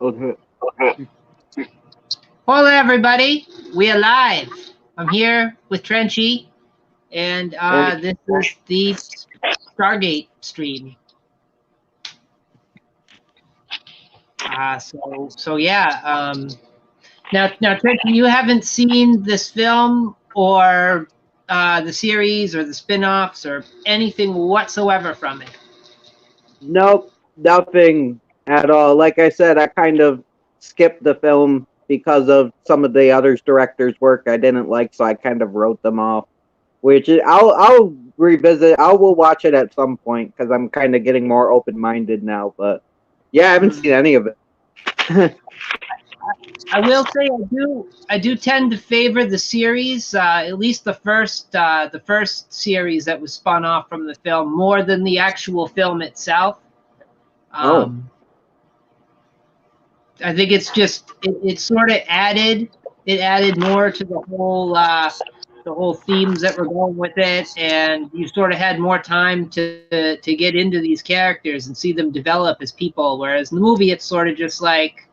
Okay. Hello, everybody. We are live. I'm here with Trenchy, and And this is the Stargate stream. So yeah. Now, Trenchy, you haven't seen this film or the series or the spin-offs or anything whatsoever from it. nope, nothing at all. Like I said, I kind of skipped the film because of some of the other directors' work I didn't like, so I kind of wrote them off. I'll revisit. I will watch it at some point because I'm kind of getting more open minded now. But yeah, I haven't Hmm. seen any of it. I will say I do tend to favor the series, at least the first series that was spun off from the film, more than the actual film itself. Oh, Um, I think it sort of added more to the whole themes that were going with it, and you sort of had more time to get into these characters and see them develop as people. Whereas in the movie, it's sort of just like,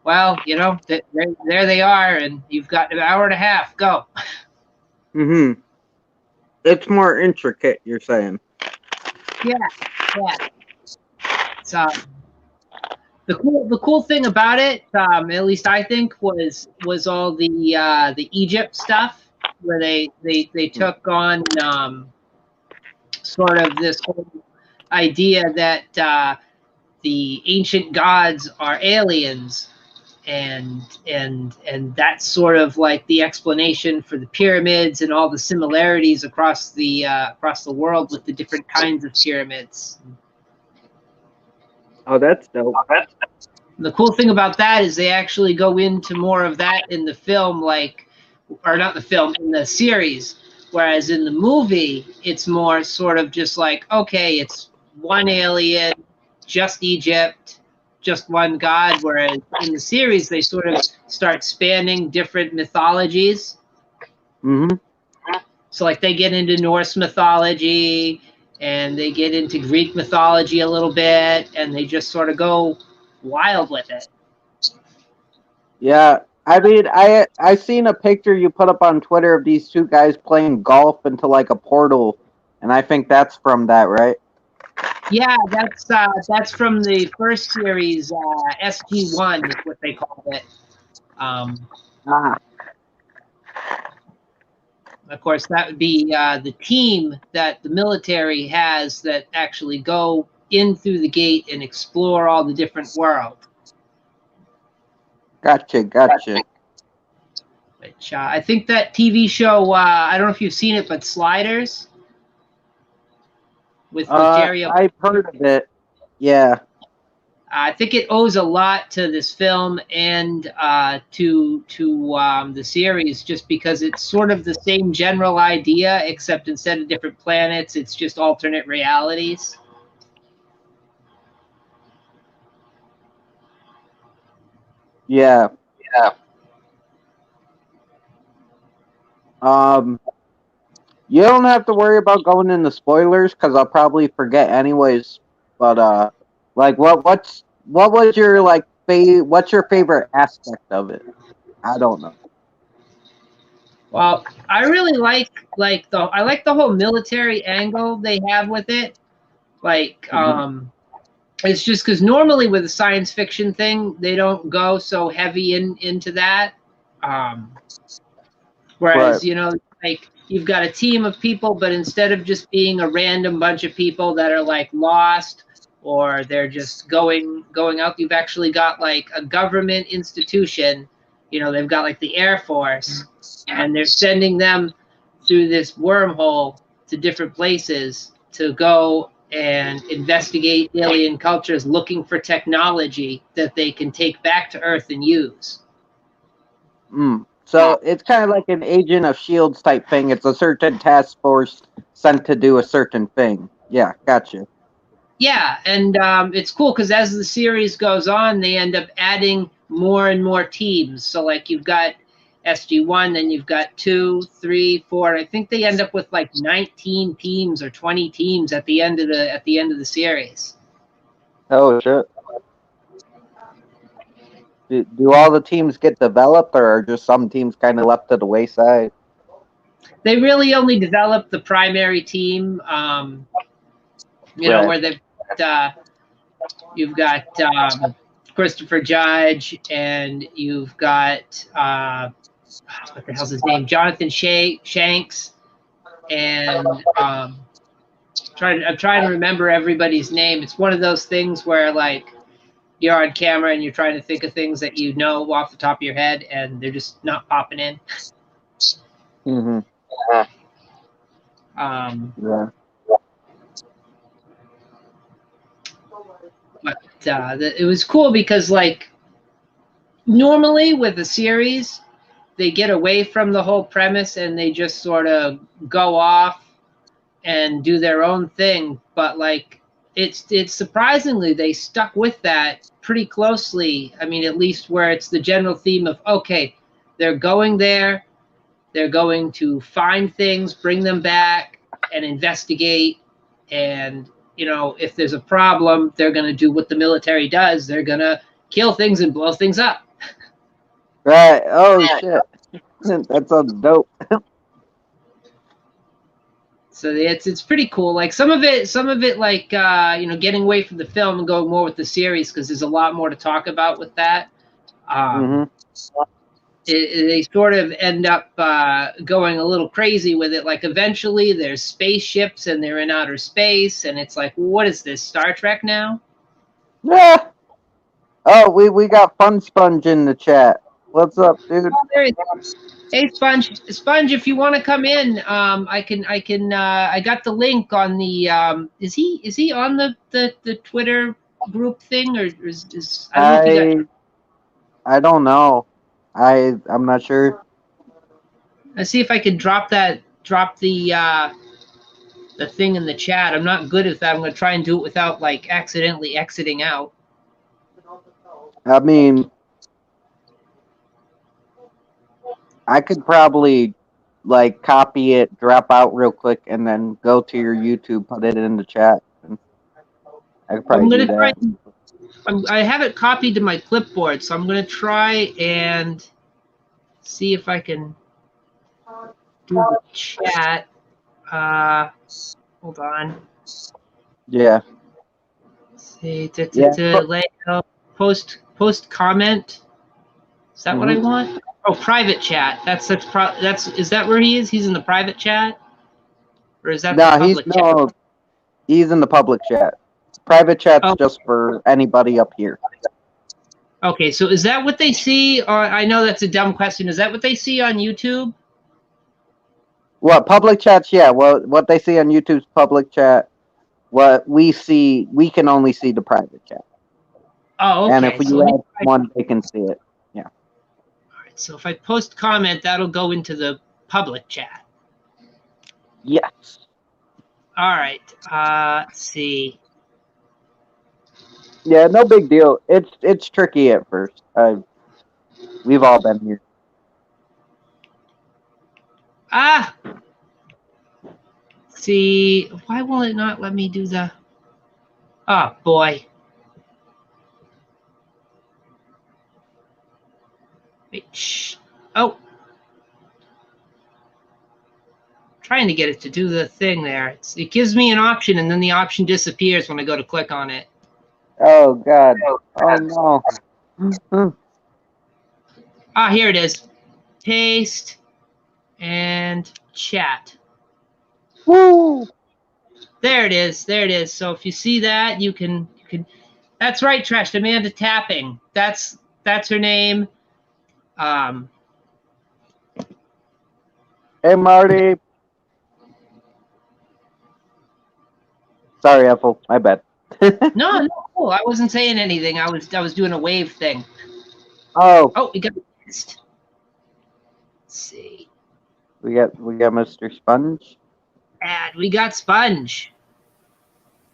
well, there they are, and you've got an hour and a half. Go. mm-hmm. It's more intricate. You're saying? Yeah, yeah. So the cool thing about it, at least I think, was all the Egypt stuff where they took on sort of this whole idea that the ancient gods are aliens, and that's sort of like the explanation for the pyramids and all the similarities across the world with the different kinds of pyramids. Oh, that's dope. The cool thing about that is they actually go into more of that in the film, or not the film, in the series. Whereas in the movie, it's more sort of just like, okay, it's one alien, just Egypt, just one god. Whereas in the series, they sort of start spanning different mythologies. Mm-hmm. So, like, they get into Norse mythology and they get into Greek mythology a little bit, and they just sort of go wild with it. Yeah, I mean, I seen a picture you put up on Twitter of these two guys playing golf into like a portal, and I think that's from that, right? Yeah, that's from the first series. SG-1 is what they called it. Um, Ah, of course, that would be the team that the military has that actually go in through the gate and explore all the different worlds. gotcha. Which I think that TV show. I don't know if you've seen it, but Sliders with Jerry. I've heard of it. Yeah, I think it owes a lot to this film and to the series, just because it's sort of the same general idea, except instead of different planets, it's just alternate realities. yeah. Um, you don't have to worry about going into spoilers because I'll probably forget anyways. But like, what was your like what's your favorite aspect of it? I don't know. Well, I really like the whole military angle they have with it. Like, Hmm. it's just because normally with a science fiction thing, they don't go so heavy into that. Um, Right. Whereas, like you've got a team of people, but instead of just being a random bunch of people that are like lost or they're just going out, you've actually got like a government institution. They've got like the Air Force, and they're sending them through this wormhole to different places to go and investigate alien cultures, looking for technology that they can take back to Earth and use. Mm. So it's kind of like an Agent of Shields type thing. It's a certain task force sent to do a certain thing. Yeah, gotcha. Yeah, and it's cool because as the series goes on, they end up adding more and more teams. So like you've got SG-1, then you've got 2, 3, 4. And I think they end up with like 19 teams or 20 teams at the end of the series. Oh shit. Do all the teams get developed, or are just some teams kind of left to the wayside? They really only develop the primary team. Right. Where you've got Christopher Judge, and you've got what the hell's his name, Jonathan Shanks, and I'm trying to remember everybody's name. It's one of those things where like you're on camera and you're trying to think of things that you know off the top of your head, and they're just not popping in. Mm-hmm. Yeah. But it was cool because like normally with a series, they get away from the whole premise and they just sort of go off and do their own thing. But like it's surprisingly they stuck with that pretty closely. I mean, at least where it's the general theme of okay, they're going there, they're going to find things, bring them back, and investigate. And if there's a problem, they're going to do what the military does. They're going to kill things and blow things up. Right. Oh shit. That sounds dope. So it's pretty cool. Like some of it, like getting away from the film and going more with the series because there's a lot more to talk about with that. Mm-hmm. They sort of end up going a little crazy with it. Like eventually, there's spaceships and they're in outer space, and it's like, what is this, Star Trek now? Yeah. Oh, we got Fun Sponge in the chat. What's up, dude? Oh, hey, Sponge, if you want to come in, I can. I got the link on the. Is he on the Twitter group thing, or is I don't know if you got. I don't know. I'm not sure. Let's see if I can drop the thing in the chat. I'm not good at that. I'm gonna try and do it without like accidentally exiting out. I mean, I could probably like copy it, drop out real quick, and then go to your YouTube, put it in the chat. I could I'm probably do gonna try. that. I have it copied to my clipboard, so I'm gonna try and see if I can do the chat. Hold on. Yeah. See, Yeah. layout, post comment. Is that what I want? Oh, private chat. That's is that where he is? He's in the private chat, or is that the public chat? No, he's in the public chat. Private chat's Oh. just for anybody up here. Okay, so is that what they see? Or I know that's a dumb question. Is that what they see on YouTube? What public chats? Yeah. What they see on YouTube's public chat. What we see, we can only see the private chat. Oh, okay. And if we add one, they can see it. Yeah. All right. So if I post comment, that'll go into the public chat. Yes. All right. Let's see. Yeah, no big deal. It's tricky at first. We've all been here. See, why will it not let me do the? Oh boy. Wait, shh. Oh. Trying to get it to do the thing there. It gives me an option, and then the option disappears when I go to click on it. Oh God! Oh no! Here it is. Paste and chat. Woo! There it is. There it is. So if you see that, you can. That's right, Trash. Amanda Tapping. That's her name. Hey Marty. Sorry, Ethel. My bad. No, cool. I wasn't saying anything. I was doing a wave thing. Oh, we got missed. Let's see. We got Mr. Sponge. And we got Sponge.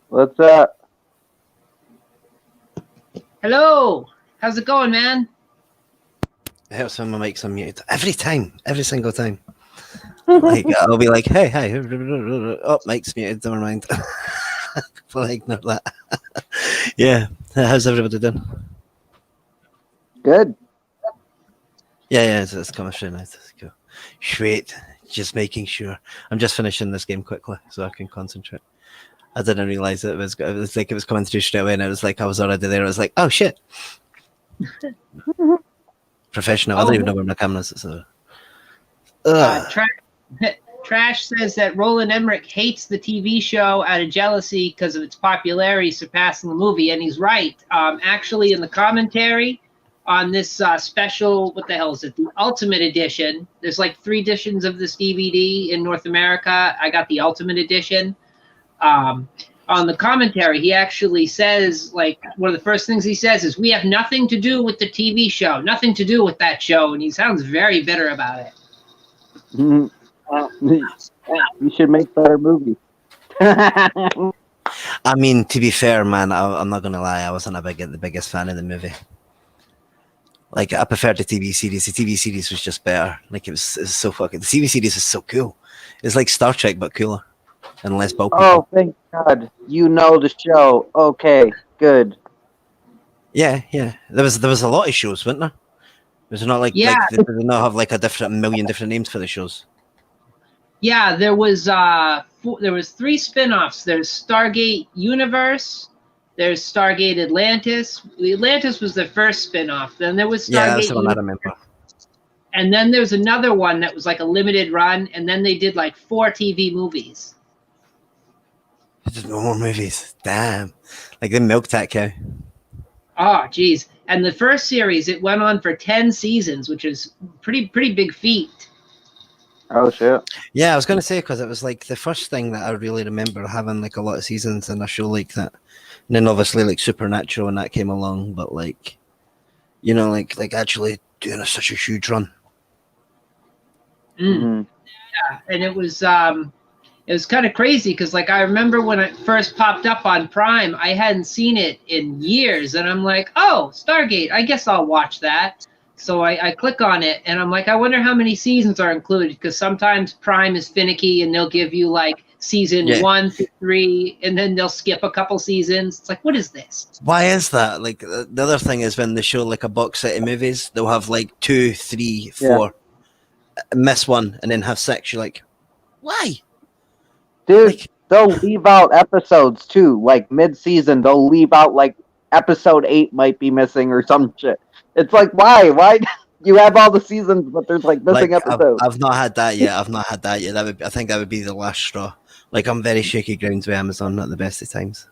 What's up? Hello. How's it going, man? It helps when my mic's unmuted. Every single time. Like I'll be like, hey, hi. Oh, mic's muted, never mind. Well, ignore that. Yeah. How's everybody doing? Good. Yeah, it's coming through nice. That's cool. Sweet. Just making sure. I'm just finishing this game quickly so I can concentrate. I didn't realize it was like it was coming through straight away, and it was like I was already there. I was like, oh shit, professional. I don't even know where my camera is. So. Trash says that Roland Emmerich hates the TV show out of jealousy because of its popularity surpassing the movie, and he's right. Actually, in the commentary on this special, what the hell is it? The Ultimate Edition. There's like 3 editions of this DVD in North America. I got the Ultimate Edition. On the commentary, he actually says, like, one of the first things he says is, "We have nothing to do with the TV show, nothing to do with that show," and he sounds very bitter about it. You should make better movies. I mean, to be fair, man, I'm not gonna lie. I wasn't the biggest fan of the movie. Like, I preferred the TV series. The TV series was just better. Like, it was so fucking. The TV series is so cool. It's like Star Trek but cooler and less bulky. Oh, thank God! You know the show. Okay, good. Yeah. There was a lot of shows, wasn't there? Was it not like they did not have like a million different names for the shows? Yeah, there was 3 spin-offs. There's Stargate Universe, there's Stargate Atlantis. The Atlantis was the first spin-off. Then there was Stargate that's the one I remember. And then there's another one that was like a limited run, and then they did like 4 TV movies. There's no more movies. Damn. Like they milked that cow. Oh, geez. And the first series, it went on for 10 seasons, which is pretty big feat. Oh shit! Yeah, I was gonna say because it was like the first thing that I really remember having like a lot of seasons in a show like that, and then obviously like Supernatural and that came along, but like, you know, like actually doing such a huge run. Mm-hmm. Yeah, and it was kind of crazy because like I remember when it first popped up on Prime, I hadn't seen it in years, and I'm like, oh, Stargate, I guess I'll watch that. So I click on it, and I'm like, I wonder how many seasons are included, because sometimes Prime is finicky, and they'll give you like season 1 through 3, and then they'll skip a couple seasons. It's like, what is this? Why is that? Like the other thing is when they show like a box set of movies, they'll have like 2, 3, 4, miss one, and then have 6. You're like, why? Dude, Like, they'll leave out episodes too. Like mid-season, they'll leave out like episode 8 might be missing or some shit. It's like, why? Why you have all the seasons, but there's like missing episodes? I've not had that yet. I think that would be the last straw. Like I'm very shaky grounds with Amazon, not the best of times.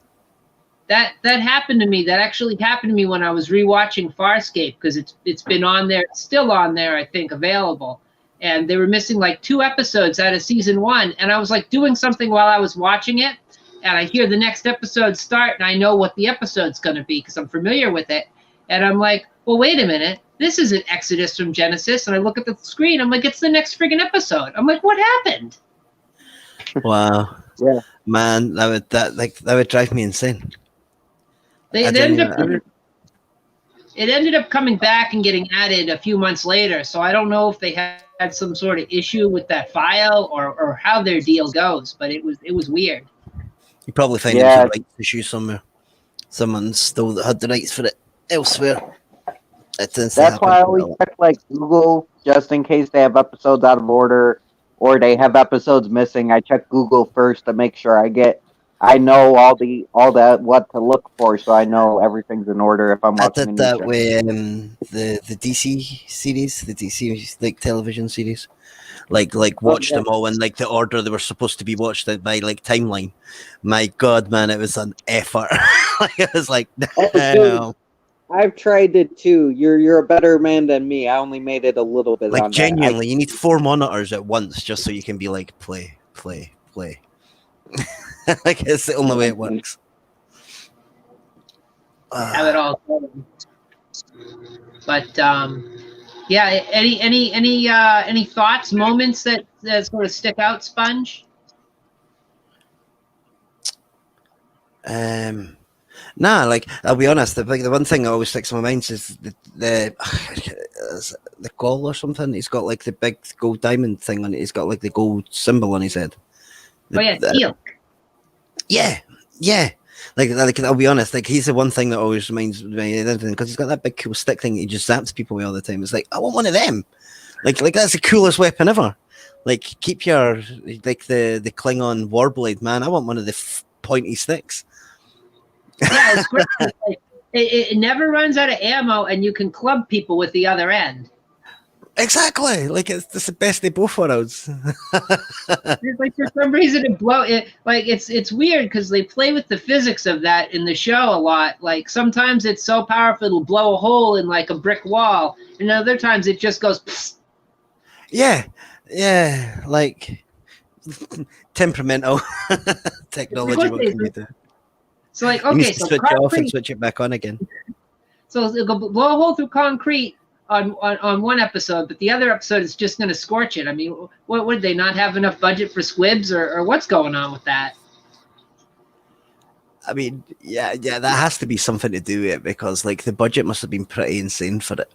That happened to me. That actually happened to me when I was rewatching Farscape, because it's been on there, still on there, I think, available. And they were missing like 2 episodes out of season 1, and I was like doing something while I was watching it, and I hear the next episode start, and I know what the episode's going to be because I'm familiar with it, and I'm like, well, wait a minute, this isn't Exodus from Genesis, and I look at the screen, I'm like, it's the next friggin' episode. I'm like, what happened? Wow. Yeah, man, that would drive me insane. It ended up coming back and getting added a few months later, so I don't know if they had some sort of issue with that file or how their deal goes, but it was weird. You probably find there's a rights issue somewhere. Someone stole had the rights for it elsewhere. That's why I always check like Google just in case they have episodes out of order or they have episodes missing. I check Google first to make sure I know all that what to look for, so I know everything's in order if I'm watching. I did that with the DC series, the DC like television series. Like watched them all in like the order they were supposed to be watched by like timeline. My God, man, it was an effort. It was like, no. I've tried it too. You're a better man than me. I only made it a little bit. Like on genuinely, you need 4 monitors at once just so you can be like play. Like it's the only way it works. Have it all going. But yeah, any thoughts, moments that sort of stick out, Sponge? Nah, like I'll be honest. The one thing that always sticks in my mind is the gall or something. He's got like the big gold diamond thing on it. He's got like the gold symbol on his head. Teal. Yeah. Like I'll be honest, like he's the one thing that always reminds me of anything because he's got that big cool stick thing. He just zaps people with all the time. It's like I want one of them. Like that's the coolest weapon ever. Like keep your like the Klingon Warblade, man. I want one of the pointy sticks. Yeah, it's great. Like, it never runs out of ammo, and you can club people with the other end. Exactly. Like it's the best of both worlds. It's like for some reason it blow it. Like it's weird because they play with the physics of that in the show a lot. Like sometimes it's so powerful it'll blow a hole in like a brick wall, and other times it just goes. Psst. Yeah, like temperamental technology. What can you do? So like You need okay, to so switch it off and concrete. switch it back on again. So it'll blow a hole through concrete on one episode, but the other episode is just going to scorch it. I mean, what would they not have enough budget for squibs, or what's going on with that? I mean, yeah, that has to be something to do with it because like the budget must have been pretty insane for it.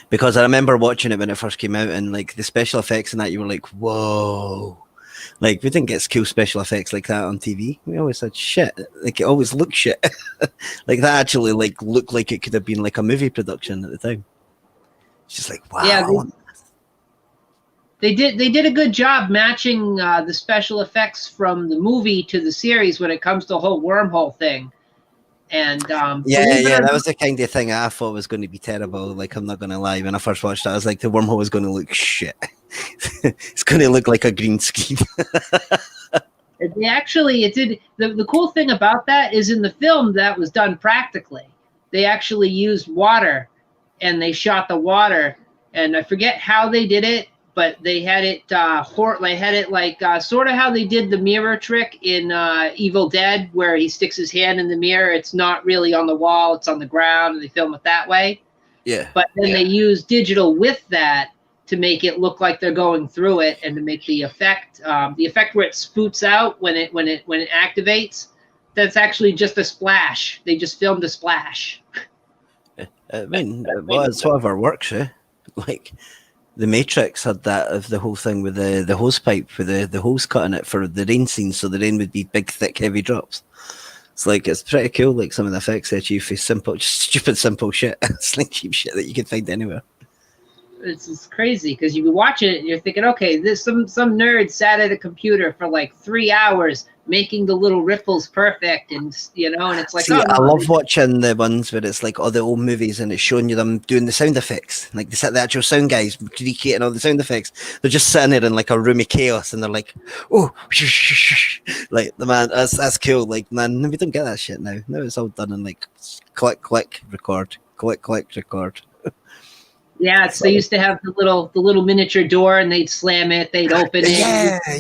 Because I remember watching it when it first came out, and like the special effects and that, you were like, "Whoa!" Like we didn't get cool special effects like that on TV. We always said shit. Like it always looked shit. Like that actually like looked like it could have been like a movie production at the time. It's just like wow. Yeah, they did a good job matching the special effects from the movie to the series when it comes to the whole wormhole thing. And that was the kind of thing I thought was going to be terrible. Like I'm not going to lie, when I first watched it, I was like, the wormhole is going to look shit. It's going to look like a green screen. It did. The cool thing about that is in the film that was done practically. They actually used water, and they shot the water. And I forget how they did it, but they had it sort of how they did the mirror trick in Evil Dead, where he sticks his hand in the mirror. It's not really on the wall; it's on the ground, and they film it that way. Yeah. But then they use digital with that to make it look like they're going through it, and to make the effect where it spoots out when it activates. That's actually just a splash. They just filmed a splash. I mean, well, it's whatever works, eh? Like. The Matrix had that of the whole thing with the hose pipe with the hose cut in it for the rain scene, so the rain would be big, thick, heavy drops. It's like it's pretty cool. Like some of the effects they achieve for stupid, simple shit. It's like cheap shit that you can find anywhere. It's crazy because you watch it and you're thinking, okay, this some nerd sat at a computer for like 3 hours making the little ripples perfect, and and it's like, see, I love watching the ones where it's like all the old movies and it's showing you them doing the sound effects. Like the actual sound guys recreating all the sound effects. They're just sitting there in like a room of chaos, and they're like, oh, like the man, that's cool. Like man, we don't get that shit now. Now it's all done in like click, click, record, click, click, record. Yeah, they used to have the little miniature door, and they'd slam it, they'd open it.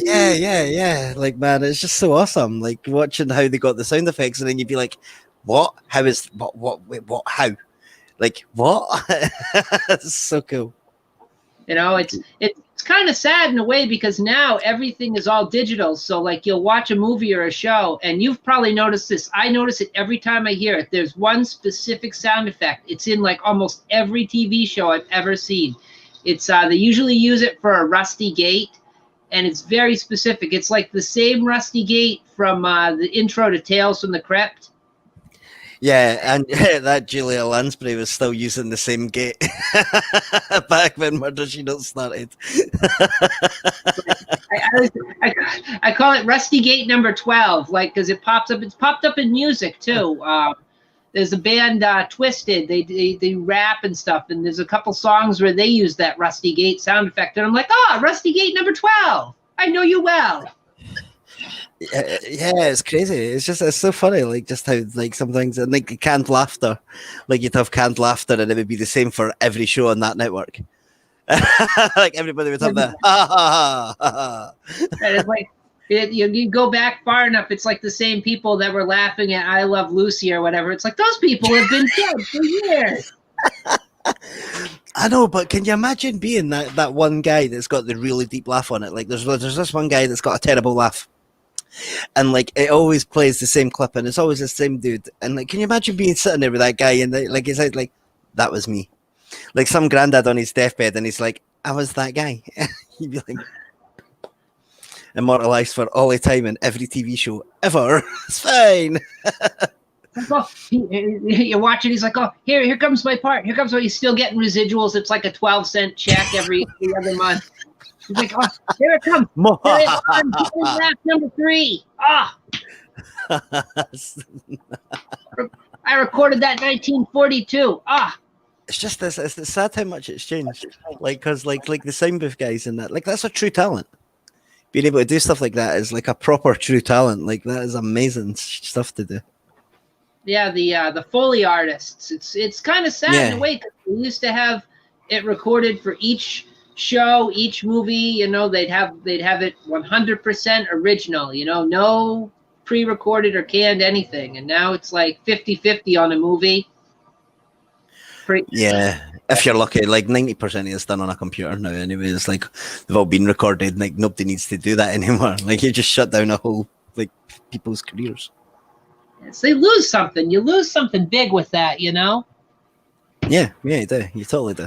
Yeah. Like man, it's just so awesome. Like watching how they got the sound effects, and then you'd be like, "What? How is what? How? Like what?" It's so cool. It's kind of sad in a way because now everything is all digital. So like you'll watch a movie or a show, and you've probably noticed this. I notice it every time I hear it. There's one specific sound effect. It's in like almost every TV show I've ever seen. It's they usually use it for a rusty gate, and it's very specific. It's like the same rusty gate from the intro to Tales from the Crypt. Yeah, and that Julia Lansbury was still using the same gate back when Murder She Wrote started. I call it Rusty Gate number 12, like because it pops up. It's popped up in music too. There's a band Twisted. They rap and stuff, and there's a couple songs where they use that Rusty Gate sound effect, and I'm like, Rusty Gate number 12. I know you well. Yeah, it's crazy. It's so funny, like just how like some things and like canned laughter, like you'd have canned laughter, and it would be the same for every show on that network. Like everybody would have that. And it's like you go back far enough, it's like the same people that were laughing at "I Love Lucy" or whatever. It's like those people have been dead for years. I know, but can you imagine being that one guy that's got the really deep laugh on it? Like there's this one guy that's got a terrible laugh. And like it always plays the same clip, and it's always the same dude. And like, can you imagine being sitting there with that guy, and like he's like, that was me, like some granddad on his deathbed, and he's like, I was that guy. You'd be like, immortalized for all the time in every TV show ever. It's fine. Like, oh, you're watching. He's like, oh, here comes my part. Here comes. He's still getting residuals. It's like a 12-cent check every other month. He's like, oh, here it comes. Here it comes. Draft number 3. Ah, I recorded that 1942. Ah. It's just this. It's sad how much it's changed. Like, cause like the sound booth guys and that. Like, that's a true talent. Being able to do stuff like that is like a proper true talent. Like, that is amazing stuff to do. Yeah, the Foley artists. It's kind of sad in a way, 'cause we used to have it recorded for each show, each movie. You know, they'd have it 100% original. You know, no pre-recorded or canned anything. And now it's like 50-50 on a movie. Yeah, if you're lucky, like 90% of it's done on a computer now. Anyway, it's like they've all been recorded. Like, nobody needs to do that anymore. Like, you just shut down a whole like people's careers. So they lose something. You lose something big with that, you know? Yeah, you do. You totally do.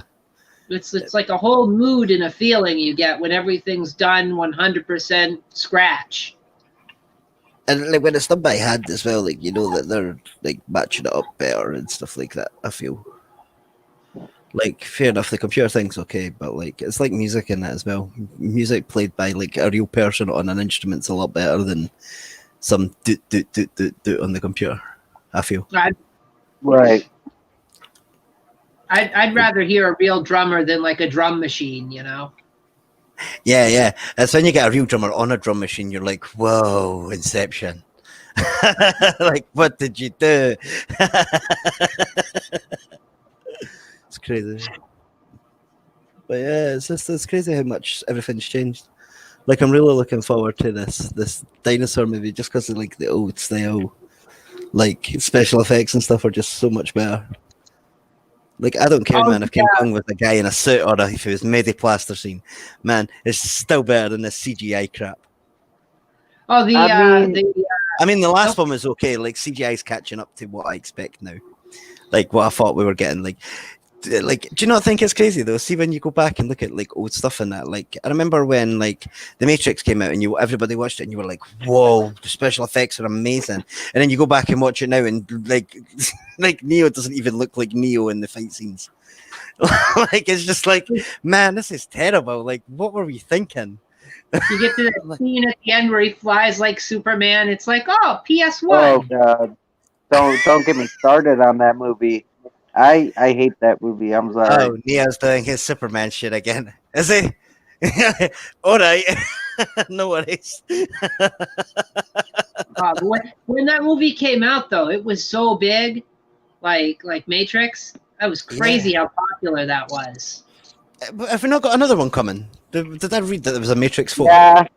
It's like a whole mood and a feeling you get when everything's done 100% scratch. And like when it's done by hand as well, like, you know that they're like matching it up better and stuff like that. I feel like, fair enough, the computer thing's okay, but like it's like music in that as well. Music played by like a real person on an instrument's a lot better than some doot on the computer, I feel. Right. I'd rather hear a real drummer than like a drum machine, you know? Yeah. It's when you get a real drummer on a drum machine, you're like, whoa, Inception. Like, what did you do? It's crazy. But yeah, it's crazy how much everything's changed. Like, I'm really looking forward to this dinosaur movie just because of like the old style, like special effects and stuff are just so much better. Like, I don't care, man, if King Kong was a guy in a suit or if it was made of plasticine. Man, it's still better than this CGI crap. Oh, I mean, the last one was okay. Like, CGI's catching up to what I expect now. Like, what I thought we were getting. Like, do you not think it's crazy though? See, when you go back and look at like old stuff and that, like, I remember when like The Matrix came out and everybody watched it and you were like, whoa, the special effects are amazing. And then you go back and watch it now and like like Neo doesn't even look like Neo in the fight scenes. Like, it's just like, man, this is terrible. Like, what were we thinking? You get to that scene at the end where he flies like Superman. It's like, oh, PS1. Oh god, don't get me started on that movie. I hate that movie. I'm sorry. Oh, Neo's doing his Superman shit again. Is he? All right. No worries. When that movie came out, though, it was so big, like Matrix. That was crazy how popular that was. Have we not got another one coming? Did I read that there was a Matrix 4? Yeah,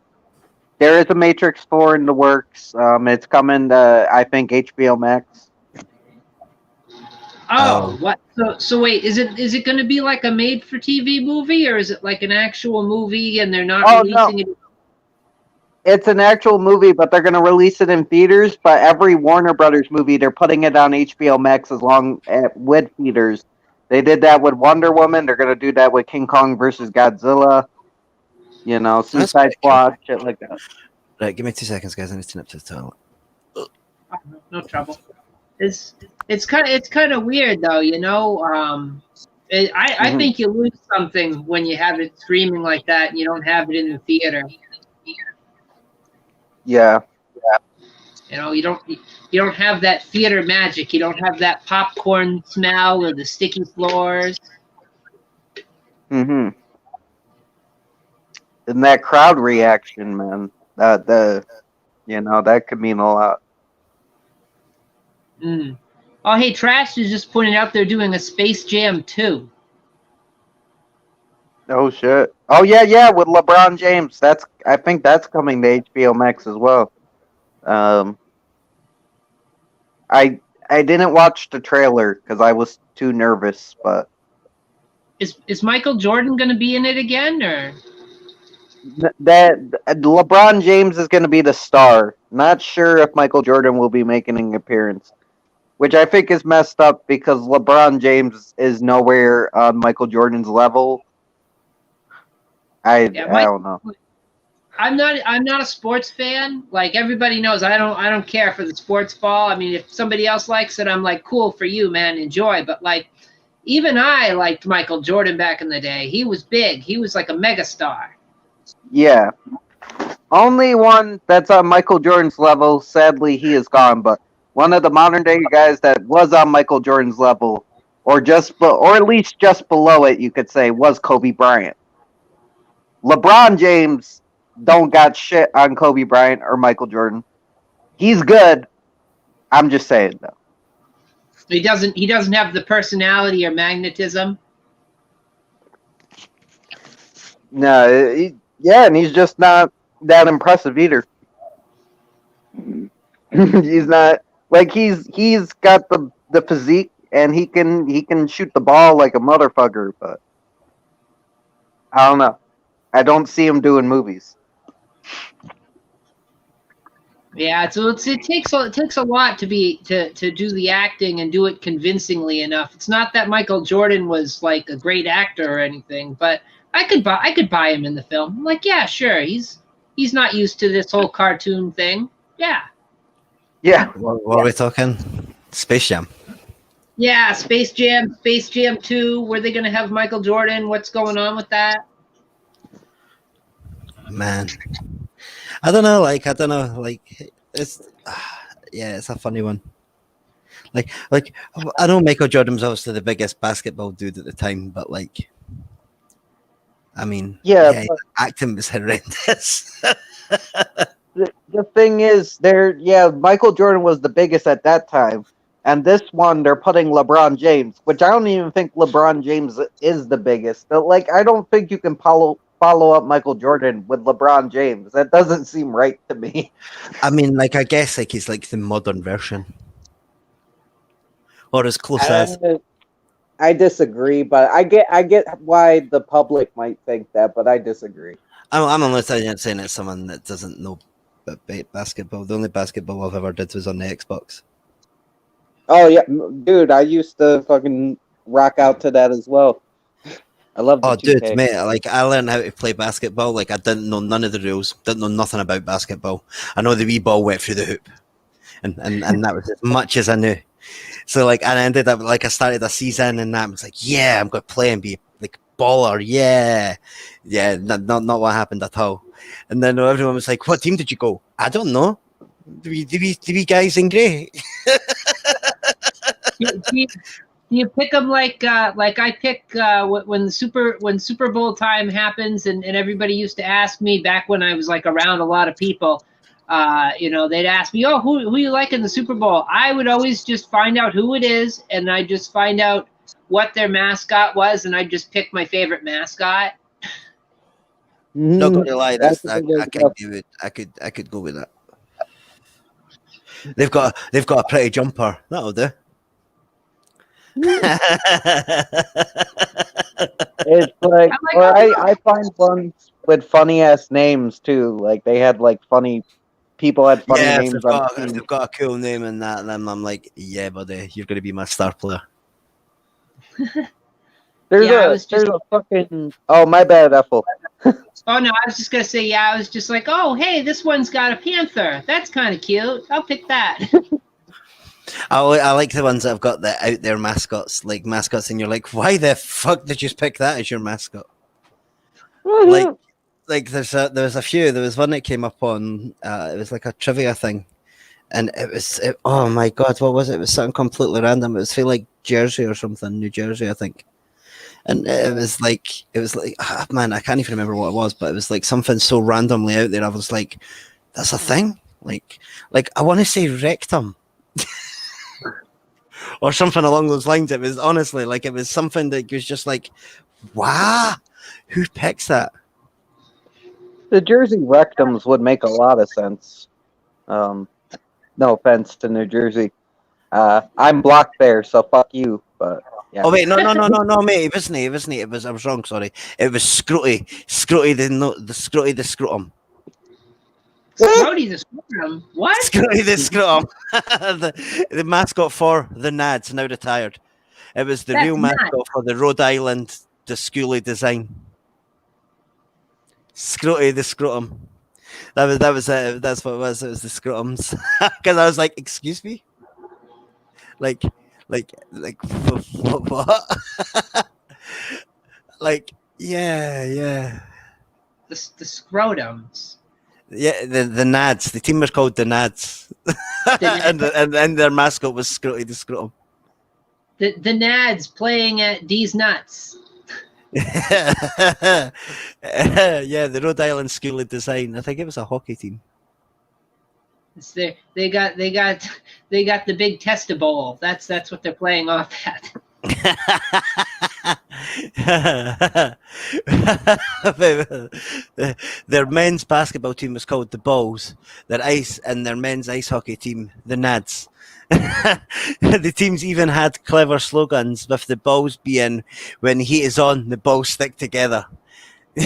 there is a Matrix 4 in the works. It's coming to, I think, HBO Max. Oh, what? So wait, is it going to be like a made-for-TV movie, or is it like an actual movie and they're not releasing it? It's an actual movie, but they're going to release it in theaters. But every Warner Brothers movie, they're putting it on HBO Max with theaters. They did that with Wonder Woman. They're going to do that with King Kong versus Godzilla. You know, Suicide Squad, shit like that. Right, give me 2 seconds, guys. I need to nip to the toilet. No trouble. It's kind of weird though, you know. I think you lose something when you have it streaming like that and you don't have it in the theater. Yeah. You know, you don't have that theater magic. You don't have that popcorn smell or the sticky floors. Mm-hmm. And that crowd reaction, man. That could mean a lot. Mm. Oh, hey, Trash is just pointing out they're doing a Space Jam 2. Oh shit! Oh yeah, with LeBron James. I think that's coming to HBO Max as well. I didn't watch the trailer because I was too nervous. But is Michael Jordan going to be in it again, or that LeBron James is going to be the star? Not sure if Michael Jordan will be making an appearance, which I think is messed up because LeBron James is nowhere on Michael Jordan's level. I don't know. I'm not a sports fan. Like everybody knows, I don't care for the sports ball. I mean, if somebody else likes it, I'm like, cool for you, man, enjoy. But like, even I liked Michael Jordan back in the day. He was big. He was like a megastar. Yeah. Only one that's on Michael Jordan's level. Sadly, he is gone. But one of the modern day guys that was on Michael Jordan's level, or or at least just below it, you could say, was Kobe Bryant. LeBron James don't got shit on Kobe Bryant or Michael Jordan. He's good. I'm just saying though. He doesn't have the personality or magnetism. No, yeah, and he's just not that impressive either. He's not like he's got the physique and he can shoot the ball like a motherfucker, but I don't know. I don't see him doing movies. Yeah, so it takes a lot to do the acting and do it convincingly enough. It's not that Michael Jordan was like a great actor or anything, but I could buy him in the film. I'm like, yeah, sure. He's not used to this whole cartoon thing. Yeah. Yeah. What are we talking? Space Jam. Yeah, Space Jam 2. Were they going to have Michael Jordan? What's going on with that? Man, I don't know. Like it's yeah, it's a funny one. Like I know Michael Jordan was obviously the biggest basketball dude at the time, but like, I mean, Yeah, but acting was horrendous. the thing is, Michael Jordan was the biggest at that time, and this one they're putting LeBron James, which I don't even think LeBron James is the biggest. But, like, I don't think you can follow up Michael Jordan with LeBron James. That doesn't seem right to me. I mean, like, I guess like he's like the modern version, or as close as. I disagree, but I get why the public might think that, but I disagree. I'm only saying it's someone that doesn't know basketball. The only basketball I've ever did was on the Xbox. Oh yeah, dude, I used to fucking rock out to that as well. I love the 2K. Dude, mate, like I learned how to play basketball. Like I didn't know none of the rules, didn't know nothing about basketball. I know the wee ball went through the hoop, and that was as much as I knew. So like, and I ended up like I started a season, and I was like, yeah, I'm going to play and be like baller, yeah. Not what happened at all. And then everyone was like, what team did you go? I don't know. The wee guys in grey. Do you pick them like I pick when Super Bowl time happens, and everybody used to ask me back when I was like around a lot of people. They'd ask me, "Oh, who you like in the Super Bowl?" I would always just find out who it is, and I just find out what their mascot was, and I just pick my favorite mascot. Not gonna lie, I can do it. I could go with that. They've got a pretty jumper. That'll do. It's like, I find ones with funny ass names too. Like they had like people had funny names. If they've got a cool name and that, then I'm like, yeah, buddy, you're gonna be my star player. There's a fucking. Oh, my bad, Ethel. Oh no, I was just gonna say, I was just like, oh hey, this one's got a panther. That's kind of cute. I'll pick that. I like the ones that have got the out there mascots, and you're like, why the fuck did you pick that as your mascot? Like there's a few. There was one that came up on. It was like a trivia thing, and oh my god, what was it? It was something completely random. It was feel like Jersey or something, New Jersey, I think. And it was like, man, I can't even remember what it was, but it was like something so randomly out there. I was like, that's a thing. Like I want to say rectum. Or something along those lines. It was honestly like, it was something that was just like, wow, who picks that? The Jersey rectums would make a lot of sense. No offense to New Jersey. I'm blocked there, so fuck you. But yeah. Oh wait, no, mate, it wasn't. I was wrong. Sorry, it was Scrutty. Scrutty, the Scrutty, the scrotum. Scrutty the scrotum. What? Scrutty the scrotum. the mascot for the Nads, now retired. It was the real mascot for the Rhode Island, the Schoolie design. Scrutty the scrotum. That's what it was. It was the scrutums. Because I was like, excuse me, like what? Like, yeah. The scrotums. Yeah, the Nads. The team was called the Nads, The, and their mascot was Scrutty the Scrotum. the Nads playing at D's Nuts. Yeah, the Rhode Island School of Design. I think it was a hockey team. They got the big Testa Bowl. That's what they're playing off at. Their men's basketball team was called the Balls. Their men's ice hockey team, the Nads. The teams even had clever slogans, with the balls being "When heat is on, the balls stick together," and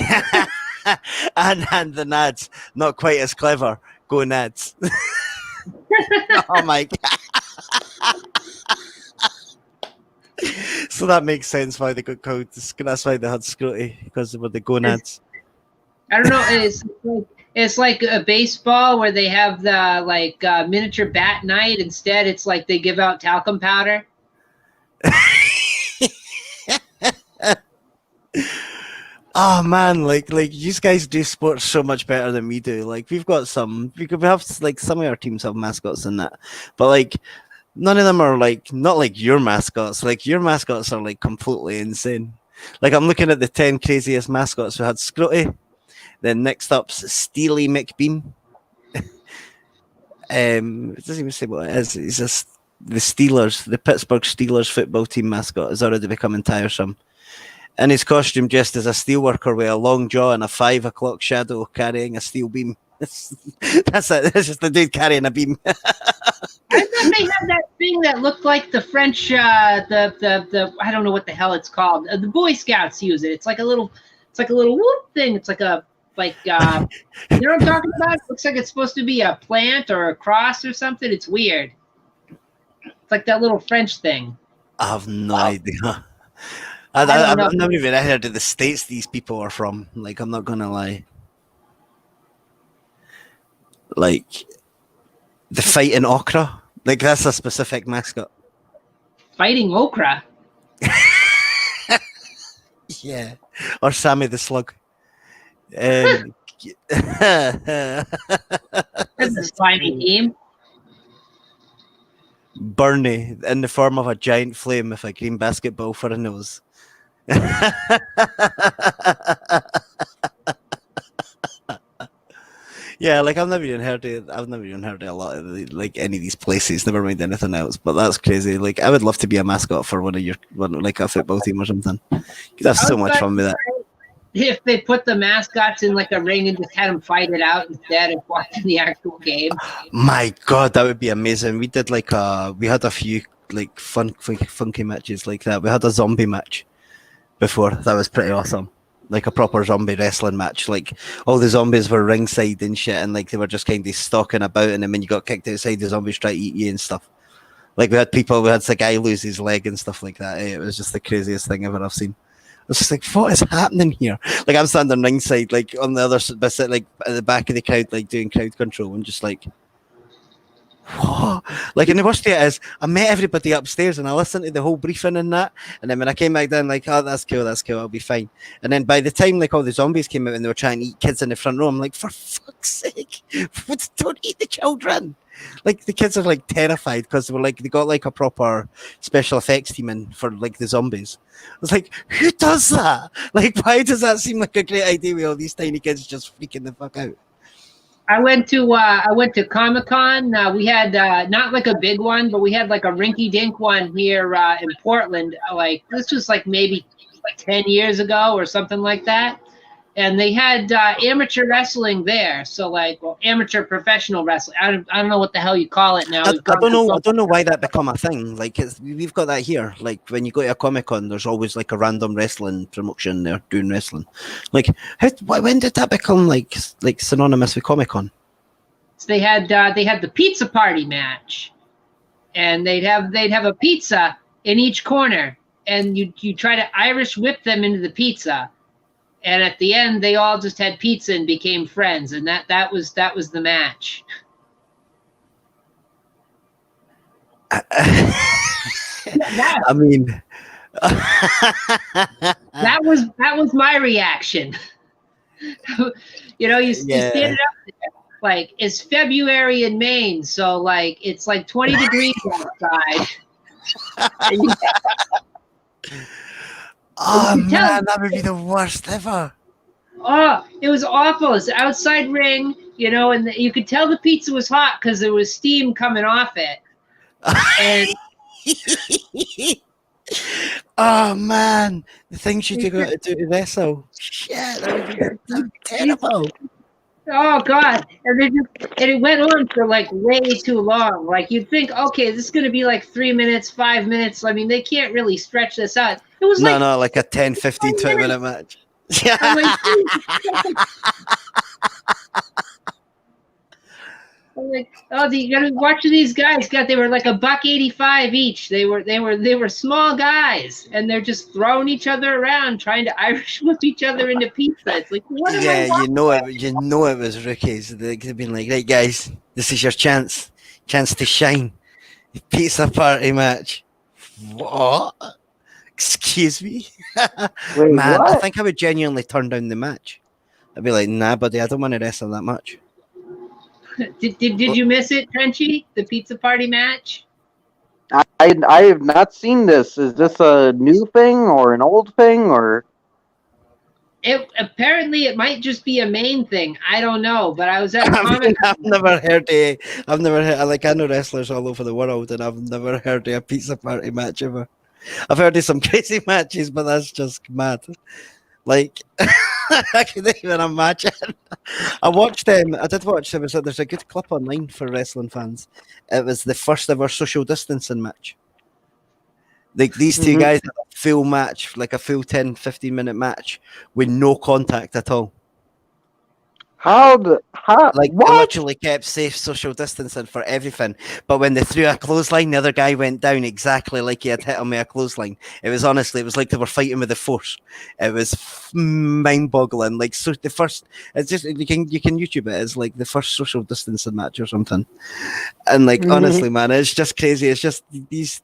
the Nads, not quite as clever. Go Nads! Oh my god! So that makes sense why they got called. That's why they had Scrutty, because they were the gonads. I don't know. It's like a baseball where they have the miniature bat night. Instead, it's like they give out talcum powder. Oh man, like you guys do sports so much better than we do. Like we have like some of our teams have mascots in that, but like none of them are like not like your mascots. Like your mascots are like completely insane. Like I'm looking at the 10 craziest mascots. We had Scrutty, then next up's Steely McBeam. It doesn't even say what it is. It's just the Steelers, the Pittsburgh Steelers football team mascot is already becoming tiresome. In his costume, dressed as a steelworker with a long jaw and a 5 o'clock shadow carrying a steel beam. That's it. It's just a dude carrying a beam. I thought they had that thing that looked like the French, the I don't know what the hell it's called. The Boy Scouts use it. It's like a little whoop thing. It's like you know what I'm talking about? It looks like it's supposed to be a plant or a cross or something. It's weird. It's like that little French thing. I have no idea. I've never even heard of the states these people are from. Like, I'm not gonna lie. Like, the fighting okra. Like, that's a specific mascot. Fighting okra. Yeah, or Sammy the Slug. That's a slimy team. Bernie in the form of a giant flame with a green basketball for a nose. Yeah, like I've never even heard of a lot of any of these places. Never mind anything else, but that's crazy. Like I would love to be a mascot for like a football team or something. You'd have so much fun with that. If they put the mascots in like a ring and just had them fight it out instead of watching the actual game. My God, that would be amazing. We did we had a few like funky matches like that. We had a zombie match before. That was pretty awesome. Like a proper zombie wrestling match. Like all the zombies were ringside and shit, and like they were just kind of stalking about, and then when you got kicked outside, the zombies try to eat you and stuff. Like we had the guy lose his leg and stuff like that. It was just the craziest thing ever I've seen. I was just like, what is happening here? Like I'm standing ringside, like on the other side, like at the back of the crowd, like doing crowd control, and just like, what? Like, and the worst thing is, I met everybody upstairs and I listened to the whole briefing and that. And then when I came back down, like, oh, that's cool, I'll be fine. And then by the time like all the zombies came out and they were trying to eat kids in the front row, I'm like, for fuck's sake, don't eat the children. Like the kids are like terrified because they got like a proper special effects team in for like the zombies. I was like, who does that? Like, why does that seem like a great idea with all these tiny kids just freaking the fuck out? I went to Comic-Con. We had not like a big one, but we had like a rinky-dink one here in Portland. Like this was like maybe 10 years ago or something like that. And they had amateur wrestling there. So like amateur professional wrestling. I don't know what the hell you call it now. I don't know why that become a thing. Like we've got that here. Like when you go to a Comic-Con, there's always like a random wrestling promotion there doing wrestling. Like when did that become like synonymous with Comic-Con? So they had the pizza party match, and they'd have a pizza in each corner, and you try to Irish whip them into the pizza. and at the end they all just had pizza and became friends, and that was the match. I mean, That was my reaction. You stand it up there. Like, it's February in Maine, so like it's like 20 degrees outside. Oh man, that would be the worst ever. Oh, it was awful. It's an outside ring, and you could tell the pizza was hot because there was steam coming off it. And oh man, the things you got to do to wrestle. Shit, that would be terrible. Oh God! And it went on for like way too long. Like, you'd think, okay, this is going to be like 3 minutes, 5 minutes. I mean, they can't really stretch this out. It was like a 10, 15, 20-minute match. I'm like, oh, you gotta watch these guys. God, they were like $1.85 each. They were small guys, and they're just throwing each other around, trying to Irish whip each other into pizza. It's like, what am I watching? you know it was rookies. They've been like, right, guys, this is your chance to shine. Pizza party match. What? Excuse me, Wait, man. what? I think I would genuinely turn down the match. I'd be like, nah, buddy, I don't want to wrestle that much. Did you miss it, Trenchy? The pizza party match? I have not seen this. Is this a new thing or an old thing or? It might just be a Maine thing. I don't know, but I was at a comic. I've never heard. Like, I know wrestlers all over the world, and I've never heard of a pizza party match ever. I've heard of some crazy matches, but that's just mad. Like, I can't even imagine. I watched them. I did watch them. There's a good clip online for wrestling fans. It was the first ever social distancing match. Like, these two guys had a full match, like a full 10, 15-minute match with no contact at all. Like, They literally kept safe social distancing for everything. But when they threw a clothesline, the other guy went down exactly like he had hit him with a clothesline. It was like they were fighting with the force. It was mind-boggling. Like, so the first, it's just, you can YouTube it. It's like the first social distancing match or something. And like, honestly, man, it's just crazy. It's just it's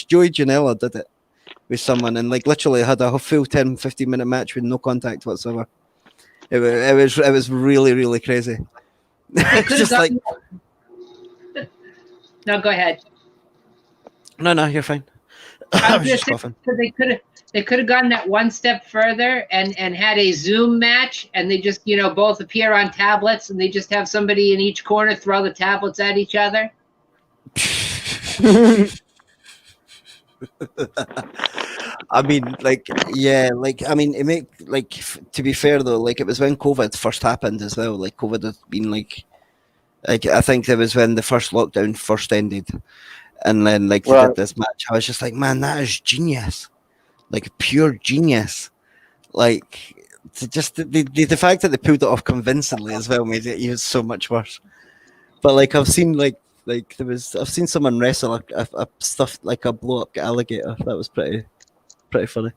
Joey Janela did it with someone, and like literally had a full 10, 15-minute match with no contact whatsoever. It was really, really crazy. It's just like, no, go ahead. No, you're fine. I was just coughing. They could have gone that one step further and had a Zoom match, and they just both appear on tablets, and they just have somebody in each corner throw the tablets at each other. I mean, like, yeah, like, I mean, to be fair though, like, it was when COVID first happened as well. Like, COVID had been like I think it was when the first lockdown first ended, and then like they did this match. I was just like, man, that is genius, like pure genius. Like, just the fact that they pulled it off convincingly as well made it even so much worse. But like, I've seen I've seen someone wrestle a stuff like a blow up alligator. That was pretty funny.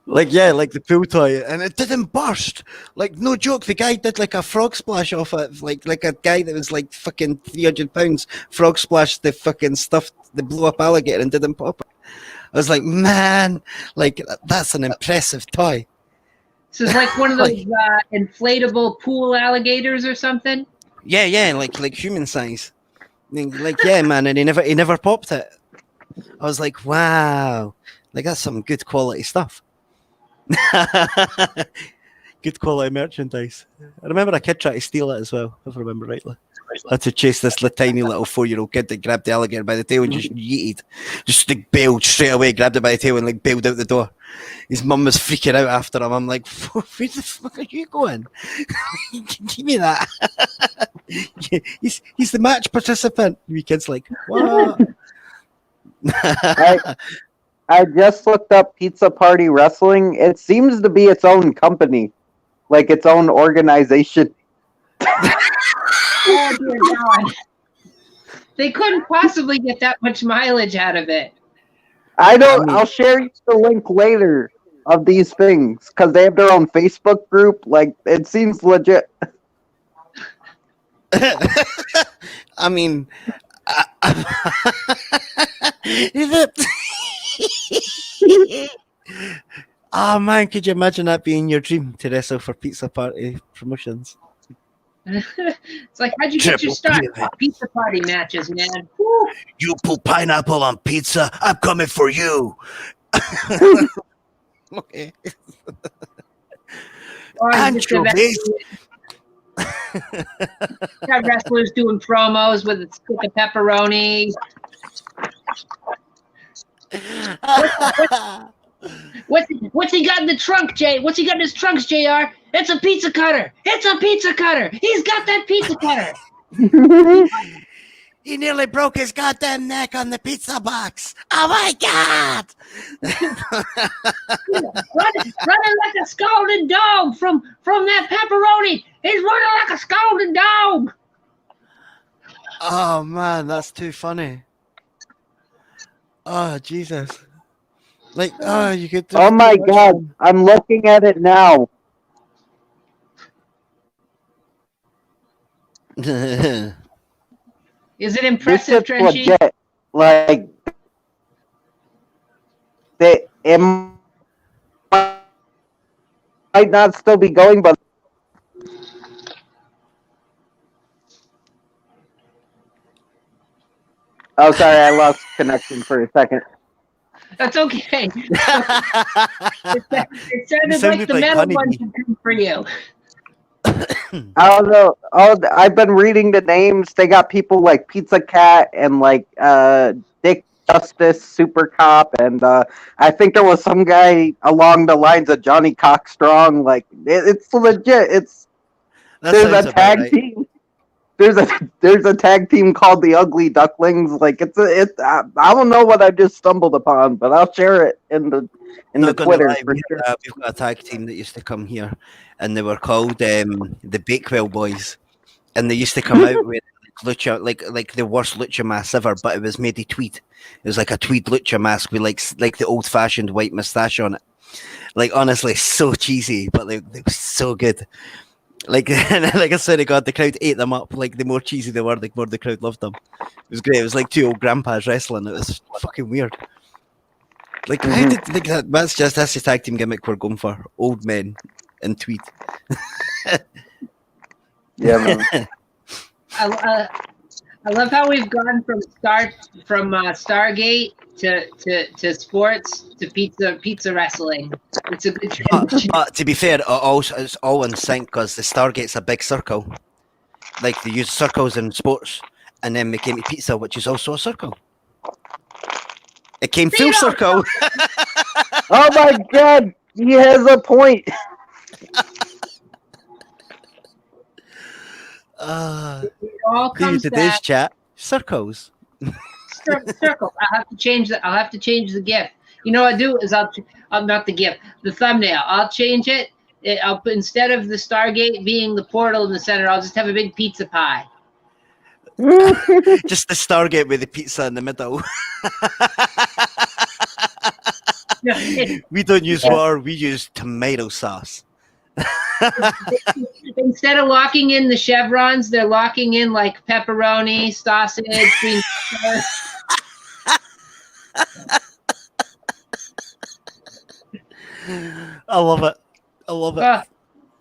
Like, yeah, like the pool toy, and it didn't burst. Like, no joke, the guy did like a frog splash off it, like a guy that was like fucking 300 pounds. Frog splashed the fucking stuff, the blew up alligator, and didn't pop it. I was like, man, like that's an impressive toy. So it's like one of those inflatable pool alligators or something. Yeah, like human size. Like, yeah, man, and he never popped it. I was like, wow, like that's some good quality stuff. Good quality merchandise. I remember a kid tried to steal it as well, if I remember rightly. I had to chase this tiny little 4-year-old kid that grabbed the alligator by the tail and just yeeted. Just like bailed straight away, grabbed it by the tail and like bailed out the door. His mum was freaking out after him. I'm like, where the fuck are you going? Give me that. He's the match participant. The kid's like, what? I just looked up Pizza Party Wrestling. It seems to be its own company, like its own organization. Oh dear God! They couldn't possibly get that much mileage out of it. I'll share you the link later. of these things because they have their own Facebook group. Like, it seems legit. I mean, is it? Oh man, could you imagine that being your dream to wrestle for pizza party promotions? It's like, how'd you get your start? Pizza party matches, man. Woo. You put pineapple on pizza, I'm coming for you. Okay. Anchovies. Got wrestlers doing promos with the pepperoni. What's he got in the trunk, Jay? What's he got in his trunks, JR? It's a pizza cutter. It's a pizza cutter. He's got that pizza cutter. He nearly broke his goddamn neck on the pizza box. Oh my god! running like a scalded dog from that pepperoni. He's running like a scalded dog. Oh man, that's too funny. Oh Jesus! Like, oh, you could. Oh my god! I'm looking at it now. Is it impressive, Trenchy? Legit. Like, it might not still be going, but oh, sorry, I lost connection for a second. That's okay. It sounded like the metal one should come for you. I don't know. Oh, I've been reading the names. They got people like Pizza Cat and like Dick Justice, Super Cop, and I think there was some guy along the lines of Johnny Cockstrong. Like, it's legit. There's a tag team. There's a tag team called the Ugly Ducklings. Like, I don't know what I just stumbled upon, but I'll share it in the Twitter. For sure. We've got a tag team that used to come here, and they were called the Bakewell Boys, and they used to come out with lucha, like the worst lucha mask ever, but it was made of tweed. It was like a tweed lucha mask with like the old fashioned white mustache on it. Like, honestly, so cheesy, but they were so good. Like, like I said, God, the crowd ate them up. Like, the more cheesy they were, the more the crowd loved them. It was great. It was like two old grandpas wrestling. It was fucking weird. Like, how did that's the tag team gimmick we're going for? Old men in tweed. Yeah, man. I love how we've gone from Stargate to sports to pizza wrestling. It's a good transition. But to be fair, it's all in sync because the Stargate's a big circle. Like, they use circles in sports, and then they came to pizza, which is also a circle. It came full circle. Oh my god, he has a point. It all comes today's chat circles. Circles. I'll have to change the GIF. You know what I do is I'll not the GIF, the thumbnail. I'll change it. I'll put, instead of the Stargate being the portal in the center, I'll just have a big pizza pie. Just the Stargate with the pizza in the middle. We don't use water, we use tomato sauce. Instead of locking in the chevrons, they're locking in like pepperoni, sausage, green pepper. I love it.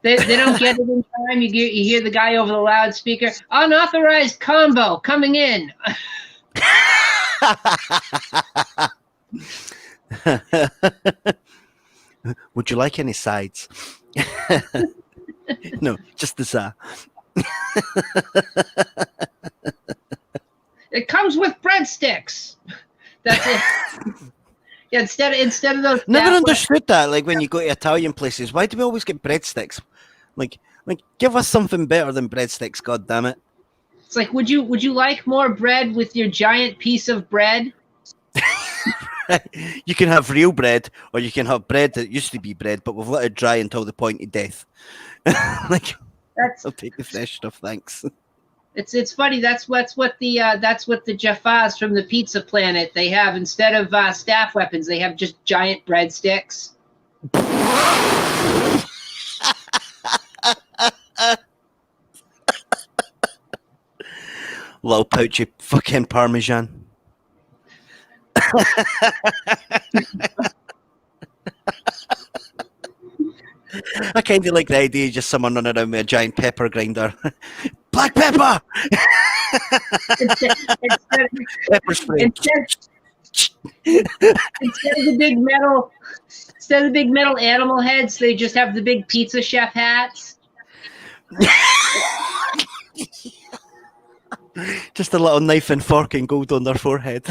They don't get it in time. You hear the guy over the loudspeaker. Unauthorized combo coming in. Would you like any sides? No, just the za. It comes with breadsticks. That's it. Yeah, instead of those. Never understood that. Like, when you go to Italian places, why do we always get breadsticks? Like, give us something better than breadsticks. God damn it! It's like, would you like more bread with your giant piece of bread? You can have real bread, or you can have bread that used to be bread, but we've let it dry until the point of death. Like, I'll take the fresh stuff, thanks. It's funny. That's what the Jaffas from the Pizza Planet they have. Instead of staff weapons, they have just giant breadsticks. Little pouchy fucking Parmesan. I kind of like the idea of just someone running around with a giant pepper grinder. Black pepper! Instead, instead, Pepper spray. instead of the big metal, instead of the big metal animal heads, they just have the big pizza chef hats. Just a little knife and fork and gold on their forehead.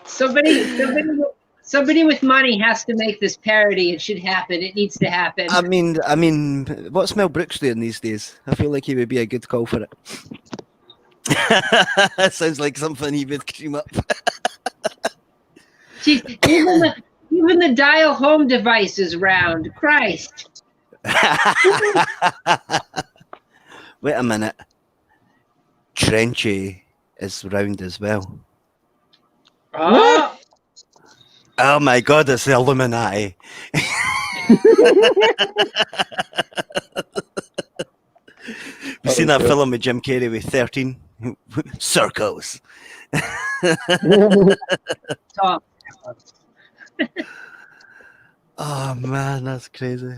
Somebody with money has to make this parody. It should happen. It needs to happen. I mean, what's Mel Brooks doing these days? I feel like he would be a good call for it. Sounds like something he would cream up. Jeez, even the dial home device is round. Christ. Wait a minute. Trenchy is round as well. Oh, Oh my god, it's the Illuminati. We've seen that film with Jim Carrey with 13 circles. Tom. Oh man, that's crazy.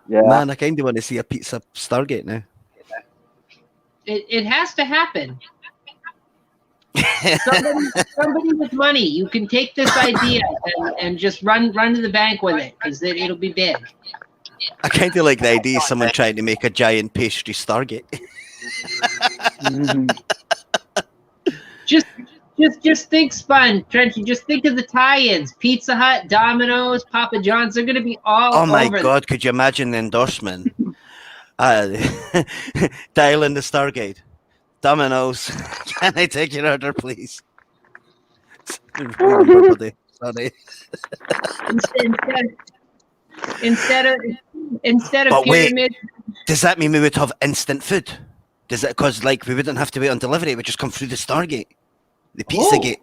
Yeah. Man, I kind of want to see a pizza Stargate now. It has to happen. Somebody with money, you can take this idea and just run to the bank with it, because it'll be big. I kind of like the idea of someone trying to make a giant pastry Stargate. Just think, Spun, Trenchy. Just think of the tie-ins: Pizza Hut, Domino's, Papa John's. They're going to be all Oh my over god, could you imagine the endorsement? Dial in the Stargate. Domino's, can I take your order, please? Sorry. Instead of But wait, pyramid. does that mean we would have instant food? Does it, because like we wouldn't have to wait on delivery, it would just come through the Stargate, the Pizza Gate.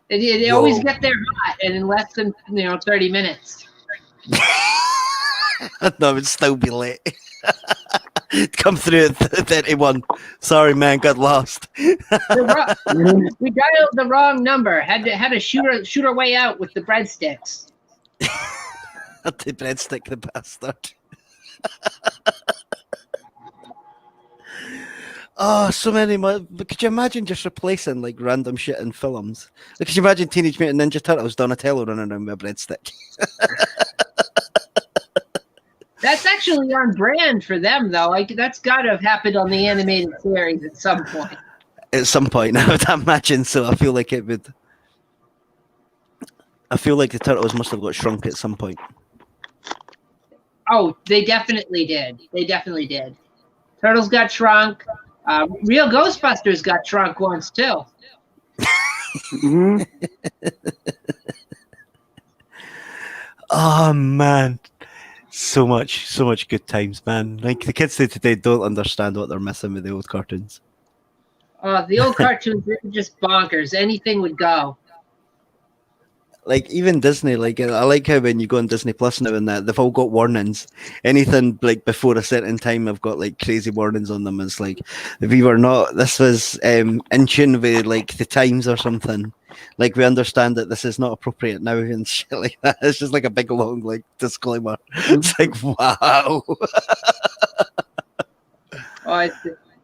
They always get there hot and in less than 30 minutes. No, it would still be late. Come through at 31. Sorry, man, got lost. We dialed the wrong number. Had to shoot our way out with the breadsticks. The breadstick, the bastard. Oh, so many. But could you imagine just replacing like random shit in films? Like, could you imagine Teenage Mutant Ninja Turtles Donatello running around with a breadstick? That's actually on brand for them, though. Like, that's got to have happened on the animated series at some point. At some point, I would imagine. So I feel like it would. I feel like the turtles must have got shrunk at some point. Oh, they definitely did. They definitely did. Turtles got shrunk. Real Ghostbusters got shrunk once too. Oh man, so much good times, man. Like the kids today don't understand what they're missing with the old cartoons. The old cartoons were just bonkers. Anything would go. Like even Disney, like I like how when you go on Disney Plus now and that they've all got warnings. Anything like before a certain time, I've got like crazy warnings on them. It's like if we were not, this was in tune with like the times or something. Like we understand that this is not appropriate now and shit like that. It's just like a big long like disclaimer. It's like wow.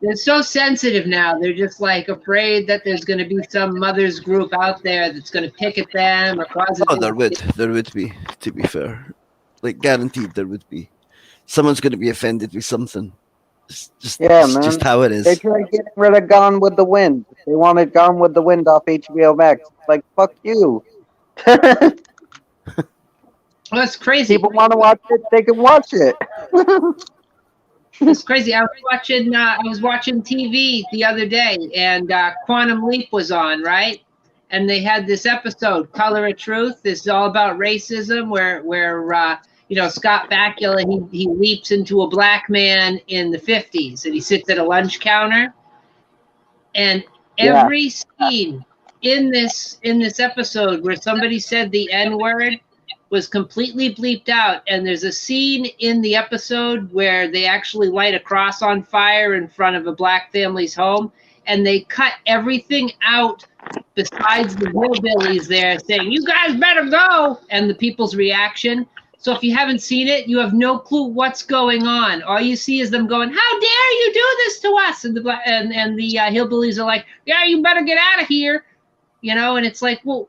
They're so sensitive now. They're just like afraid that there's going to be some mothers group out there that's going to pick at them or cause. Oh, there would be. To be fair, like guaranteed, there would be. Someone's going to be offended with something. Just how it is. They tried getting rid of Gone with the Wind. They wanted Gone with the Wind off HBO Max. Like fuck you. Well, that's crazy. People want to watch it, they can watch it. It's crazy. I was watching TV the other day, and Quantum Leap was on, right? And they had this episode, Color of Truth. This is all about racism, where Scott Bakula he leaps into a black man in the 50s, and he sits at a lunch counter, and every scene in this episode where somebody said the N-word was completely bleeped out, and there's a scene in the episode where they actually light a cross on fire in front of a black family's home, and they cut everything out besides the hillbillies there saying, "You guys better go," and the people's reaction. So if you haven't seen it, you have no clue what's going on. All you see is them going, "How dare you do this to us?" And the hillbillies are like, "Yeah, you better get out of here," And it's like, well,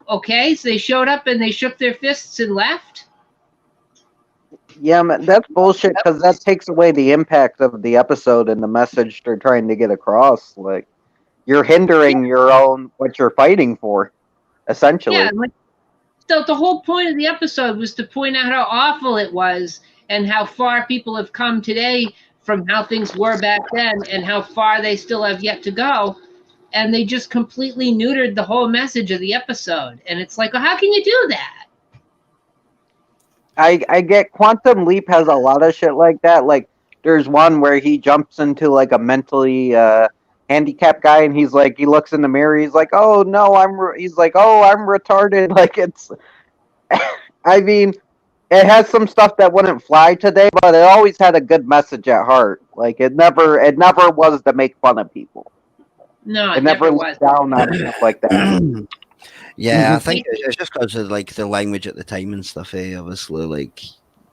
okay. So they showed up and they shook their fists and left. Yeah, man, that's bullshit because that takes away the impact of the episode and the message they're trying to get across. Like, you're hindering your own what you're fighting for, essentially. Yeah, like the whole point of the episode was to point out how awful it was and how far people have come today from how things were back then and how far they still have yet to go. And they just completely neutered the whole message of the episode. And it's like, well, how can you do that? I get Quantum Leap has a lot of shit like that. Like, there's one where he jumps into like a mentally handicapped guy, and he's like, he looks in the mirror, he's like, "Oh no, he's like, oh, I'm retarded." Like, it's, I mean, it has some stuff that wouldn't fly today, but it always had a good message at heart. Like, it never was to make fun of people. No, it never looked down on stuff like that. Yeah, I think it's just because of like the language at the time and stuff. Obviously, like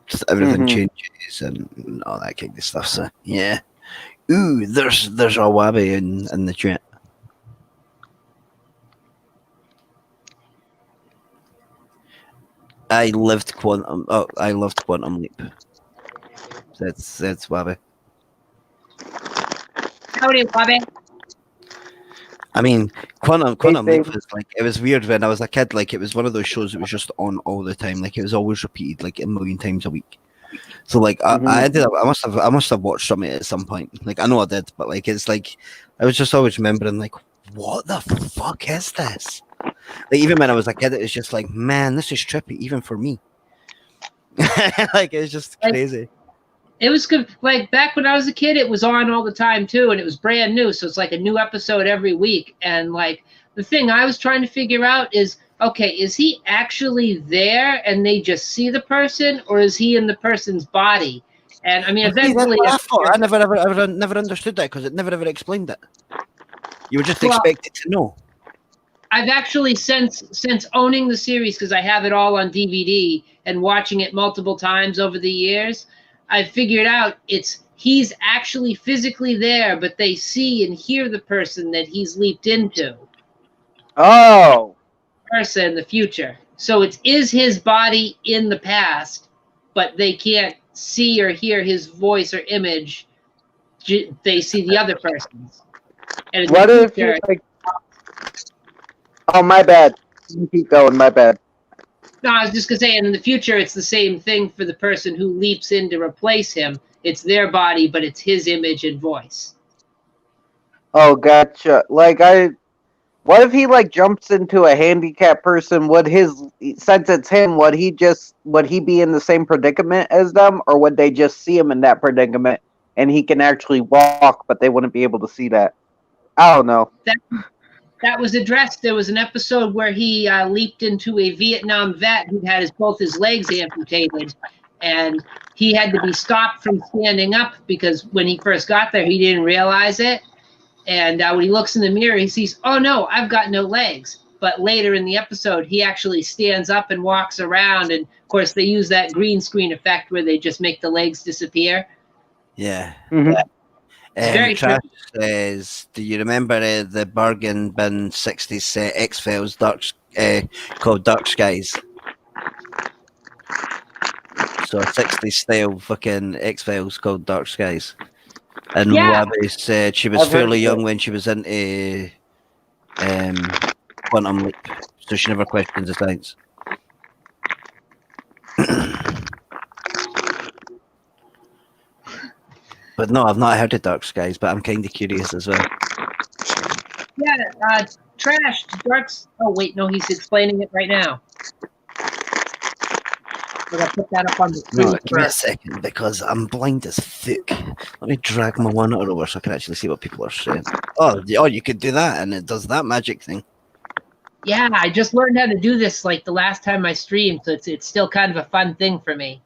just everything changes and all that kind of stuff. So yeah. Ooh, there's a Wabi in the chat. I loved Quantum Leap. That's Wabi. Howdy, Wabi. I mean, Quantum Leap was like, it was weird when I was a kid. Like, it was one of those shows that was just on all the time. Like, it was always repeated like a million times a week. So like, I must have watched something at some point. Like, I know I did, but like, it's like I was just always remembering like, what the fuck is this? Like, even when I was a kid, it was just like, man, this is trippy, even for me. Like, it's just crazy. It was good. Like, back when I was a kid, it was on all the time too, and it was brand new. So it's like a new episode every week. And like, the thing I was trying to figure out is, okay, is he actually there and they just see the person, or is he in the person's body? And I mean, eventually, I never understood that because it never ever explained it. You were just expected to know. I've actually since owning the series, because I have it all on DVD and watching it multiple times over the years, I've figured out he's actually physically there, but they see and hear the person that he's leaped into. Oh. Person in the future. So it is his body in the past, but they can't see or hear his voice or image. They see the other person's. And what if you're like, oh, my bad. You keep going, my bad. No, I was just going to say, and in the future, it's the same thing for the person who leaps in to replace him. It's their body, but it's his image and voice. Oh, gotcha. Like, what if he like jumps into a handicapped person? Since it's him, would he be in the same predicament as them, or would they just see him in that predicament and he can actually walk, but they wouldn't be able to see that? I don't know. That was addressed. There was an episode where he leaped into a Vietnam vet who had both his legs amputated, and he had to be stopped from standing up because when he first got there, he didn't realize it. And when he looks in the mirror, he sees, oh no, I've got no legs. But later in the episode, he actually stands up and walks around. And of course, they use that green screen effect where they just make the legs disappear. Yeah. Mm-hmm. Trash says, do you remember the bargain bin 60s X-Files called Dark Skies? So a 60s style fucking X-Files called Dark Skies. And Wabi said she was fairly young when she was into Quantum Leap, so she never questioned the science. But no, I've not heard of Dark Skies, but I'm kind of curious as well. Yeah, Trash, Darks. Oh, wait, no, he's explaining it right now. I'm gonna put that up on the No, screen give me a for. second because I'm blind as fuck. Let me drag my monitor over so I can actually see what people are saying. Oh, you could do that, and it does that magic thing. Yeah, I just learned how to do this like the last time I streamed, so it's still kind of a fun thing for me.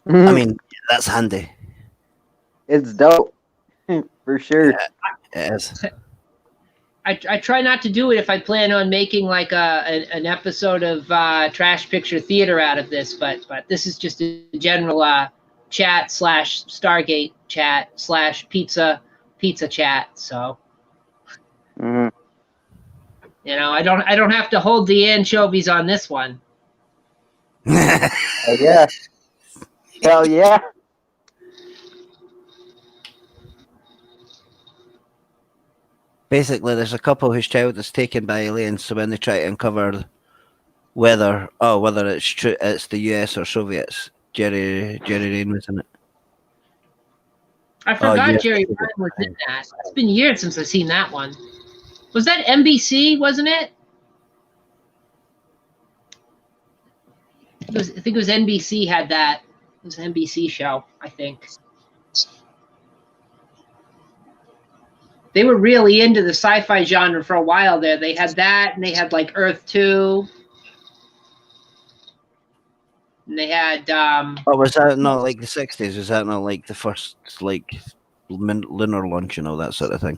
I mean, that's handy. It's dope. For sure. It is. I try not to do it if I plan on making like an episode of Trash Picture Theater out of this, but this is just a general chat / Stargate chat / pizza chat. So Mhm. I don't have to hold the anchovies on this one. Oh, yeah. Hell yeah. Basically, there's a couple whose child is taken by aliens, so when they try to uncover whether it's true, it's the US or Soviets. Jerry Rain was in it. I Oh, forgot yeah. Jerry Ryan was in that. It's been years since I've seen that one. Was that NBC? Wasn't it? I think it was NBC had that. It was an NBC show, I think. They were really into the sci-fi genre for a while there. They had that, and they had like Earth 2. And they had Oh, was that not like the 60s? Was that not like the first like lunar launch and all that sort of thing?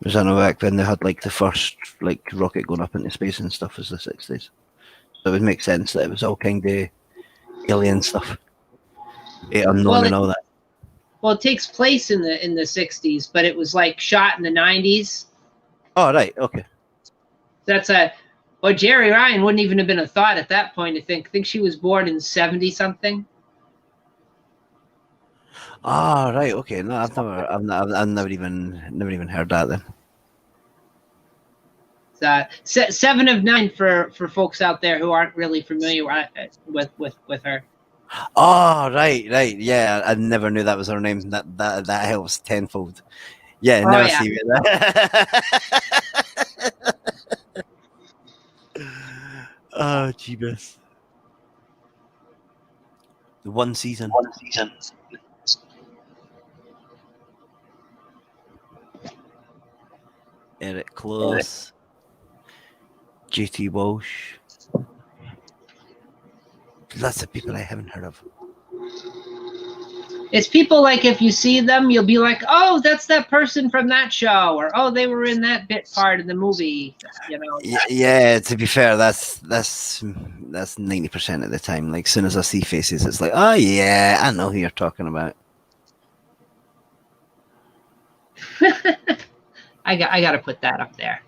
Was that not back when they had like the first like rocket going up into space and stuff? Was the 60s? So it would make sense that it was all kind of alien stuff, unknown and all that. well, it takes place in the 60s, but it was like shot in the 90s. Oh, right, okay. Well, Jerry Ryan wouldn't even have been a thought at that point. I think she was born in 70 something. Ah, right, okay. No, I've never even heard that then. 7 of 9 for folks out there who aren't really familiar with her. Oh, right, yeah. I never knew that was her name. That helps tenfold. Yeah, Oh, never yeah. see that. Oh, jeebus. The one season. Eric Close. JT Walsh. Lots of people I haven't heard of. It's people like if you see them, you'll be like, "Oh, that's that person from that show," or "Oh, they were in that bit part of the movie." Yeah, to be fair, that's 90% of the time. Like, as soon as I see faces, it's like, oh yeah, I know who you're talking about. I got to put that up there.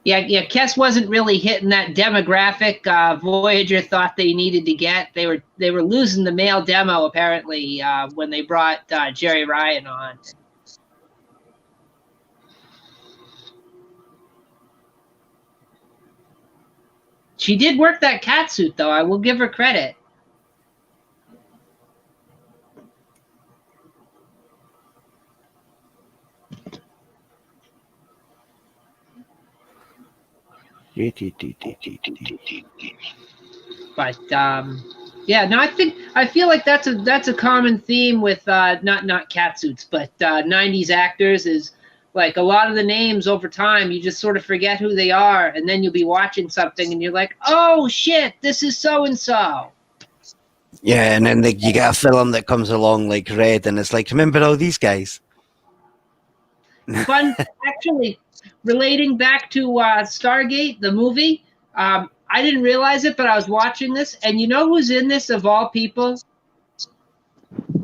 Yeah. Kess wasn't really hitting that demographic Voyager thought they needed to get. They were losing the male demo apparently when they brought Jerry Ryan on. She did work that cat suit though. I will give her credit. But yeah, no, I feel like that's a common theme with not cat suits, but 90s actors is like a lot of the names over time you just sort of forget who they are, and then you'll be watching something and you're like, oh shit, this is so and so. Yeah, and then you get a film that comes along like Red, and it's like, remember all these guys? Fun, actually, relating back to Stargate, the movie. I didn't realize it, but I was watching this, and you know who's in this of all people?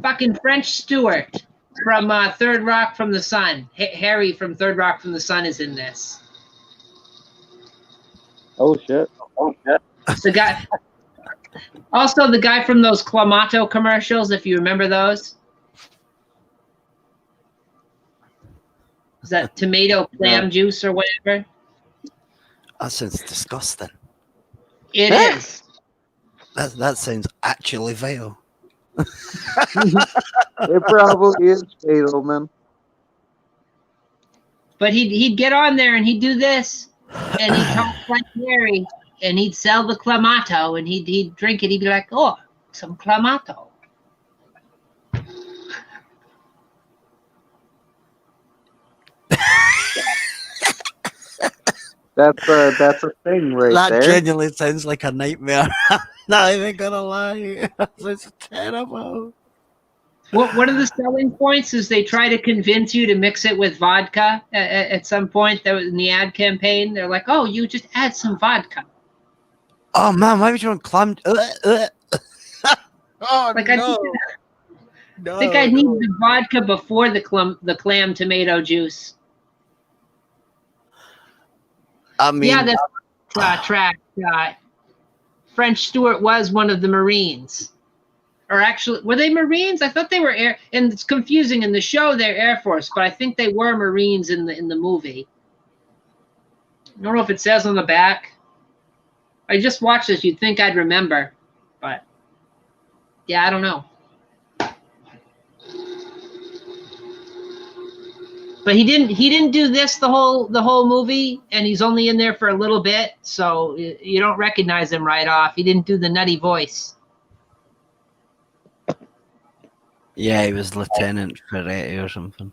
Fucking French Stewart from Third Rock from the Sun. Harry from Third Rock from the Sun is in this. Oh shit. The guy. Also, the guy from those Clamato commercials, if you remember those. Is that tomato clam juice or whatever? That sounds disgusting. It is. That sounds actually vile. It probably is fatal, man. But he'd get on there and he'd do this. and he talked like Mary, and he'd sell the clamato, and he'd drink it. He'd be like, "Oh, some clamato." That's a thing right That there. genuinely sounds like a nightmare. Not even gonna lie. It's terrible. One of the selling points is they try to convince you to mix it with vodka at some point. That was in the ad campaign. They're like, "Oh, you just add some vodka." Oh man, why would you want clam? Oh Like no, I think I need no. the vodka before the clam tomato juice. I Yeah, mean, that track. French Stewart was one of the Marines. Or actually, were they Marines? I thought they were air. And it's confusing in the show. They're Air Force, but I think they were Marines in the movie. I don't know if it says on the back. I just watched this. You'd think I'd remember, but yeah, I don't know. But he didn't do this the whole movie, and he's only in there for a little bit, so you don't recognize him right off. He didn't do the nutty voice. yeah, he was Lieutenant Ferretti or something.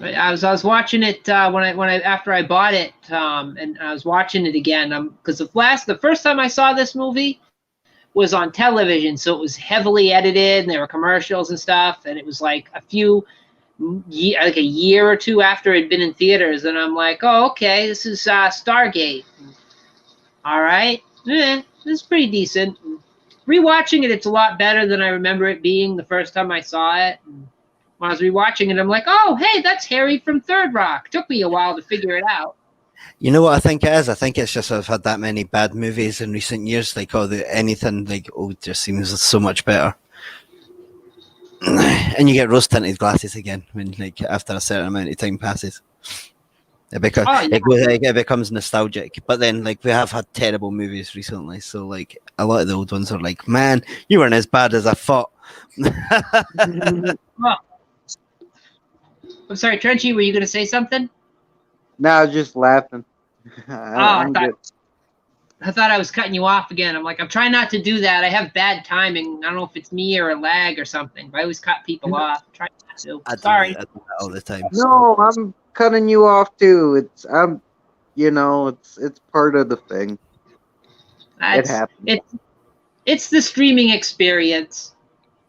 I was watching it when I after I bought it, and I was watching it again because the first time I saw this movie was on television, so it was heavily edited, and there were commercials and stuff, and it was like a year or two after it had been in theaters, and I'm like, oh, okay, this is Stargate. All right, it's pretty decent. Rewatching it, it's a lot better than I remember it being the first time I saw it. And when I was rewatching it, I'm like, oh, hey, that's Harry from Third Rock. Took me a while to figure it out. You know what I think it is? I think it's just I've had that many bad movies in recent years. Like, anything like old just seems so much better. And you get rose tinted glasses again when, like, after a certain amount of time passes. It becomes nostalgic. But then, like, we have had terrible movies recently, so like a lot of the old ones are like, man, you weren't as bad as I thought. Oh, I'm sorry, Trenchy, were you going to say something? No, I was just laughing. I'm good. I thought I was cutting you off again. I'm like, I'm trying not to do that. I have bad timing. I don't know if it's me or a lag or something, but I always cut people off. I'm trying not to. Sorry. I do that all the time. No, I'm cutting you off too. It's part of the thing. It happens. It's the streaming experience.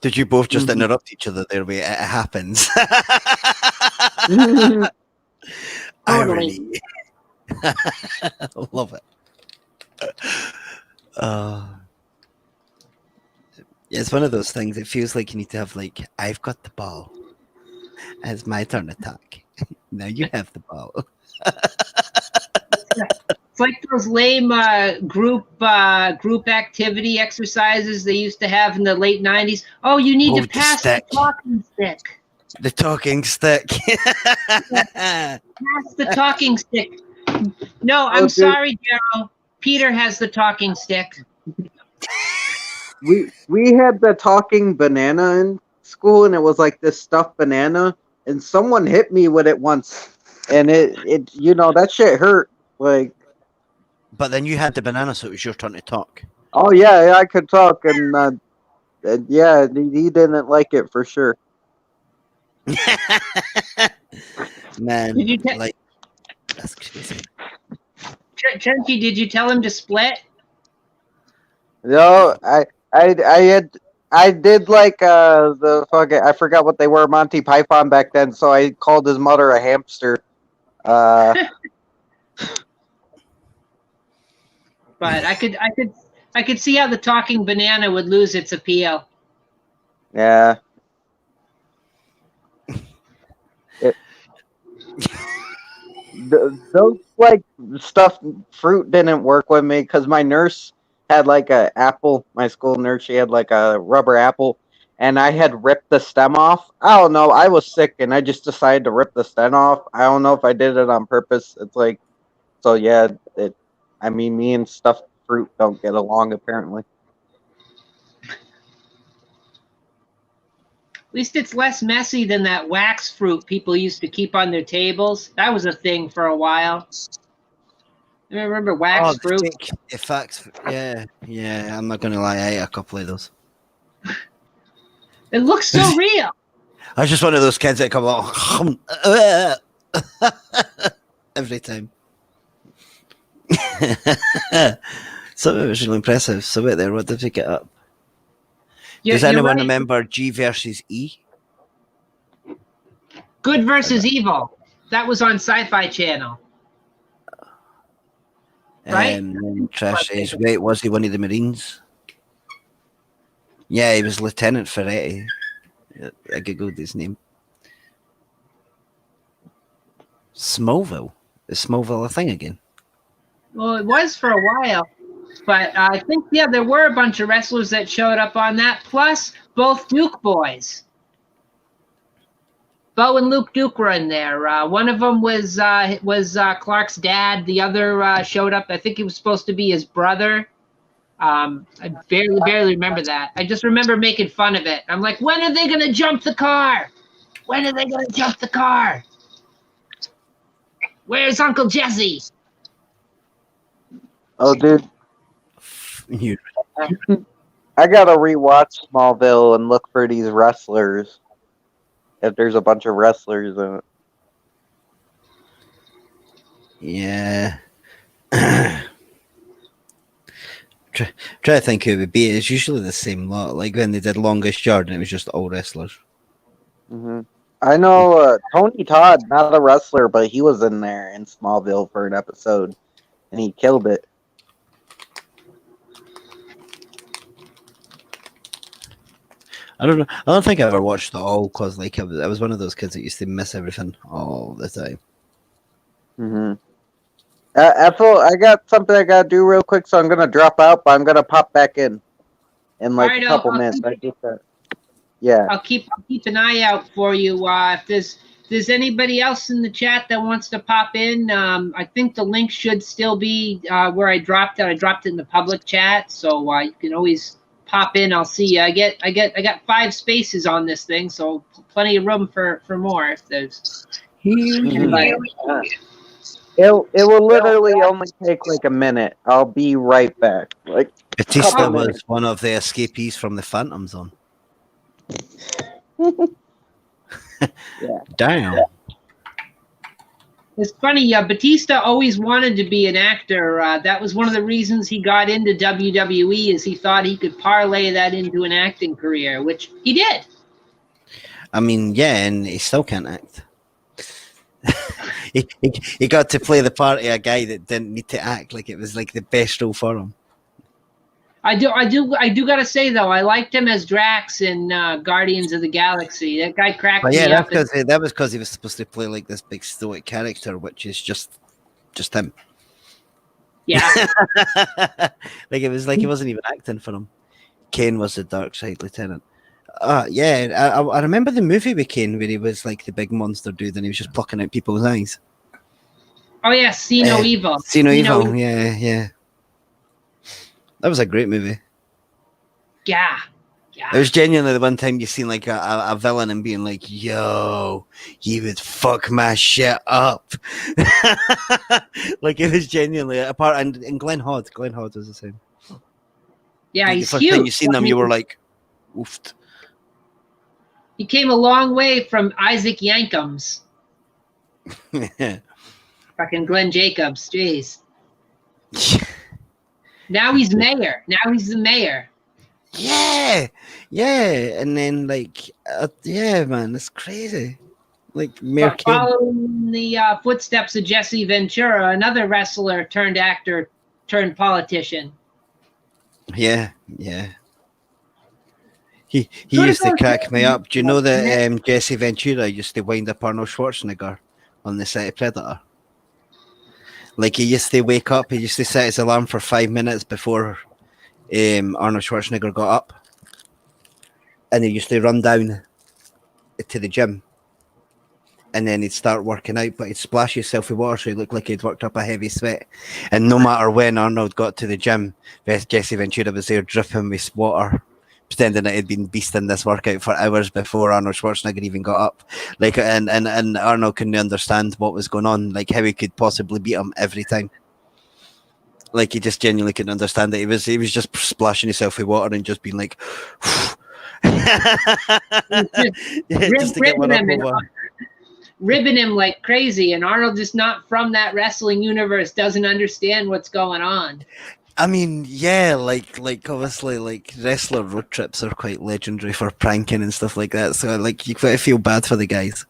Did you both just interrupt each other there? It happens. Irony. Love it. It's one of those things. It feels like you need to have, like, I've got the ball. It's my turn to talk. Now you have the ball. It's like those lame group activity exercises they used to have in the late 90s. Oh, you need to pass the talking stick. The talking stick. Pass the talking stick. No, I'm sorry, Daryl. Peter has the talking stick. We had the talking banana in school, and it was like this stuffed banana, and someone hit me with it once, and it that shit hurt. Like, but then you had the banana, so it was your turn to talk. Oh yeah, I could talk, and yeah, he didn't like it for sure. Man, that's crazy. Trenchy, did you tell him to split? No, I did like the fucking, I forgot what they were, Monty Python back then, so I called his mother a hamster. But I could see how the talking banana would lose its appeal. Yeah. Those like stuffed fruit didn't work with me because my nurse had like a apple. My school nurse, she had like a rubber apple, and I had ripped the stem off. I don't know. I was sick, and I just decided to rip the stem off. I don't know if I did it on purpose. It's like, so yeah. I mean, me and stuffed fruit don't get along apparently. least it's less messy than that wax fruit people used to keep on their tables. That was a thing for a while. I remember wax fruit. The facts. Yeah. I'm not gonna lie. I ate a couple of those. It looks so real. I was just one of those kids that come along every time. So it was really impressive. So wait there, what did we get up? Does anyone remember G versus E? Good versus Evil. That was on Sci-Fi Channel. Right? Trash says, wait, was he one of the Marines? Yeah, he was Lieutenant Ferretti. I googled his name. Smallville. Is Smallville a thing again? Well, it was for a while. But I think, there were a bunch of wrestlers that showed up on that. Plus, both Duke boys. Bo and Luke Duke were in there. One of them was Clark's dad. The other showed up. I think he was supposed to be his brother. I barely remember that. I just remember making fun of it. I'm like, when are they going to jump the car? When are they going to jump the car? Where's Uncle Jesse? Oh, dude. You. I gotta rewatch Smallville and look for these wrestlers. If there's a bunch of wrestlers in it. Yeah. Try to think who it would be. It's usually the same lot. Like when they did Longest Yard and it was just all wrestlers. Mm-hmm. I know Tony Todd, not a wrestler, but he was in there in Smallville for an episode. And he killed it. I don't know. I don't think I ever watched it all because I was one of those kids that used to miss everything all the time. Mm-hmm. Ethel, I got something I gotta do real quick, so I'm gonna drop out, but I'm gonna pop back in like a couple minutes. I'll keep an eye out for you. If there's anybody else in the chat that wants to pop in, I think the link should still be where I dropped it. I dropped it in the public chat, so you can always pop in. I'll see you. I got 5 spaces on this thing, so plenty of room for more if there's anybody. It will literally only take like a minute. I'll be right back. Like Batista was one of the escapees from the Phantom Zone. Yeah. Damn. It's funny, Batista always wanted to be an actor. That was one of the reasons he got into WWE, is he thought he could parlay that into an acting career, which he did. I mean, yeah, and he still can't act. he got to play the part of a guy that didn't need to act. Like it was like the best role for him. I do gotta say though, I liked him as Drax in Guardians of the Galaxy. That guy cracked me up. That was because he was supposed to play like this big stoic character, which is just him. Yeah. Like it was like he wasn't even acting for him. Kane was the dark side lieutenant. Yeah, I remember the movie with Kane where he was like the big monster dude and he was just plucking out people's eyes. Oh yeah, See No Evil. See No Evil, yeah. That was a great movie. Yeah. It was genuinely the one time you seen like a villain and being like, yo, you would fuck my shit up. Like it was genuinely a part, and Glenn Hodd was the same. Yeah, like, he's the first huge. time you seen them, you were like, oofed. He came a long way from Isaac Yankums. Fucking Glenn Jacobs, jeez. Now he's mayor. Now he's the mayor. Yeah, and then like, yeah, man, it's crazy. Like Mayor King. Following the footsteps of Jesse Ventura, another wrestler turned actor turned politician. Yeah. He used to crack me up. Do you know that Jesse Ventura used to wind up Arnold Schwarzenegger on the set of Predator? Like he used to wake up, he used to set his alarm for 5 minutes before Arnold Schwarzenegger got up, and he used to run down to the gym, and then he'd start working out, but he'd splash himself with water so he looked like he'd worked up a heavy sweat. And no matter when Arnold got to the gym, Jesse Ventura was there dripping with water pretending that he'd been beasting this workout for hours before Arnold Schwarzenegger even got up. Like, and Arnold couldn't understand what was going on, like how he could possibly beat him every time. Like, he just genuinely couldn't understand it. He was just splashing himself with water and just being like, just to get one up over. Ribbing him like crazy, and Arnold is not from that wrestling universe, doesn't understand what's going on. I mean, yeah, like obviously, like wrestler road trips are quite legendary for pranking and stuff like that. So like, you gotta feel bad for the guys.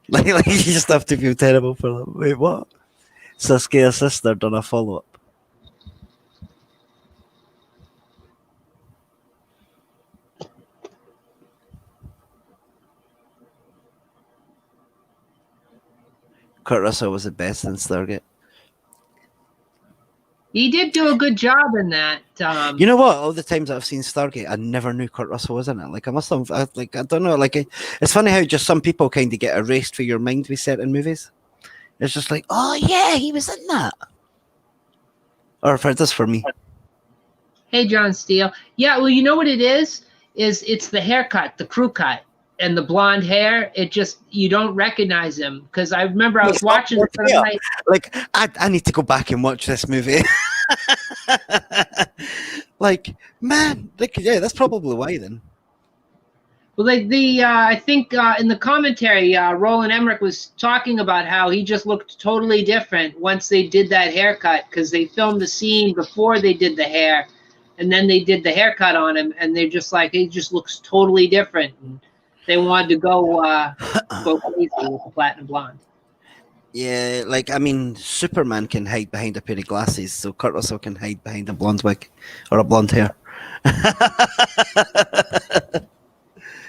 Like you just have to feel terrible for them. Wait, what? Sasuke's sister done a follow up. Kurt Russell was the best in Stargate. He did do a good job in that. You know what? All the times that I've seen Stargate, I never knew Kurt Russell was in it. Like, I must have, I don't know. Like, it's funny how just some people kind of get erased for your mind with certain movies. It's just like, oh yeah, he was in that. Or for this for me. Hey, John Steele. Yeah, well, you know what it is? It's the haircut, the crew cut, and the blonde hair. It just, you don't recognize him. Because I remember I was watching it the night. Like, I need to go back and watch this movie. Like, man, like, yeah, that's probably why then. Well, like I think in the commentary, Roland Emmerich was talking about how he just looked totally different once they did that haircut, because they filmed the scene before they did the hair, and then they did the haircut on him, and they're just like, he just looks totally different. And they wanted to go crazy with the platinum blonde. Yeah, like, I mean, Superman can hide behind a pair of glasses, so Kurt Russell can hide behind a blonde wig or a blonde hair.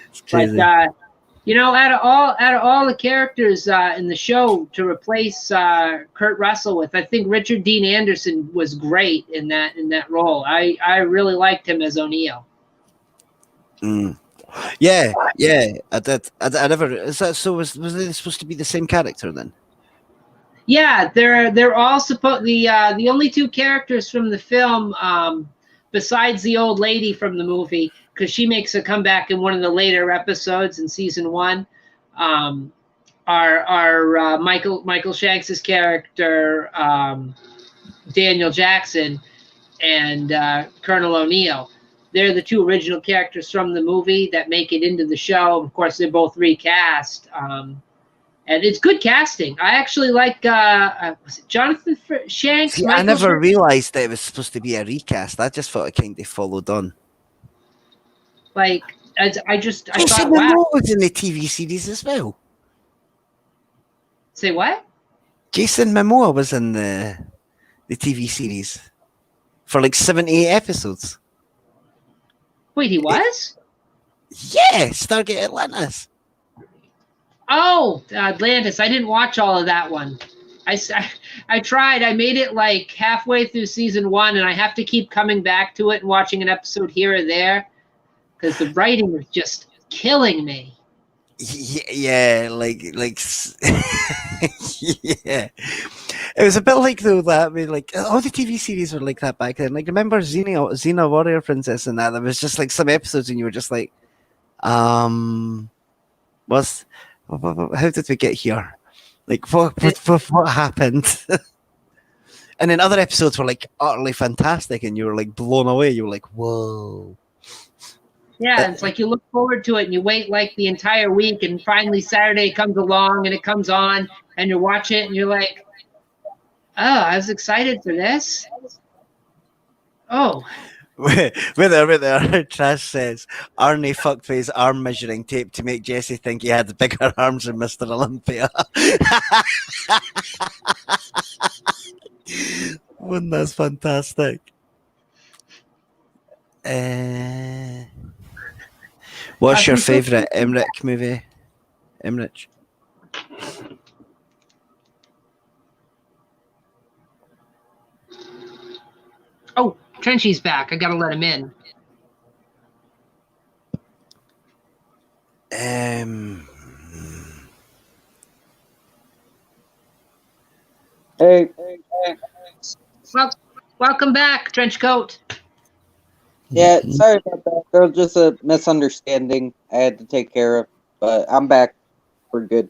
It's crazy. But you know, out of all the characters in the show to replace Kurt Russell with, I think Richard Dean Anderson was great in that role. I really liked him as O'Neill. Yeah. I did. I never. Is that so? Was they supposed to be the same character then? Yeah, they're all supposed. The only two characters from the film, besides the old lady from the movie, because she makes a comeback in one of the later episodes in season 1, are Michael Shanks's character, Daniel Jackson, and Colonel O'Neill. They're the two original characters from the movie that make it into the show. Of course, they're both recast. And it's good casting. I actually like was it Jonathan Shanks. See, I never realized that it was supposed to be a recast. I just thought it kind of followed on. Like, I thought, Jason Momoa was in the TV series as well. Say what? Jason Momoa was in the TV series for like 78 episodes. Wait, he was? Yeah, Stargate Atlantis. Oh, Atlantis. I didn't watch all of that one. I tried. I made it like halfway through season 1, and I have to keep coming back to it and watching an episode here or there because the writing was just killing me. Yeah, like yeah. It was a bit like though that, I mean, like all the TV series were like that back then. Like, remember Xena Warrior Princess and that? There was just like some episodes and you were just like, how did we get here? Like, what happened? And then other episodes were like utterly fantastic, and you were like blown away. You were like, whoa. Yeah, it's like you look forward to it and you wait like the entire week, and finally Saturday comes along and it comes on and you watch it and you're like, oh, I was excited for this. Oh. Wait there. Trash says Arnie fucked with his arm measuring tape to make Jesse think he had bigger arms than Mr. Olympia. Wouldn't that's fantastic? What's your favorite Emmerich movie? Emmerich? Oh, Trenchy's back. I gotta let him in. Hey. Well, welcome back, Trenchcoat. Yeah, sorry about that. There was just a misunderstanding I had to take care of, but I'm back for good.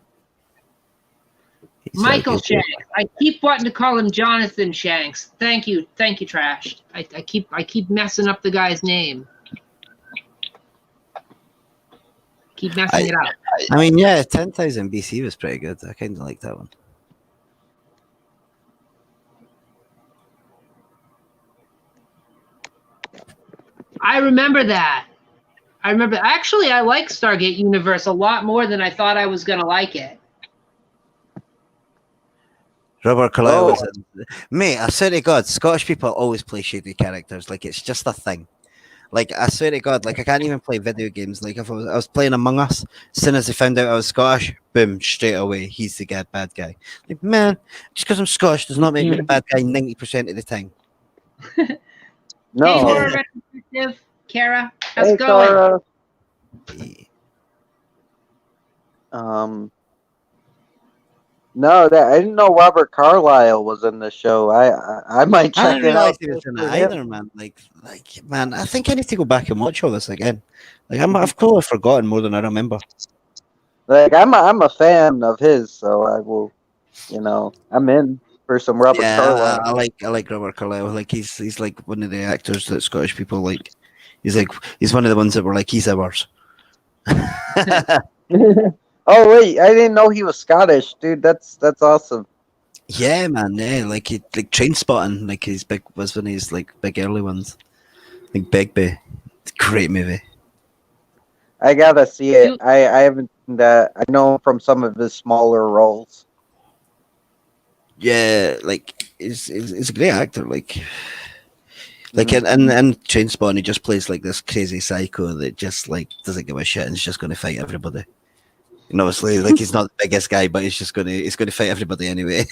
He's Michael okay. Shanks. I keep wanting to call him Jonathan Shanks. Thank you, Trash. I keep messing up the guy's name. Keep messing it up. I mean, yeah, 10,000 BC was pretty good. I kind of like that one. I remember that. Actually, I like Stargate Universe a lot more than I thought I was going to like it. Robert Carlyle was in. Mate, I swear to God, Scottish people always play shady characters. Like, it's just a thing. Like, I swear to God, like, I can't even play video games. Like, if I was playing Among Us, as soon as they found out I was Scottish, boom, straight away, he's the bad guy. Like, man, just because I'm Scottish does not make me the bad guy 90% of the time. No. Hey, Horror Retrospective. Kara, how's Hey, it going? Sarah. No, that I didn't know Robert Carlyle was in the show. I might I check didn't it realize out. he was in it for him. either, man. Like, man, I think I need to go back and watch all this again. Like, I've totally forgotten more than I remember. Like I'm a fan of his, so I will, I'm in for some Robert Yeah, Carlyle. I like Robert Carlyle. Like, he's like one of the actors that Scottish people like. He's one of the ones that were like, he's ours. Oh wait, I didn't know he was Scottish, dude. That's awesome. Yeah, man. Yeah, like Train Spotting, like his big was one of his like big early ones, like Begbie. Great movie. I gotta see it. I haven't seen that. I know him from some of his smaller roles. Yeah, like he's a great actor. Like Mhm. in Train Spotting, he just plays like this crazy psycho that just like doesn't give a shit and is just going to fight everybody. And obviously, like he's not the biggest guy, but he's going to fight everybody anyway.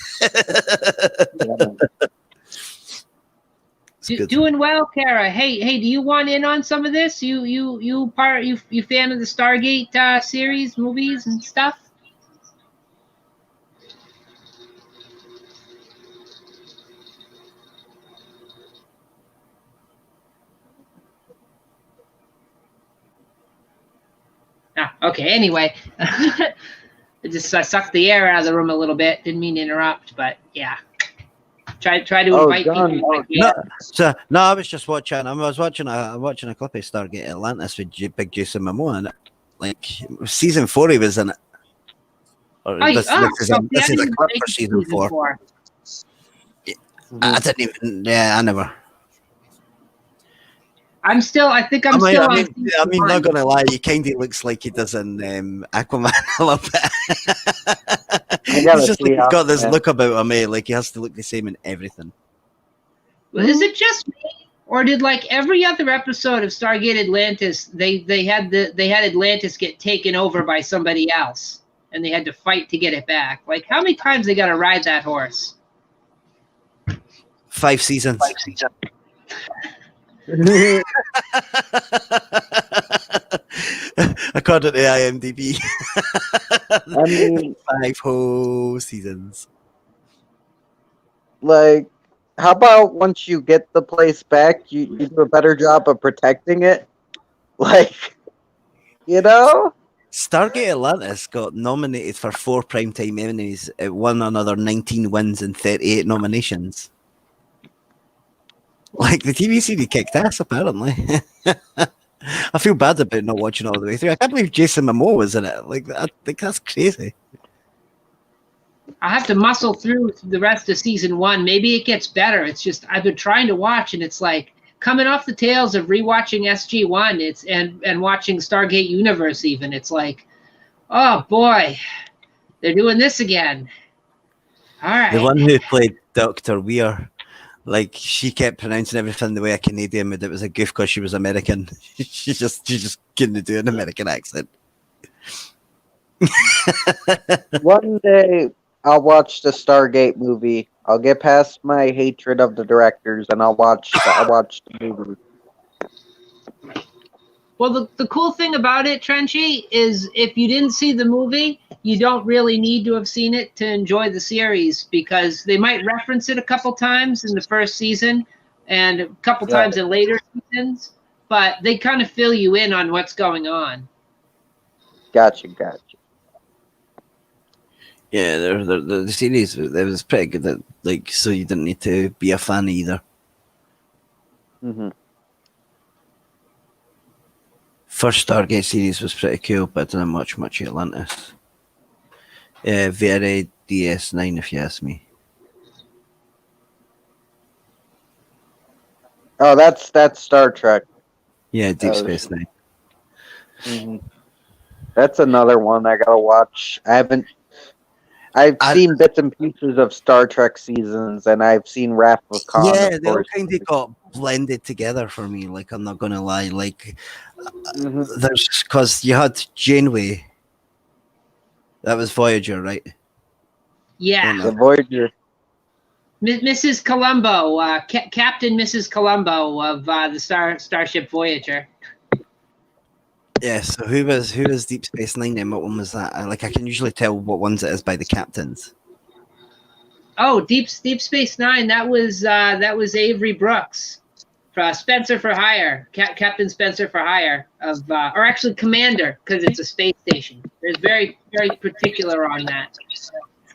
Doing well, Kara. Hey, do you want in on some of this? You fan of the Stargate series, movies, and stuff? Okay. Anyway, I sucked the air out of the room a little bit. Didn't mean to interrupt, but yeah. Try to invite people. No, I was just watching. I'm watching a clip of Stargate Atlantis with Big Jason Momoa in it. Like season 4, he was in it. This is a clip for season 4. I didn't even. Yeah, I never. I think I'm still on. I mean, not gonna lie, he kind of looks like he does in Aquaman a little bit. He's just like, he's got this look about him, eh? Like he has to look the same in everything. Well, is it just me, or did like every other episode of Stargate Atlantis, they had Atlantis get taken over by somebody else, and they had to fight to get it back? Like, how many times they got to ride that horse? 5 seasons. According to IMDb. I mean, 5 whole seasons. Like, how about once you get the place back, you do a better job of protecting it? Like, Stargate Atlantis got nominated for 4 primetime Emmys. It won another 19 wins and 38 nominations. Like, the TV series kicked ass, apparently. I feel bad about not watching all the way through. I can't believe Jason Momoa was in it. Like, I think that's crazy. I have to muscle through the rest of season 1. Maybe it gets better. It's just I've been trying to watch, and it's like coming off the tails of rewatching SG1. And watching Stargate Universe. Even it's like, oh boy, they're doing this again. All right. The one who played Dr. Weir, like she kept pronouncing everything the way a Canadian would. It was a goof because she was American. she just couldn't do an American accent. One day I'll watch the Stargate movie. I'll get past my hatred of the directors, and I'll watch the movie. Well, the cool thing about it, Trenchy, is if you didn't see the movie, you don't really need to have seen it to enjoy the series, because they might reference it a couple times in the first season and a couple times in later seasons. but they kind of fill you in on what's going on. Gotcha. Yeah, the series it was pretty good. At, like, so you didn't need to be a fan either. Mm-hmm. First Stargate series was pretty cool, but I didn't much Atlantis. Very DS9, if you ask me. Oh, that's Star Trek. Yeah, Deep Oh, Space Nine. Mm-hmm. That's another one I gotta watch. I've I, seen bits and pieces of Star Trek seasons, and I've seen Wrath of Khan, yeah, of they all course. kind of got blended together for me. Like, I'm not gonna lie. Like, Mm-hmm. there's because you had Janeway. That was Voyager, right? Yeah. Oh, no. The Voyager. Mrs. Columbo, Captain Mrs. Columbo of the Starship Voyager. Yeah. So who was Deep Space Nine? And what one was that? Like, I can usually tell what ones it is by the captains. Oh, Deep Space Nine. That was Avery Brooks, Spencer for Hire, Captain Spencer for Hire of, or actually Commander, because it's a space station. There's very particular on that.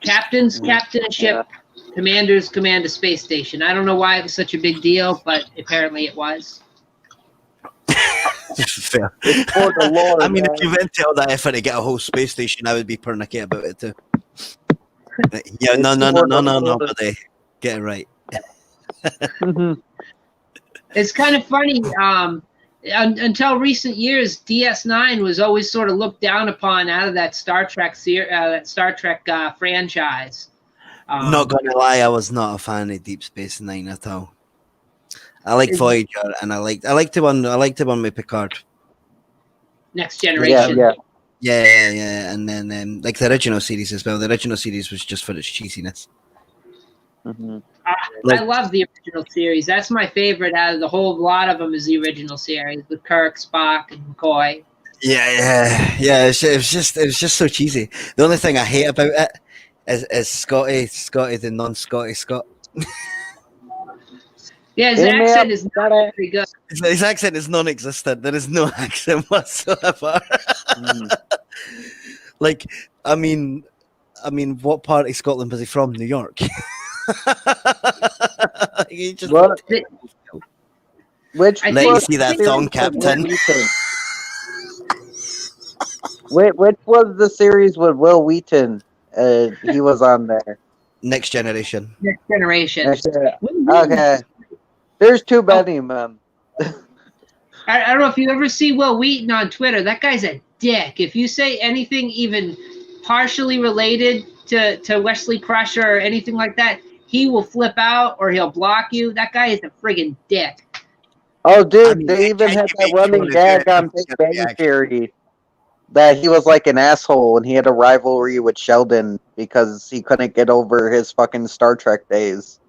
Captains captain a ship, commanders command a space station. I don't know why it was such a big deal, but apparently it was. Fair. It's for the Lord. I mean, if you went to all that effort to get a whole space station, I would be pernickety about it too. Yeah, It's no, for the Lord. but they get it right. Mm-hmm. It's kind of funny. Until recent years, DS9 was always sort of looked down upon out of that Star Trek franchise. Not gonna lie, I was not a fan of Deep Space Nine at all. I liked Voyager, and I liked the one with Picard. Next Generation. Yeah, and then like the original series as well. The original series was just for its cheesiness. Mm-hmm. I love the original series. That's my favorite out of the whole lot of them. Is the original series with Kirk, Spock, and McCoy. Yeah. It was just so cheesy. The only thing I hate about it is Scotty, the non-Scotty Scott. Yeah, his accent is not very good. His accent is non-existent. There is no accent whatsoever. Like, I mean, what part of Scotland was he from? New York. He just What? Which let you see that thong, Captain. Which was the series with Will Wheaton? He was on there. Next Generation. Next Generation. Okay. There's too many, man. I don't know if you ever see Will Wheaton on Twitter. That guy's a dick. If you say anything even partially related to Wesley Crusher or anything like that, he will flip out or he'll block you. That guy is a friggin' dick. Oh, dude, they even had that running gag on Big Bang Theory that he was like an asshole and he had a rivalry with Sheldon because he couldn't get over his fucking Star Trek days.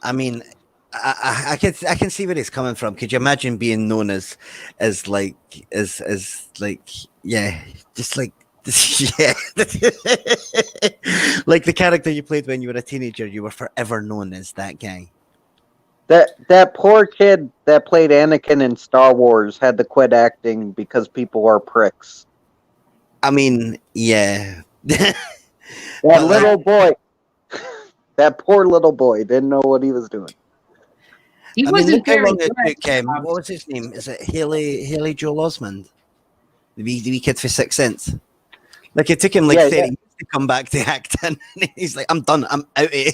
I mean, I can see where he's coming from. Could you imagine being known as like yeah, just like yeah, like the character you played when you were a teenager, you were forever known as that guy. That poor kid that played Anakin in Star Wars had to quit acting because people are pricks. I mean, yeah. That little boy, that poor little boy, didn't know what he was doing. He wasn't very good. What was his name? Is it Haley Joel Osment? The wee kid for Sixth Sense. Like it took him like 30 years to come back to acting. He's like, I'm done. I'm out of here.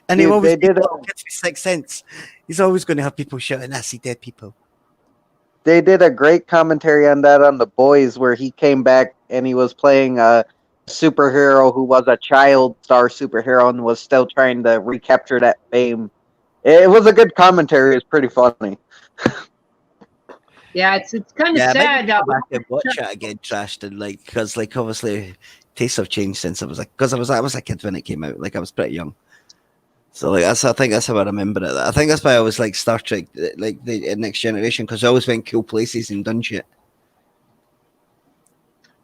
And he always did kids for Sixth Sense. He's always going to have people shouting, "I see dead people." They did a great commentary on that on The Boys, where he came back and he was playing a superhero who was a child star superhero and was still trying to recapture that fame. It was a good commentary. It's pretty funny. Yeah, it's kind of sad. I watch it again, trashed and like because like obviously tastes have changed since I was like because I was a kid when it came out. Like I was pretty young. So like I think that's how I remember it. I think that's why I was like Star Trek, like the Next Generation, because I always went cool places and done shit.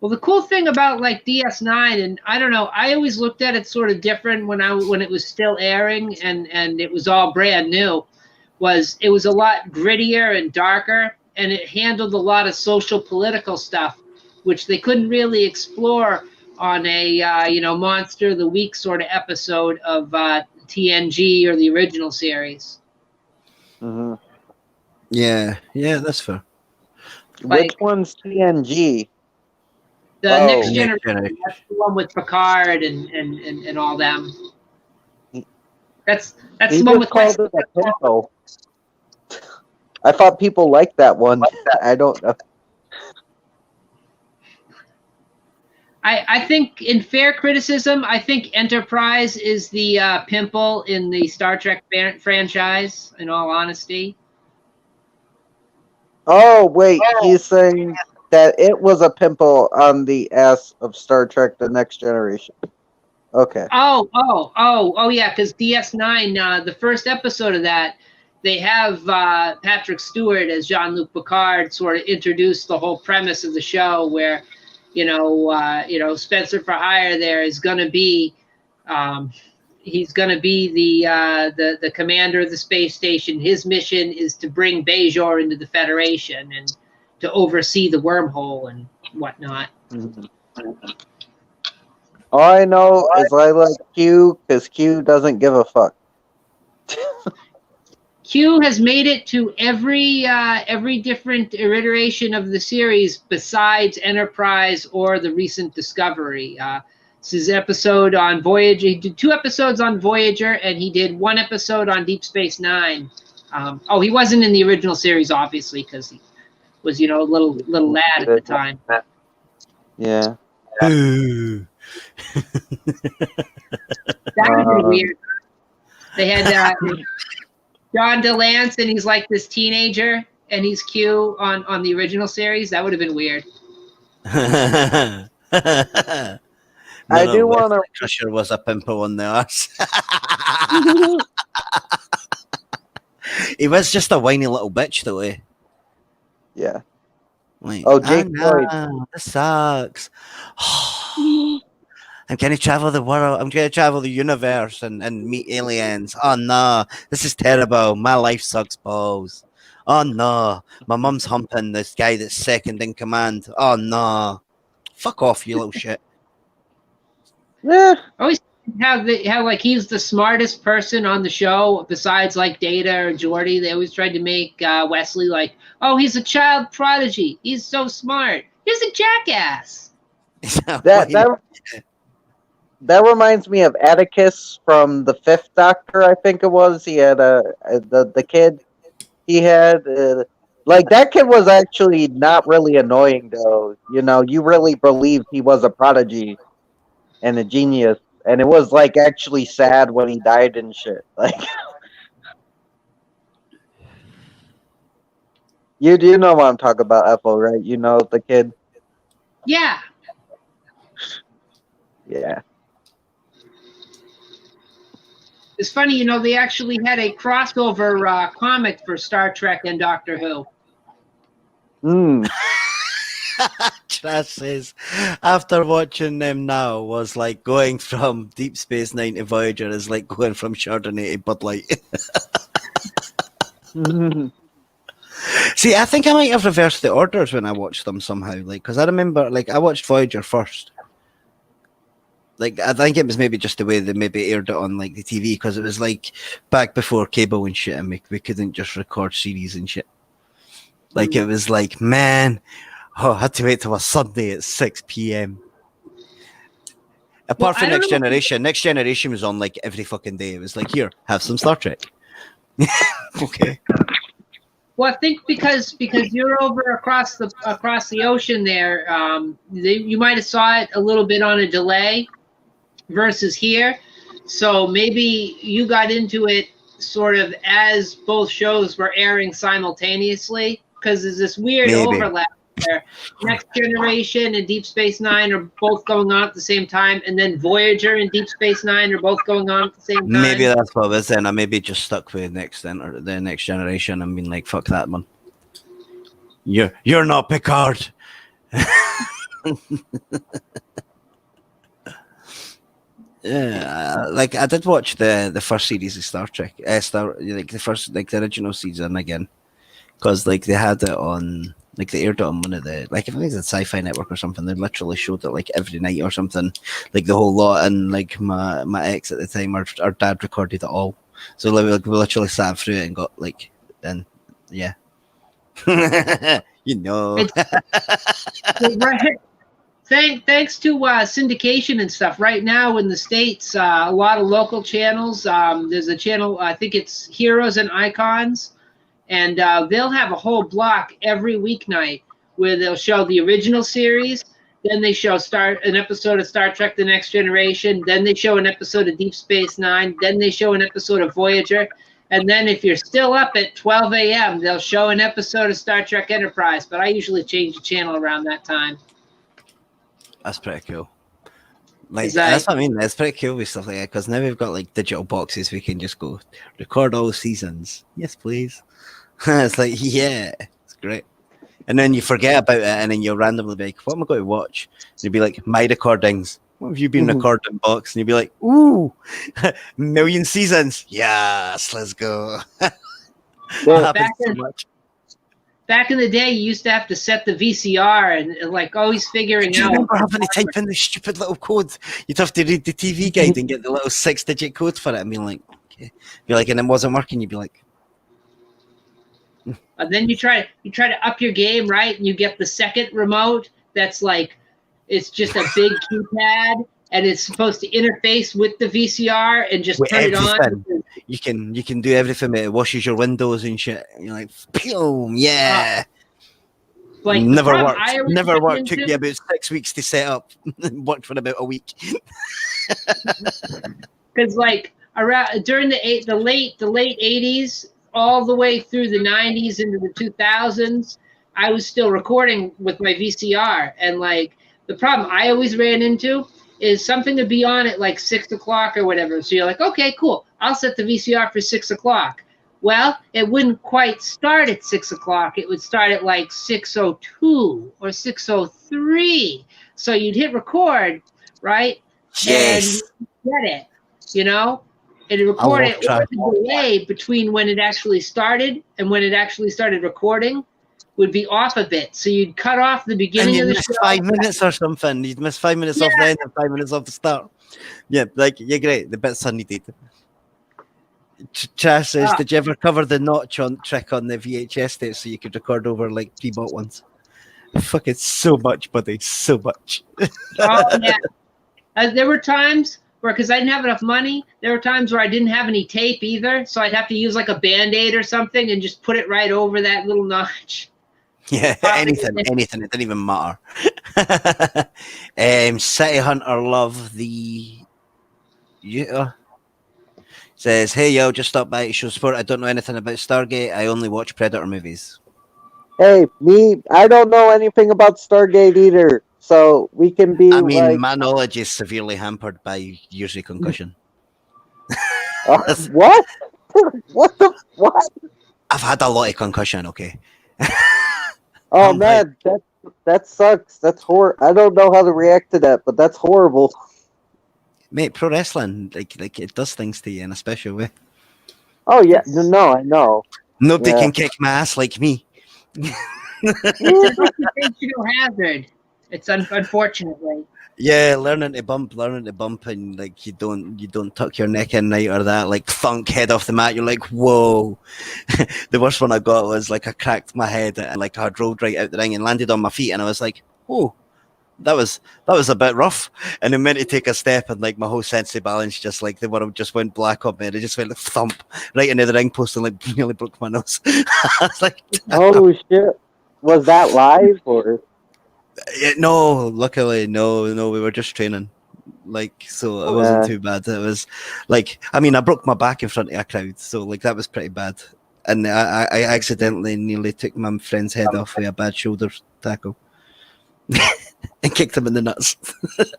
Well, the cool thing about like DS9, and I don't know, I always looked at it sort of different when it was still airing and it was all brand new, was it was a lot grittier and darker, and it handled a lot of social political stuff, which they couldn't really explore on a Monster of the Week sort of episode of TNG or the original series. Mhm. Yeah, that's fair. Which Like one's TNG? the Oh. Next Next Generation, Generation. that's the one with Picard and all them. That's He the one just with called it a pinto. I thought people liked that one. I don't know. I think, in fair criticism, I think Enterprise is the pimple in the Star Trek franchise, in all honesty. Oh, wait. He's saying that it was a pimple on the ass of Star Trek The Next Generation. Okay. Oh, yeah, because DS9, the first episode of that, they have Patrick Stewart as Jean-Luc Picard sort of introduce the whole premise of the show where, Spencer for Hire there is going to be, he's going to be the commander of the space station. His mission is to bring Bajor into the Federation and to oversee the wormhole and whatnot. Mhm. All I know is I like Q because Q doesn't give a fuck. Q has made it to every different iteration of the series besides Enterprise or the recent Discovery. This is episode on Voyager. He did 2 episodes on Voyager, and he did 1 episode on Deep Space Nine. He wasn't in the original series, obviously, because he was, a little lad at the time. Yeah. Boo. That would have been weird. They had John DeLance, and he's like this teenager, and he's Q on the original series. That would have been weird. I do want to. Crusher was a pimple on the arse. He was just a whiny little bitch, though. Yeah. Like, Oh, Jake Lloyd. This sucks. I'm going to travel the world. I'm going to travel the universe and meet aliens. Oh, no. This is terrible. My life sucks balls. Oh, no. My mum's humping this guy that's second in command. Oh, no. Fuck off, you little shit. Yeah. Always how like he's the smartest person on the show besides like Data or Geordi. They always tried to make Wesley like, oh, he's a child prodigy. He's so smart. He's a jackass. That reminds me of Atticus from the 5th Doctor, I think it was. He had the kid he had. Like, that kid was actually not really annoying, though. You really believed he was a prodigy and a genius. And it was, like, actually sad when he died and shit. Like, you do know what I'm talking about, Ethel, right? You know the kid? Yeah. Yeah. It's funny, they actually had a crossover comic for Star Trek and Doctor Who. Trash says, after watching them now, was like going from Deep Space Nine to Voyager is like going from Chardonnay to Bud Light. See, I think I might have reversed the orders when I watched them somehow. Like, because I remember, like, I watched Voyager first. Like, I think it was maybe just the way they maybe aired it on, like, the TV, because it was, like, back before cable and shit, and we couldn't just record series and shit. Like, it was like, man, I had to wait till a Sunday at 6 p.m. Apart from Next Generation. Next Generation was on, like, every fucking day. It was like, here, have some Star Trek. Okay. Well, I think because you're over across the ocean there, you might have saw it a little bit on a delay versus here. So maybe you got into it sort of as both shows were airing simultaneously, because there's this weird overlap there. Next Generation and Deep Space Nine are both going on at the same time, and then Voyager and Deep Space Nine are both going on at the same time. Maybe that's what it was then. I maybe just stuck with the Next Generation and been like, fuck that, man. You're not Picard. Yeah, like I did watch the first series of Star Trek, like the original season again, because like they had it on, like they aired it on one of the, like I think it's a Sci-Fi Network or something. They literally showed it like every night or something, like the whole lot. And like my ex at the time, our dad recorded it all, so like, we literally sat through it and got like, and yeah, you know. It's right. Thanks to syndication and stuff. Right now in the States, a lot of local channels. There's a channel, I think it's Heroes and Icons, and they'll have a whole block every weeknight where they'll show the original series. Then they show an episode of Star Trek: The Next Generation. Then they show an episode of Deep Space Nine. Then they show an episode of Voyager. And then if you're still up at 12 a.m., they'll show an episode of Star Trek Enterprise. But I usually change the channel around that time. That's pretty cool. Like That's what I mean. It's pretty cool with stuff like that, because now we've got like digital boxes. We can just go record all seasons. Yes, please. It's like, yeah, it's great. And then you forget about it, and then you'll randomly be like, "What am I going to watch?" And you'll be like, "My recordings. What have you been recording, box?" And you'll be like, "Ooh, million seasons. Yes, let's go." Well, back in the day, you used to have to set the VCR and like always figuring Do you out. remember having to type in the stupid little code? You'd have to read the TV guide and get the little 6-digit code for it, and be like, "Okay," be like, and it wasn't working. You'd be like, And then you try to up your game, right? And you get the second remote that's like, it's just a big keypad, and it's supposed to interface with the VCR and just with turn it on. everything. You can do everything. It washes your windows and shit. And you're like, boom, yeah. Like Never worked. Never ran worked. Took into- me about 6 weeks to set up. Worked for about a week. Because like around during the late 80s, all the way through the 90s into the 2000s, I was still recording with my VCR, and like the problem I always ran into is something to be on at like 6 o'clock or whatever. So you're like, okay, cool, I'll set the VCR for 6 o'clock. Well, it wouldn't quite start at 6 o'clock. It would start at like 6:02 or 6:03. So you'd hit record, right? Yes. And get it, you know? And record it with the delay between when it actually started and when it actually started recording would be off a bit. So you'd cut off the beginning of the show. 5 minutes or something. You'd miss 5 minutes off the end and 5 minutes off the start. Yeah, like, you're great. The bit Sunny did. Trash says, did you ever cover the notch on trick on the VHS tape so you could record over like pre-bought ones? Fucking so much, buddy. So much. Oh, yeah. There were times where, because I didn't have enough money, there were times where I didn't have any tape either. So I'd have to use like a Band-Aid or something and just put it right over that little notch. Yeah, anything. It didn't even matter. City Hunter Love the... Yeah. Says, hey, yo, just stop by to show support. I don't know anything about Stargate. I only watch Predator movies. Hey, I don't know anything about Stargate either, so we can be. I mean, like, my knowledge is severely hampered by years of concussion. What? What? I've had a lot of concussion, okay? Oh, man, that sucks. That's horrible. I don't know how to react to that, but that's horrible. Mate, pro wrestling, like it does things to you in a special way. Oh, yeah. No, I know. Nobody can kick my ass like me. Occupational hazard. It's unfortunately. Yeah, learning to bump, and like you don't tuck your neck in right or that, like thunk head off the mat. You're like, whoa. The worst one I got was like I cracked my head and like I rolled right out the ring and landed on my feet, and I was like, oh, that was a bit rough. And then meant to take a step, and like my whole sense of balance, just like the world just went black on me, and it just went like thump right into the ring post and like nearly broke my nose. I was like, oh shit, was that live or? No, luckily, no, we were just training. Like, so it wasn't too bad. It was like, I mean, I broke my back in front of a crowd, so like that was pretty bad. And I accidentally nearly took my friend's head off with a bad shoulder tackle and kicked him in the nuts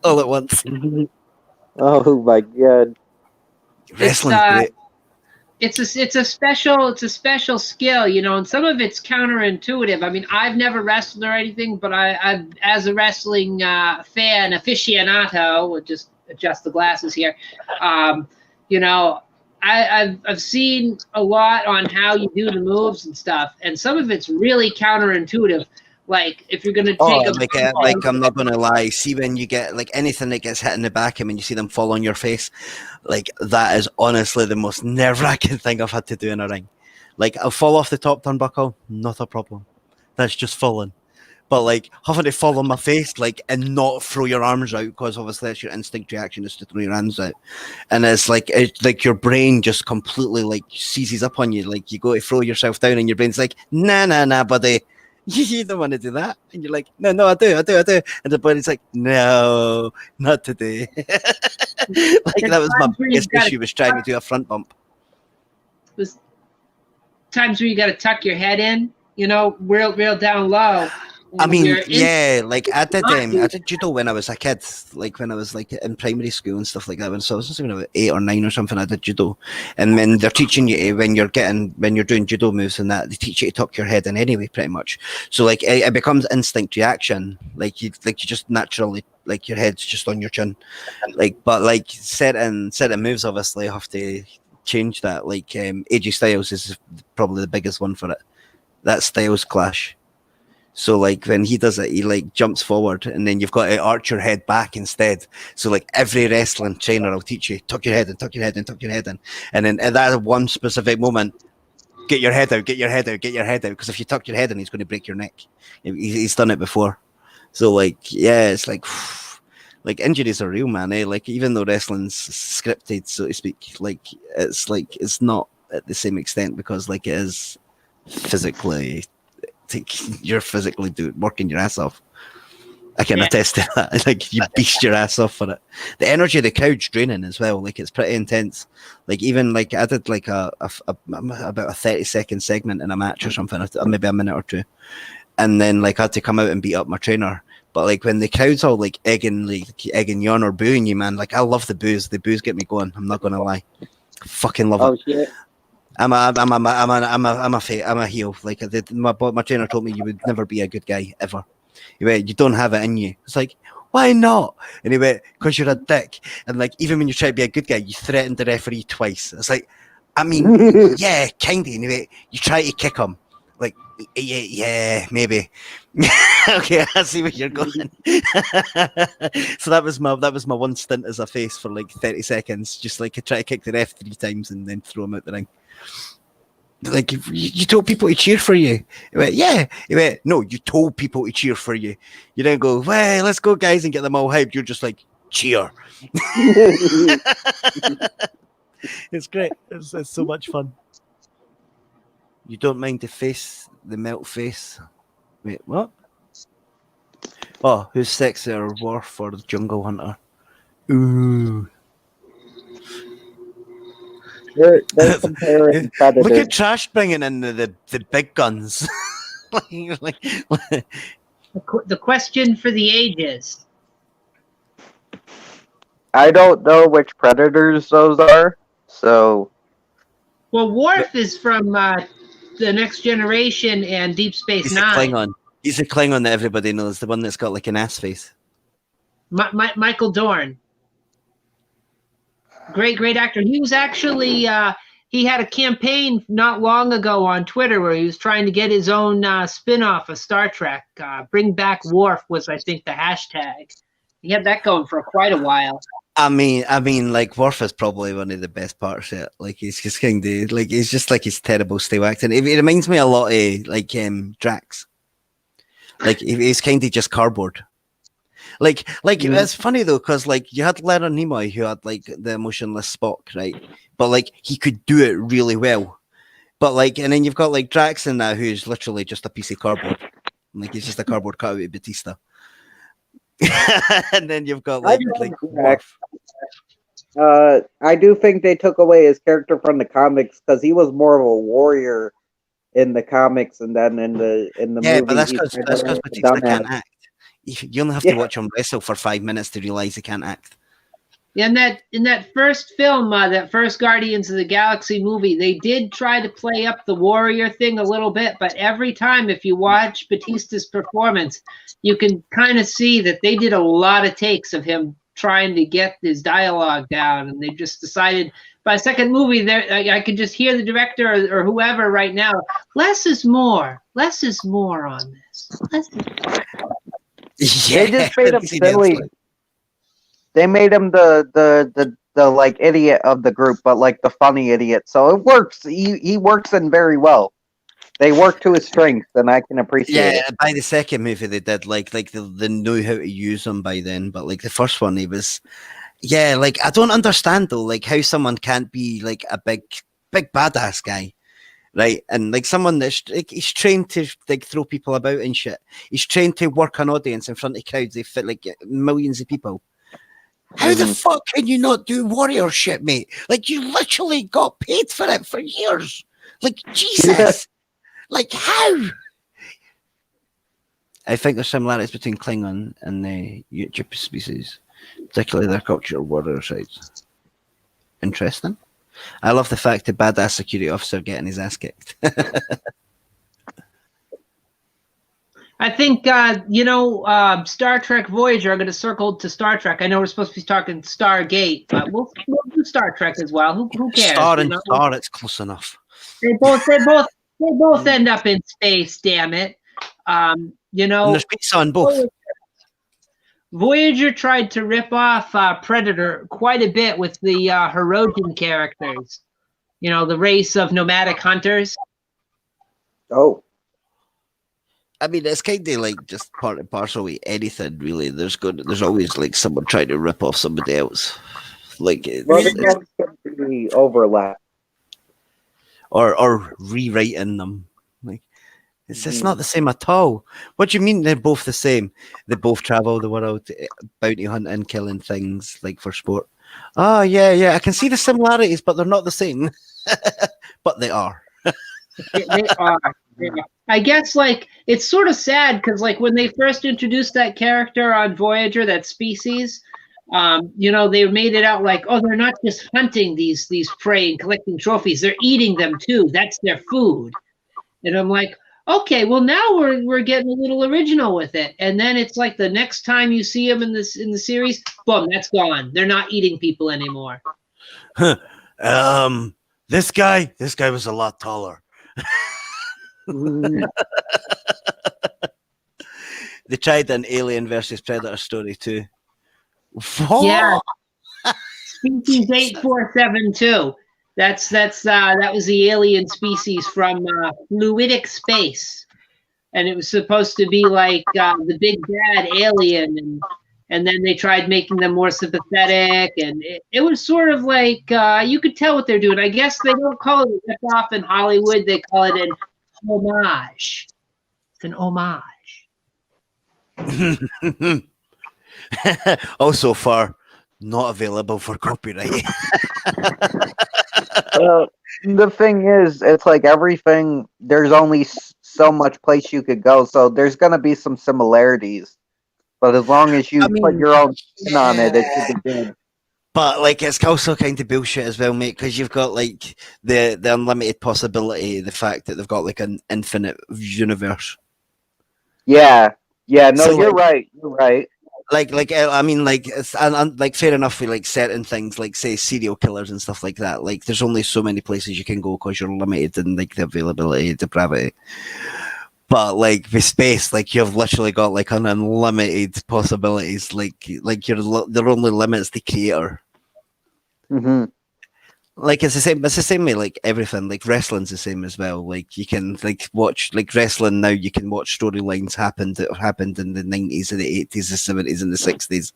all at once. Oh my god! Wrestling's great. it's a special skill, you know, and some of it's counterintuitive. I mean, I've never wrestled or anything, but I as a wrestling fan aficionado, would just adjust the glasses here. You know, I've seen a lot on how you do the moves and stuff, and some of it's really counterintuitive. Like if you're gonna take like I'm not gonna lie. See, when you get like anything that gets hit in the back, and when you see them fall on your face, like that is honestly the most nerve-wracking thing I've had to do in a ring. Like I'll fall off the top turnbuckle, not a problem. That's just falling. But like having to fall on my face, like, and not throw your arms out, because obviously that's your instinct reaction is to throw your hands out, and it's like your brain just completely like seizes up on you. Like you go to throw yourself down, and your brain's like, nah, buddy. You don't want to do that, and you're like, no, I do, and the body's like, no, not today. Like that was my biggest issue, was trying to do a front bump. Was times where you got to tuck your head in, you know, real down low. I mean, yeah, like I did judo when I was a kid, like when I was like in primary school and stuff like that. So I was when I was 8 or 9 or something, I did judo, and then they're teaching you when you're doing judo moves and that, they teach you to tuck your head in anyway, pretty much. So like it becomes instinct reaction, like you just naturally, like your head's just on your chin, like, but like certain moves obviously have to change that. Like AJ Styles is probably the biggest one for it. That Styles clash. So like when he does it, he like jumps forward, and then you've got to arch your head back instead. So like every wrestling trainer will teach you, tuck your head in, tuck your head in, tuck your head in. And then at that one specific moment, get your head out, get your head out, get your head out. Because if you tuck your head in, he's going to break your neck. He's done it before. So like, yeah, it's like injuries are real, man. Like even though wrestling's scripted, so to speak, it's not at the same extent, because like it is physically, you're physically working your ass off. I can attest to that. Like you beast your ass off for it. The energy of the crowd's draining as well. Like it's pretty intense. Like even like I did like about a 30-second segment in a match or something, or maybe a minute or two, and then like I had to come out and beat up my trainer. But like when the crowd's all like egging you on or booing you, man, like I love the boos. The boos get me going. I'm not gonna lie. I fucking love it. Shit. I'm a heel. Like my trainer told me you would never be a good guy ever. He went, you don't have it in you. It's like, why not? And he went, because you're a dick. And like even when you try to be a good guy, you threatened the referee twice. It's like, I mean, yeah, kinda. And he went, you try to kick him. Like, yeah, maybe. Okay, I see where you're going. So that was my one stint as a face for like 30 seconds. Just like I try to kick the ref 3 times and then throw him out the ring. Like you told people to cheer for you. He went, yeah. He went, no, you told people to cheer for you. You didn't go, well, let's go, guys, and get them all hyped. You're just like, cheer. It's great. It's so much fun. You don't mind the melt face. Wait, what? Oh, who's sexier, Worf or the Jungle Hunter? Ooh. They're comparing Predators. Look at Trash bringing in the big guns. The question for the ages. I don't know which Predators those are, so. Well, Worf is from the Next Generation and Deep Space Nine. He's a Klingon that everybody knows, the one that's got like an ass face. Michael Dorn. Great actor. He was actually he had a campaign not long ago on Twitter where he was trying to get his own spin-off of Star Trek. Bring Back Worf was, I think, the hashtag. He had that going for quite a while. I mean, like Worf is probably one of the best parts of it. Like he's just kind of like he's just like his terrible still acting. It reminds me a lot of like Drax. Like he's kind of just cardboard. Like it's funny though, because like you had Leonard Nimoy who had like the emotionless Spock, right? But like he could do it really well. But like, and then you've got like Drax in that who's literally just a piece of cardboard. Like he's just a cardboard cutout of Batista. And then you've got like Worf. I do think they took away his character from the comics because he was more of a warrior in the comics, and then in the movie. But that's because Batista can't act. You only have to watch him wrestle for 5 minutes to realize he can't act. In that first film, that first Guardians of the Galaxy movie, they did try to play up the warrior thing a little bit, but every time if you watch Batista's performance, you can kind of see that they did a lot of takes of him trying to get his dialogue down, and they just decided by second movie there I could just hear the director or whoever right now, less is more on this. Yeah, They just made him seriously. silly. They made him the like idiot of the group, but like the funny idiot. So it works. He works in very well. They work to his strengths, and I can appreciate Yeah, it. by the second movie they did like they knew how to use him by then, but like the first one he was, yeah, like I don't understand though, like how someone can't be like a big badass guy, right? And like someone that's like he's trained to like throw people about and shit. He's trained to work an audience in front of crowds. They fit like millions of people. How the fuck can you not do warrior shit, mate? Like you literally got paid for it for years. Like Jesus. Like how? I think there's similarities between Klingon and the YouTube species, particularly their culture warrior sides. Interesting. I love the fact the badass security officer getting his ass kicked. I think Star Trek Voyager. I'm going to circle to Star Trek. I know we're supposed to be talking Stargate, but we'll do Star Trek as well. Who cares? Star and Star, it's close enough. They both end up in space. Damn it! And there's pizza on both. Voyager tried to rip off Predator quite a bit with the Herodian characters. You know, the race of nomadic hunters. Oh. I mean, it's kind of like just part and parcel with anything, really. There's always like someone trying to rip off somebody else, like There's going to be overlap, or rewriting them. Like it's not the same at all. What do you mean they're both the same? They both travel the world, bounty hunting, killing things like for sport. Oh yeah, I can see the similarities, but they're not the same. But they are. They are. I guess like it's sort of sad because like when they first introduced that character on Voyager, that species, they made it out like, oh, they're not just hunting these prey and collecting trophies; they're eating them too. That's their food. And I'm like, okay, well now we're getting a little original with it. And then it's like the next time you see them in the series, boom, that's gone. They're not eating people anymore. This guy was a lot taller. They tried an Alien versus Predator story too. What? Yeah, species 8472. That was the alien species from fluidic space, and it was supposed to be like the big bad alien, and then they tried making them more sympathetic, and it was sort of like you could tell what they're doing. I guess they don't call it a rip-off in Hollywood; they call it an homage. It's an homage. Also far not available for copyright. The thing is, it's like everything. There's only so much place you could go, so there's gonna be some similarities. But as long as you put your own spin on it, it should be good. But like it's also kind of bullshit as well, mate, because you've got like the unlimited possibility, the fact that they've got like an infinite universe. Yeah. No, So, you're like, right. You're right. Like I mean, like it's and like fair enough for like certain things, like say serial killers and stuff like that. Like there's only so many places you can go because you're limited in like the availability, depravity. But like with space, like you've literally got like an unlimited possibilities. Like there are only limits the creator. Mm-hmm. Like it's the same. It's the same way. Like everything. Like wrestling's the same as well. Like you can like watch like wrestling now. You can watch storylines that happened in the 90s and the 80s, the 70s and the 60s.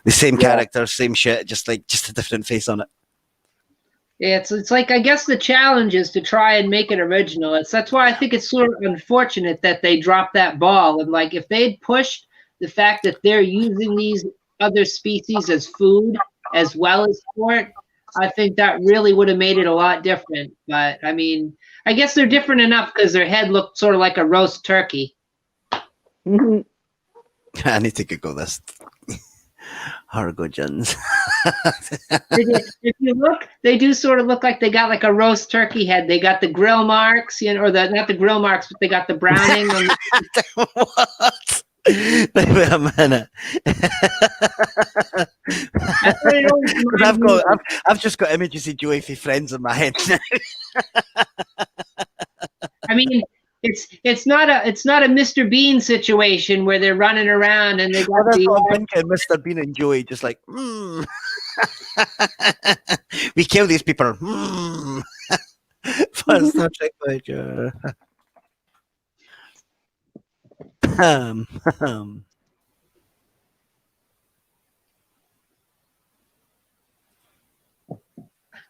The same characters, same shit. Just a different face on it. Yeah, it's like I guess the challenge is to try and make it original. That's why I think it's sort of unfortunate that they dropped that ball. And like if they'd pushed the fact that they're using these other species as food as well as sport, I think that really would have made it a lot different. But I mean, I guess they're different enough because their head looked sort of like a roast turkey. Mm-hmm. I need to Google this. Hargogens. If you look, they do sort of look like they got like a roast turkey head. They got the grill marks, or not the grill marks, but they got the browning on the. What? Wait a minute. That's what it always reminds me of. I've just got images of Joey for friends in my head. I mean, it's not a Mr. Bean situation where they're running around and they got That's the. what I'm thinking. Mr. Bean and Joey just like, we kill these people. For Star Trek Voyager.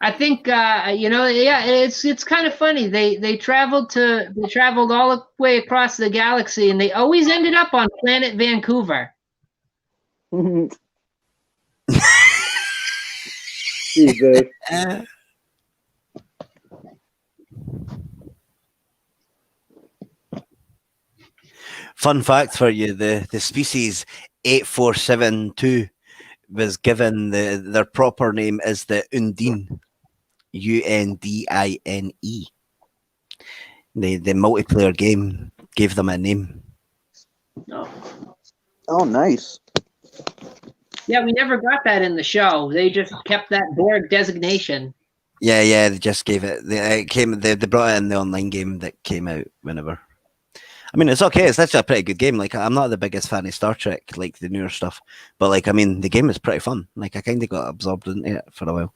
I think yeah, it's kind of funny. They traveled all the way across the galaxy, and they always ended up on planet Vancouver. Jesus. Fun fact for you: the species 8472 was given their proper name is the Undine, Undine. The multiplayer game gave them a name. Oh, nice. Yeah, we never got that in the show. They just kept that Borg designation. Yeah, they just gave it. They brought it in the online game that came out whenever. I mean, it's okay. It's actually a pretty good game. Like, I'm not the biggest fan of Star Trek, like the newer stuff, but like, I mean, the game is pretty fun. Like, I kind of got absorbed into it for a while.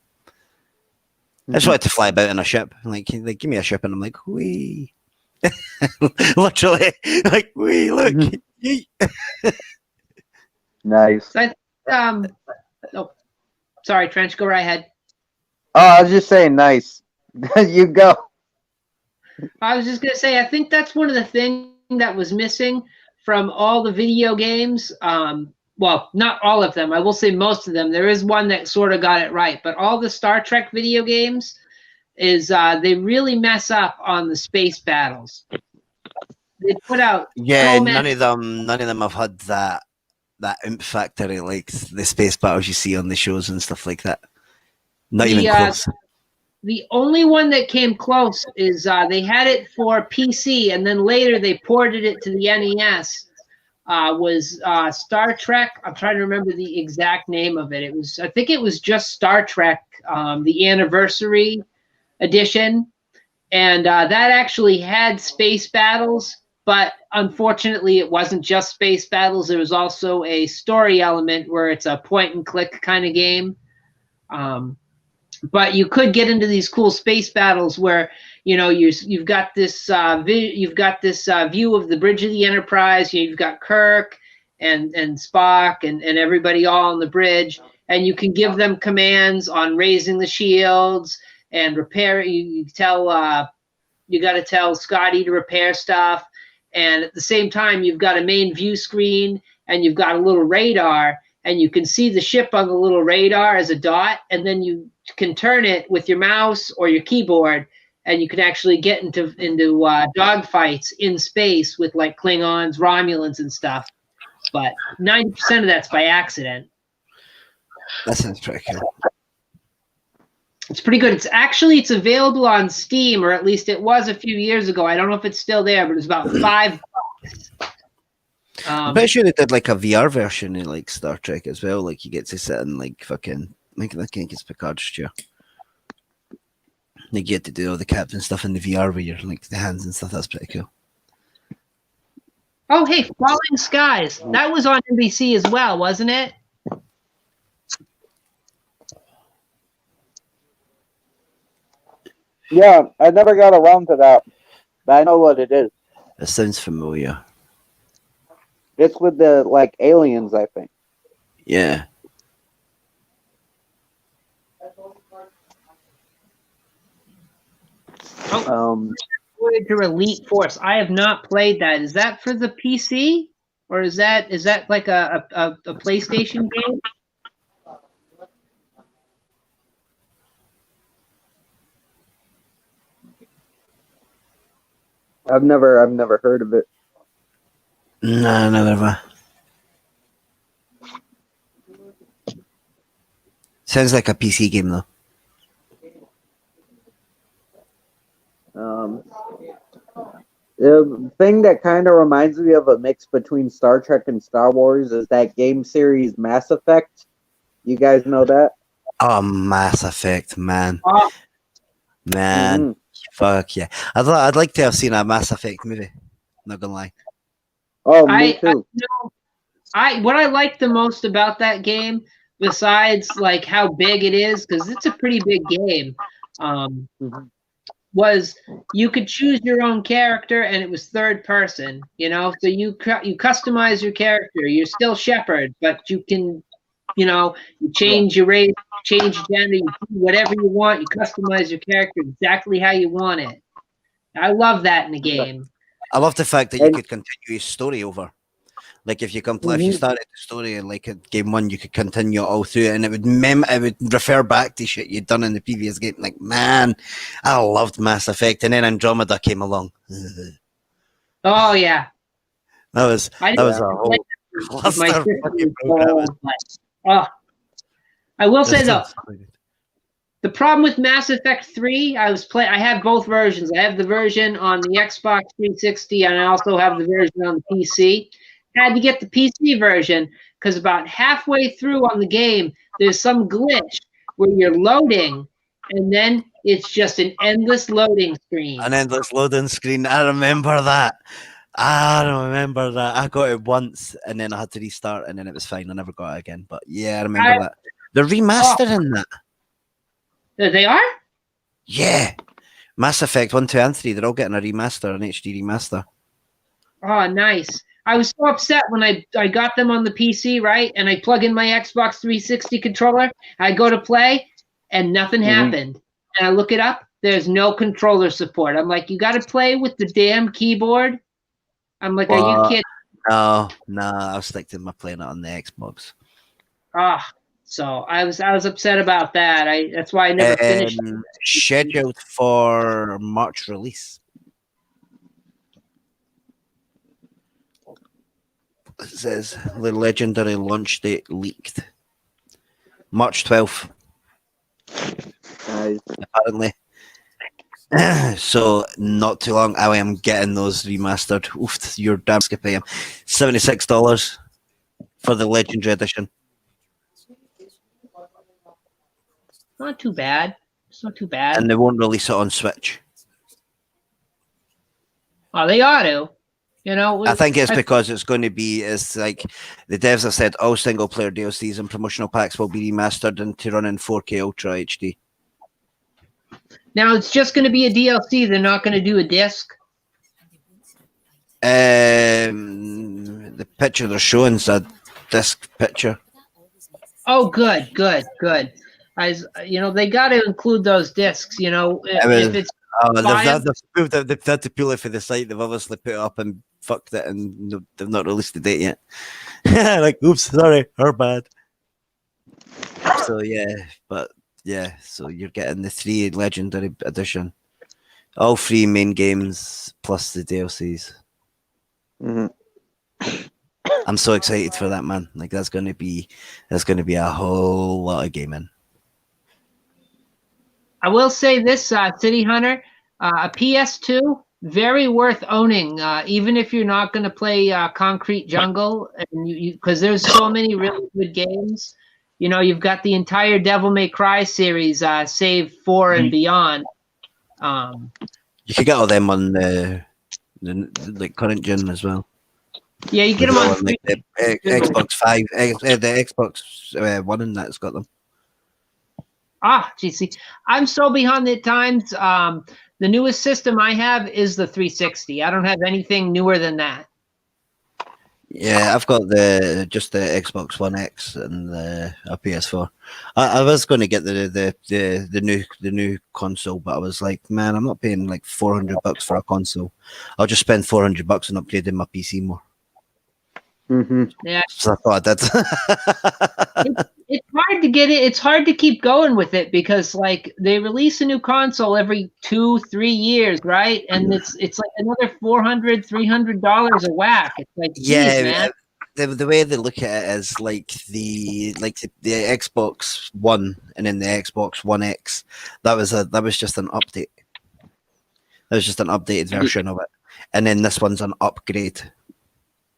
I just wanted to fly about in a ship. Like give me a ship, and I'm like, wee. Literally, like, wee, look. Nice. So oh, sorry, Trench, go right ahead. Oh, I was just saying nice. You go. I was just gonna say, I think that's one of the things that was missing from all the video games. Well, not all of them. I will say most of them. There is one that sort of got it right, but all the Star Trek video games is they really mess up on the space battles. They put out none of them have had that oomph factor like the space battles you see on the shows and stuff like that. Not even close. The only one that came close is they had it for PC, and then later they ported it to the NES. Was Star Trek? I'm trying to remember the exact name of it. I think it was just Star Trek, the Anniversary Edition, and that actually had space battles. But unfortunately, it wasn't just space battles. There was also a story element where it's a point and click kind of game. But you could get into these cool space battles where you've got this view of the bridge of the Enterprise. You've got Kirk and Spock and everybody all on the bridge, and you can give them commands on raising the shields and repair. You got to tell Scotty to repair stuff, and at the same time you've got a main view screen and you've got a little radar, and you can see the ship on the little radar as a dot, and then you can turn it with your mouse or your keyboard, and you can actually get into dogfights in space with like Klingons, Romulans, and stuff. But 90% of that's by accident. That sounds pretty cool. It's pretty good. It's available on Steam, or at least it was a few years ago. I don't know if it's still there, but it's about $5. I'm pretty sure they did like a VR version of like Star Trek as well. Like you get to sit in like fucking like I think it's Picard's chair. You get to do all the captain stuff in the VR where you're like the hands and stuff. That's pretty cool. Oh, hey, Falling Skies. That was on NBC as well, wasn't it? Yeah, I never got around to that, but I know what it is. It sounds familiar. It's with the like aliens, I think. Yeah. Voyager Elite Force. I have not played that. Is that for the PC, or is that like a PlayStation game? I've never heard of it. No, never. Sounds like a PC game though. The thing that kind of reminds me of a mix between Star Trek and Star Wars is that game series Mass Effect. You guys know that? Oh, Mass Effect, man. Oh, Man. Fuck yeah. I'd like to have seen a Mass Effect movie. Not gonna lie. Oh, me too. What I like the most about that game, besides like how big it is, because it's a pretty big game, was you could choose your own character and it was third person. So you customize your character. You're still Shepard, but you can, you change your race, change your gender, you do whatever you want. You customize your character exactly how you want it. I love that in the game. I love the fact that you could continue your story over. Like if you if you started the story in like at game 1, you could continue all through it, and it would refer back to shit you'd done in the previous game. Like, man, I loved Mass Effect, and then Andromeda came along. Oh yeah, that was a whole cluster fucking program. I will say though, the problem with Mass Effect 3, I have both versions. I have the version on the Xbox 360, and I also have the version on the PC. I had to get the PC version because about halfway through on the game, there's some glitch where you're loading, and then it's just an endless loading screen. An endless loading screen. I remember that. I got it once, and then I had to restart, and then it was fine. I never got it again. But yeah, I remember that. They're remastering that. They are? Yeah. Mass Effect 1, 2, and 3, they're all getting a remaster, an HD remaster. Oh, nice. I was so upset when I got them on the PC, right? And I plug in my Xbox 360 controller. I go to play, and nothing happened. And I look it up. There's no controller support. I'm like, you got to play with the damn keyboard? I'm like, are you kidding? No, I'll stick to my playing it on the Xbox. So I was upset about that. That's why I never finished. Scheduled for March release. It says the legendary launch date leaked. March 12th. Apparently. So not too long. I am getting those remastered. Oof, you're damn skippy. $76 for the legendary edition. Not too bad. It's not too bad. And they won't release it on Switch. Oh, they ought to. I think it's because it's like the devs have said all single player DLCs and promotional packs will be remastered into run in 4K Ultra HD. Now it's just going to be a DLC. They're not going to do a disc. The picture they're showing is a disc picture. Oh, good. They got to include those discs. If it's they've had to pull it for the site. They've obviously put it up and fucked it, and they've not released the date yet. Like, oops, sorry, our bad. So so you're getting the 3 legendary edition, all 3 main games plus the DLCs. I'm so excited for that, man. Like that's gonna be a whole lot of gaming. I will say this, City Hunter, a PS2, very worth owning, even if you're not going to play Concrete Jungle, and because there's so many really good games. You've got the entire Devil May Cry series, save 4 and beyond. You could get all them on the current gen as well. Yeah, you get them on like the Xbox 5, the Xbox One, and that's got them. See, I'm so behind the times. The newest system I have is the 360. I don't have anything newer than that. Yeah, I've got the Xbox One X and a PS4. I was going to get the new console, but I was like, man, I'm not paying like $400 for a console. I'll just spend $400 on upgrading my PC more. Yeah. So I thought that's it's hard to get it. It's hard to keep going with it because like they release a new console every 2-3 years, right? And it's like another $400-$300 a whack. It's like, geez, man. the way they look at it is like the Xbox One and then the Xbox One X. That was just an update. That was just an updated version of it, and then this one's an upgrade.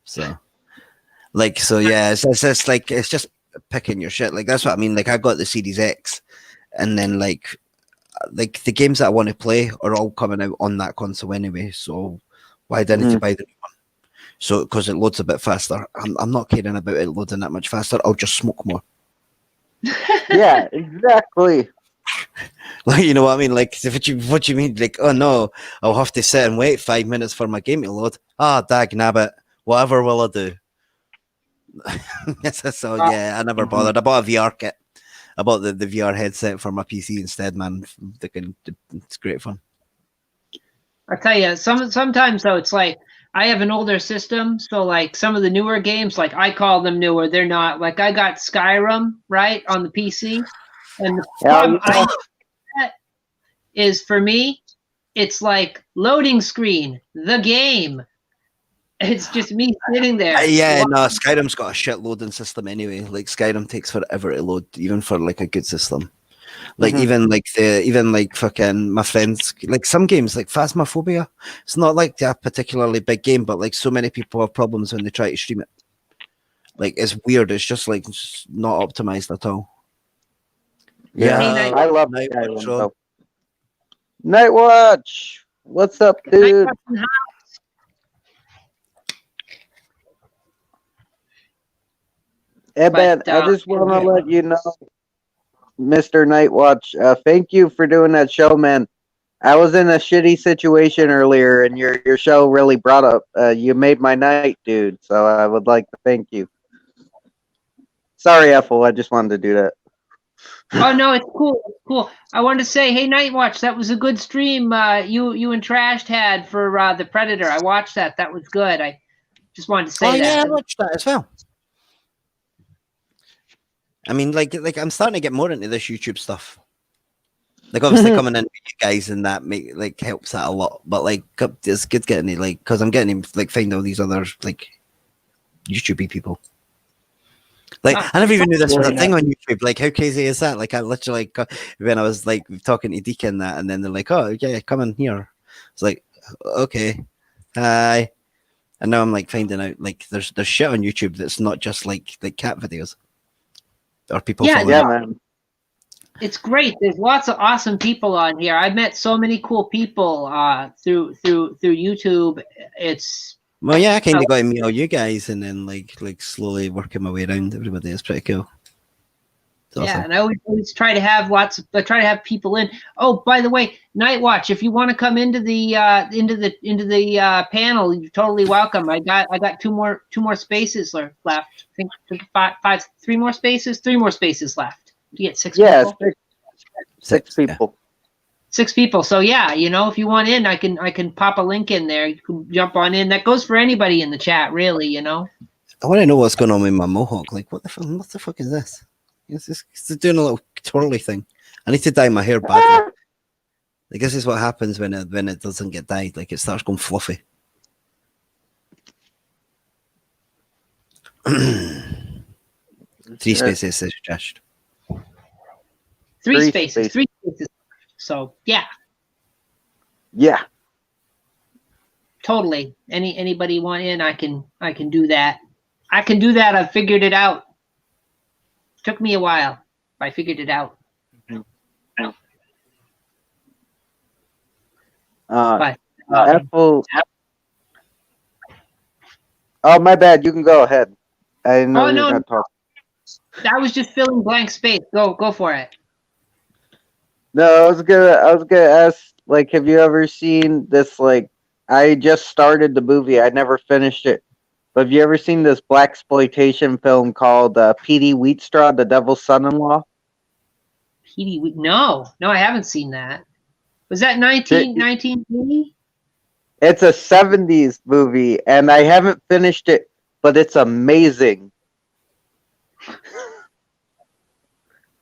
So, yeah, it's just picking your shit. Like that's what I mean. Like I got the Series X, and then like the games that I want to play are all coming out on that console anyway. So why didn't you buy the new one? So because it loads a bit faster. I'm not caring about it loading that much faster. I'll just smoke more. Yeah, exactly. Like you know what I mean? Like what you mean? Like oh no, I'll have to sit and wait 5 minutes for my game to load. Ah, dag nabbit. Whatever will I do? So yeah, I never bothered. I bought a VR kit. I bought the VR headset for my PC instead, man. It's great fun. I tell you, sometimes though it's like I have an older system, so like some of the newer games, like I call them newer, they're not. Like I got Skyrim right on the PC, and the problem I get is for me, it's like loading screen, the game. It's just me sitting there. Yeah, no, Skyrim's got a shit loading system anyway. Like Skyrim takes forever to load, even for like a good system. Like even like fucking my friends, like some games like Phasmophobia. It's not like a particularly big game, but like so many people have problems when they try to stream it. Like it's weird. It's just like not optimized at all. Yeah, Hey, I love Night Skyrim, Watch, though. Night Watch, what's up, dude? Hey, man, I just want to let you know, Mr. Nightwatch, thank you for doing that show, man. I was in a shitty situation earlier, and your show really brought up. You made my night, dude. So I would like to thank you. Sorry, Ethel. I just wanted to do that. Oh no, it's cool. It's cool. I wanted to say, hey, Nightwatch, that was a good stream. You and Trashed had for the Predator. I watched that. That was good. I just wanted to say that. Yeah, I watched that as well. I mean, like I'm starting to get more into this YouTube stuff. Like obviously coming in with you guys and that helps that a lot. But like it's good getting it because I'm getting like find all these other like YouTubey people. Like I never even knew this was a thing on YouTube. Like how crazy is that? Like I literally when I was like talking to Deacon that, and then they're like, "Oh yeah, come in here." It's like, okay, hi, and now I'm like finding out like there's shit on YouTube that's not just like cat videos or people. Yeah, man. It's great. There's lots of awesome people on here. I've met so many cool people through YouTube. It's well, yeah, I kind of got to meet all you guys, and then like slowly working my way around everybody. It's pretty cool. It's yeah, awesome. and I always try to have people in. Oh, by the way, Nightwatch, if you want to come into the panel, you're totally welcome. I got two more spaces left. I think three more spaces left. You get six people. Six people. Yeah. 6 people. So yeah, if you want in, I can pop a link in there. You can jump on in. That goes for anybody in the chat, really. I want to know what's going on with my mohawk. Like, what the fuck is this? It's doing a little twirly thing. I need to dye my hair badly. Like this is what happens when it doesn't get dyed. Like it starts going fluffy. 3 spaces, says Josh. 3 spaces. 3 spaces. So yeah. Yeah. Totally. Anybody want in, I can do that. I can do that. I've figured it out. Took me a while. I figured it out. Apple. Oh, my bad. You can go ahead. I didn't know you were going to talk. I was just filling blank space. Go for it. No, I was gonna ask, like, have you ever seen this? Like, I just started the movie. I never finished it. But have you ever seen this blaxploitation film called P.D. Wheatstraw, The Devil's Son-in-Law? No, I haven't seen that. Was that 1980? It's a 70s movie, and I haven't finished it, but it's amazing.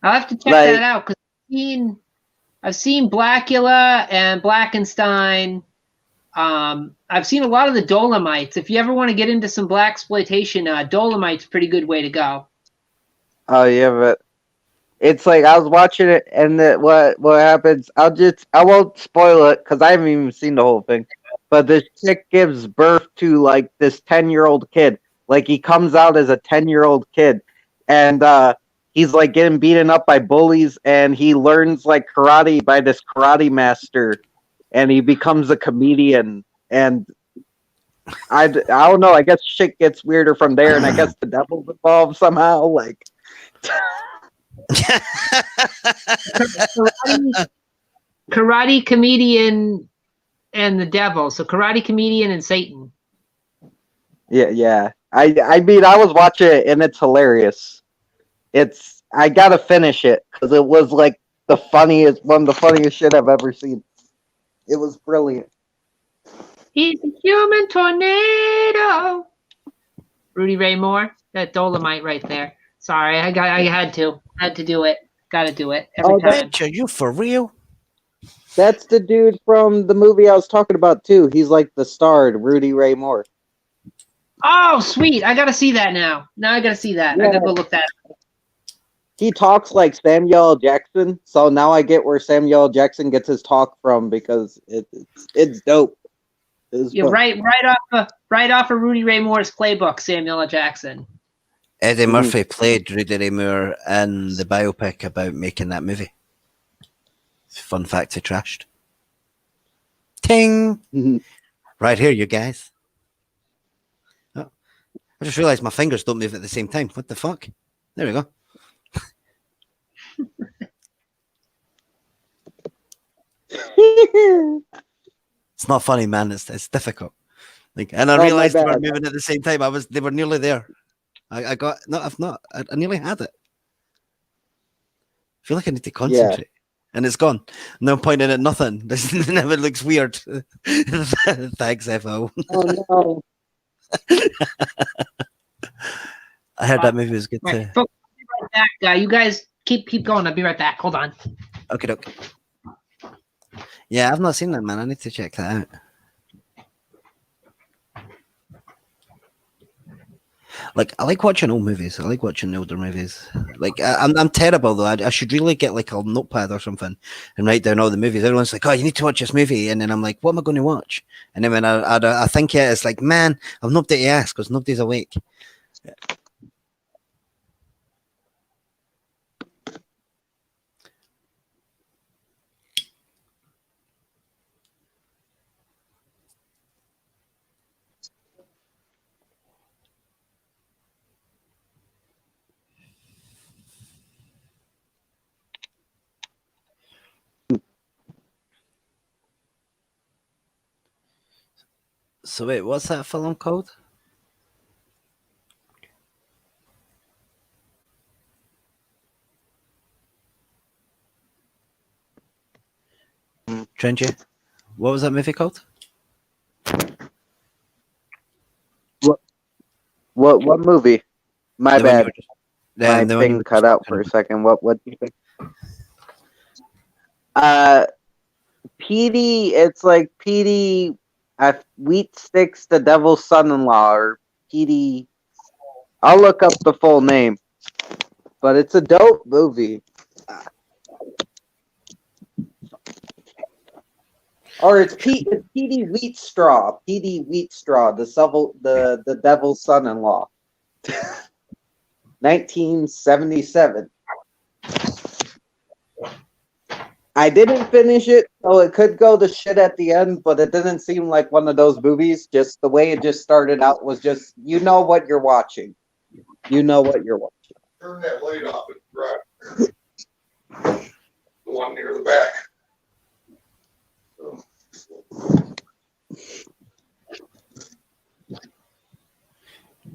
I'll have to check that out because I've seen Blackula and Blackenstein, I've seen a lot of the Dolomites. If you ever want to get into some black exploitation, Dolomite's a pretty good way to go. Oh yeah, but it's like I was watching it, and what happens? I won't spoil it because I haven't even seen the whole thing. But this chick gives birth to like this 10-year-old kid. Like he comes out as a 10-year-old kid, and he's like getting beaten up by bullies, and he learns like karate by this karate master, and he becomes a comedian. And I don't know. I guess shit gets weirder from there, and I guess the devil's involved somehow. Like. Karate comedian and the devil. So karate comedian and Satan. Yeah. I mean, I was watching it and it's hilarious. I gotta finish it because it was like one of the funniest shit I've ever seen. It was brilliant. He's a human tornado. Rudy Ray Moore, that Dolomite right there. Sorry, I had to do it. Got to do it every time. Bitch, are you for real? That's the dude from the movie I was talking about too. He's like the star, Rudy Ray Moore. Oh, sweet! I gotta see that now. Now I gotta see that. Yeah. I gotta go look that up. He talks like Samuel L. Jackson, so now I get where Samuel L. Jackson gets his talk from because it's dope. You're right off of Rudy Ray Moore's playbook, Samuel L. Jackson. Eddie Murphy played Rudy Ray Moore in the biopic about making that movie. Fun fact he trashed. Ting! Right here, you guys. Oh, I just realized my fingers don't move at the same time. What the fuck? There we go. It's not funny, man. It's difficult. Like, and I realized they were moving at the same time. They were nearly there. I nearly had it. I feel like I need to concentrate. Yeah. And it's gone. No pointing at nothing. This never looks weird. Thanks, FO. Oh no. I heard that movie was good too. I'll be right back. You guys keep going. I'll be right back. Hold on. Okay. Yeah, I've not seen that, man. I need to check that out. Like, I like watching old movies. I like watching older movies. Like, I'm terrible though. I should really get like a notepad or something and write down all the movies. Everyone's like, "Oh, you need to watch this movie," and then I'm like, "What am I going to watch?" And then when I think it's like, man, I've nobody to ask because nobody's awake. So wait, what's that film called? Trenchy, what was that movie called? What movie? My bad. My thing cut out for a second. What do you think? PD. It's like PD. Wheat Sticks, the Devil's Son-in-Law, or PD. I'll look up the full name, but it's a dope movie. Or it's PD Wheatstraw. PD Wheatstraw, the Devil's Son-in-Law. 1977. I didn't finish it, so it could go to shit at the end, but it didn't seem like one of those movies. Just the way it just started out was just, you know what you're watching. You know what you're watching. Turn that light off and drive. The one near the back.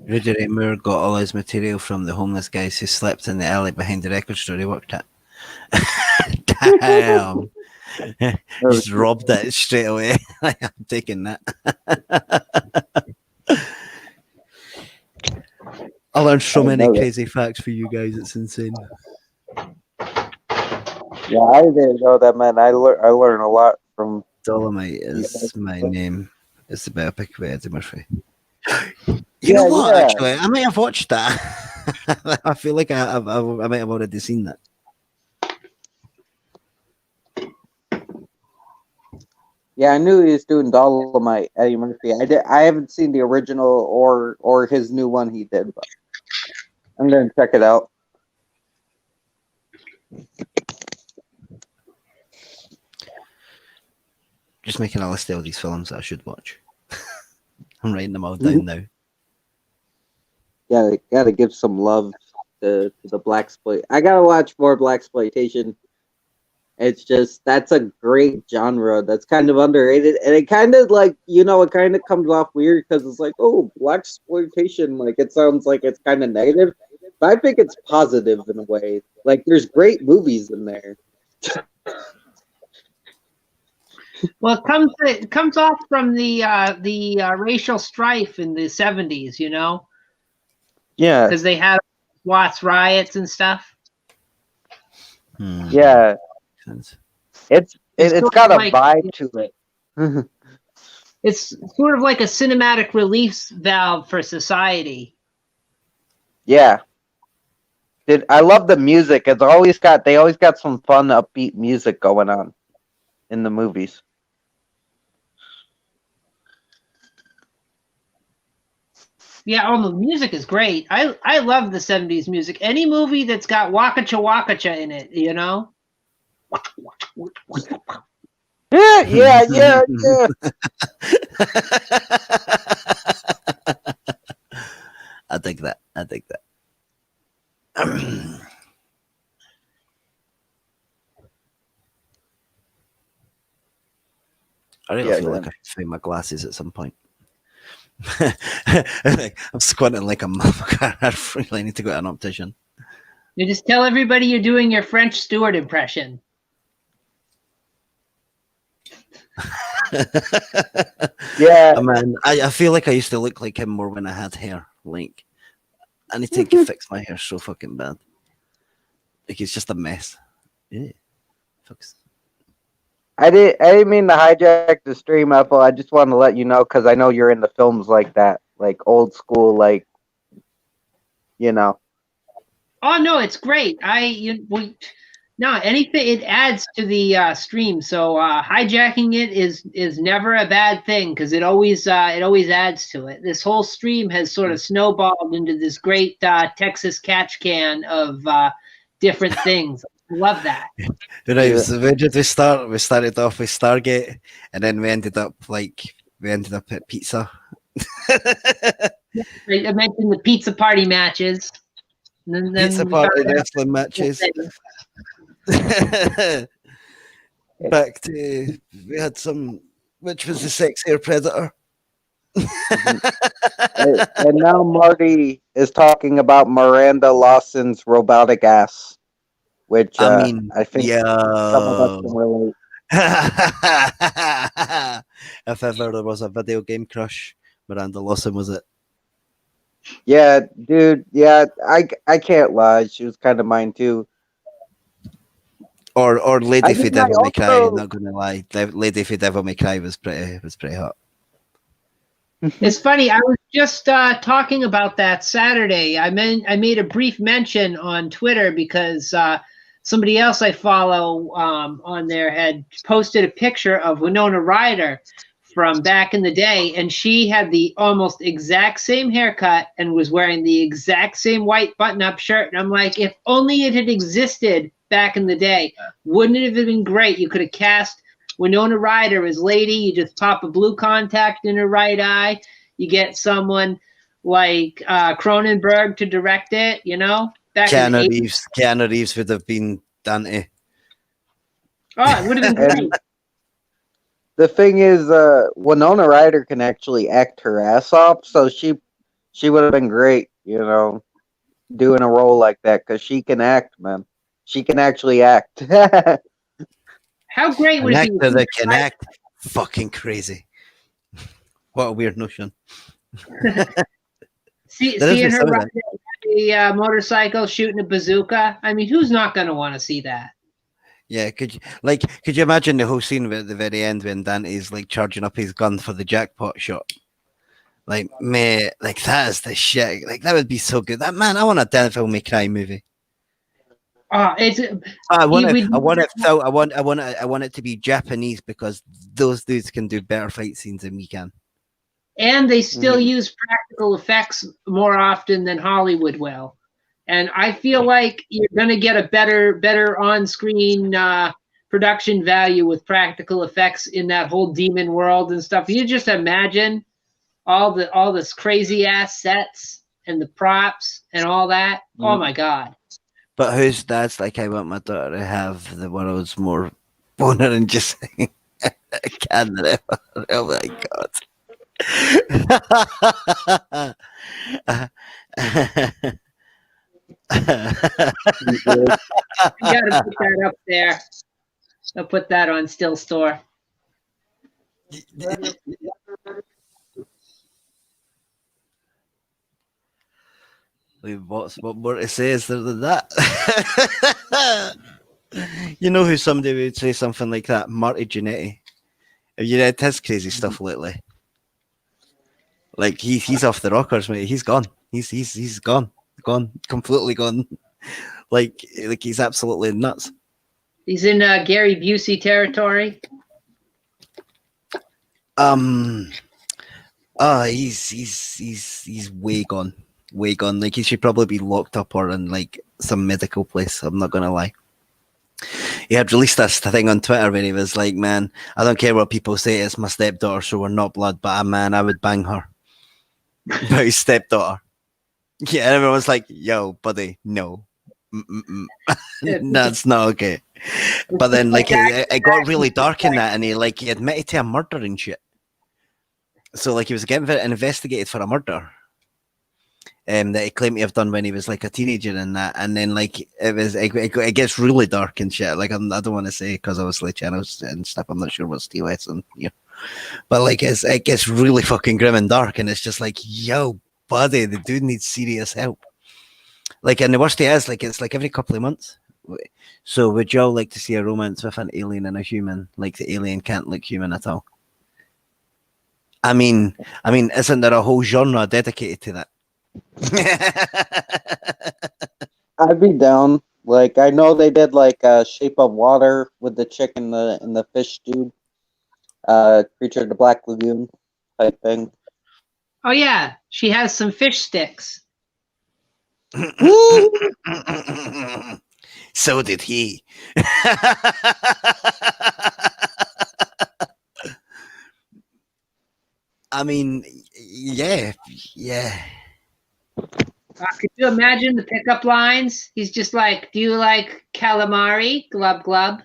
Rudy Ray Moore got all his material from the homeless guys who slept in the alley behind the record store he worked at. Damn. Just robbed it straight away. I'm taking that. I learned so many crazy facts for you guys. It's insane. Yeah, I didn't know that, man. I learn a lot from Dolomite is my name. It's the biopic with Eddie Murphy. You Yeah, know what? yeah. Actually, I might have watched that. I feel like I might have already seen that. Yeah, I knew he was doing Dolomite, Eddie Murphy. I haven't seen the original or his new one he did, but I'm gonna check it out. Just making a list of all these films that I should watch. I'm writing them all down now. Gotta give some love to the blaxploit. I gotta watch more blaxploitation. It's just that's a great genre that's kind of underrated, and it kind of like it kind of comes off weird because it's like, oh, blaxploitation, like it sounds like it's kind of negative, but I think it's positive in a way. Like there's great movies in there. Well, it comes off from the racial strife in the 70s, Yeah, because they had Watts riots and stuff. yeah. It's got a vibe to it. It's sort of like a cinematic release valve for society. Yeah. I love the music. They always got some fun, upbeat music going on in the movies. Yeah, the music is great. I love the 70s music. Any movie that's got Wakacha Wakacha in it, Yeah. I think that. I really feel like I should find my glasses at some point. I'm squinting like a motherfucker. I really need to go to an optician. You just tell everybody you're doing your French Stewart impression. Yeah. Man, I feel like I used to look like him more when I had hair. Like, I need to fix my hair so fucking bad. Like, it's just a mess. Yeah. Fucks. I didn't mean to hijack the stream, Ethel. I just wanted to let you know because I know you're into films like that, like old school, like Oh no, it's great. Anything it adds to the stream. So hijacking it is never a bad thing because it always adds to it. This whole stream has sort of snowballed into this great Texas catch can of different things. Love that. Right, so where did we start? We started off with Stargate, and then we ended up at pizza. I mentioned the pizza party matches. And then Pizza party wrestling matches. Back to we had some, which was the sexier predator. and now Marty is talking about Miranda Lawson's robotic ass, which I mean, I think yeah. some of us can relate. If ever there was a video game crush, Miranda Lawson was it. Yeah, dude. Yeah, I can't lie. She was kind of mine too. Or Lady for Devil May Cry. also- Not gonna lie, Lady for Devil May Cry was pretty hot. It's funny. I was just talking about that Saturday. I made a brief mention on Twitter because somebody else I follow on there had posted a picture of Winona Ryder from back in the day, and she had the almost exact same haircut and was wearing the exact same white button-up shirt. And I'm like, if only it had existed back in the day, wouldn't it have been great? You could have cast Winona Ryder as Lady. You just pop a blue contact in her right eye. You get someone like Cronenberg to direct it. Back in the 80s. Keanu Reeves would have been Dante. Oh, it would have been great. The thing is, Winona Ryder can actually act her ass off, so she would have been great, doing a role like that because she can act, man. She can actually act. How great An would it actor be? that can act, fucking crazy. What a weird notion. Seeing her ride a motorcycle shooting a bazooka. I mean, who's not going to want to see that? Yeah, could you imagine the whole scene at the very end when Dante's like charging up his gun for the jackpot shot? Like, mate, like that is the shit. Like that would be so good. That man, I want a Devil May Cry movie. It's I want we it. I want it. So I want it to be Japanese because those dudes can do better fight scenes than we can. and they still Mhm. use practical effects more often than Hollywood will. And I feel like you're going to get a better on-screen production value with practical effects in that whole demon world and stuff. You just imagine all this crazy ass sets and the props and all that. Oh my god. But whose dad's like, I want my daughter to have the world's more boner and just Canada. Oh my god. You gotta put that up there. I'll put that on Still Store. What more to say is there than that? You know who somebody would say something like that? Marty Jannetty. Have you read his crazy stuff lately? Like he's off the rockers, mate. He's gone. He's gone, completely gone. Like he's absolutely nuts. He's in Gary Busey territory. He's way gone, way gone. Like he should probably be locked up or in like some medical place. I'm not gonna lie. He had released this thing on Twitter where he was like, "Man, I don't care what people say. It's my stepdaughter, so we're not blood. But man, I would bang her." About his stepdaughter. Yeah, and everyone's like, "Yo, buddy, no, that's not okay." But then, like, it got really dark in that, and he admitted to a murder and shit. So, like, he was getting investigated for a murder. That he claimed to have done when he was like a teenager and that, and then like it gets really dark and shit. Like I don't want to say because obviously channels and stuff. I'm not sure what's TOS and but like it gets really fucking grim and dark, and it's just like, yo, buddy, the dude needs serious help. Like, and the worst thing is, like, it's like every couple of months. So would y'all like to see a romance with an alien and a human? Like the alien can't look human at all. I mean, isn't there a whole genre dedicated to that? I'd be down. Like I know they did like Shape of Water with the chick and the fish dude, Creature of the Black Lagoon type thing. Oh yeah, she has some fish sticks. So did he. I mean, yeah. Could you imagine the pickup lines? He's just like, "Do you like calamari? Glub glub."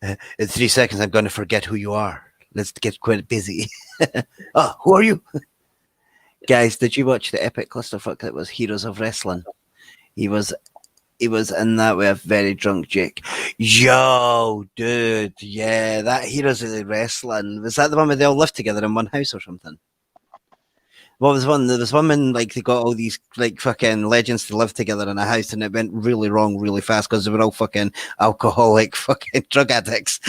In 3 seconds, I'm going to forget who you are. Let's get quite busy. Oh, who are you? Guys, did you watch the epic clusterfuck that was Heroes of Wrestling? He was in that with a very drunk Jake. Yo, dude, yeah, that Heroes of Wrestling. Was that the one where they all lived together in one house or something? What was one? There was one when like they got all these like fucking legends to live together in a house, and it went really wrong really fast because they were all fucking alcoholic, fucking drug addicts.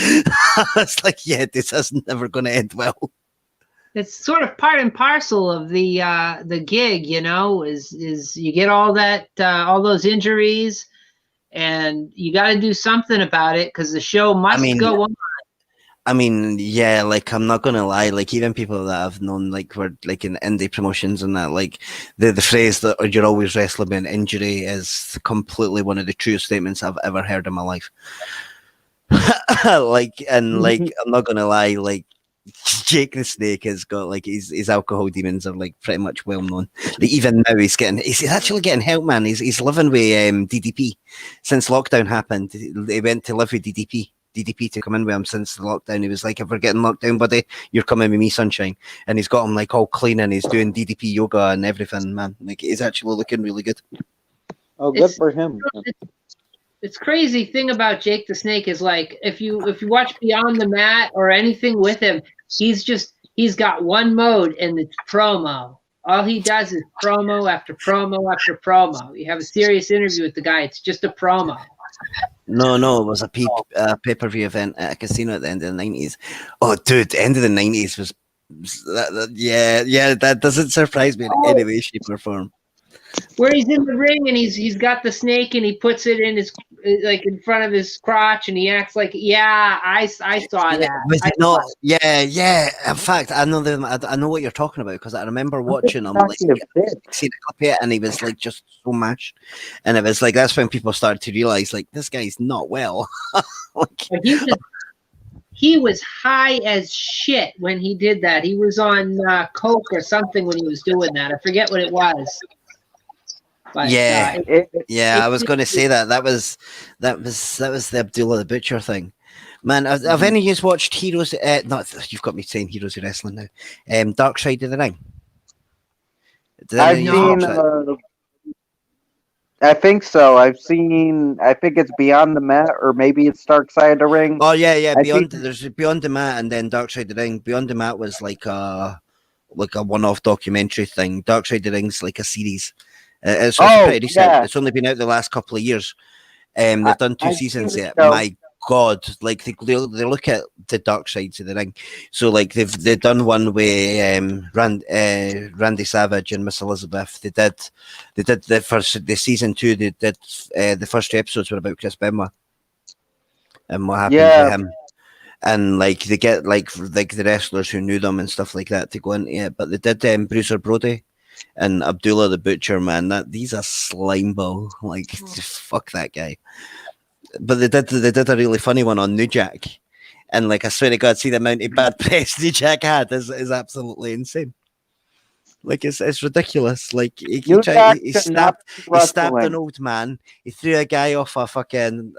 It's like, yeah, this is never going to end well. It's sort of part and parcel of the gig, you know. Is you get all that all those injuries, and you got to do something about it because the show must go on. I mean, yeah, like I'm not gonna lie, like even people that I've known, like were like in indie promotions and that, like the phrase that you're always wrestling with an injury is completely one of the truest statements I've ever heard in my life. Like, and like I'm not gonna lie, like Jake the Snake has got like his alcohol demons are like pretty much well known. Like even now he's actually getting help, man. He's living with DDP since lockdown happened. He went to live with DDP to come in with him since the lockdown. He was like, if we're getting locked down, buddy, you're coming with me, sunshine. And he's got him like all clean and he's doing DDP yoga and everything, man. Like he's actually looking really good. Oh, good for him. It's crazy thing about Jake the Snake is like if you watch Beyond the Mat or anything with him, he's got one mode and it's promo. All he does is promo after promo after promo. You have a serious interview with the guy. It's just a promo. No, it was a pay-per-view event at a casino at the end of the 90s. Oh, dude, the end of the 90s was yeah, that doesn't surprise me in any way, shape, or form. Where he's in the ring and he's got the snake and he puts it in his like in front of his crotch and he acts like I saw that. Was I it not? Yeah. In fact, I know I know what you're talking about because I remember watching him, like seeing a clip of it, and he was like just so mashed, and it was like that's when people started to realize like this guy's not well. Like, he was high as shit when he did that. He was on coke or something when he was doing that. I forget what it was. But, yeah, I was going to say that was the Abdullah the Butcher thing. Man, have any of you watched Heroes? Not you've got me saying Heroes of Wrestling now. Dark Side of the Ring. I've seen. I think so. I think it's Beyond the Mat, or maybe it's Dark Side of the Ring. Oh yeah. There's Beyond the Mat, and then Dark Side of the Ring. Beyond the Mat was like a one-off documentary thing. Dark Side of the Ring's like a series. It's pretty recent. Yeah. It's only been out the last couple of years. They've done 2 seasons yet. My God, like they look at the dark sides of the ring. So like they've done one with Randy Savage and Miss Elizabeth. They did the season 2. They did the first 2 episodes were about Chris Benoit and what happened to him. And like they get like the wrestlers who knew them and stuff like that to go into it. But they did Bruiser Brody and Abdullah the Butcher, man. These are slimeball. Like fuck that guy. But they did a really funny one on New Jack, and like I swear to God, see the amount of bad press New Jack had is absolutely insane. Like it's ridiculous. Like he stabbed an old man. He threw a guy off a fucking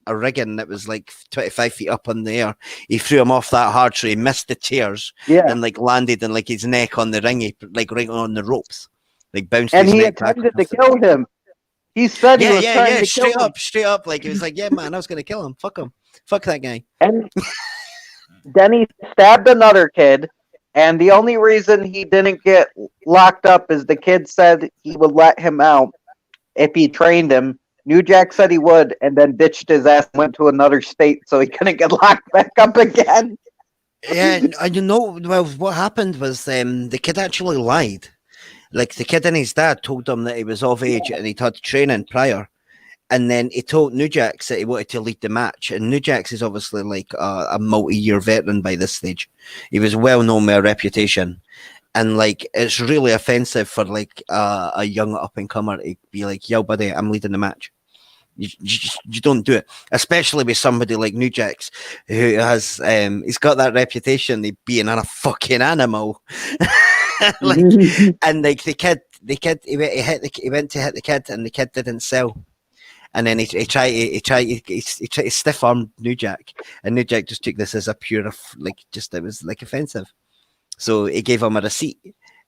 a rigging that was like 25 feet up in the air. He threw him off that hard, so he missed the chairs and like landed in like his neck on the ring, like right on the ropes, like bounced. And his he neck attempted to kill him. He said he was trying to kill him. Straight up. Like he was like, yeah, man, I was gonna kill him. Fuck him. Fuck that guy. And then he stabbed another kid, and the only reason he didn't get locked up is the kid said he would let him out if he trained him. New Jack said he would, and then ditched his ass and went to another state so he couldn't get locked back up again. Yeah, well, what happened was the kid actually lied. Like the kid and his dad told him that he was of age and he'd had training prior, and then he told New Jax that he wanted to lead the match. And New Jax is obviously like a multi-year veteran by this stage. He was well known with a reputation, and like it's really offensive for like a young up and comer to be like, "Yo, buddy, I'm leading the match." You don't do it, especially with somebody like New Jax, who has he's got that reputation of being a fucking animal. Like, and like the kid, he went to hit the kid, and the kid didn't sell. And then he tried to stiff arm New Jack, and New Jack just took this as a pure it was like offensive. So he gave him a receipt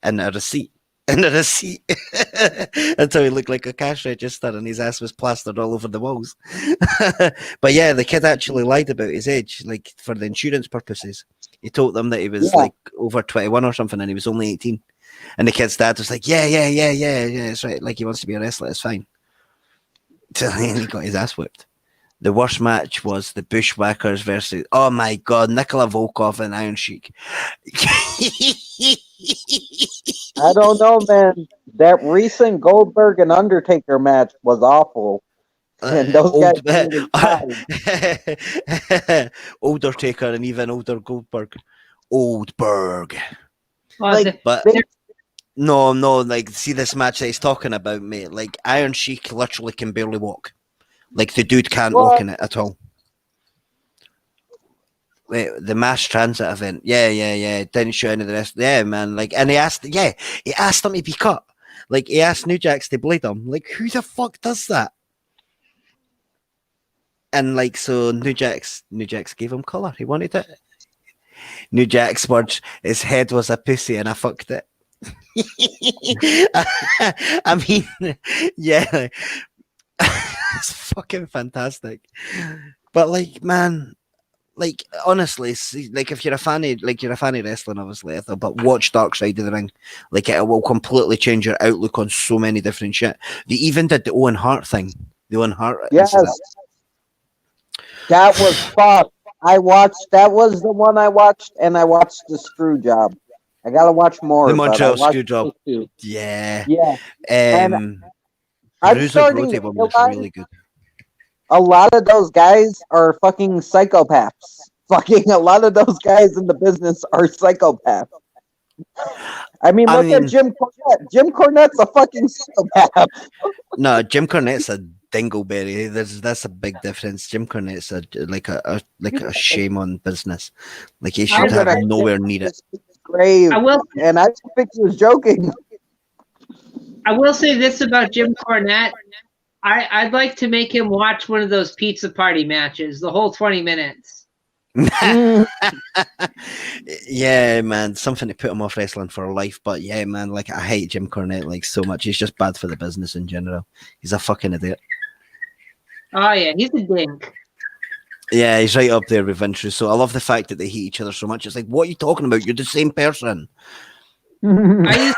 and a receipt and a receipt until he looked like a cash register, and his ass was plastered all over the walls. But yeah, the kid actually lied about his age, like for the insurance purposes. He told them that he was like over 21 or something, and he was only 18. And the kid's dad was like, yeah, it's right. Like he wants to be a wrestler, it's fine. So he got his ass whipped. The worst match was the Bushwhackers versus, oh my God, Nikola Volkov and Iron Sheik. I don't know, man. That recent Goldberg and Undertaker match was awful. And those guys older Taker and even older Goldberg. Oldberg. No, like, see this match that he's talking about, mate. Like, Iron Sheik literally can barely walk. Like, the dude can't walk in it at all. Wait, the mass transit event. Yeah. Didn't show any of the rest. Yeah, man. Like, and he asked him to be cut. Like, he asked New Jax to bleed him. Like, who the fuck does that? And like, so New Jax gave him colour. He wanted it. New Jack's words, his head was a pussy and I fucked it. I mean, yeah, it's fucking fantastic. But like, man, like honestly, like if you're a fan of wrestling, obviously, I thought, but watch Dark Side of the Ring. Like it will completely change your outlook on so many different shit. They even did the Owen Hart thing, the Owen Hart incident. Yes, that was fucked. That was the one I watched, and I watched the Screw Job. I gotta watch The more, but I Montreal watched Screwjob. those two. Yeah. Yeah, and The I'm Russo starting Brody to one was realize really good. a lot of those guys are fucking psychopaths. Fucking a lot of those guys in the business are psychopaths. I mean, I look at mean, Jim Cornette. Jim Cornette's a fucking psychopath. no, Jim Cornette's a dingleberry. That's a big difference. Jim Cornette's a shame on business. Like he I, should I'm have gonna nowhere near it. his grave, I will and I don't think he was joking. I will say this about Jim Cornette. I'd like to make him watch one of those pizza party matches, the whole 20 minutes. Mm, Yeah, man, something to put him off wrestling for life. But yeah, man, like I hate Jim Cornette like so much. He's just bad for the business in general. He's a fucking idiot. Oh yeah, he's a dink. Yeah, he's right up there with Vince Russo. I love the fact that they hate each other so much. It's like, what are you talking about? You're the same person. I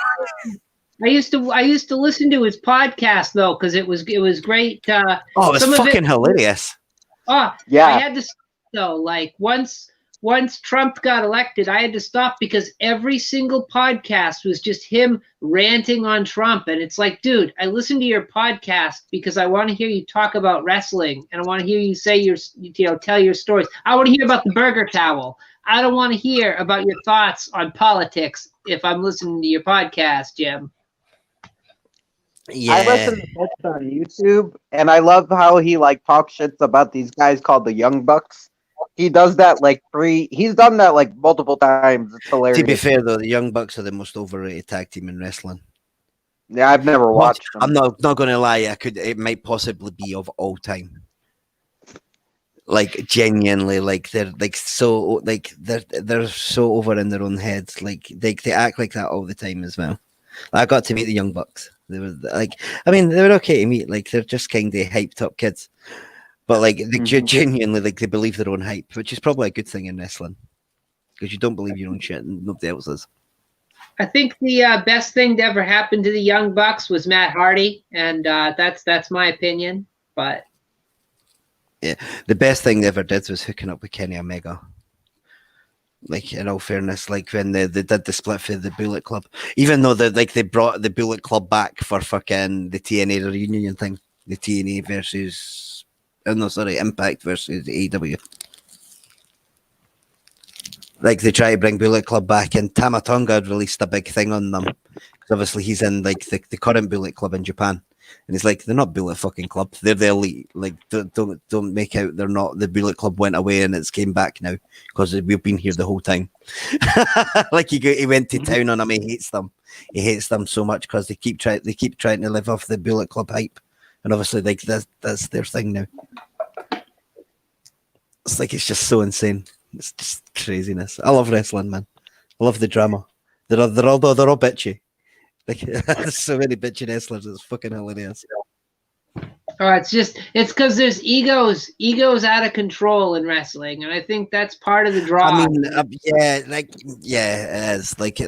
used to listen to his podcast though because it was great. Oh, it's some of fucking it, hilarious. I yeah, had to stop, though. Like once Trump got elected, I had to stop because every single podcast was just him ranting on Trump, and it's like, dude, I listen to your podcast because I want to hear you talk about wrestling, and I want to hear you say tell your stories. I want to hear about the burger towel. I don't want to hear about your thoughts on politics if I'm listening to your podcast, Jim. I Yeah. listen to books on YouTube, and I love how he like talks shits about these guys called the Young Bucks. He does that like He's done that like multiple times. It's To be hilarious. fair, though, the Young Bucks are the most overrated tag team in wrestling. Yeah, I've never watched I'm them. not going to lie. It might possibly be of all time. Like genuinely, like they're so over in their own heads. Like they act like that all the time as well. I got to meet the Young Bucks. They were like, I mean, they were okay to meet. Like they're just kind of hyped up kids, but like they genuinely like they believe their own hype, which is probably a good thing in wrestling because you don't believe your own shit and nobody else does. I think the best thing to ever happen to the Young Bucks was Matt Hardy, and that's my opinion. But yeah, the best thing they ever did was hooking up with Kenny Omega. Like in all fairness, like when they did the split for the Bullet Club, even though they brought the Bullet Club back for fucking the TNA reunion thing, the TNA versus Impact versus AEW. Like they try to bring Bullet Club back, and Tama Tonga had released a big thing on them because obviously he's in like the current Bullet Club in Japan. And he's like, they're not Bullet fucking Club. They're the elite. Like, don't make out they're not. The Bullet Club went away and it's came back now because we've been here the whole time. Like he went to town on them. He hates them. He hates them so much because they keep trying to live off the Bullet Club hype, and obviously like that's their thing now. It's like it's just so insane. It's just craziness. I love wrestling, man. I love the drama. They're all bitchy. Like there's so many bitchy wrestlers. It's fucking hilarious. it's because there's egos out of control in wrestling, and I think that's part of the draw. I mean, it is like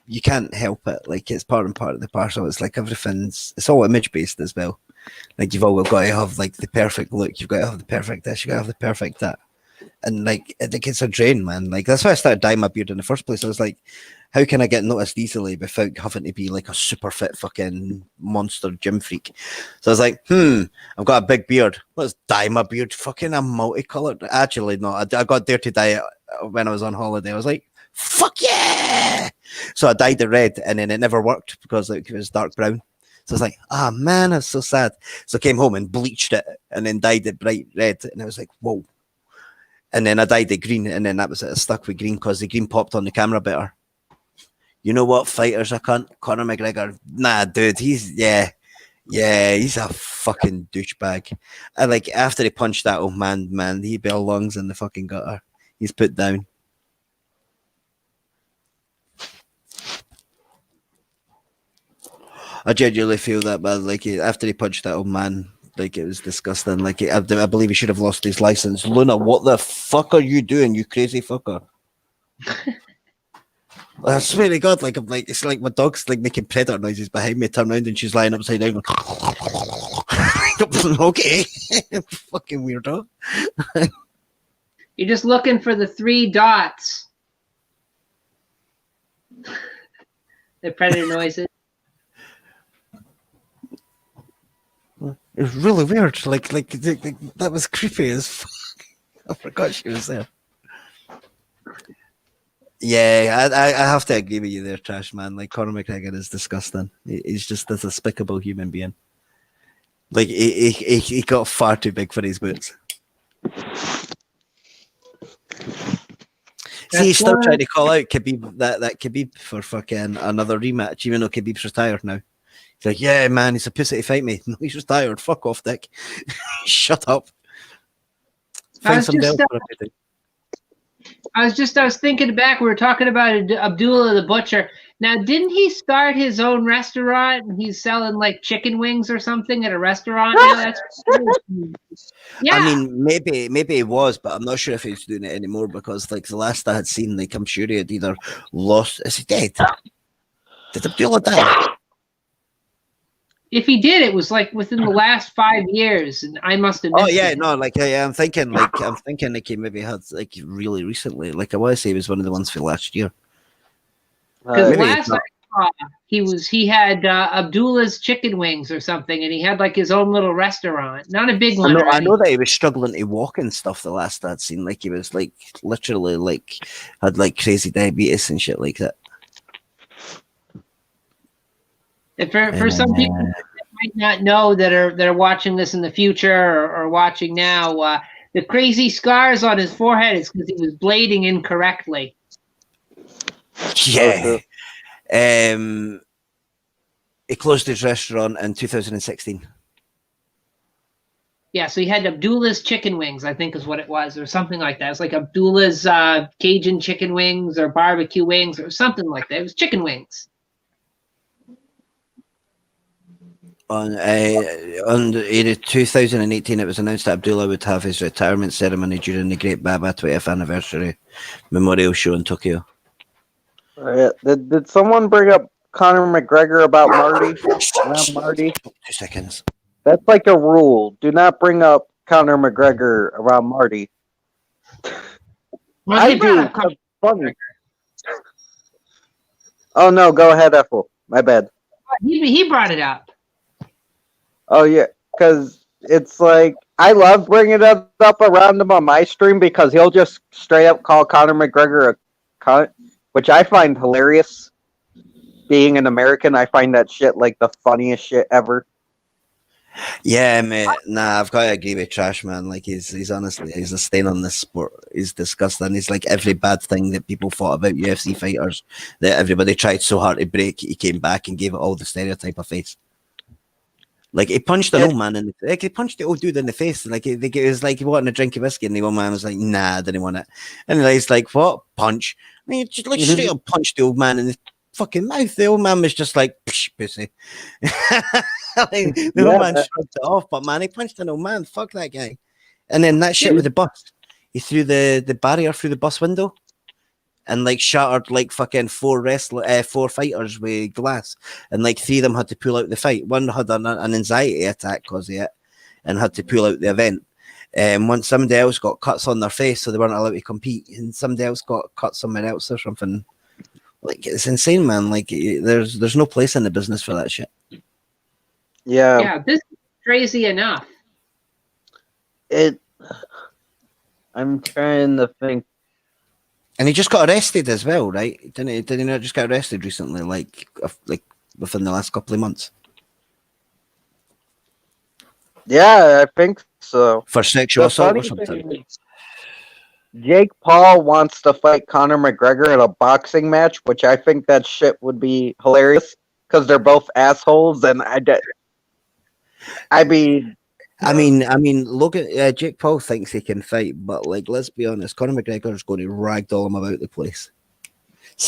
you can't help it. Like it's part of the parcel. It's like it's all image based as well. Like you've always got to have like the perfect look. You've got to have the perfect this. You got to have the perfect that. And like it's a drain, man. Like that's why I started dyeing my beard in the first place. I was like, how can I get noticed easily without having to be like a super fit fucking monster gym freak? So I was like, I've got a big beard. Let's dye my beard fucking a multicolored. Actually, no, I got there to dye it when I was on holiday. I was like, fuck yeah! So I dyed it red, and then it never worked because it was dark brown. So I was like, man, that's so sad. So I came home and bleached it and then dyed it bright red. And I was like, whoa. And then I dyed it green, and then that was it. I stuck with green because the green popped on the camera better. You know what? Fighters, I can't. Conor McGregor, nah, dude, he's a fucking douchebag. And like after he punched that old man, he belongs in the fucking gutter. He's put down. I genuinely feel that bad. Like after he punched that old man, Like it was disgusting. Like I believe he should have lost his license. Luna, what the fuck are you doing, you crazy fucker? I swear to God, like I'm like it's like my dog's like making predator noises behind me. Turn around and she's lying upside down. Okay, fucking weirdo. You're just looking for the 3 dots. The predator noises. It was really weird. Like that was creepy as fuck. I forgot she was there. Yeah, I have to agree with you there, Trash Man. Like Conor McGregor is disgusting. He's just a despicable human being. Like he got far too big for his boots. See, he's still trying to call out Khabib that Khabib for fucking another rematch, even though Khabib's retired now. He's like, yeah, man, he's a pussy to fight me. No, he's retired. Fuck off, Dick. Shut up. Find somebody else for everything. I was thinking back. We were talking about Abdullah the Butcher. Now, didn't he start his own restaurant? And he's selling like chicken wings or something at a restaurant now. That's yeah. I mean, maybe he was, but I'm not sure if he's doing it anymore because, like, the last I had seen, like, I'm sure he had either lost. Is he dead? Did Abdullah die? If he did, it was like within the last 5 years, and I must have. Oh yeah, no, like I'm thinking like he maybe had like really recently. Like I want to say he was one of the ones for last year. Because last I saw, he had Abdullah's chicken wings or something, and he had like his own little restaurant, not a big one. I know that he was struggling to walk and stuff. The last I'd seen, like he was like literally like had like crazy diabetes and shit like that. And for some people that might not know that are watching this in the future or watching now, the crazy scars on his forehead is because he was blading incorrectly. Yeah. He closed his restaurant in 2016. Yeah, so he had Abdullah's chicken wings, I think is what it was, or something like that. It's like Abdullah's Cajun chicken wings or barbecue wings or something like that. It was chicken wings. On 2018, it was announced that Abdullah would have his retirement ceremony during the Great Baba 20th Anniversary Memorial Show in Tokyo. Did someone bring up Conor McGregor about Marty? Marty? 2 seconds. That's like a rule. Do not bring up Conor McGregor around Marty. Well, I do. Funny. Oh no, go ahead, Ethel. My bad. He brought it up. Oh yeah, because it's like I love bringing it up around him on my stream because he'll just straight up call Conor McGregor a cunt, which I find hilarious. Being an American, I find that shit like the funniest shit ever. Yeah, mate. Nah, I've got to agree with Trash Man. Like he's honestly he's a stain on this sport. He's disgusting. He's like every bad thing that people thought about UFC fighters that everybody tried so hard to break. He came back and gave it all the stereotype of face. Like he punched an old man in the he punched the old dude in the face. Like it was like he wanted a drink of whiskey, and the old man was like, "Nah, I didn't want it." And he's like, "What punch?" I mean, just like straight up punched the old man in the fucking mouth. The old man was just like, "Pussy." Like, the old man shrugged it off, but man, he punched an old man. Fuck that guy. And then that shit with the bus. He threw the barrier through the bus window. And like shattered like fucking four fighters with glass, and like 3 of them had to pull out the fight. One had an anxiety attack because of it, and had to pull out the event. Once somebody else got cuts on their face, so they weren't allowed to compete, and somebody else got cut somewhere else or something. Like it's insane, man. Like there's no place in the business for that shit. Yeah, this is crazy enough. I'm trying to think. And he just got arrested as well, right? Did he not just get arrested recently, like within the last couple of months? Yeah, I think so. For sexual assault or something. Jake Paul wants to fight Conor McGregor in a boxing match, which I think that shit would be hilarious because they're both assholes, and I mean, look at Jake Paul thinks he can fight, but like, let's be honest, Conor McGregor is going to ragdoll him about the place.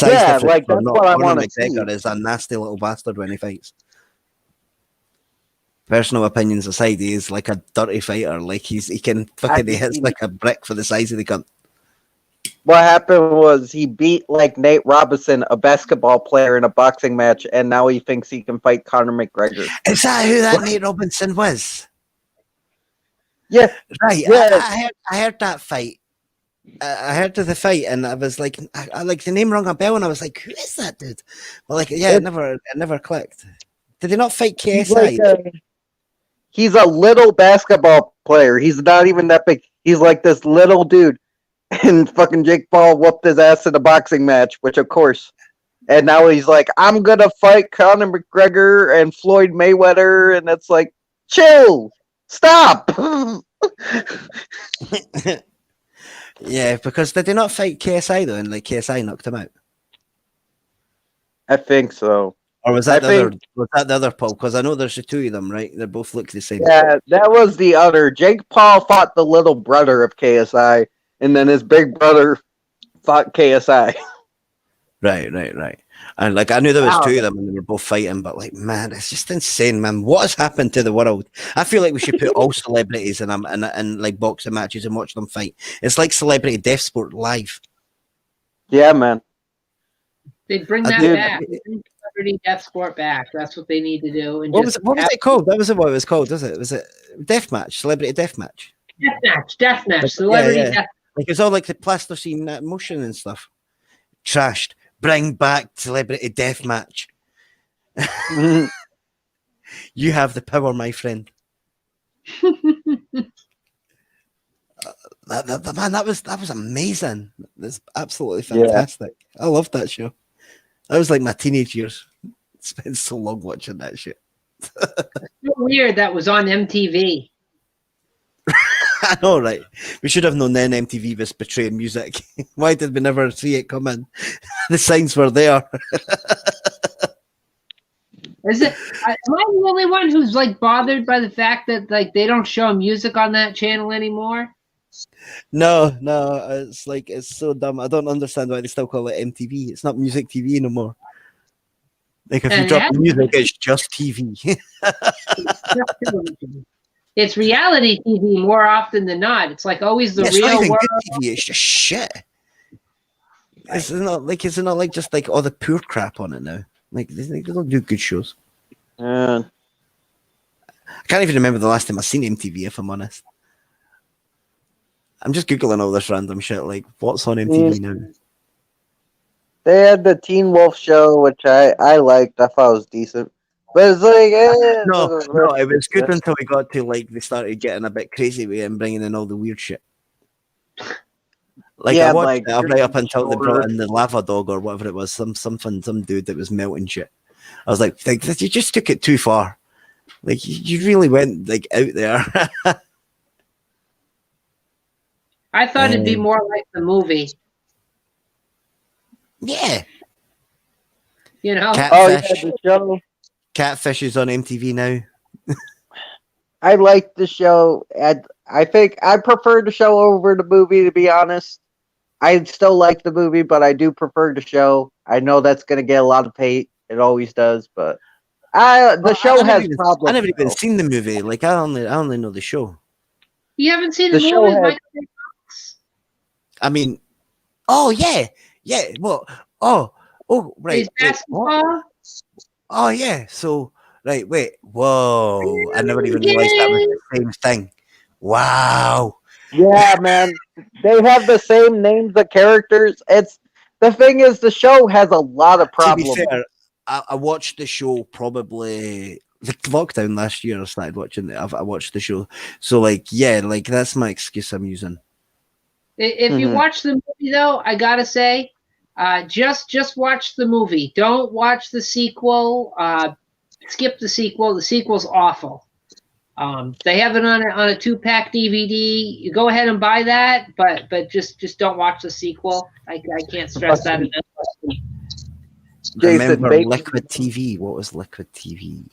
Yeah, like that's what I want to see. McGregor is a nasty little bastard when he fights. personal opinions aside, he is like a dirty fighter. Like he can fucking he hits like a brick for the size of the cunt. What happened was he beat like Nate Robinson, a basketball player, in a boxing match, and now he thinks he can fight Conor McGregor. Is that who that Nate Robinson was? Yeah, Right. yeah. I heard that fight. I heard of the fight, and I was like, I like the name rung a bell, and I was like, who is that dude? Well, like, yeah, it never clicked. Did they not fight KSI? He's a little basketball player. He's not even that big. He's like this little dude. And fucking Jake Paul whooped his ass in a boxing match, which of course. And now he's like, I'm gonna fight Conor McGregor and Floyd Mayweather, and it's like, chill, stop. Yeah, because did they not fight KSI though, and like KSI knocked him out? I think so. Or was that the other Paul? Because I know there's the two of them, right? They both look the same. Yeah, that was the other. Jake Paul fought the little brother of KSI, and then his big brother fought KSI. Right. And like I knew there was two of them and they were both fighting, but like man, it's just insane, man. What has happened to the world? I feel like we should put all celebrities in them and like boxing matches and watch them fight. It's like celebrity death sport live. Yeah, man. They bring that back. They bring celebrity death sport back. That's what they need to do. And what was it called? That wasn't what it was called, was it? Was it death match? Celebrity death match? Death match. Celebrity death. Like it's all like the plasticine motion and stuff. Trashed. Bring back celebrity death match. You have the power, my friend. Man, that was amazing. That's absolutely fantastic. Yeah. I loved that show. That was like my teenage years. Spent so long watching that shit. So weird that was on MTV. I know, right? We should have known then MTV was betraying music. Why did we never see it come in? The signs were there. Is it? Am I the only one who's like bothered by the fact that like they don't show music on that channel anymore? No, it's like it's so dumb. I don't understand why they still call it MTV. It's not music TV no more. Like if you drop music, it's just TV. It's reality TV more often than not. It's like always the real world. TV. It's just shit. It's not like just like all the poor crap on it now. Like they don't do good shows. I can't even remember the last time I seen MTV. If I'm honest, I'm just googling all this random shit. Like what's on MTV now? They had the Teen Wolf show, which I liked. I thought it was decent. But it's like, no, it was good until we got to like they started getting a bit crazy with it and bringing in all the weird shit. Like I watched it right up until they brought in the lava dog or whatever it was, some dude that was melting shit. I was like, you just took it too far. Like you really went like out there. I thought it'd be more like the movie. Yeah. You know. Catfish. The show. Catfish is on MTV now. I like the show. I think I prefer the show over the movie, to be honest. I still like the movie, but I do prefer the show. I know that's going to get a lot of hate. It always does, but the show has problems. I never even seen the movie. Like I only know the show. You haven't seen the movie? I mean, oh yeah. Well, oh right. Basketball? Oh yeah. So right, wait. Whoa! I never even realized that was the same thing. Wow. Yeah, man. They have the same names of characters. It's the thing is the show has a lot of problems. To be fair, I watched the show probably the lockdown last year. I started watching it. I watched the show. So like, yeah, like that's my excuse I'm using. If you watch the movie though, I gotta say, just watch the movie. Don't watch the sequel. Skip the sequel. The sequel's awful. They have it on a 2-pack DVD. You go ahead and buy that, but just don't watch the sequel. I can't stress that enough. Remember Liquid TV? What was Liquid TV?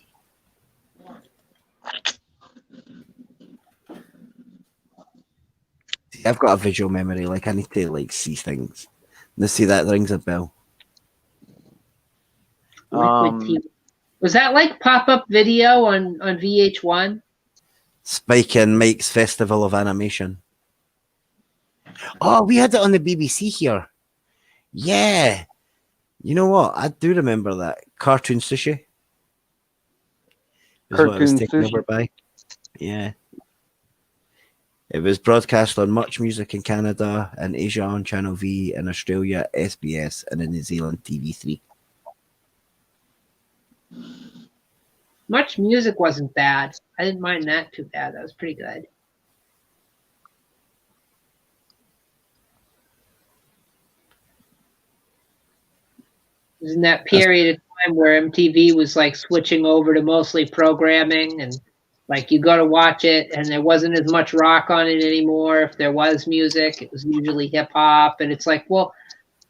I've got a visual memory. Like I need to like see things. Let's see that rings a bell. Liquid TV. Was that like pop-up video on VH1? Spike and Mike's Festival of Animation. Oh, we had it on the BBC here. Yeah. You know what? I do remember that. Cartoon Sushi is what it was Cartoon taken Sushi. over by. Yeah. It was broadcast on Much Music in Canada and Asia on Channel V, in Australia, SBS, and in New Zealand, TV3. Much Music wasn't bad. I didn't mind that too bad. That was pretty good. It was in that period of time where MTV was like switching over to mostly programming, and like you go to watch it and there wasn't as much rock on it anymore. If there was music, it was usually hip hop. And it's like, well,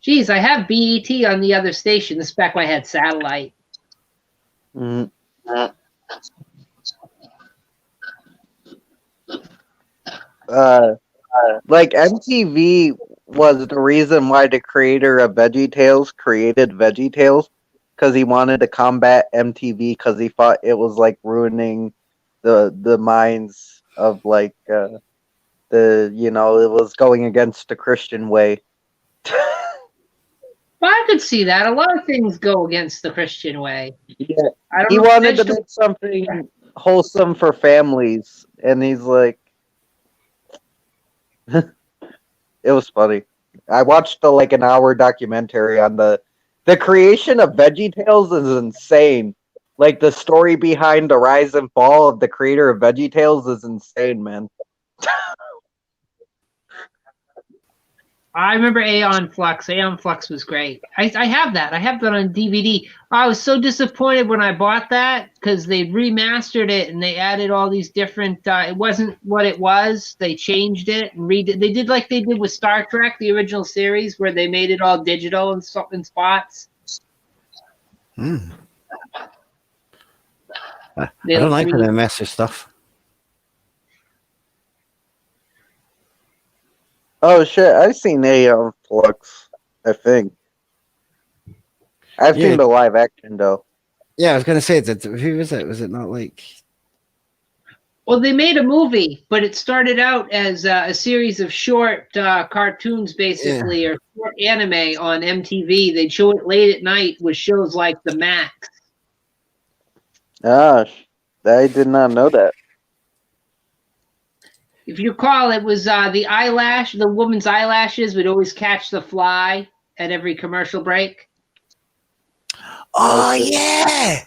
geez, I have BET on the other station. This is back when I had satellite. Mm. Like MTV was the reason why the creator of VeggieTales created VeggieTales, because he wanted to combat MTV because he thought it was like ruining the minds of like it was going against the Christian way. But I could see that. A lot of things go against the Christian way. Yeah, I don't he know. wanted to make something wholesome for families, and he's like, it was funny. I watched like an hour documentary on the creation of VeggieTales is insane. Like the story behind the rise and fall of the creator of VeggieTales is insane, man. I remember Aeon Flux. Aeon Flux was great. I have that. I have that on DVD. I was so disappointed when I bought that because they remastered it and they added all these different. It wasn't what it was. They changed it and redid. They did like they did with Star Trek, the original series, where they made it all digital and in spots. I don't like the messy stuff. Oh shit! I've seen Aeon Flux. I think I've seen the live action though. Yeah, I was gonna say that. Who was it? Was it not like? Well, they made a movie, but it started out as a series of short cartoons, basically, or short anime on MTV. They'd show it late at night with shows like The Max. Gosh, I did not know that. If you recall, it was the woman's eyelashes would always catch the fly at every commercial break. Oh yeah!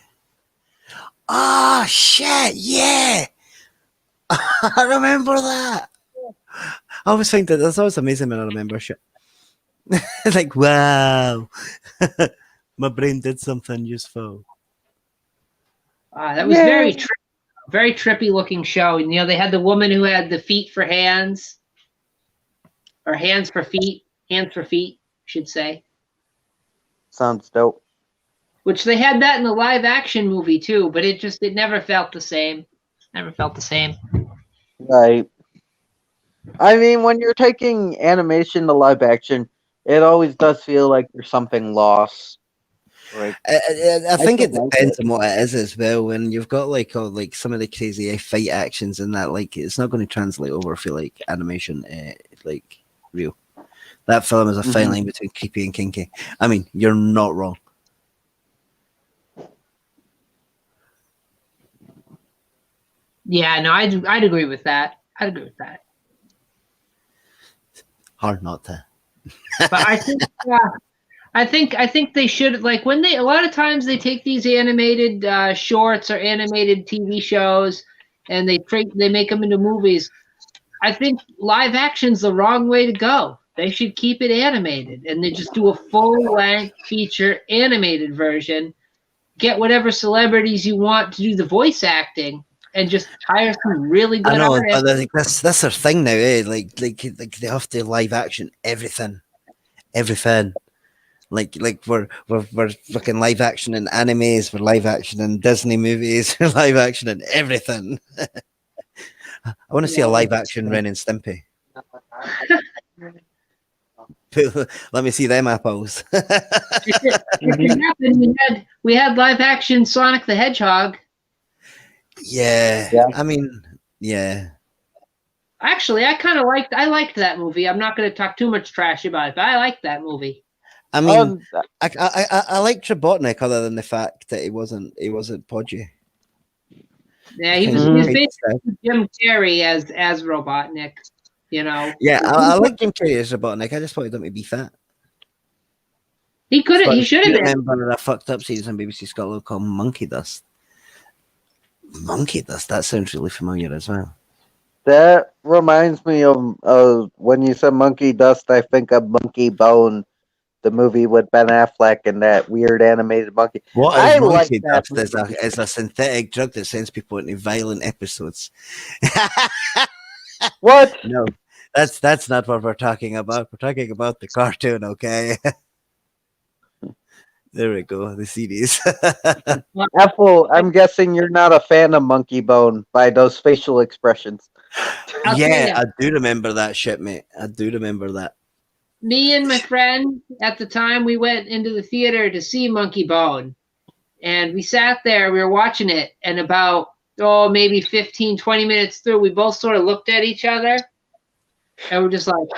Oh shit! Yeah, I remember that. I always think that that's always amazing when I remember shit. Like, wow, my brain did something useful. That was very trippy looking show. And, they had the woman who had the feet for hands, or hands for feet, I should say. Sounds dope. Which they had that in the live action movie too, but it never felt the same. Right. I mean, when you're taking animation to live action, it always does feel like there's something lost. Right. I think it depends on what it is as well. When you've got like some of the crazy fight actions and that, like it's not going to translate over for like animation, like real. That film is a fine line between creepy and kinky. I mean, you're not wrong. Yeah, no, I'd agree with that. Hard not to. But I think they should, like, when a lot of times they take these animated shorts or animated TV shows and they make them into movies. I think live action's the wrong way to go. They should keep it animated and they just do a full-length feature animated version. Get whatever celebrities you want to do the voice acting and just hire some really good artists. But that's their thing now, eh? Like they have to live action everything. Like we're fucking live action in animes, we're live action in Disney movies, we're live action in everything. I want to see a live action Ren and Stimpy. Let me see them apples. It happened. We had live action Sonic the Hedgehog. Yeah, Yeah. I mean, yeah. Actually, I liked that movie. I'm not going to talk too much trash about it, but I liked that movie. I mean, I like Robotnik other than the fact that he wasn't podgy. Yeah, he was basically Jim Carrey as Robotnik, you know. Yeah, I like Jim Carrey as Robotnik. I just wanted him to be fat. He should have been. Remember a fucked up series on BBC Scotland called Monkey Dust. Monkey Dust. That sounds really familiar as well. That reminds me of when you said Monkey Dust. I think of Monkey Bone, the movie with Ben Affleck and that weird animated monkey. What I is like Monkey that Dust? Is a synthetic drug that sends people into violent episodes. What? No, that's not what we're talking about. We're talking about the cartoon, okay? There we go. The CDs. Apple, I'm guessing you're not a fan of Monkey Bone by those facial expressions. Yeah, I do remember that shit, mate. I do remember that. Me and my friend at the time, we went into the theater to see Monkey Bone. And we sat there, we were watching it, and about, maybe 15, 20 minutes through, we both sort of looked at each other. And we're just like,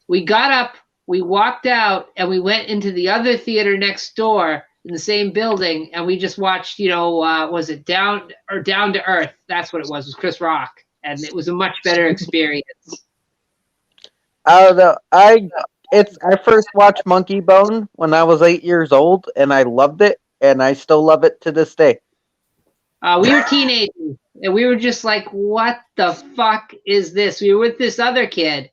we got up, we walked out, and we went into the other theater next door in the same building, and we just watched, was it Down to Earth? That's what it was Chris Rock. And it was a much better experience. I don't know. I first watched Monkey Bone when I was 8 years old, and I loved it, and I still love it to this day. We were teenagers, and we were just like, what the fuck is this? We were with this other kid,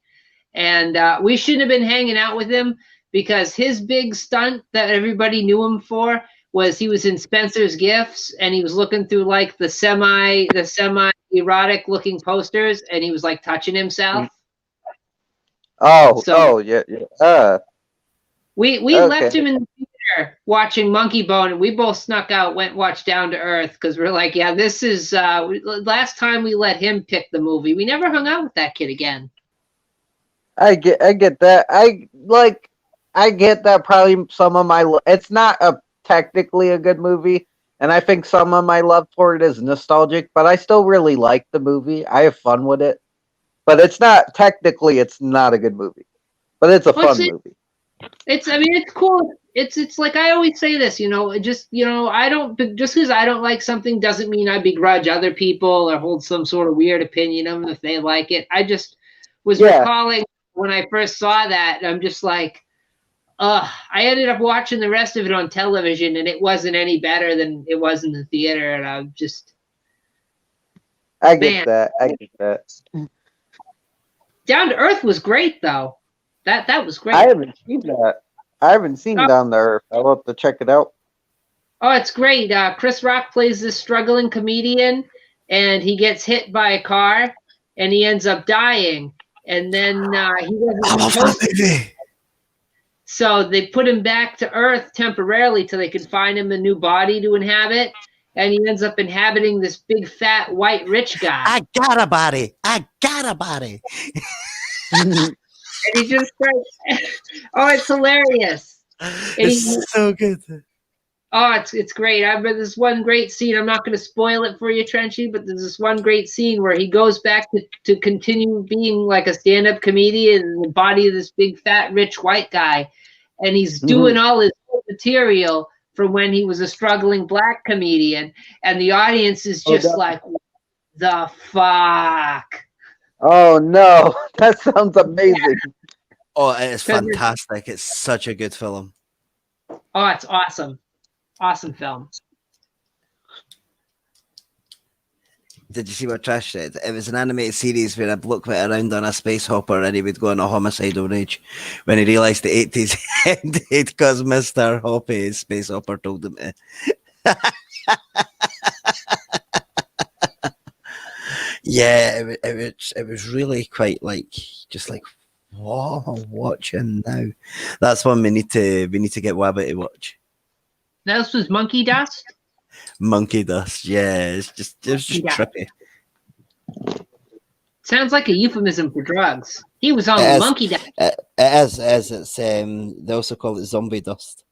and we shouldn't have been hanging out with him because his big stunt that everybody knew him for was he was in Spencer's Gifts, and he was looking through like the semi erotic looking posters, and he was like touching himself. Yeah. We Okay. left him in the theater watching Monkey Bone, and we both snuck out, went and watched Down to Earth because we're like, yeah, this is last time we let him pick the movie. We never hung out with that kid again. I get that. I get that. Probably some of my. It's not technically a good movie, and I think some of my love for it is nostalgic. But I still really like the movie. I have fun with it. But it's not technically. It's not a good movie, but it's a fun movie. It's cool. It's like I always say this, I don't, just because I don't like something doesn't mean I begrudge other people or hold some sort of weird opinion of them if they like it. I just was recalling when I first saw that, I'm just like, I ended up watching the rest of it on television, and it wasn't any better than it was in the theater, and I'm just. I get that. Down to Earth was great, though. That was great. I haven't seen that. I haven't seen Down to Earth. I'll have to check it out. Oh, it's great. Chris Rock plays this struggling comedian, and he gets hit by a car, and he ends up dying. And then he doesn't. So they put him back to Earth temporarily till they can find him a new body to inhabit. And he ends up inhabiting this big, fat, white, rich guy. I got a body. And he just starts, it's hilarious. It's so good. Oh, it's great. I remember this one great scene. I'm not going to spoil it for you, Trenchy, but there's this one great scene where he goes back to continue being like a stand-up comedian in the body of this big, fat, rich white guy. And he's doing all his material from when he was a struggling black comedian. And the audience is just like, what the fuck? Oh, no. That sounds amazing. Oh, it's fantastic. It's such a good film. Oh, it's awesome. Awesome film. Did you see what Trash said? It was an animated series where a bloke went around on a space hopper and he would go on a homicidal rage when he realised the 80s ended because Mr. Hoppy, his space hopper, told him to. Yeah, it was really quite like, just like, whoa, I'm watching now. That's one we need to get Wabba to watch. This was Monkey Dust? Monkey Dust, yeah. It's just trippy. Sounds like a euphemism for drugs. He was on As Monkey Dust. as it's they also call it zombie dust.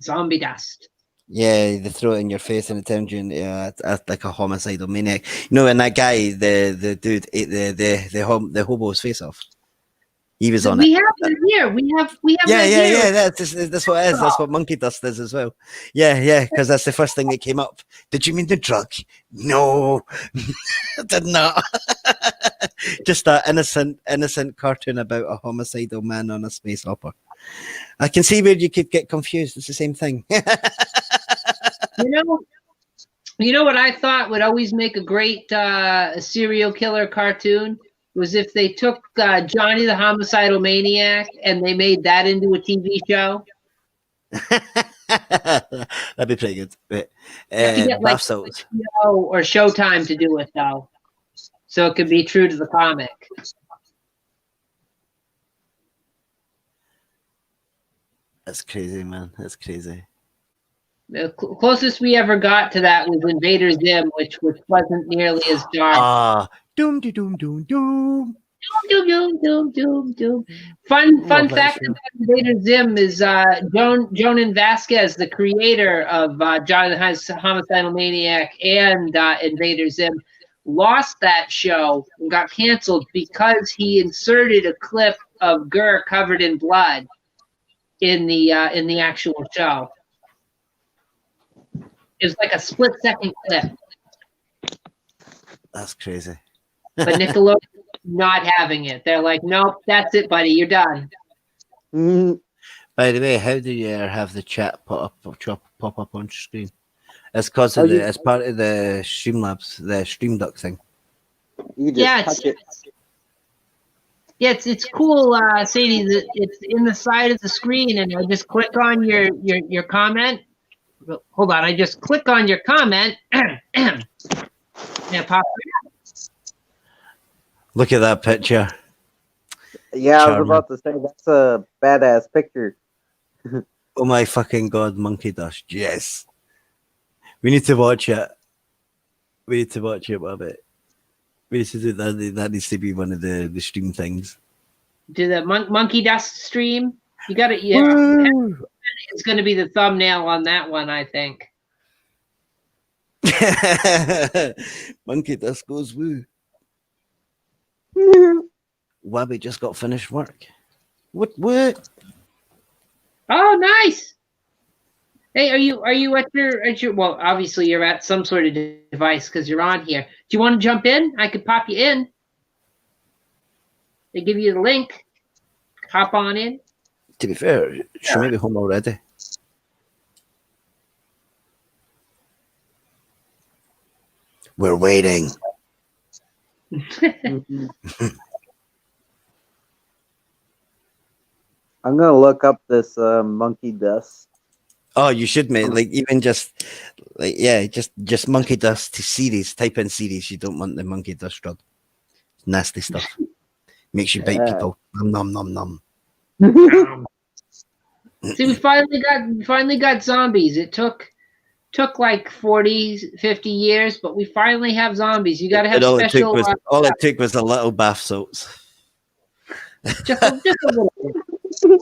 Zombie Dust. Yeah, they throw it in your face and it turns you into like a homicidal maniac. You know, and that guy, the dude, ate the hobo's face off. He was on We it. have that here. We have that here. Yeah. That's what it is. That's what monkey dust is as well. Yeah, because that's the first thing that came up. Did you mean the drug? No, I did not. Just that innocent cartoon about a homicidal man on a space hopper. I can see where you could get confused. It's the same thing. You know what I thought would always make a great serial killer cartoon was if they took Johnny the Homicidal Maniac and they made that into a TV show. That'd be pretty good. But, You have to get like bath salts. HBO or Showtime to do it though, so it could be true to the comic. That's crazy, man. That's crazy. The closest we ever got to that was Invader Zim, which wasn't nearly as dark. Doom, doom, doom, doom. Doom. Fun fact about Invader Zim is Jonan Vasquez, the creator of Johnny the Homicidal Maniac and Invader Zim, lost that show and got canceled because he inserted a clip of Gurr covered in blood in the actual show. It was like a split-second clip. That's crazy. But Nickelodeon not having it. They're like, nope, that's it, buddy. You're done. By the way, how do you have the chat pop up on screen? It's because of it's part of the Streamlabs, the Stream Duck thing. You just touch it. Yeah, it's cool, Sadie. It's in the side of the screen, and I just click on your comment. Hold on, I just click on your comment. And it pops up. Look at that picture. Yeah, Charming. I was about to say that's a badass picture. Oh my fucking god, monkey dust. Yes. We need to watch it. We need to watch it a bit. We need to do that. That needs to be one of the stream things. Do the monkey dust stream? You got it. Yeah, it's going to be the thumbnail on that one, I think. Monkey dust goes woo. Wabby just got finished work. What? Oh, nice. Hey, are you at your well, obviously you're at some sort of device because you're on here. Do you want to jump in? I could pop you in. They give you the link. Hop on in. To be fair, she may be home already. We're waiting. I'm gonna look up this monkey dust. Oh, you should, mate. Like even just like just monkey dust series. Type in series. You don't want the monkey dust drug. Nasty stuff. Makes you bite people. Nom nom nom. See, we finally got zombies. It took like 40, 50 years, but we finally have zombies. You got to have special. All it took was a little bath salts. just a little bit.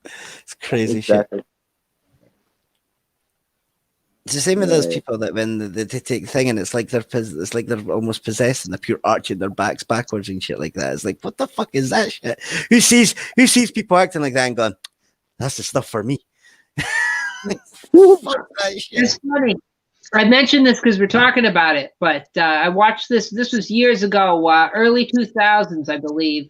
It's crazy shit. It's the same with those people that when they take thing and it's like they're almost possessed and they're pure arching their backs backwards and shit like that. It's like, what the fuck is that shit? Who sees people acting like that and going, that's the stuff for me? Fuck that shit. It's funny. I mentioned this because we're talking about it, but I watched this. This was years ago, early 2000s, I believe.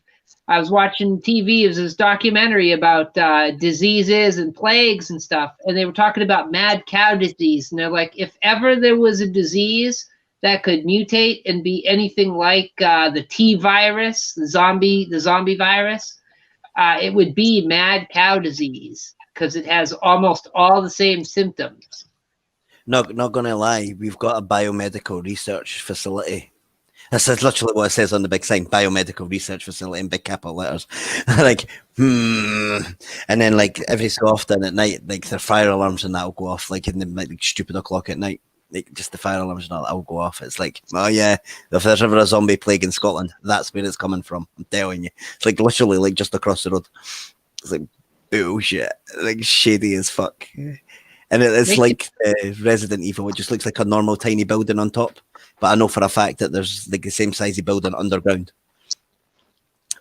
I was watching TV. It was this documentary about diseases and plagues and stuff, and they were talking about mad cow disease. And they're like, if ever there was a disease that could mutate and be anything like the T virus, the zombie virus, it would be mad cow disease because it has almost all the same symptoms. Not gonna lie, we've got a biomedical research facility. That's literally what it says on the big sign, biomedical research facility in big capital letters. Like, and then like every so often at night, like their fire alarms and that'll go off like in the like stupid o'clock at night. like just the fire alarms and all that will go off. It's like, oh yeah, if there's ever a zombie plague in Scotland, that's where it's coming from. I'm telling you, it's like literally like just across the road. It's like bullshit, like shady as fuck. And it's like Resident Evil. It just looks like a normal tiny building on top, but I know for a fact that there's like the same size of building underground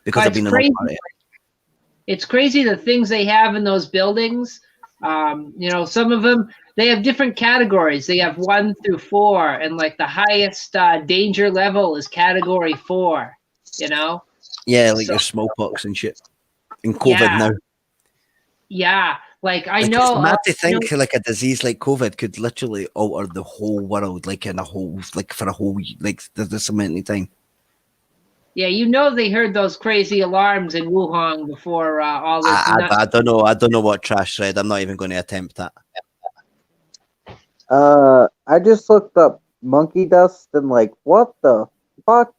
because I've been in one part of it. It's crazy the things they have in those buildings. You know, some of them, they have different categories. They have 1 through 4, and like the highest danger level is category 4. You know? Yeah, like your smallpox and shit, and COVID now. Yeah, like I Like, know. it's mad to think like a disease like COVID could literally alter the whole world, like in a whole, like for a whole, like this amount of time. Yeah, you know they heard those crazy alarms in Wuhan before all this. I don't know. I don't know what trash read. I'm not even going to attempt that. I just looked up monkey dust and like, what the fuck?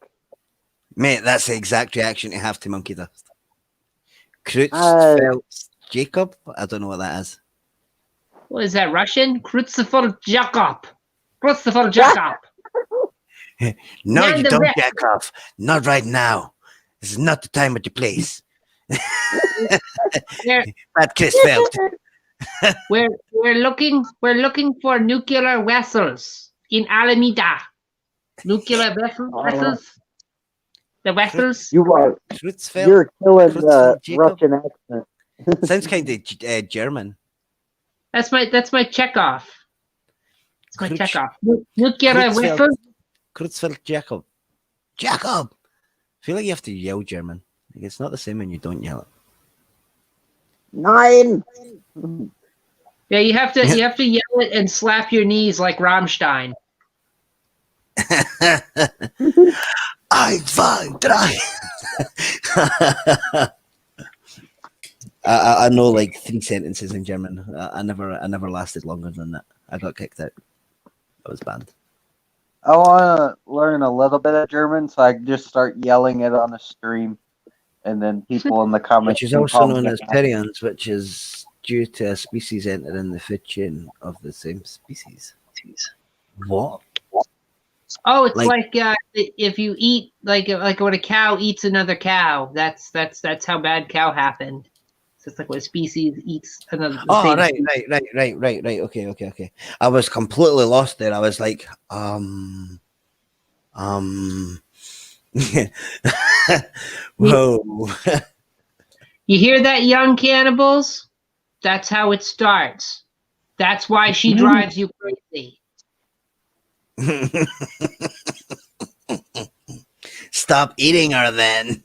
Mate, that's the exact reaction to have to monkey dust. Creutzfeldt Jacob? I don't know what that is. What is that, Russian? Creutzfeldt Jakob. Creutzfeldt Jakob. No, you don't, Jacob. Not right now. This is not the time or the place. But Creutzfeldt. We're looking for nuclear vessels in Alameda. Nuclear vessels. The vessels. You're killing the Russian accent. Sounds kind of German. That's my Chekhov. It's my Chekhov. Nuclear vessels. Creutzfeldt Jacob. Jacob. I feel like you have to yell German. Like, it's not the same when you don't yell it. 9. Yeah, you have to yell it and slap your knees like Rammstein. I find try. I know like 3 sentences in German. I never lasted longer than that. I got kicked out. I was banned. I want to learn a little bit of German, so I can just start yelling it on the stream, and then people in the comments. Which is also known as perions, which is due to a species entering the food chain of the same species. What? Oh, it's like if you eat like when a cow eats another cow. That's how bad cow happened. So it's like when a species eats another. Oh, right. Okay. I was completely lost there. I was like, whoa. You hear that, young cannibals? That's how it starts. That's why she drives you crazy. Stop eating her then.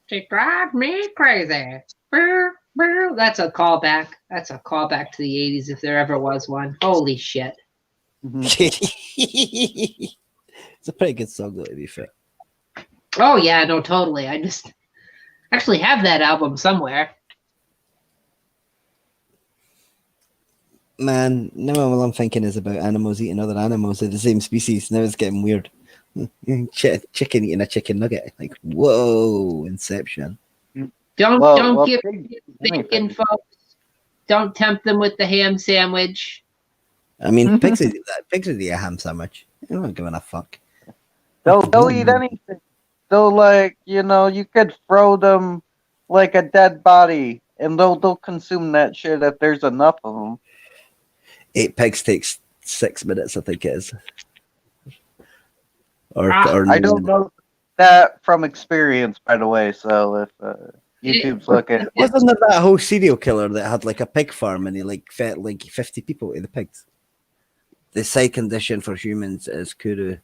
She drives me crazy. That's a callback. That's a callback to the 80s if there ever was one. Holy shit. It's a pretty good song though, to be fair. Oh yeah, no, totally. I just actually have that album somewhere. Man, now all I'm thinking is about animals eating other animals of the same species. Now it's getting weird. Chicken eating a chicken nugget. Like, whoa, Inception. Don't give bacon, folks. Don't tempt them with the ham sandwich. I mean, pigs would eat a ham sandwich. I'm not giving a fuck. They'll eat anything. They'll you could throw them like a dead body, and they'll consume that shit if there's enough of them. 8 pigs takes 6 minutes, I think it is. Or I don't know that from experience, by the way. So if YouTube's looking, wasn't there that whole serial killer that had like a pig farm and he like fed like 50 people to the pigs? The side condition for humans is kuru,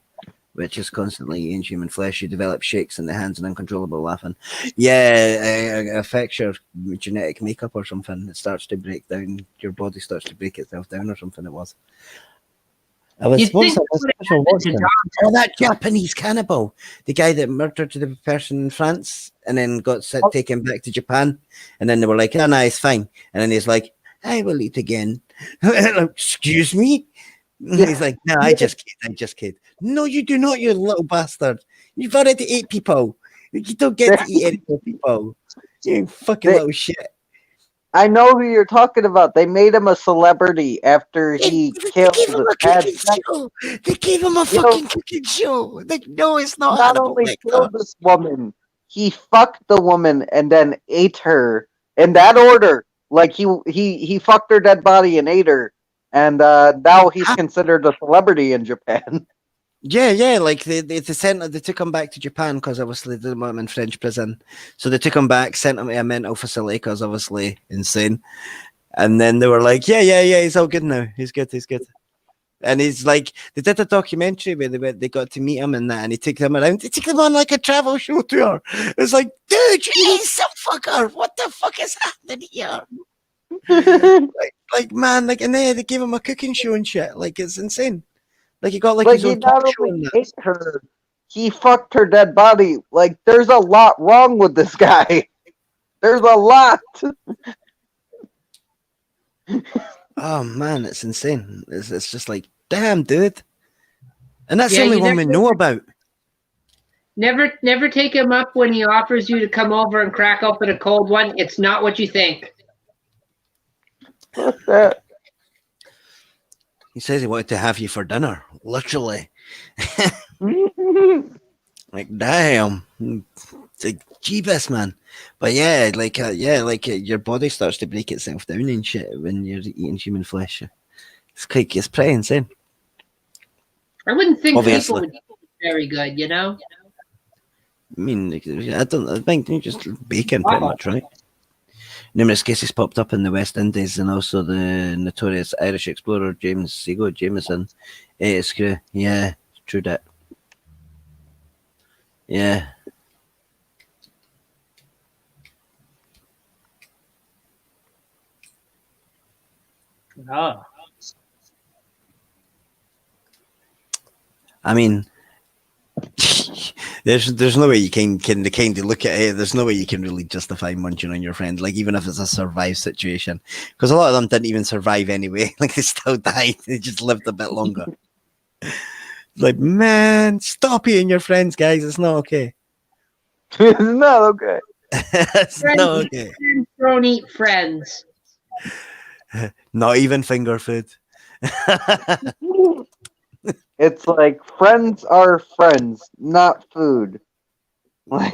which is constantly eating human flesh. You develop shakes in the hands and uncontrollable laughing. Yeah, it affects your genetic makeup or something. It starts to break down. Your body starts to break itself down or something. It was. Oh, that Japanese cannibal, the guy that murdered the person in France and then got taken back to Japan, and then they were like, "Oh, no, it's fine," and then he's like, "I will eat again." Excuse me. Yeah. He's like, "No, I just kid. No, you do not, you little bastard. You've already ate people. You don't get to eat any more people. You fucking little shit." I know who you're talking about. They made him a celebrity after he They gave him killed, a had cooking sex, show. They gave him a killed. fucking cooking show. Like, no, it's not Not Hannibal only Lecter. killed this woman, he fucked the woman and then ate her in that order. Like he fucked her dead body and ate her, and now he's considered a celebrity in Japan. Yeah. Like they took him back to Japan because obviously they didn't want him in French prison. So they took him back, sent him to a mental facility because obviously insane. And then they were like, yeah, he's all good now. He's good. And he's like, they did a documentary where they got to meet him and that, and he took them around. He took them on like a travel show tour. It's like, dude, you some fucker. What the fuck is happening here? like man, like, and they gave him a cooking show and shit. Like, it's insane. Like, he got like Like his he own talk not show only and that. ate her, he fucked her dead body. Like there's a lot wrong with this guy. There's a lot. Oh man, it's insane. It's just like, damn, dude. And that's Yeah, the only you one we know about. Never take him up when he offers you to come over and crack open a cold one. It's not what you think. Fuck that. He says he wanted to have you for dinner, literally. Like, damn. It's like, Jeebus, man. But yeah, your body starts to break itself down and shit when you're eating human flesh. It's pretty insane. I wouldn't think Obviously. people would be very good, you know? I mean, I think just bacon, pretty much, right? Numerous cases popped up in the West Indies and also the notorious Irish explorer James Seago Jameson ate his crew. Yeah, true that. Yeah. Oh. I mean, there's no way you can kind of look at it. There's no way you can really justify munching on your friend, like even if it's a survive situation, because a lot of them didn't even survive anyway. Like they still died. They just lived a bit longer. Like, man, stop eating your friends, guys. It's not okay. It's not okay. It's Friends, not okay. friends don't eat friends. Not even finger food. It's like friends are friends, not food. Like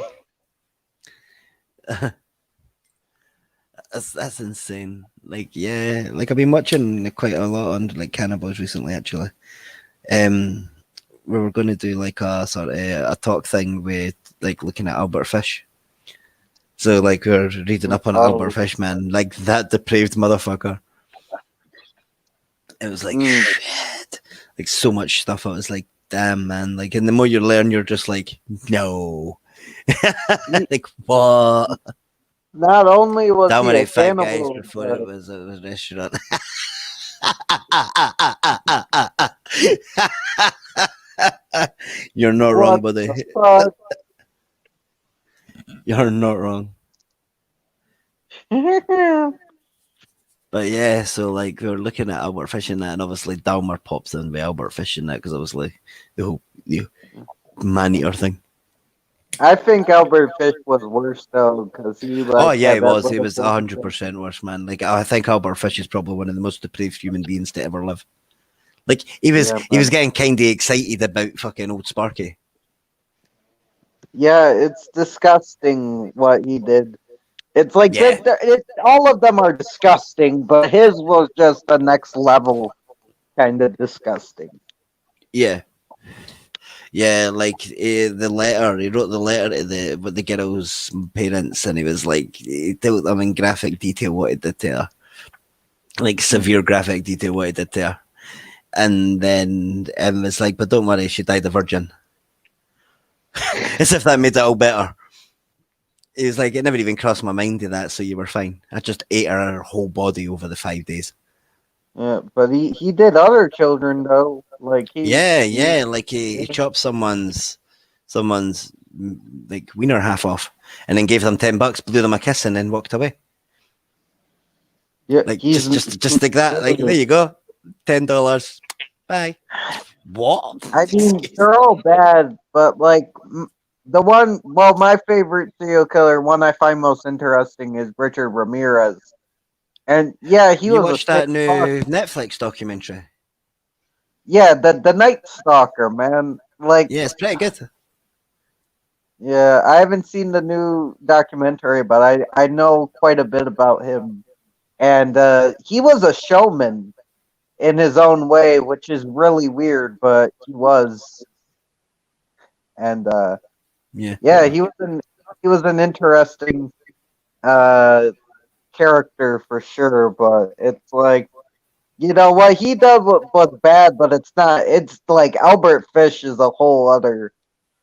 That's insane. Like, yeah, like I've been watching quite a lot on like cannibals recently, actually. We were going to do like a sort of a talk thing with like looking at Albert Fish. So like we were reading up on Albert Fish, man, like that depraved motherfucker. It was like shit, like so much stuff. I was like, damn, man. Like, and the more you learn, you're just like, no, like what? not only was That he many a fat guys cannibal, before it was a restaurant. You're not wrong, what buddy. the fuck? You're not wrong. But yeah, so like we were looking at Albert Fish and that, and obviously Dalmer pops in with Albert Fish and that because obviously the whole man eater thing. I think Albert Fish was worse though, because he like. Oh yeah, he had that was. He little was thing. 100% worse, man. Like I think Albert Fish is probably one of the most depraved human beings to ever live. Like he was getting kind of excited about fucking old Sparky. Yeah, it's disgusting what he did. It's like Yeah. all of them are disgusting, but his was just the next level kind of disgusting. Yeah. Yeah, like the letter, he wrote the letter to the girl's parents, and he was like, he told them in graphic detail what he did to her, like severe graphic detail what he did to her, and then it's like, but don't worry, she died a virgin, as if that made it all better. He was like, it never even crossed my mind to that, so you were fine. I just ate her whole body over the 5 days. Yeah, but he did other children though. Like like he chopped someone's like wiener half off, and then gave them $10, blew them a kiss, and then walked away. Yeah, like just like that. Like there you go, $10. Bye. What? I mean, they're all bad, but like my favorite serial killer, one I find most interesting, is Richard Ramirez. And yeah, he You was a watched that sick fuck. new Netflix documentary? Yeah, the Night Stalker, man. Like, Yeah, it's pretty good. yeah, I haven't seen the new documentary, but I know quite a bit about him. And he was a showman in his own way, which is really weird, but he was. And Yeah. yeah, he was an interesting uh character for sure, but it's like, you know what he did was bad, but it's not. It's like Albert Fish is a whole other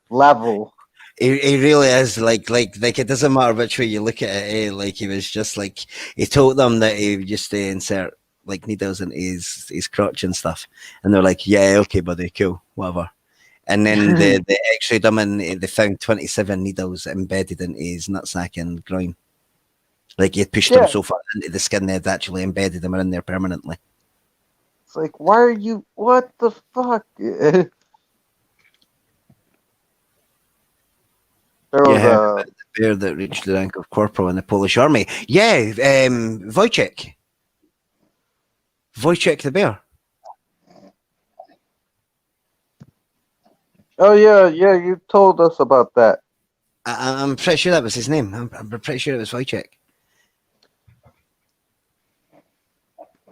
level. He really is like it doesn't matter which way you look at it. Like he was just like he told them that he used to insert like needles into his crotch and stuff, and they're like, "Yeah, okay, buddy, cool, whatever." And then they x-rayed him and they found 27 needles embedded into his nutsack and groin. Like he had pushed them Yeah, so far into the skin they had actually embedded them in there permanently. it's like, why are you? What the fuck? There was Yeah, a the bear that reached the rank of corporal in the Polish army. Yeah, Wojciech. Wojciech the bear. oh yeah, you told us about that. I'm pretty sure that was his name. I'm pretty sure it was Wojciech.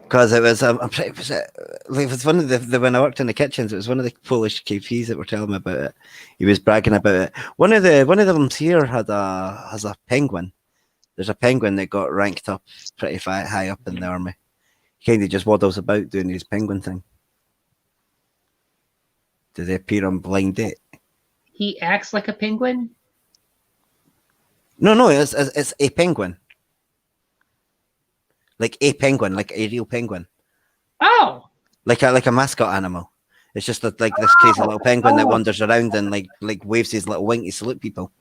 Because it was, I'm pretty, was it, like, it was one of the, when I worked in the kitchens, it was one of the Polish KPs that were telling me about it. He was bragging about it. One of them here has a penguin. There's a penguin that got ranked up pretty high up in the army. He kind of just waddles about doing his penguin thing. Do they appear on Blind Date? He acts like a penguin? No, it's a penguin. Like a penguin, like a real penguin. Oh! Like a mascot animal. It's just like this crazy little penguin that wanders around and like waves his little wing to salute people.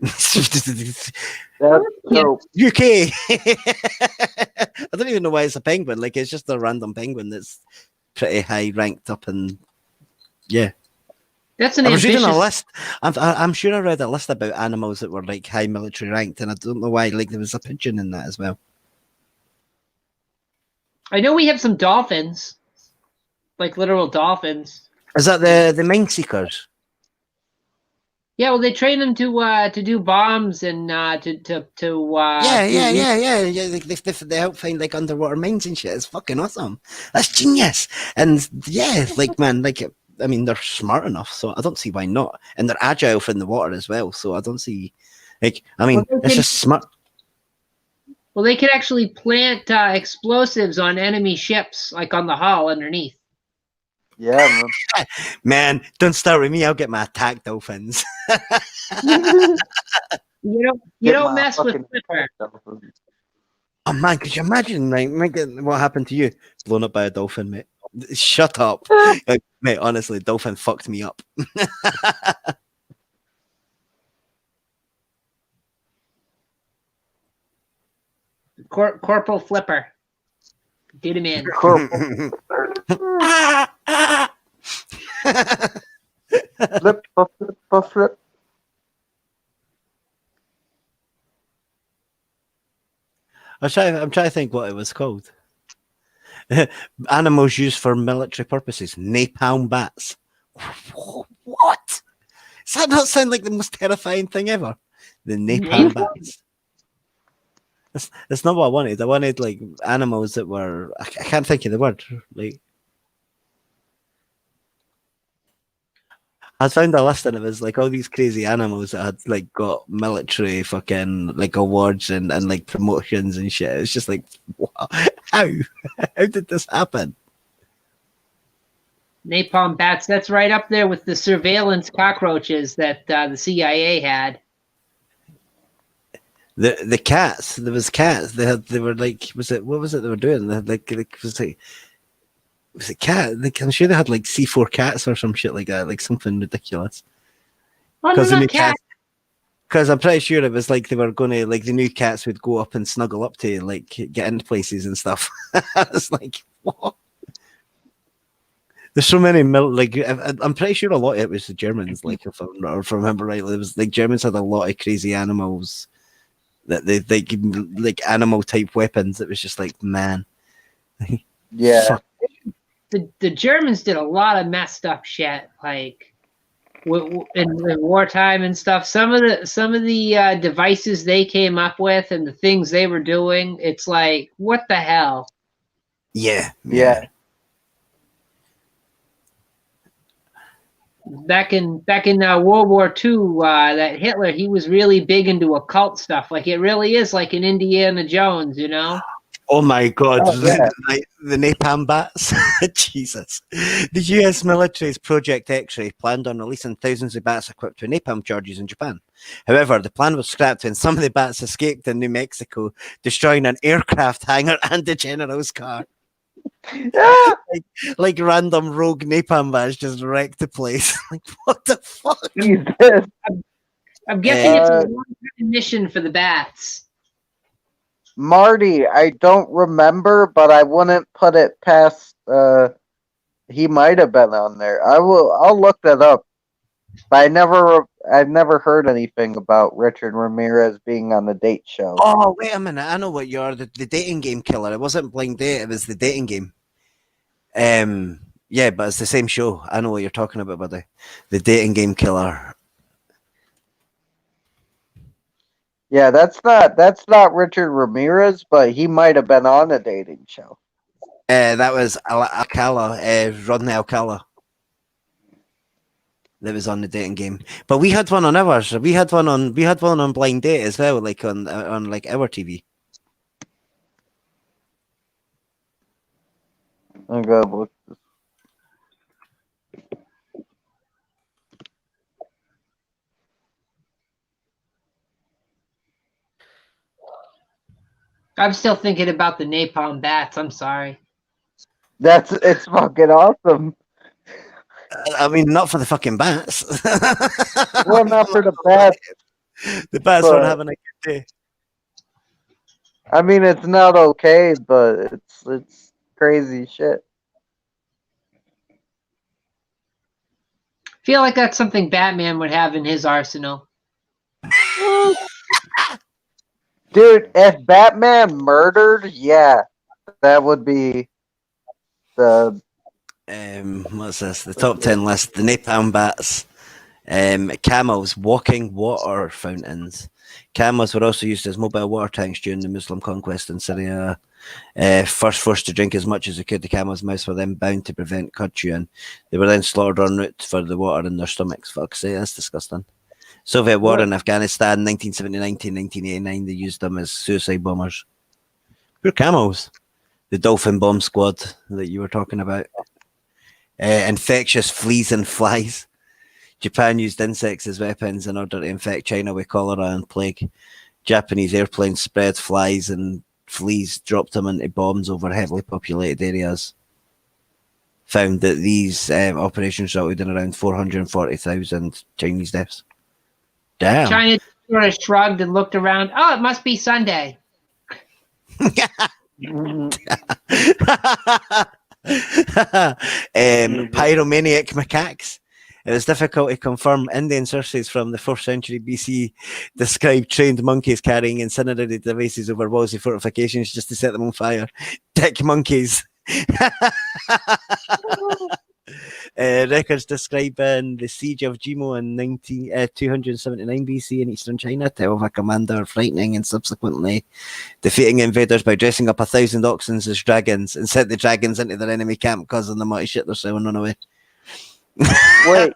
That's Yeah. dope. UK. I don't even know why it's a penguin. Like it's just a random penguin that's pretty high ranked up, and yeah. That's an I was reading a ambitious... list. I'm sure I read a list about animals that were like high military ranked, and I don't know why. Like there was a pigeon in that as well. I know we have some dolphins. Like literal dolphins. Is that the mine seekers? Yeah, well, they train them to do bombs and to Yeah. They help find like underwater mines and shit. It's fucking awesome. That's genius. And yeah, like man, like I mean, they're smart enough, so I don't see why not. And they're agile in the water as well, so I don't see. Like, I mean, it's just smart. Well, they can actually plant explosives on enemy ships, like on the hull underneath. Yeah, Man, don't start with me. I'll get my attack dolphins. You don't Get my mess with fucking Flipper. Oh man, could you imagine like what happened to you? Blown up by a dolphin, mate. Shut up. Like, mate, honestly, dolphin fucked me up. Corporal Flipper. Did him in. flip. I'm trying to think what it was called. Animals used for military purposes. Napalm bats. What? Does that not sound like the most terrifying thing ever? The napalm bats. That's not what I wanted. I wanted like animals that were. I can't think of the word. Like, I found a list and it was like all these crazy animals that had like got military fucking like awards and like promotions and shit. It's just like, wow, how did this happen? Napalm bats. That's right up there with the surveillance cockroaches that the CIA had. The cats. There was cats. They were like, what was it they were doing? They had like was it cat? Like, I'm sure they had like C4 cats or some shit like that, like something ridiculous. Oh, no, not cats. Because I'm pretty sure it was like they were going to like the new cats would go up and snuggle up to like get into places and stuff. It's like what? There's so many like I'm pretty sure a lot of it was the Germans. Like if I remember right, it was like Germans had a lot of crazy animals that they like animal type weapons. It was just like, man, Yeah. fuck. The Germans did a lot of messed up shit, like in wartime and stuff. Some of the devices they came up with and the things they were doing, it's like, what the hell? Yeah. Back in World War II, that Hitler, he was really big into occult stuff. Like, it really is like an Indiana Jones, you know? Oh my God, Oh, yeah. the napalm bats. Jesus. The US military's Project X-Ray planned on releasing thousands of bats equipped with napalm charges in Japan. However, the plan was scrapped when some of the bats escaped in New Mexico, destroying an aircraft hangar and the general's car. like random rogue napalm bats just wrecked the place. Like, what the fuck? Jesus. I'm guessing it's a long mission for the bats. Marty, I don't remember, but I wouldn't put it past. He might have been on there. I'll look that up. But I've never heard anything about Richard Ramirez being on the Date Show. Oh, wait a minute. I know what you are. The dating game killer. It wasn't Blind Date. It was the dating game. Yeah, but it's the same show. I know what you're talking about, buddy. The dating game killer. Yeah, that's not Richard Ramirez, but he might have been on a dating show. That was Alcala, Rodney Alcala. That was on the dating game. But we had one on ours. We had one on Blind Date as well, like on like our TV. I'm gonna look. I'm still thinking about the napalm bats. I'm sorry. It's fucking awesome. I mean, not for the fucking bats. Well, not for the bats. The bats weren't having a good day. I mean, it's not okay, but it's crazy shit. I feel like that's something Batman would have in his arsenal. Dude, if Batman murdered, yeah, that would be the what's this? The top 10 list. The napalm bats. Camels, walking water fountains. Camels were also used as mobile water tanks during the Muslim conquest in Syria. First forced to drink as much as they could, the camels' mouths were then bound to prevent cud chewing. They were then slaughtered en route for the water in their stomachs. Fuck's sake, that's disgusting. Soviet war in Afghanistan, 1979 to 1989, they used them as suicide bombers. Poor camels. The dolphin bomb squad that you were talking about. Infectious fleas and flies. Japan used insects as weapons in order to infect China with cholera and plague. Japanese airplanes spread flies and fleas, dropped them into bombs over heavily populated areas. Found that these operations resulted in around 440,000 Chinese deaths. Damn. China sort of shrugged and looked around. Oh, it must be Sunday. Pyromaniac macaques. It was difficult to confirm. Indian sources from the 4th century BC described trained monkeys carrying incinerated devices over walls of fortifications just to set them on fire. Dick monkeys. Records describing the siege of Jimo in 279 BC in eastern China tell of a commander frightening and subsequently defeating invaders by dressing up 1,000 oxen as dragons and sent the dragons into their enemy camp, causing them all to shit themselves and run away. Wait,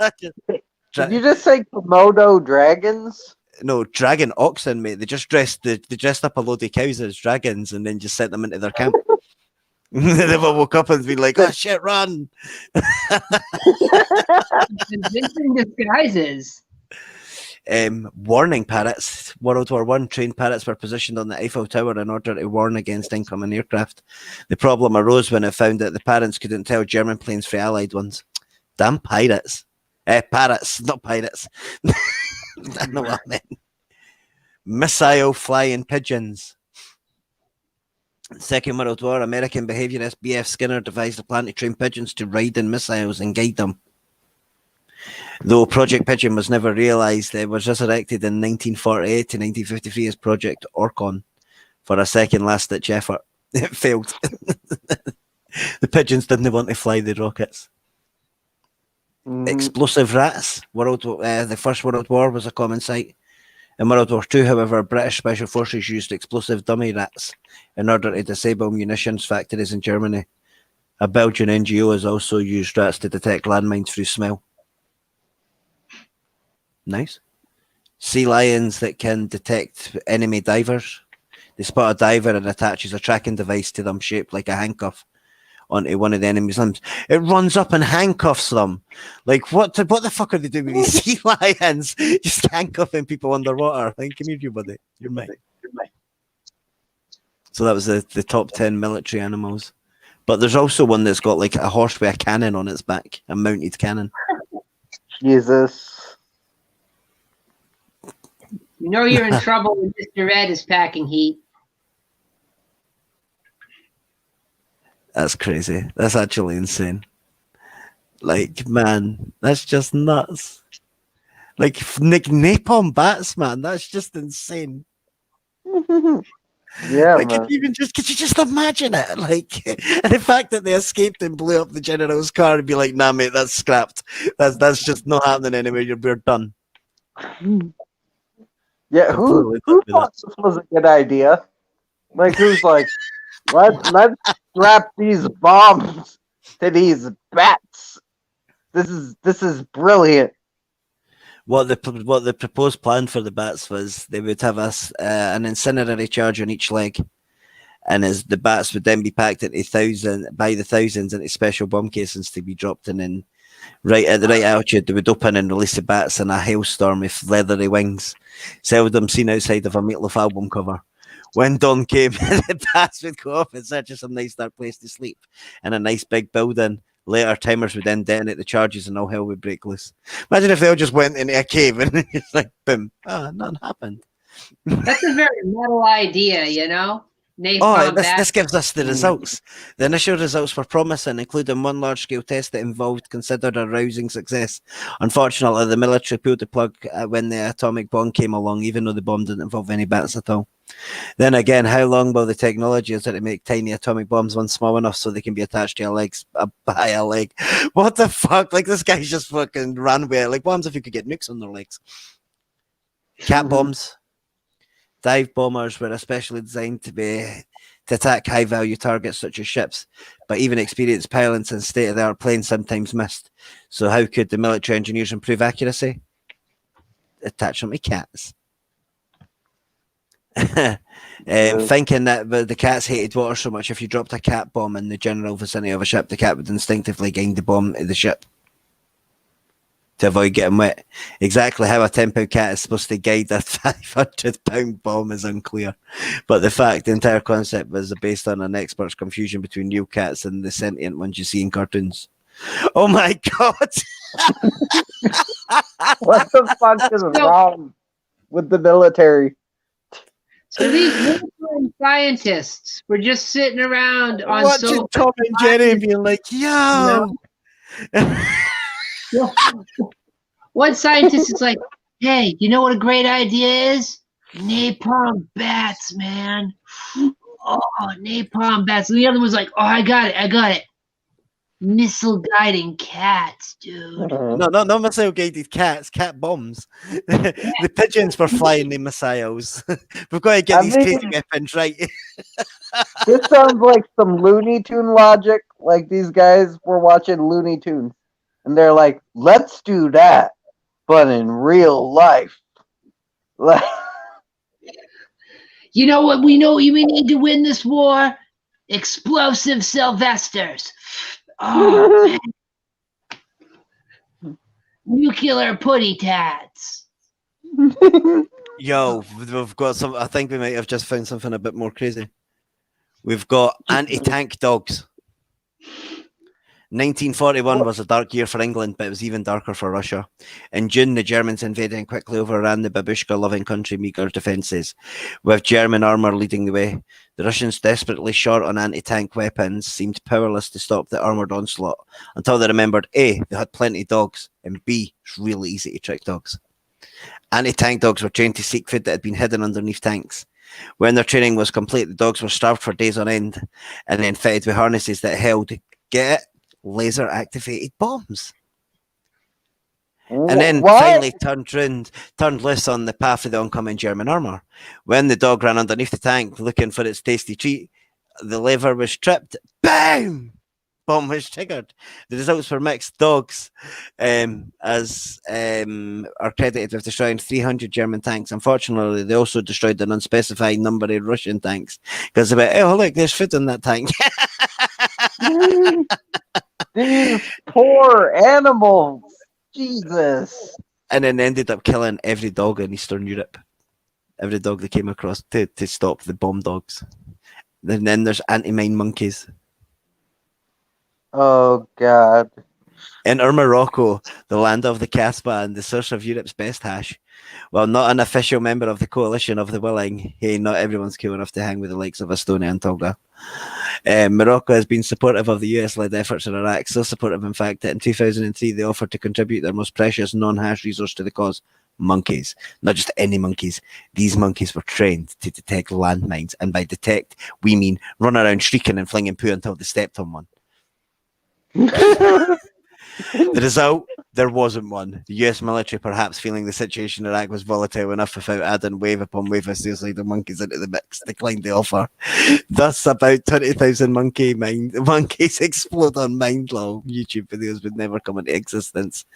did you just say Komodo dragons? No, dragon oxen, mate. They dressed up a load of cows as dragons and then just sent them into their camp. They never woke up and been like, "Oh shit, run!" Convincing disguises. Warning parrots. World War I trained parrots were positioned on the Eiffel Tower in order to warn against incoming aircraft. The problem arose when it found that the parrots couldn't tell German planes from Allied ones. Damn pirates. Parrots, not pirates. I know what I meant. Missile flying pigeons. Second World War, American behaviourist B.F. Skinner devised a plan to train pigeons to ride in missiles and guide them. Though Project Pigeon was never realised, it was resurrected in 1948 to 1953 as Project Orcon for a second last-ditch effort. It failed. The pigeons didn't want to fly the rockets. Explosive rats. The First World War was a common sight. In World War II, however, British Special Forces used explosive dummy rats in order to disable munitions factories in Germany. A Belgian NGO has also used rats to detect landmines through smell. Nice. Sea lions that can detect enemy divers. They spot a diver and attaches a tracking device to them shaped like a handcuff onto one of the enemy's limbs. It runs up and handcuffs them. Like, what the fuck are they doing with these sea lions? Just handcuffing people underwater. Like, come here, buddy. You're mine. So that was the top 10 military animals. But there's also one that's got like a horse with a cannon on its back, a mounted cannon. Jesus. You know you're in trouble when Mr. Ed is packing heat. That's crazy. That's actually insane. Like, man, that's just nuts. Like, napalm bats, man. That's just insane. Yeah, like, man. could you just imagine it? Like, and the fact that they escaped and blew up the general's car and be like, nah, mate, that's scrapped. That's just not happening anyway. We're done. Yeah, who thought this was a good idea? Like, who's like, let's strap these bombs to these bats. This is brilliant. What the proposed plan for the bats was they would have an incendiary charge on each leg, and as the bats would then be packed by the thousands into special bomb casings to be dropped in right at the right altitude. They would open and release the bats in a hailstorm with leathery wings, seldom seen outside of a Meatloaf album cover. When dawn came, the bats would go off in search of some nice dark place to sleep in a nice big building. Later, timers would then detonate the charges and all hell would break loose. Imagine if they all just went into a cave and it's like, boom, nothing happened. That's a very metal idea, you know? This gives us the results. The initial results were promising, including one large-scale test that involved considered a rousing success. Unfortunately, the military pulled the plug when the atomic bomb came along, even though the bomb didn't involve any bats at all. Then again, how long will the technology is to make tiny atomic bombs one small enough so they can be attached to by a leg? What the fuck? Like, this guy's just fucking ran with it. Like, what happens if you could get nukes on their legs? Cat bombs. Dive bombers were especially designed to attack high-value targets such as ships, but even experienced pilots and state-of-the-art planes sometimes missed. So how could the military engineers improve accuracy? Attach them to cats. Thinking that the cats hated water so much, if you dropped a cat bomb in the general vicinity of a ship, the cat would instinctively guide the bomb to the ship to avoid getting wet. Exactly how a 10-pound cat is supposed to guide a 500-pound bomb is unclear, but the entire concept was based on an expert's confusion between real cats and the sentient ones you see in cartoons. Oh my god! What the fuck is wrong with the military? So these military scientists were just sitting around on watching Tom and Jerry being like, yo! One scientist is like, hey, you know what a great idea is? Napalm bats, man. Oh, napalm bats. And the other was like, oh, I got it. Missile guiding cats, dude. No missile guided cats, cat bombs. The pigeons were flying the missiles. We've got to get these crazy weapons right. This sounds like some Looney Tune logic. Like these guys were watching Looney Tunes, and they're like, "Let's do that, but in real life." Like, you know what? We need to win this war. Explosive Sylvesters. Oh, nuclear putty tats. Yo, we've got some. I think we might have just found something a bit more crazy. We've got anti-tank dogs. 1941 was a dark year for England, but it was even darker for Russia. In June, the Germans invaded and quickly overran the babushka-loving country meager defences, with German armour leading the way. The Russians, desperately short on anti-tank weapons, seemed powerless to stop the armoured onslaught, until they remembered A, they had plenty of dogs, and B, it's really easy to trick dogs. Anti-tank dogs were trained to seek food that had been hidden underneath tanks. When their training was complete, the dogs were starved for days on end, and then fitted with harnesses that held, get it, laser-activated bombs. And then finally turned loose on the path of the oncoming German armour. When the dog ran underneath the tank looking for its tasty treat, the lever was tripped. Bam! Bomb was triggered. The results were mixed. Dogs are credited with destroying 300 German tanks. Unfortunately, they also destroyed an unspecified number of Russian tanks because they went, oh, look, there's food in that tank. These poor animals. Jesus. And then ended up killing every dog in Eastern Europe. Every dog they came across to stop the bomb dogs. And then there's anti-mine monkeys. Oh, God. In Morocco, the land of the Casbah and the source of Europe's best hash. While not an official member of the coalition of the willing, hey, not everyone's cool enough to hang with the likes of Estonia and Tonga. Morocco has been supportive of the US-led efforts in Iraq, so supportive, in fact, that in 2003 they offered to contribute their most precious non-hash resource to the cause, monkeys. Not just any monkeys. These monkeys were trained to detect landmines, and by detect, we mean run around shrieking and flinging poo until they stepped on one. The result, there wasn't one. The US military, perhaps feeling the situation in Iraq was volatile enough without adding wave upon wave of suicidal monkeys into the mix, declined the offer. Thus, about 20,000 monkeys explode on mind-lol YouTube videos would never come into existence.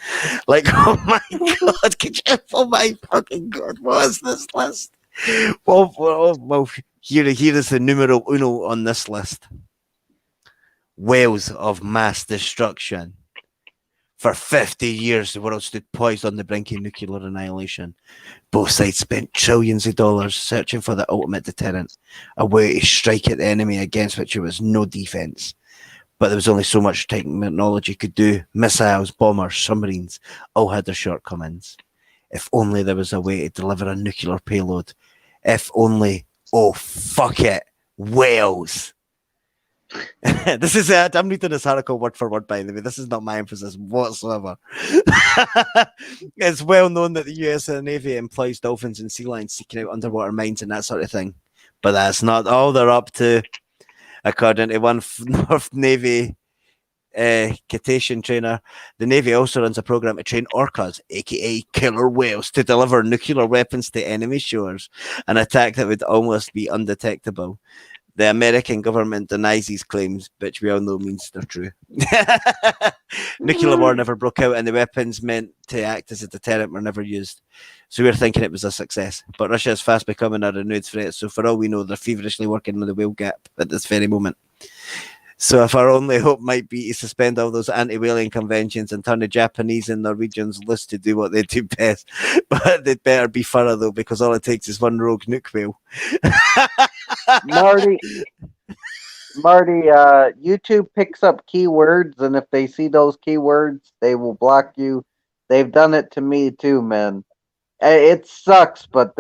Like, oh my God, oh my fucking God, what is this list? Well, here is the numero uno on this list. Whales of mass destruction. For 50 years, the world stood poised on the brink of nuclear annihilation. Both sides spent trillions of dollars searching for the ultimate deterrent, a way to strike at the enemy against which there was no defense. But there was only so much technology could do. Missiles, bombers, submarines, all had their shortcomings. If only there was a way to deliver a nuclear payload. If only, oh, fuck it, whales. This is it. I'm reading this article word for word, by the way. This is not my emphasis whatsoever. It's well known that the US Navy employs dolphins and sea lions seeking out underwater mines and that sort of thing. But that's not all they're up to. According to one North Navy Cetacean trainer, the Navy also runs a program to train orcas, aka killer whales, to deliver nuclear weapons to enemy shores, an attack that would almost be undetectable. The American government denies these claims, which we all know means they're true. Nuclear war never broke out, and the weapons meant to act as a deterrent were never used. So we're thinking it was a success. But Russia is fast becoming a renewed threat, so for all we know, they're feverishly working on the whale gap at this very moment. So if our only hope might be to suspend all those anti-whaling conventions and turn the Japanese and Norwegians loose to do what they do best, but they'd better be thorough though, because all it takes is one rogue nuke whale. Marty, YouTube picks up keywords, and if they see those keywords, they will block you. They've done it to me too, man. It sucks, but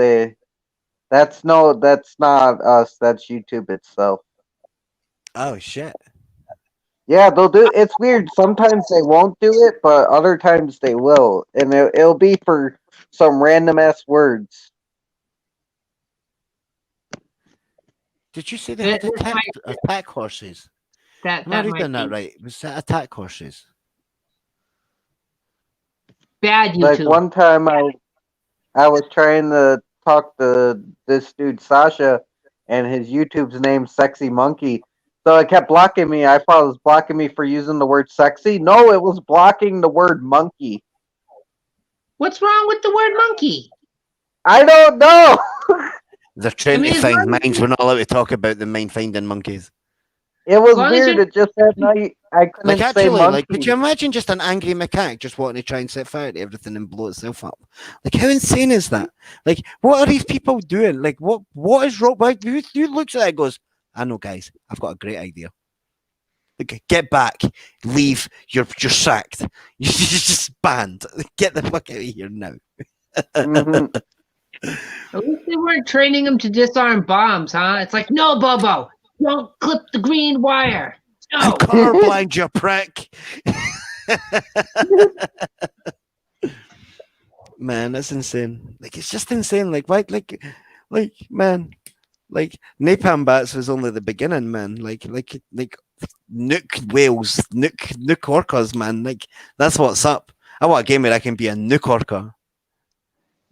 that's not us. That's YouTube itself. Oh shit. Yeah, they'll do. It's weird. Sometimes they won't do it, but other times they will, and it'll be for some random ass words. Did you say they had attack horses? Am I reading that right? Was that attack horses? Bad YouTube. Like one time I was trying to talk to this dude Sasha, and his YouTube's name Sexy Monkey. So it kept blocking me. I thought it was blocking me for using the word sexy. No, it was blocking the word monkey. What's wrong with the word monkey? I don't know. They're trying to find mines. We're not allowed to talk about the mine finding monkeys. It was weird. It just that night I couldn't say monkey. could you imagine just an angry macaque just wanting to try and set fire to everything and blow itself up? Like, how insane is that? Like, what are these people doing? Like, what is wrong? Who looks at that and goes, I know, guys, I've got a great idea. Like, get back, leave. You're sacked. You're just banned. Get the fuck out of here now. Mhm. At least they weren't training him to disarm bombs, huh? It's like, no, Bobo, don't clip the green wire. I'm No. colorblind, you prick. Man, that's insane. Like, it's just insane. Like, why? Like, man. Like, napalm bats was only the beginning, man. Like, nuke whales, nuke orcas, man. Like, that's what's up. I want a game where I can be a nuke orca.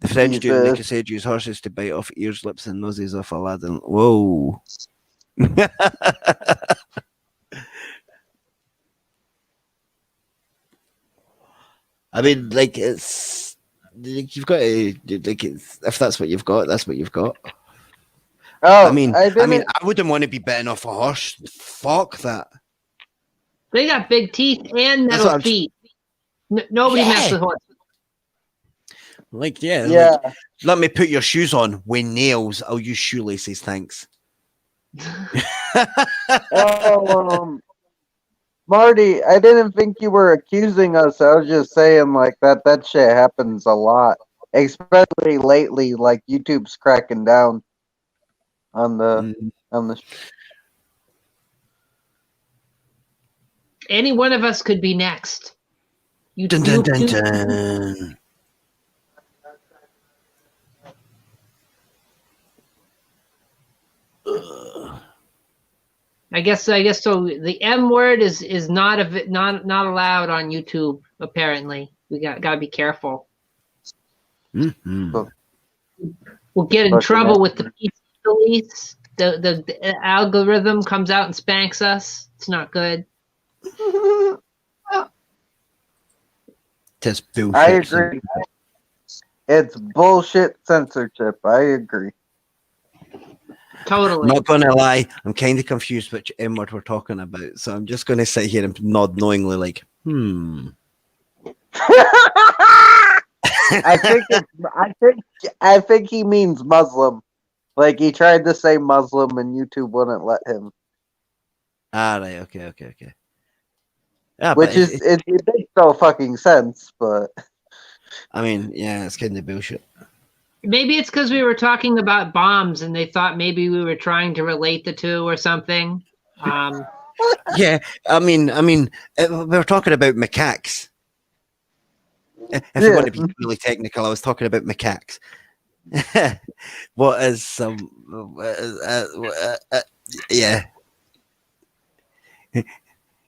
The French do, and the Jesus. Crusade use horses to bite off ears, lips, and noses of Aladdin. Whoa. I mean, like, it's like, you've got to, like, it's, if that's what you've got, that's what you've got. Oh, I mean, I didn't. I wouldn't want to be bitten off a horse. Fuck that. They got big teeth and That's what metal I'm. feet. Nobody messed Yeah. with horses. Like, yeah, Yeah. like, let me put your shoes on with nails. I'll use shoelaces, thanks. Oh, Marty, I didn't think you were accusing us. I was just saying like that shit happens a lot, especially lately. Like YouTube's cracking down on the Mm. on the. Any one of us could be next. You, Dun, dun, dun, dun. I guess so. The M word is not allowed on YouTube. Apparently, we gotta be careful. Mhm. We'll get in Fucking trouble hell. with the PC police. The algorithm comes out and spanks us. It's not good. Just bullshit. I agree. It's bullshit censorship. I agree. Totally. Not gonna lie, I'm kind of confused which M word we're talking about, so I'm just gonna sit here and nod knowingly, like, I think he means Muslim. Like he tried to say Muslim and YouTube wouldn't let him. Ah, right, okay. Yeah, Which is it makes no fucking sense, but I mean, yeah, it's kind of bullshit. Maybe it's because we were talking about bombs and they thought maybe we were trying to relate the two or something. Yeah, I mean, we were talking about macaques. If you want to be really technical, I was talking about macaques. What is some? Yeah.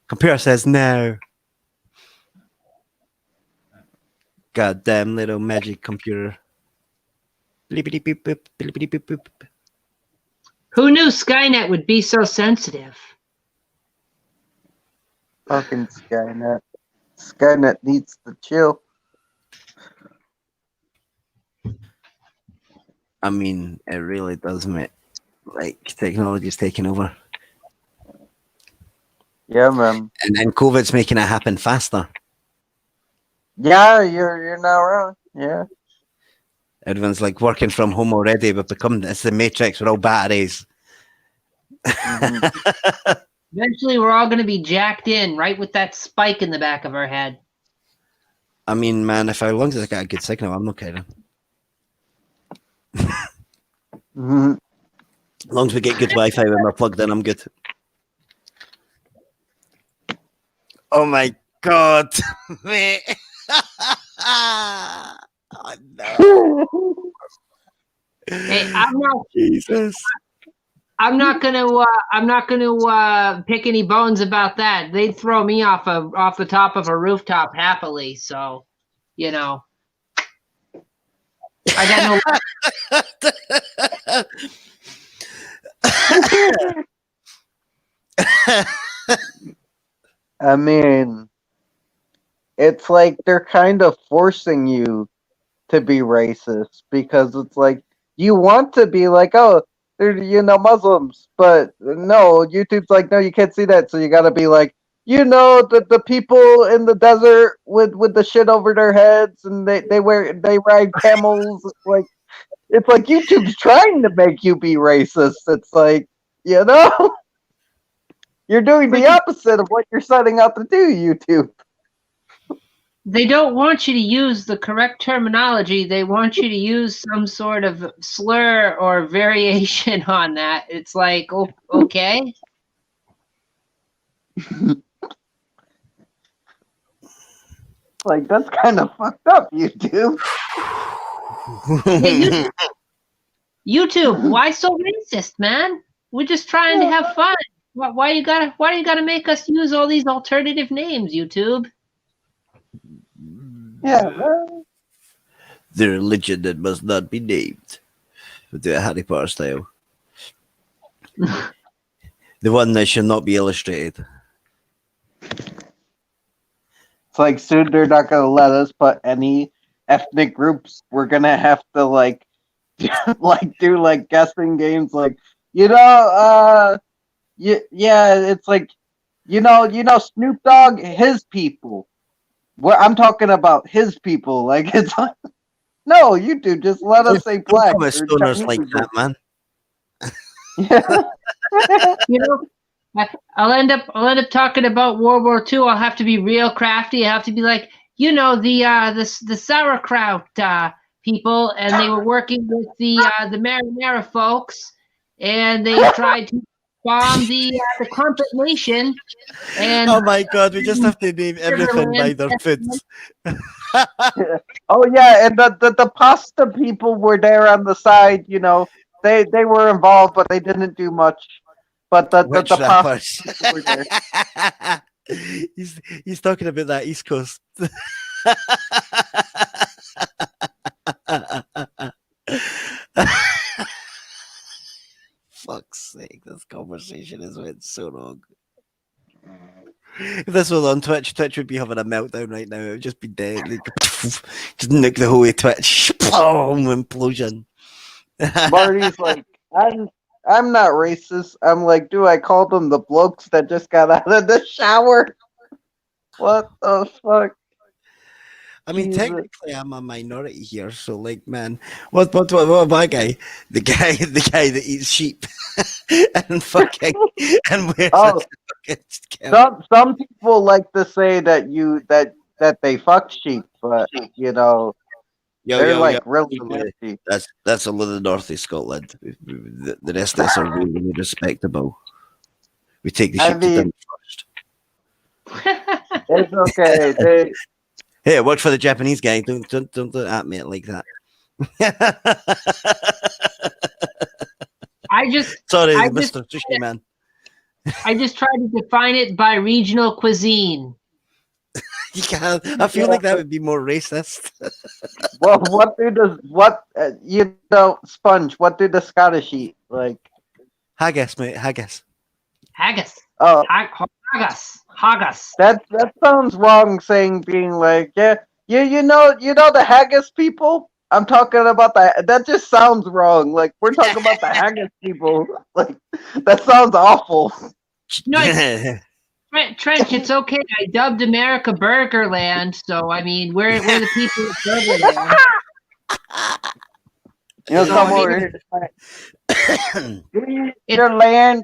Computer says no. Goddamn little magic computer. Blippity boop boop, blippity boop boop. Who knew Skynet would be so sensitive? fucking Skynet. Skynet needs to chill. I mean, it really does, mate. Like, technology's taking over. Yeah, man. And COVID's making it happen faster. Yeah, you're not wrong. Yeah. Everyone's like working from home already, but it's the Matrix. We're all batteries. Mm-hmm. Eventually, we're all going to be jacked in, right with that spike in the back of our head. I mean, man, as long as I got a good signal, I'm not kidding. Mm-hmm. As long as we get good Wi-Fi when we're plugged in, I'm good. Oh my god, mate! Oh, no. Hey, I'm not. Jesus. I'm not gonna pick any bones about that. They'd throw me off the top of a rooftop happily. So, you know, I got no. I mean, it's like they're kind of forcing you to be racist because it's like you want to be like, oh, they're Muslims, but no, YouTube's like, no, you can't see that, so you got to be like, the people in the desert with the shit over their heads and they ride camels. It's like YouTube's trying to make you be racist. It's like You're doing the opposite of what you're setting out to do, YouTube. They don't want you to use the correct terminology. They want you to use some sort of slur or variation on that. It's like, okay. Like, that's kind of fucked up, YouTube. Yeah, YouTube, why so racist, man? We're just trying to have fun. Why you gotta make us use all these alternative names, YouTube? Yeah, well, The religion that must not be named. We'll do it Harry Potter style. The one that should not be illustrated. it's like soon they're not gonna let us put any ethnic groups. We're gonna have to like do like guessing games, like yeah, it's like you know Snoop Dogg, his people. What I'm talking about, his people. Like it's like, no, you do just let us say Don't black come at or stoners Chinese. like that, man. Yeah. You know, I'll end up talking about World War II. I'll have to be real crafty. I have to be like, the sauerkraut people, and they were working with the marinara folks, and they tried to bomb the Crumpet Nation. And Oh my god, we just have to name everything by their foods. Oh yeah, and the pasta people were there on the side. You know, they were involved, but they didn't do much. But the Witch pasta rappers. people were there. He's talking about that East Coast. Fuck's sake, this conversation has went so wrong. If this was on Twitch, Twitch would be having a meltdown right now. It would just be dead. Like, just nuke the whole way Twitch. Boom, implosion. Marty's like, I'm not racist. I'm like, do I call them the blokes that just got out of the shower? What the fuck? I mean, Jesus. technically, I'm a minority here, so like, man, what my guy? The guy that eats sheep and fucking and wears Oh, a fucking some people like to say that they fuck sheep, but you know they're like really nasty. That's a little north of Scotland. The rest of us are really respectable. We take the I sheep to mean- dinner first. It's okay. Hey, watch for the Japanese guy. Don't at me like that. Sorry, Mr. Sushi Man. I just tried to define it by regional cuisine. You can't. I feel like that would be more racist. Well, Sponge? What do the Scottish eat? Like Haggis, mate. Haggis. Haggis. Oh, Haggis. that sounds wrong. Being like, you know the haggis people. I'm talking about that just sounds wrong. Like we're talking about the haggis people. Like that sounds awful. No, Trench, it's okay. I dubbed America Burgerland, so I mean we're the people of Burgerland. You know, come over here. Your land.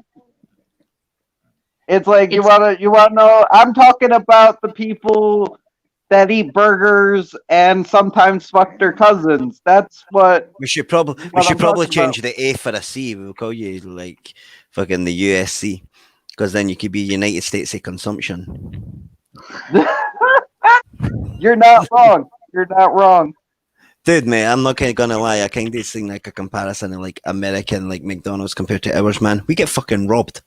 It's like you wanna know. I'm talking about the people that eat burgers and sometimes fuck their cousins. That's what we should probably change the A for a C. We'll call you like fucking the USC, because then you could be United States of Consumption. You're not wrong. You're not wrong. Dude, mate, I'm not gonna lie. I kind of seen like a comparison of like American like McDonald's compared to ours, man. We get fucking robbed.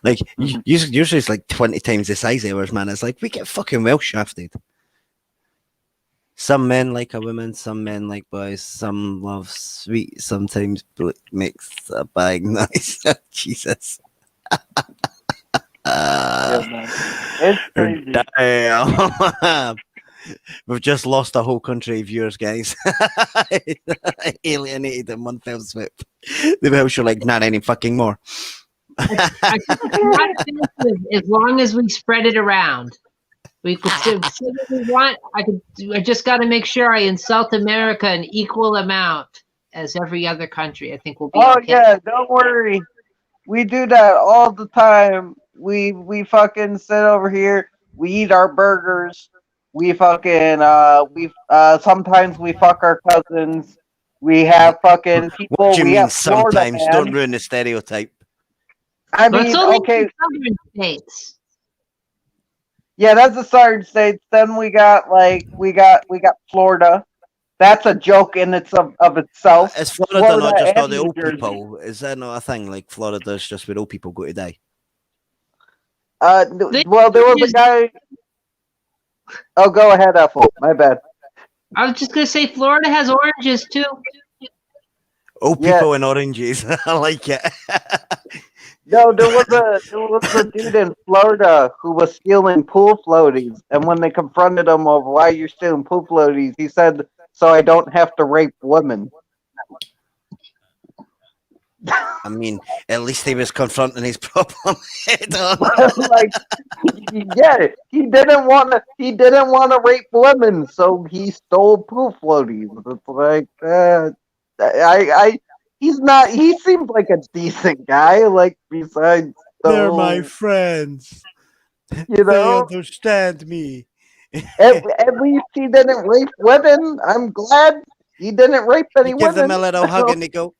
Like usually it's like 20 times the size of ours, man. It's like we get fucking well shafted. Some men like a woman, some men like boys, some love sweet, sometimes makes a bag nice. Jesus. It's crazy. Damn. We've just lost a whole country of viewers, guys. Alienated in one fell swoop. The Welsh are like, not any fucking more. I think as long as we spread it around, we could say what we want. I just got to make sure I insult America an equal amount as every other country. I think we'll be. Oh okay. yeah, don't worry. We do that all the time. We fucking sit over here. We eat our burgers. We fucking we sometimes we fuck our cousins. We have fucking What people. do you We mean have Florida sometimes? Don't man. ruin the stereotype. I But it's mean, only in okay, the southern states. yeah, that's the southern states. Then we got Florida. That's a joke in of itself. Is Florida Florida not just all and the New old Jersey. people? Is that not a thing? Like Florida's just where old people go to die. They- Well, there was a guy. Oh, go ahead, Ethel. My bad. I was just gonna say Florida has oranges too. Old Yeah. people in oranges. I like it. No, there was a dude in Florida who was stealing pool floaties, and when they confronted him of why you're stealing pool floaties, he said, "So I don't have to rape women." I mean, at least he was confronting his problem head on. Like, yeah, he didn't want to rape women, so he stole pool floaties. It's like, he's not. He seems like a decent guy. Like, besides the They're my whole, friends. you They know. understand me. At least he didn't rape women. I'm glad he didn't rape any You give them a women. little hug and they go,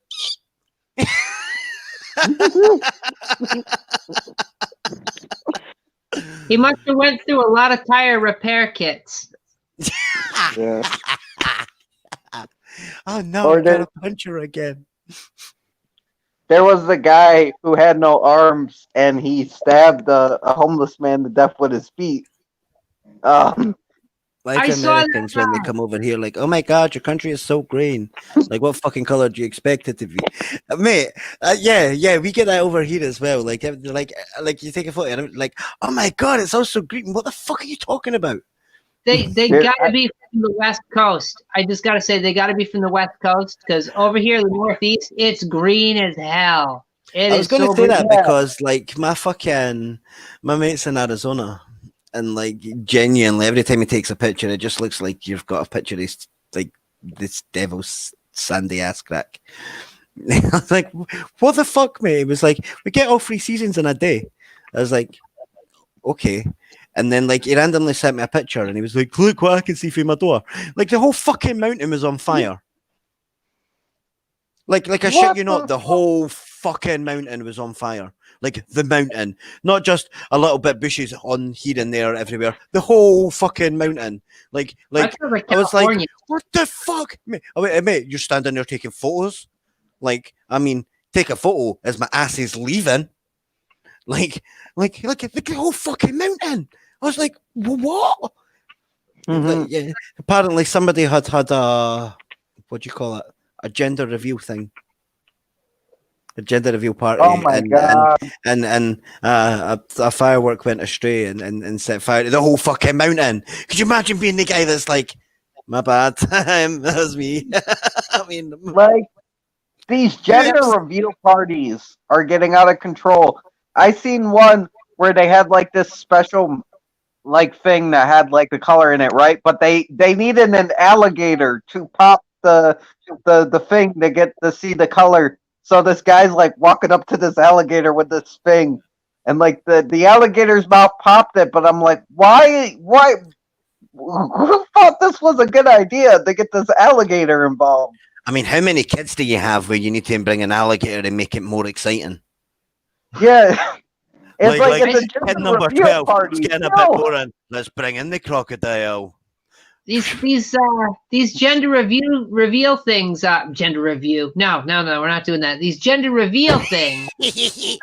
He must have went through a lot of tire repair kits. Yeah. oh no, Or I there, gotta punch her again. there was the guy who had no arms and he stabbed a homeless man to death with his feet. Um, Like I saw Americans when they that. come over here, like, oh my god, your country is so green. Like, what fucking color do you expect it to be, mate? Yeah, we get that over here as well. Like you take a photo, and I'm like, oh my god, it's also green. What the fuck are you talking about? They There- gotta be from the West Coast. I just gotta say they gotta be from the West Coast because over here in the Northeast, it's green as hell. It I was is going to so say green. that Yeah. because, like, my mate's in Arizona, and like, genuinely, every time he takes a picture, it just looks like you've got a picture of like this devil's sandy ass crack. I was like, what the fuck, mate? It was like, we get all 3 seasons in a day. I was like, okay. And then, like, he randomly sent me a picture, and he was like, look what I can see through my door. Like, the whole fucking mountain was on fire. Like I shit What you the not, the whole fucking mountain was on fire. Like the mountain, not just a little bit bushes on here and there everywhere. The whole fucking mountain. Like That sounds like I was like, California. what the fuck, mate? Oh, mate, you're standing there taking photos. Like, I mean, take a photo as my ass is leaving. Like the whole fucking mountain. I was like, what? Mhm. Like, yeah, apparently somebody had a, what do you call it? A gender reveal thing. A gender reveal party, Oh my god. and a firework went astray and set fire to the whole fucking mountain. Could you imagine being the guy that's like, my bad, that was me. I mean, Like, these gender reveal parties are getting out of control. I seen one where they had like this special like thing that had like the color in it, right? But they needed an alligator to pop the thing to get to see the color. So this guy's like walking up to this alligator with this thing, and like the alligator's mouth popped it. But I'm like, why? Who thought this was a good idea to get this alligator involved? I mean, how many kids do you have where you need to bring an alligator and make it more exciting? Yeah. It's like it's a kid gender number reveal 12, party. it's getting a No. bit boring. Let's bring in the crocodile. These gender reveal things. Gender review. No, we're not doing that. These gender reveal things. These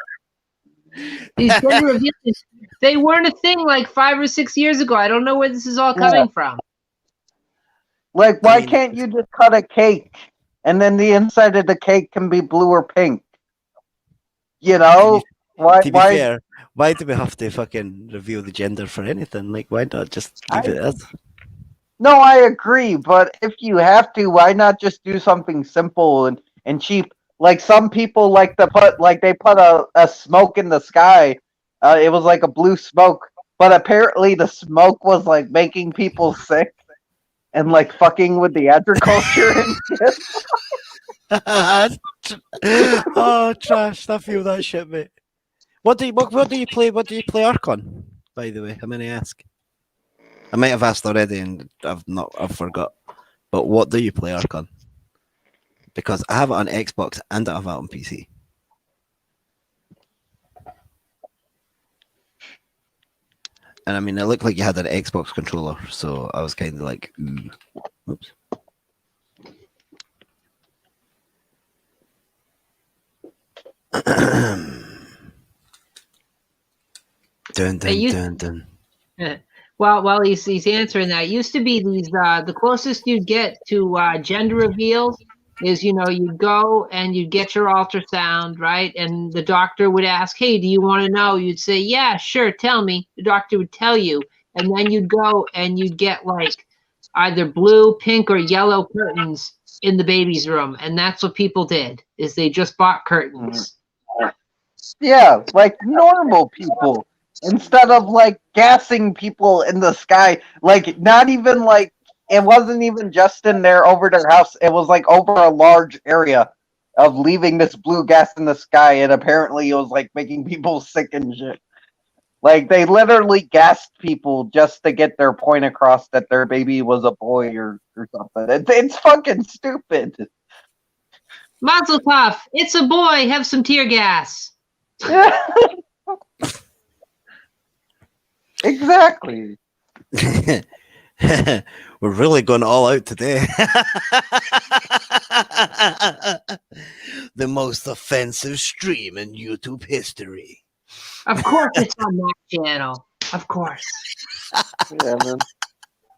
gender reveal things. They weren't a thing like 5 or 6 years ago. I don't know where this is all coming from. Like, I why mean, can't you just cut a cake and then the inside of the cake can be blue or pink? You know? to be Why? fair, why do we have to fucking reveal the gender for anything? Like, why not just leave it as? No, I agree, but if you have to, why not just do something simple and cheap? Like some people like to put like they put a smoke in the sky. It was like a blue smoke, but apparently the smoke was like making people sick and like fucking with the agriculture and shit. Oh, trash! I feel that shit, mate. What do you play? What do you play Ark on? By the way, I'm gonna ask. I might have asked already, and I've forgot. But what do you play Ark on? Because I have it on Xbox and I have it on PC. And I mean, it looked like you had an Xbox controller, so I was kind of like, ooh. Oops. Dun dun dun dun. Well, while he's answering that, it used to be these the closest you'd get to gender reveals is you'd go and you'd get your ultrasound, right, and the doctor would ask, hey, do you want to know? You'd say, yeah, sure, tell me. The doctor would tell you, and then you'd go and you'd get like either blue, pink, or yellow curtains in the baby's room, and that's what people did, is they just bought curtains. Yeah, like normal people. Instead of like gassing people in the sky, like not even like it wasn't even just in there over their house. It was like over a large area of leaving this blue gas in the sky, and apparently it was like making people sick and shit. Like they literally gassed people just to get their point across that their baby was a boy or something. It's fucking stupid. Mazel tov, it's a boy. Have some tear gas. Exactly. We're really going all out today. The most offensive stream in YouTube history. Of course, it's on that channel. Of course. Yeah, man.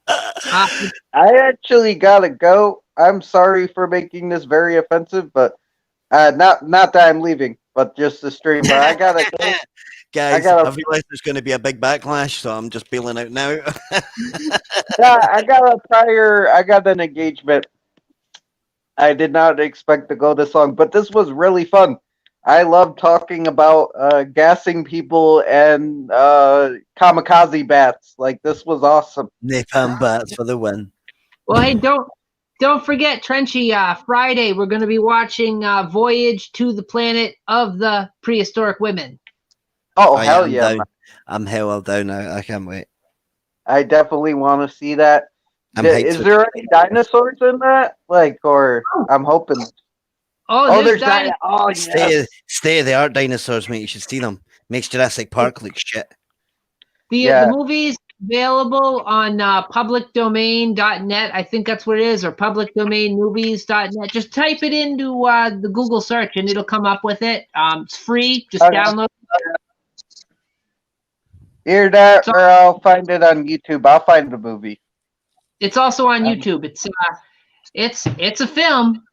I actually gotta go. I'm sorry for making this very offensive, but not that I'm leaving, but just the stream. But I gotta go. Guys, I realized there's going to be a big backlash, so I'm just bailing out now. Yeah, I got an engagement. I did not expect to go this long, but this was really fun. I love talking about gassing people and kamikaze bats. Like this was awesome. Napalm bats for the win. Well, hey, don't forget, Trenchy. Friday we're going to be watching Voyage to the Planet of the Prehistoric Women. Oh hell yeah! Down. I'm hell down. I can't wait. I definitely want to see that. Is there any dinosaurs in that? Like, or I'm hoping. Oh, there's dinosaurs. Oh, yes. Stay of the art dinosaurs, mate. You should see them. Makes Jurassic Park look shit. The movie's available on publicdomain.net. I think that's what it is, or publicdomainmovies.net. Just type it into the Google search and it'll come up with it. It's free. Just download it. Hear that, or I'll find it on YouTube. I'll find the movie. It's also on YouTube. It's a film.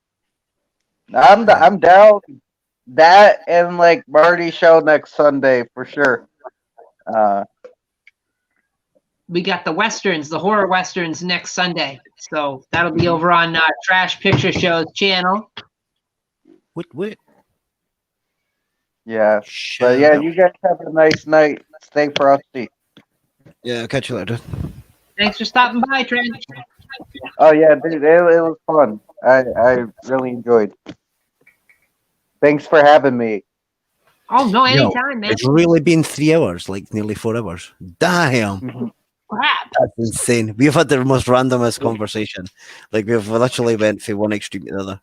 I'm down. That and like Marty show next Sunday for sure. We got the westerns, the horror westerns next Sunday, so that'll be over on Trash Picture Show's channel. What? Yeah, but yeah, you guys have a nice night. Stay frosty. Yeah, I'll catch you later. Thanks for stopping by, Trent. Oh yeah, dude, it was fun. I really enjoyed. Thanks for having me. Oh no, anytime, man. It's really been 3 hours, like nearly 4 hours. Damn. Crap. That's insane. We've had the most randomest conversation. Like we've literally went from one extreme to the other.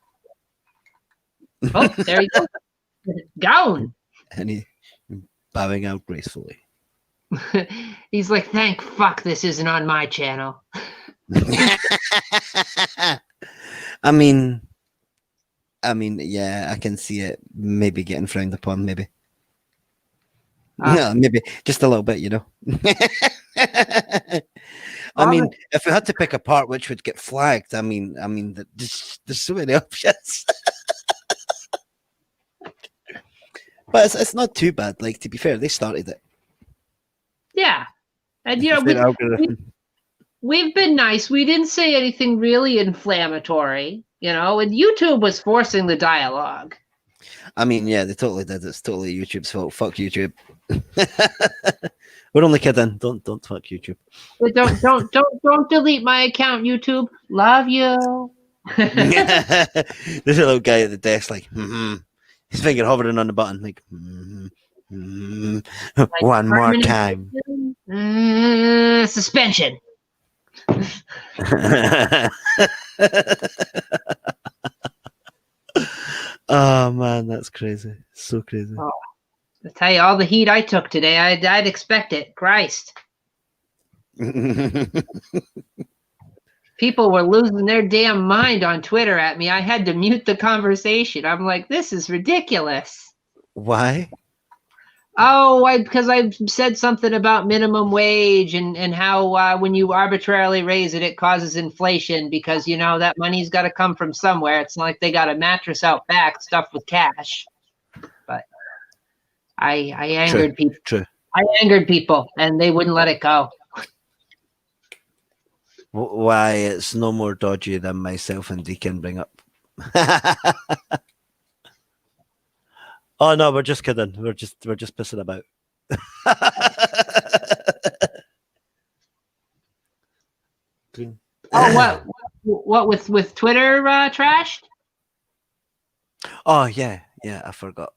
Oh, there you go. Gone. And he bowing out gracefully. He's like, thank fuck this isn't on my channel. I mean, yeah, I can see it maybe getting frowned upon, maybe. No, maybe just a little bit, you know. I mean, if we had to pick a part which would get flagged, I mean, there's so many options. But it's not too bad. Like, to be fair, they started it. Yeah, and we've been nice. We didn't say anything really inflammatory, and YouTube was forcing the dialogue. I mean, yeah, they totally did. It's totally YouTube's fault. Fuck YouTube. We're only kidding. Don't fuck YouTube. But don't delete my account, YouTube. Love you. There's a little guy at the desk, like, his finger hovering on the button, like, Like one more permanent time. suspension. Oh man, that's crazy. So crazy. Oh, I tell you, all the heat I took today, I'd expect it. Christ. People were losing their damn mind on Twitter at me. I had to mute the conversation. I'm like, this is ridiculous. Why? Oh, because I said something about minimum wage and how when you arbitrarily raise it, it causes inflation because, you know, that money's got to come from somewhere. It's not like they got a mattress out back stuffed with cash. But I angered people. True. I angered people, and they wouldn't let it go. Why? It's no more dodgy than myself and Deacon bring up. Oh no, we're just kidding. We're just pissing about. Oh, what with Twitter trashed? Oh yeah, I forgot.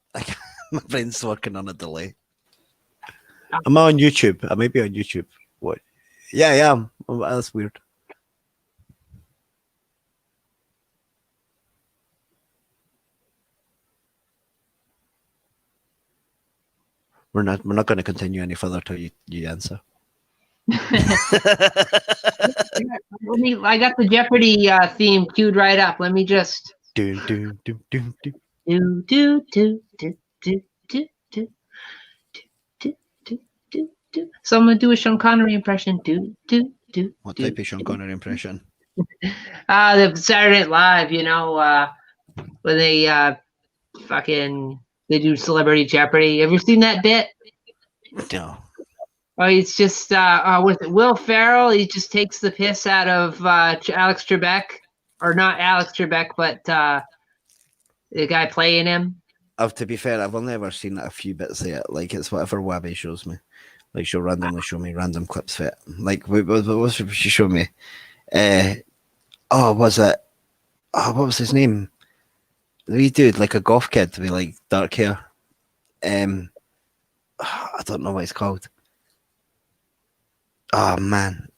My brain's working on a delay. Am I on YouTube? I may be on YouTube. What? Yeah, I am. Oh, that's weird. We're not going to continue any further till you answer. I got the Jeopardy theme queued right up. Let me just do. So I'm gonna do a Sean Connery impression. What type of Sean Connery impression? The Saturday Night Live, you know, when they they do Celebrity Jeopardy. Have you seen that bit? No. Oh, it's just with Will Ferrell. He just takes the piss out of Alex Trebek, or not Alex Trebek, but the guy playing him. To be fair, I've only ever seen a few bits of it. Like, it's whatever Wabby shows me. Like, she'll randomly show me random clips of it. Like, what was she showed me? What was his name? The wee dude, like a goth kid with like dark hair. I don't know what it's called. Oh man,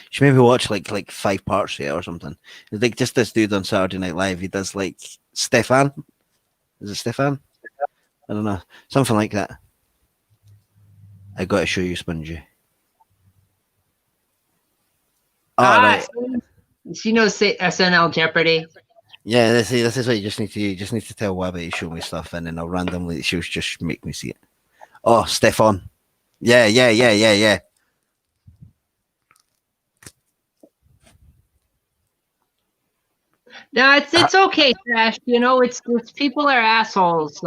she made me watch like 5 parts of it or something. It's like just this dude on Saturday Night Live. He does like Stefan. Is it Stefan? I don't know, something like that. I got to show you, Spongy. Right. She knows SNL Jeopardy. Yeah, this is what you just need to do. You just need to tell Wabby to show me stuff, and then I'll randomly she'll just make me see it. Oh, Stefan. Yeah. No, it's okay, Trash. You know, it's people are assholes.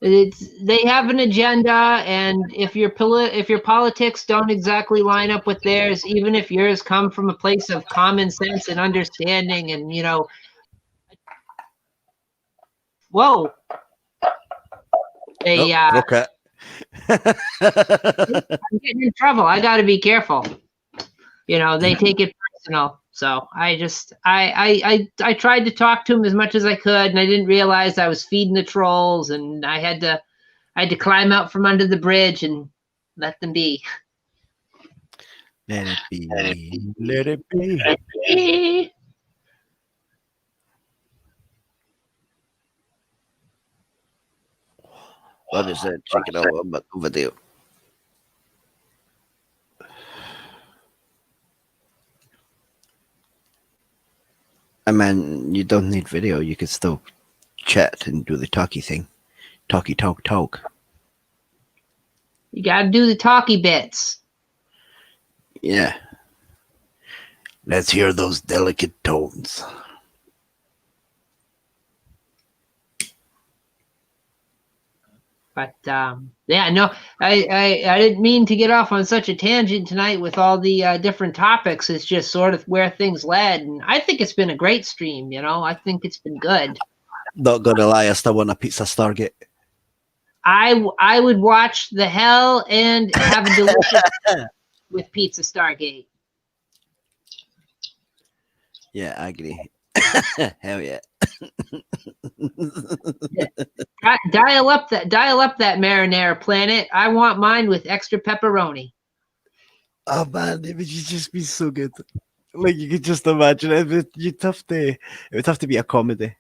They have an agenda, and if your politics don't exactly line up with theirs, even if yours come from a place of common sense and understanding, and you know, whoa, they okay. I'm getting in trouble. I got to be careful. You know, they take it personal. So I tried to talk to him as much as I could, and I didn't realize I was feeding the trolls, and I had to climb out from under the bridge and let them be. Let it be. Let it be. What is that? Check it out about the video. I mean, you don't need video. You can still chat and do the talky thing. Talk. You got to do the talky bits. Yeah. Let's hear those delicate tones. But yeah, no, I didn't mean to get off on such a tangent tonight with all the different topics. It's just sort of where things led, and I think it's been a great stream. You know, I think it's been good. Not gonna lie, I still want a pizza Stargate. I would watch the hell and have a delicious with Pizza Stargate. Yeah, I agree. Hell yeah. Dial up that marinara, Planet. I want mine with extra pepperoni. Oh man, it would just be so good. Like you could just imagine it. It would have to be a comedy.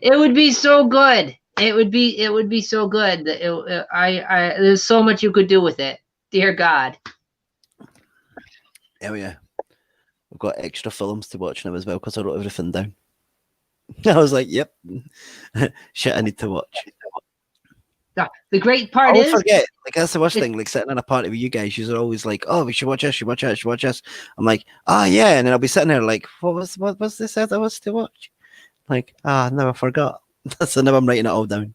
It would be so good. It would be so good. There's so much you could do with it. Dear God. Hell yeah. I've got extra films to watch now as well because I wrote everything down. I was like, yep. Shit I need to watch. The great part I is forget. Like that's the worst thing. Like sitting in a party with you guys, you're always like, "Oh, we should watch this. Should watch this. Should watch this." I'm like, "Ah, yeah," and then I'll be sitting there like, "What was this that I was to watch?" Like, no, I forgot. So now I'm writing it all down.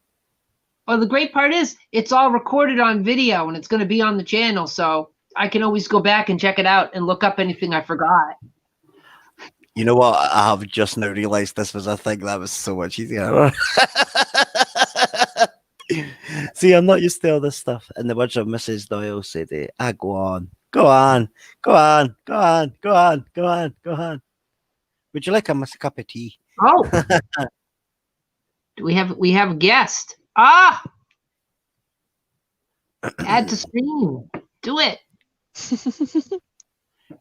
well, the great part is it's all recorded on video and it's going to be on the channel, so I can always go back and check it out and look up anything I forgot. You know what? I have just now realized this was a thing that was so much easier. See, I'm not used to all this stuff. In the words of Mrs. Doyle said, go on, go on, go on, go on, go on, go on, go on. Would you like a cup of tea? Oh, we have a guest. Ah, add to stream. Do it.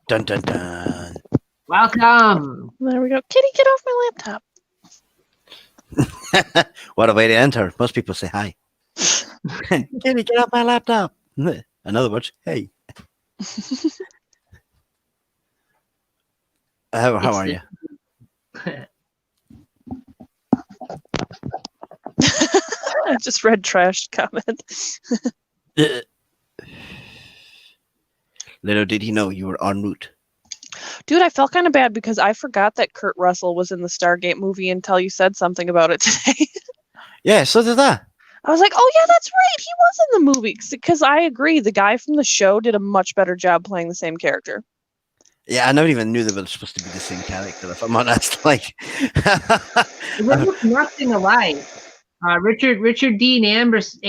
Dun dun dun. Welcome. There we go. Kitty, get off my laptop. What a way to enter. Most people say hi. Kitty, get off my laptop. In other words, hey. How are you? I just read trash comment. Little did he know you were en route. Dude, I felt kind of bad because I forgot that Kurt Russell was in the Stargate movie until you said something about it today. Yeah, so did I. I was like, oh yeah, that's right. He was in the movie. Because I agree, the guy from the show did a much better job playing the same character. Yeah, I never even knew they were supposed to be the same character, if I'm honest. Like, They look nothing alike. Richard Dean Anderson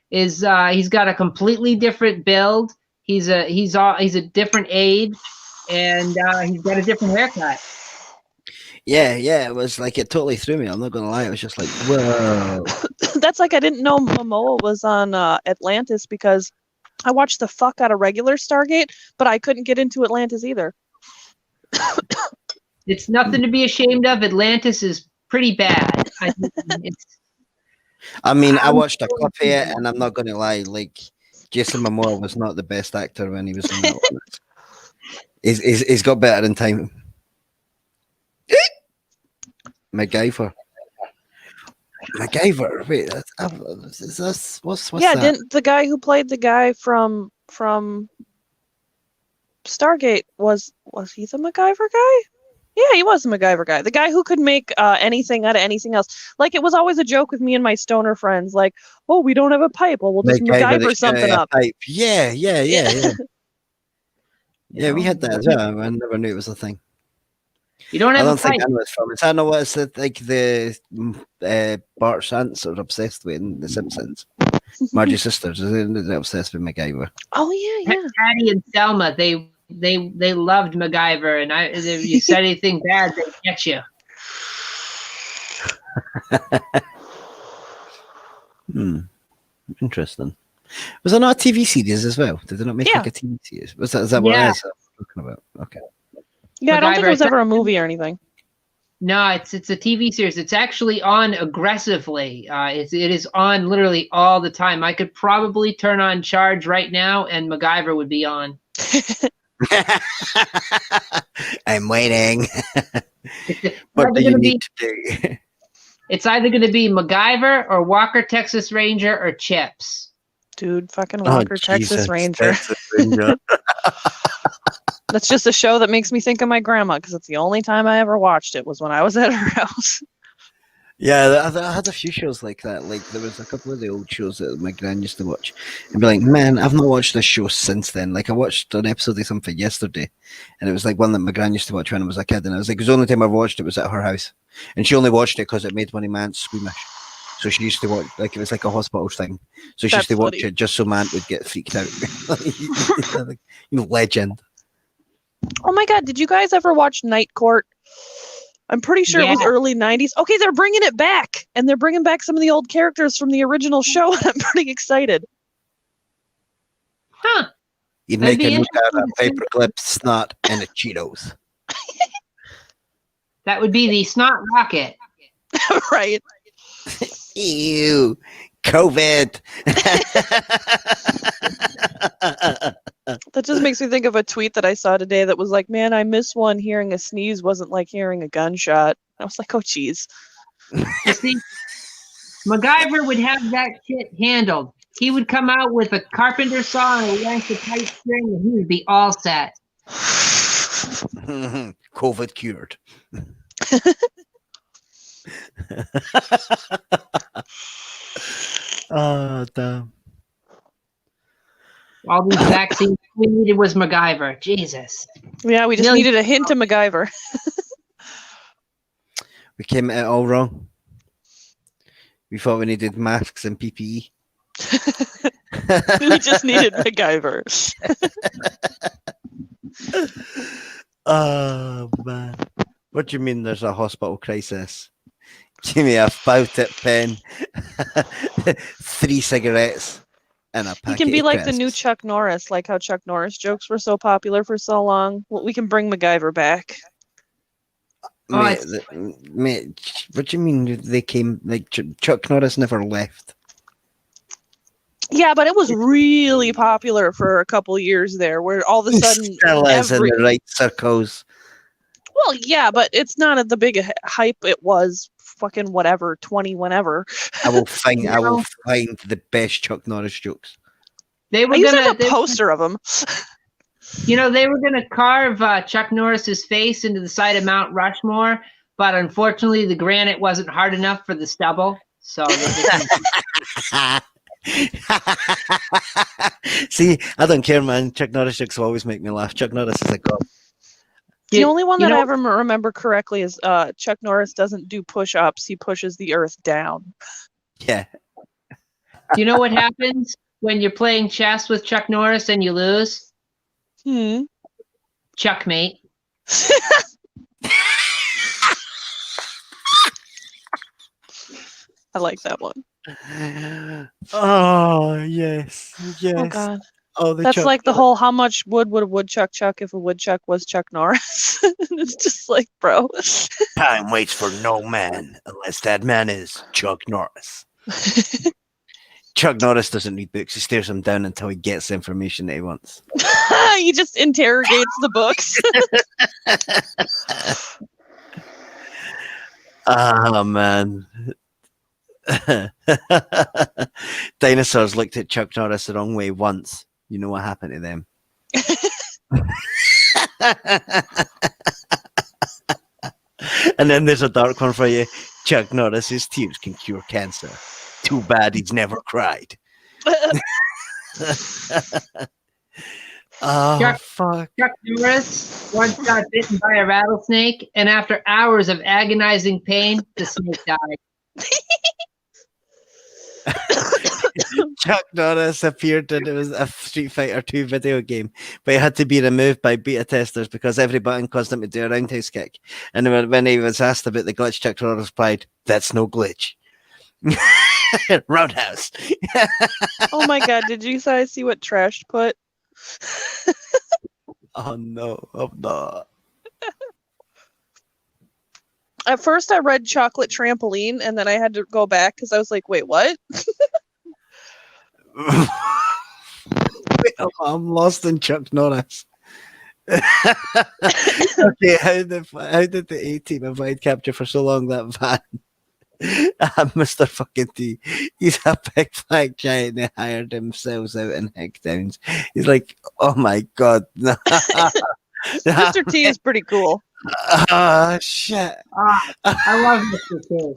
is he's got a completely different build. He's a different age, and he's got a different haircut. yeah, it was like it totally threw me. I'm not gonna lie, it was just like, whoa. That's like I didn't know Momoa was on Atlantis because I watched the fuck out of regular Stargate, but I couldn't get into Atlantis either. It's nothing to be ashamed of. Atlantis is pretty bad. I mean, I watched a clip of it, and I'm not gonna lie, like Jason Momoa was not the best actor when he was in that one. He's got better in time. MacGyver. Wait, what's yeah, that? didn't the guy who played the guy from Stargate was he the MacGyver guy? Yeah, he was the MacGyver guy. The guy who could make anything out of anything else. Like, it was always a joke with me and my stoner friends. Like, oh, we don't have a pipe. Well, we'll just MacGyver something up. Pipe. Yeah. Yeah, we had that as well. I never knew it was a thing. You don't have I a don't think pipe. I know it's from. It's I know what it's like the Bart Shantz are obsessed with in The Simpsons. Margie's sisters are obsessed with MacGyver. Oh yeah. Patty and Selma, they loved MacGyver, and if you said anything bad, they'd get you. Interesting. Was there not a TV series as well? Did they not make like a TV series? Is that what it is I'm talking about? Okay. Yeah, I don't think it was MacGyver, ever a movie or anything. No, it's a TV series. It's actually on aggressively. It is on literally all the time. I could probably turn on Charge right now, and MacGyver would be on. I'm waiting. What do you need to do? It's either going to be MacGyver or Walker, Texas Ranger, or Chips. Dude, fucking Walker, Texas Ranger. That's just a show that makes me think of my grandma because it's the only time I ever watched it was when I was at her house. Yeah, I had a few shows like that. Like there was a couple of the old shows that my gran used to watch, and be like, "Man, I've not watched this show since then." Like I watched an episode of something yesterday, and it was like one that my gran used to watch when I was a kid, and I was like, "It was the only time I watched it was at her house," and she only watched it because it made one of my aunts squeamish. So she used to watch, like it was like a hospital thing. So she used to watch it just so my aunt would get freaked out. Legend. Oh my god, did you guys ever watch Night Court? I'm pretty sure it was Yeah. early 90s. Okay, they're bringing it back. And they're bringing back some of the old characters from the original show, and I'm pretty excited. Huh. You'd That'd make a be nuke out of interesting to see. paperclip, snot, and a Cheetos. That would be the snot rocket. Right. Ew. COVID. That just makes me think of a tweet that I saw today that was like, man, I miss one hearing a sneeze wasn't like hearing a gunshot. I was like, oh, geez. You see, MacGyver would have that shit handled. He would come out with a carpenter saw and a length of tight string, and he would be all set. COVID cured. Oh, damn. All these vaccines we needed was MacGyver. Jesus. Yeah, we just needed a hint of MacGyver. We came at it all wrong. We thought we needed masks and PPE. We just needed MacGyver. Oh, man. What do you mean there's a hospital crisis? Give me a bout-it pen, 3 cigarettes, and a packet. He can be of like the new crisps. Chuck Norris, like how Chuck Norris jokes were so popular for so long. Well, we can bring MacGyver back. Oh, Mate, mate, what do you mean they came? Like Chuck Norris never left. Yeah, but it was really popular for a couple years there, where all of a sudden, Still is in the right circles. well, yeah, but it's not at the big hype it was. Fucking whatever, 20 whenever. I will find the best Chuck Norris jokes. They were I used to gonna, have a poster of him. they were gonna carve Chuck Norris's face into the side of Mount Rushmore, but unfortunately the granite wasn't hard enough for the stubble. So they just See, I don't care, man. Chuck Norris jokes always make me laugh. Chuck Norris is a god. The only one that I ever remember correctly is Chuck Norris doesn't do push-ups; he pushes the earth down. Yeah. Do you know what happens when you're playing chess with Chuck Norris and you lose? Chuckmate. I like that one. Oh yes, yes. Oh god. Oh, That's Chuck like the whole how much wood would a woodchuck chuck if a woodchuck was Chuck Norris? It's just like, bro. Time waits for no man unless that man is Chuck Norris. Chuck Norris doesn't read books. He stares them down until he gets the information that he wants. He just interrogates the books. Oh, man. Dinosaurs looked at Chuck Norris the wrong way once. You know what happened to them. And then there's a dark one for you. Chuck Norris's tears can cure cancer. Too bad he's never cried. Oh, fuck. Chuck Norris once got bitten by a rattlesnake, and after hours of agonizing pain, the snake died. Chuck Norris appeared in it was a Street Fighter 2 video game, but it had to be removed by beta testers because every button caused him to do a roundhouse kick. And when he was asked about the glitch, Chuck Norris replied, "That's no glitch." Roundhouse. Oh my god, did you guys see what Trash put? Oh no, I'm not. At first I read chocolate trampoline and then I had to go back because I was like, wait, what? Wait, I'm lost in Chuck Norris. Okay, how did the A-team avoid capture for so long that van? Mr. fucking T. He's a big black giant. They hired themselves out in Hickdowns. He's like, oh my god. Mr. T is pretty cool. Oh shit. I love Mr. T.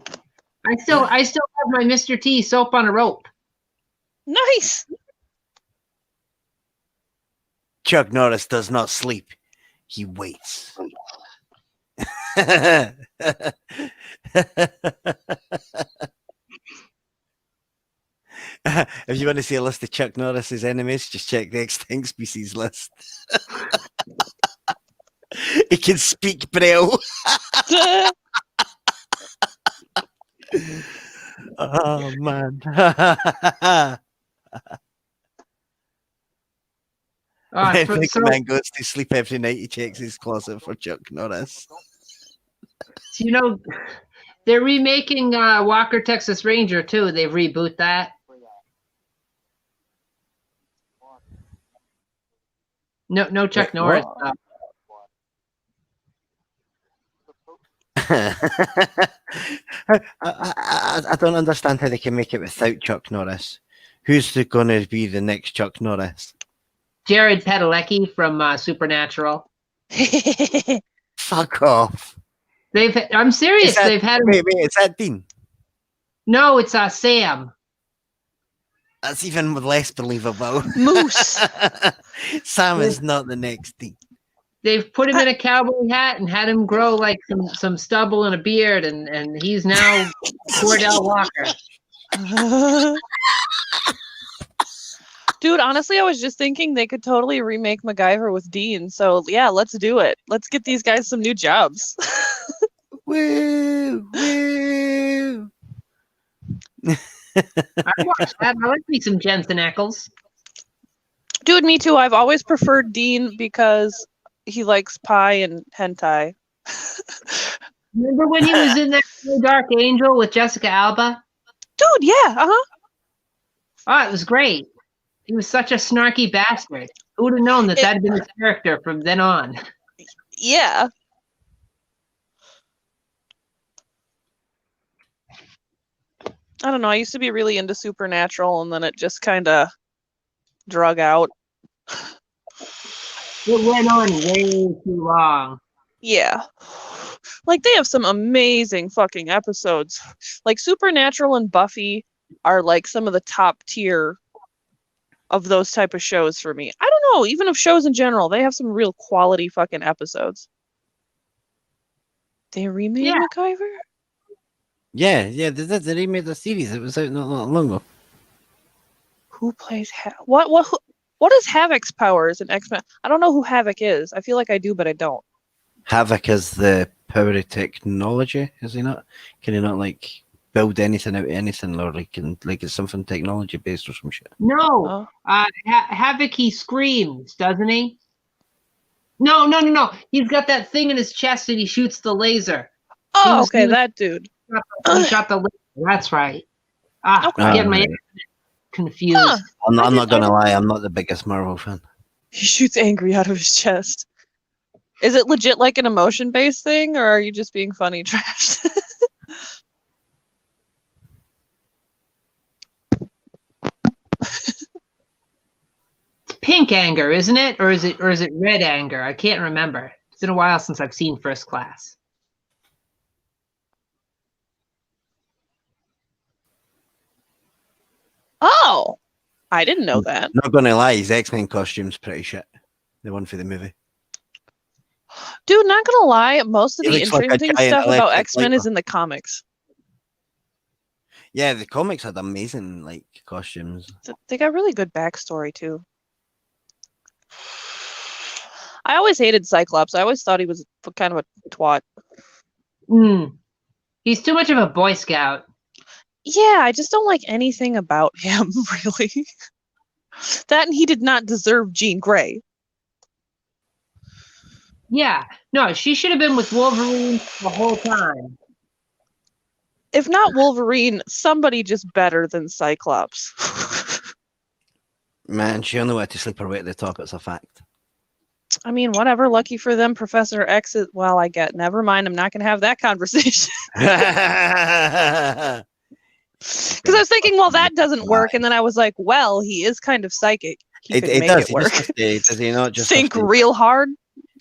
I still have my Mr. T soap on a rope. Nice. Chuck Norris does not sleep. He waits. If you want to see a list of Chuck Norris's enemies, just check the extinct species list. He can speak Braille. Oh man. When Big Man goes to sleep every night, he checks his closet for Chuck Norris. You know, they're remaking Walker, Texas Ranger too. They reboot that. No Chuck Norris. I don't understand how they can make it without Chuck Norris. Who's going to be the next Chuck Norris? Jared Padalecki from Supernatural. Fuck off. I'm serious. They've had him. Wait, is that Dean? No, it's Sam. That's even less believable. Moose. Sam is not the next Dean. They've put him in a cowboy hat and had him grow like some stubble and a beard, and he's now Cordell Walker. Dude, honestly, I was just thinking they could totally remake MacGyver with Dean. So yeah, let's do it. Let's get these guys some new jobs. Woo! Woo! I watched that. I like me some Jensen Ackles. Dude, me too. I've always preferred Dean because he likes pie and hentai. Remember when he was in that Dark Angel with Jessica Alba? Dude, yeah, uh-huh. Oh, it was great. He was such a snarky bastard. Who would have known that had been his character from then on? Yeah. I don't know. I used to be really into Supernatural, and then it just kind of drug out. It went on way too long. Yeah. Like, they have some amazing fucking episodes. Like, Supernatural and Buffy are, like, some of the top tier of those type of shows for me. I don't know. Even of shows in general, they have some real quality fucking episodes. They remade MacGyver? Yeah, they remade the series. It was out not long ago. Who plays what is Havoc's powers in X-Men? I don't know who Havoc is. I feel like I do, but I don't. Havoc is the power of technology, is he not? Can he not like build anything out of anything, or like it's something technology based or some shit? No. Havoc, he screams, doesn't he? No. He's got that thing in his chest and he shoots the laser. Oh, okay, that dude. He shot the laser. That's right. I'm getting my confused. Huh. I'm not gonna lie, I'm not the biggest Marvel fan. He shoots angry out of his chest. Is it legit like an emotion-based thing, or are you just being funny, Trash? It's pink anger, isn't it? Or is it red anger? I can't remember. It's been a while since I've seen First Class. Oh, I didn't know that. Not gonna lie, his X-Men costume's pretty shit. The one for the movie. Dude, not gonna lie, most of the interesting stuff about X-Men is in the comics. Yeah, the comics had amazing like costumes. They got really good backstory too. I always hated Cyclops. I always thought he was kind of a twat. He's too much of a Boy Scout. Yeah, I just don't like anything about him, really. That and he did not deserve Jean Grey. Yeah, no, she should have been with Wolverine the whole time. If not Wolverine, somebody just better than Cyclops. Man, she only went to sleep her way to the top, it's a fact. I mean, whatever, lucky for them, Professor X is, well, I get, never mind, I'm not going to have that conversation. Because I was thinking, well, that doesn't work, and then I was like, well, he is kind of psychic. He could make it work. Does he not just think real hard?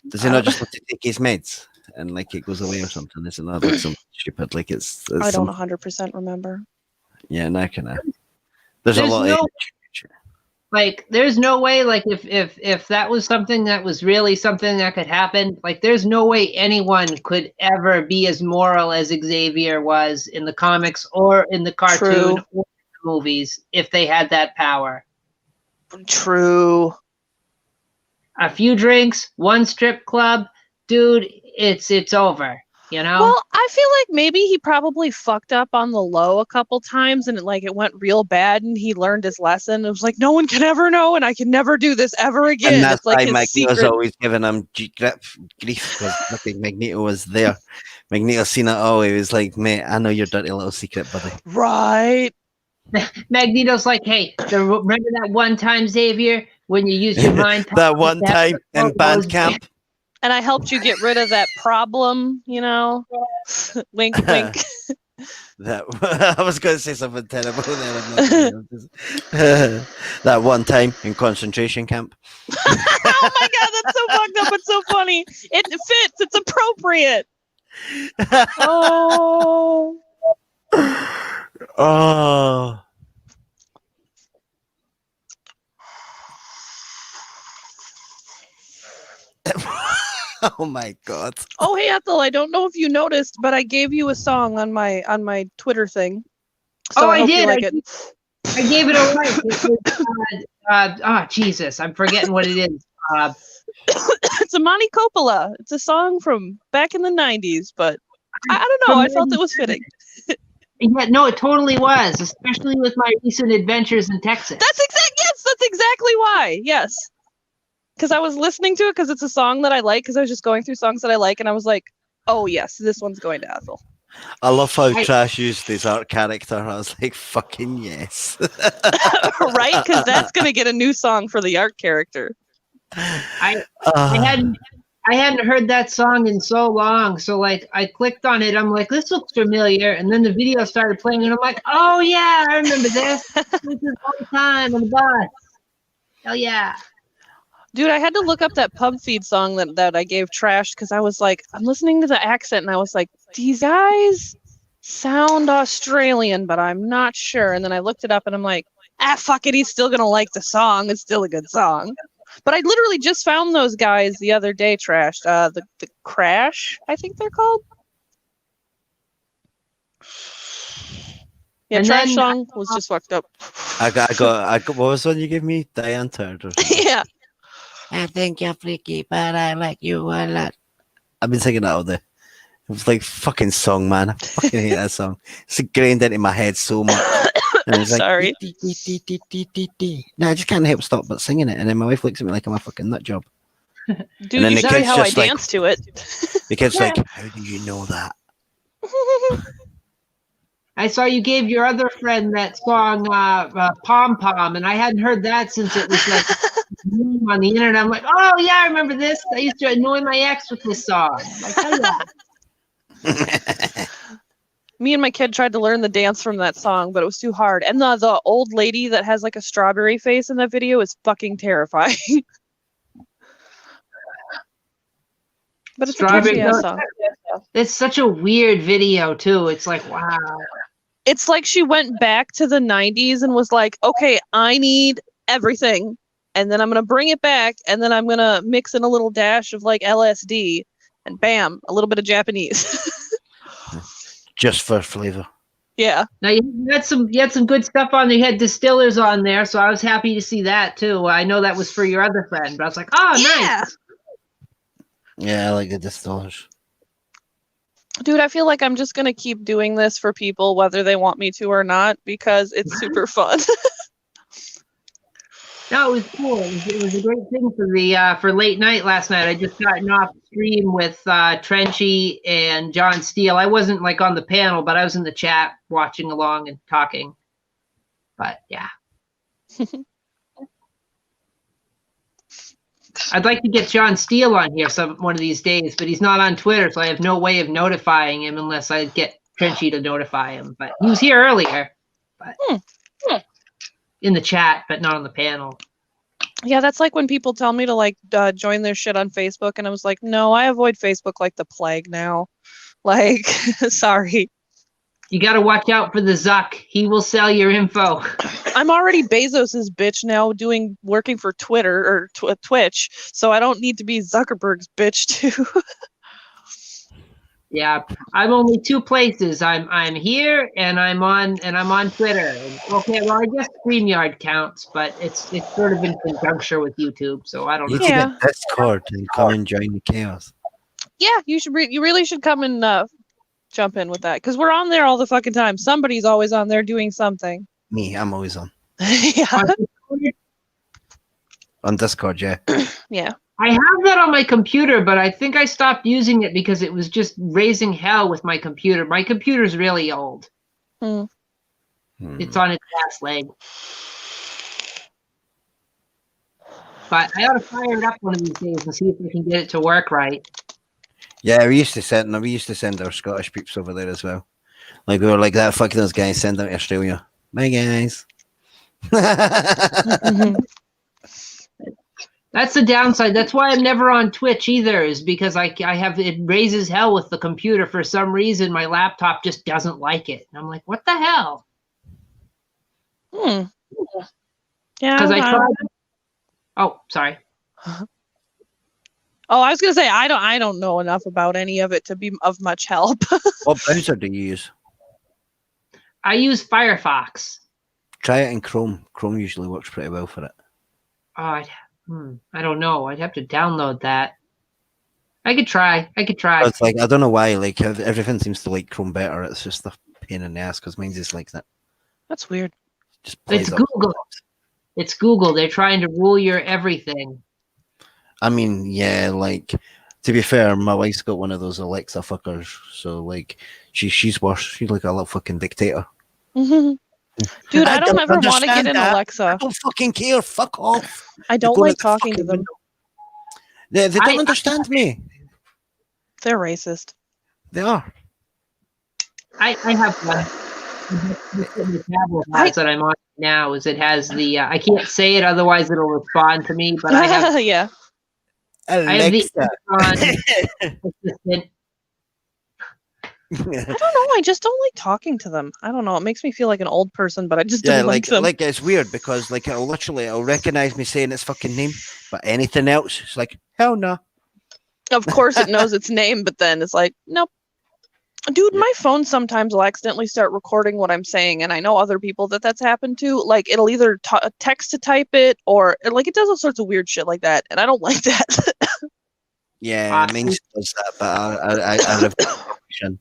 Does he not just have to take his meds and like it goes away or something? Isn't that like something stupid? Like it's I don't 100% remember. Yeah, no, can I? There's a lot of like there's no way like if that was something that was really something that could happen, like there's no way anyone could ever be as moral as Xavier was in the comics or in the cartoon or the movies if they had that power. True. A few drinks, one strip club, dude, it's over. You know? Well, I feel like maybe he probably fucked up on the low a couple times and it went real bad and he learned his lesson. It was like, no one can ever know and I can never do this ever again. And that's It's like why his Magneto's secret. always giving him grief because fucking Magneto was there. Magneto seen it all. He was like, mate, I know your dirty little secret, buddy. Right. Magneto's like, hey, remember that one time, Xavier, when you used your mind power? That one time in band camp. And I helped you get rid of that problem, you know? Wink, wink. That I was going to say something terrible there. I'm not gonna, that one time in concentration camp. Oh my god, that's so fucked up. It's so funny. It fits. It's appropriate. Oh. Oh. Oh my god. Oh hey Ethel, I don't know if you noticed, but I gave you a song on my Twitter thing. So I hope did. you like it. I gave it away. Oh Jesus, I'm forgetting what it is. It's a Monty Coppola. It's a song from back in the 90s, but I don't know. I felt it was fitting. Yeah, no, it totally was, especially with my recent adventures in Texas. That's exactly why. Yes. Because I was listening to it because it's a song that I like, because I was just going through songs that I like, and I was like, oh, yes, this one's going to Ethel. I love how Trash used his art character. I was like, fucking yes. Right? Because that's going to get a new song for the art character. I hadn't heard that song in so long, so like I clicked on it. I'm like, this looks familiar, and then the video started playing, and I'm like, oh yeah, I remember this. This is all the time on the bus. Hell yeah. Dude, I had to look up that pub feed song that I gave Trash because I was like, I'm listening to the accent and I was like, these guys sound Australian, but I'm not sure. And then I looked it up and I'm like, fuck it, he's still going to like the song. It's still a good song. But I literally just found those guys the other day, Trash. The Crash, I think they're called. Yeah, And Trash then- song was just fucked up. I got what was the one you gave me? Diane Turd or something. Yeah. I think you're freaky, but I like you a lot. I've been singing that all day. It was like fucking song, man. I fucking hate that song. It's ingrained into my head so much. And it was like, Sorry. dee, dee, dee, dee, dee, dee, dee. No, I just can't help stop but singing it. And then my wife looks at me like I'm a fucking nut job. Dude, then you the see kid's how I just like- dance to it. The kid's like, how do you know that? I saw you gave your other friend that song, Pom Pom, and I hadn't heard that since it was like on the internet. I'm like, oh yeah, I remember this. I used to annoy my ex with this song. I'm like, oh yeah. Me and my kid tried to learn the dance from that song, but it was too hard. And the old lady that has like a strawberry face in that video is fucking terrifying. But it's a catchy ass song. It's such a weird video too. It's like, wow. It's like she went back to the 90s and was like, okay, I need everything. And then I'm going to bring it back. And then I'm going to mix in a little dash of like LSD. And bam, a little bit of Japanese. Just for flavor. Yeah. Now you had some good stuff on there. You had Distillers on there, so I was happy to see that too. I know that was for your other friend, but I was like, oh, Yeah. nice. Yeah, I like the Distillers. Dude, I feel like I'm just going to keep doing this for people, whether they want me to or not, because it's super fun. No, it was cool. It was a great thing for the for late night last night. I just gotten off stream with Trenchy and John Steele. I wasn't like on the panel, but I was in the chat watching along and talking. But yeah. I'd like to get John Steele on here one of these days, but he's not on Twitter, so I have no way of notifying him unless I get Trenchy to notify him. But he was here earlier, but in the chat, but not on the panel. Yeah, that's like when people tell me to like join their shit on Facebook, and I was like, no, I avoid Facebook like the plague now. Like, sorry. You got to watch out for the Zuck. He will sell your info. I'm already Bezos's bitch now, working for Twitter or Twitch, so I don't need to be Zuckerberg's bitch too. Yeah, I'm only two places. I'm here and I'm on Twitter. Okay, well I guess StreamYard counts, but it's sort of in conjunction with YouTube, so I don't You know. need to Yeah. get Discord and come and join the chaos. Yeah, you should. You really should come and jump in with that because we're on there all the fucking time. Somebody's always on there doing something. Me, I'm always on. Yeah. On Discord, yeah. Yeah. I have that on my computer, but I think I stopped using it because it was just raising hell with my computer. My computer's really old. Hmm. It's on its last leg. But I ought to fire it up one of these days and see if we can get it to work right. Yeah, we used to send our Scottish peeps over there as well. Like we were like that. Fuck those guys. Send them to Australia. Bye, guys. That's the downside. That's why I'm never on Twitch either, is because I have it raises hell with the computer for some reason. My laptop just doesn't like it. And I'm like, what the hell? Yeah. Because I tried. Oh, sorry. Oh, I was gonna say I don't know enough about any of it to be of much help. What browser do you use? I use Firefox. Try it in Chrome. Chrome usually works pretty well for it. Oh, I don't know. I'd have to download that. I could try. It's like I don't know why. Like everything seems to like Chrome better. It's just a pain in the ass because mine's just like that. That's weird. Just It's Google. It's Google. They're trying to rule your everything. I mean, yeah. Like to be fair, my wife's got one of those Alexa fuckers. So like, she's worse. She's like a little fucking dictator. Dude, I don't ever want to get an that. Alexa. I don't fucking care. Fuck off. I don't like talking to them. They don't understand me. They're racist. They are. I have one. The tablet that I'm on now is it has the I can't say it otherwise it'll respond to me, but I have Yeah. I have the assistant. I don't know. I just don't like talking to them. I don't know. It makes me feel like an old person, but I just don't like them. Like it's weird because like it'll recognize me saying its fucking name, but anything else, it's like hell no. Of course, it knows its name, but then it's like nope. Dude, my phone sometimes will accidentally start recording what I'm saying, and I know other people that's happened to. Like it'll either text to type it, or like it does all sorts of weird shit like that, and I don't like that. Yeah, mine does that, but I live in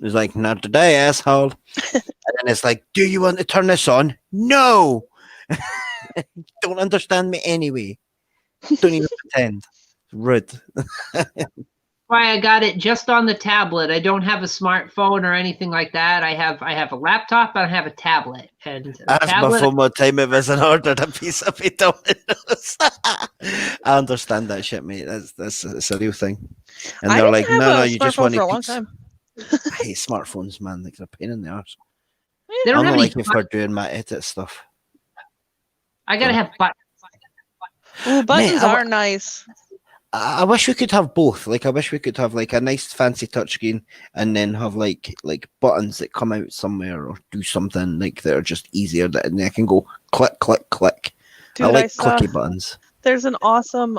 It's like, not today, asshole. And then it's like, do you want to turn this on? No. Don't understand me anyway. Don't even pretend. Rude. Why I got it just on the tablet. I don't have a smartphone or anything like that. I have a laptop and I have a tablet. And I asked my phone one time if it's an ordered a piece of it. I understand that shit, mate. That's a real thing. And they're like, no, you just want for a long time. I hate smartphones, man. Like they're a pain in the arse. They don't I'm have like if they're doing my edit stuff. I gotta have buttons. Ooh, buttons are nice. I wish we could have both. Like I wish we could have like a nice fancy touchscreen and then have like buttons that come out somewhere or do something like that are just easier that and I can go click, click, click. Dude, I like clicky buttons. There's an awesome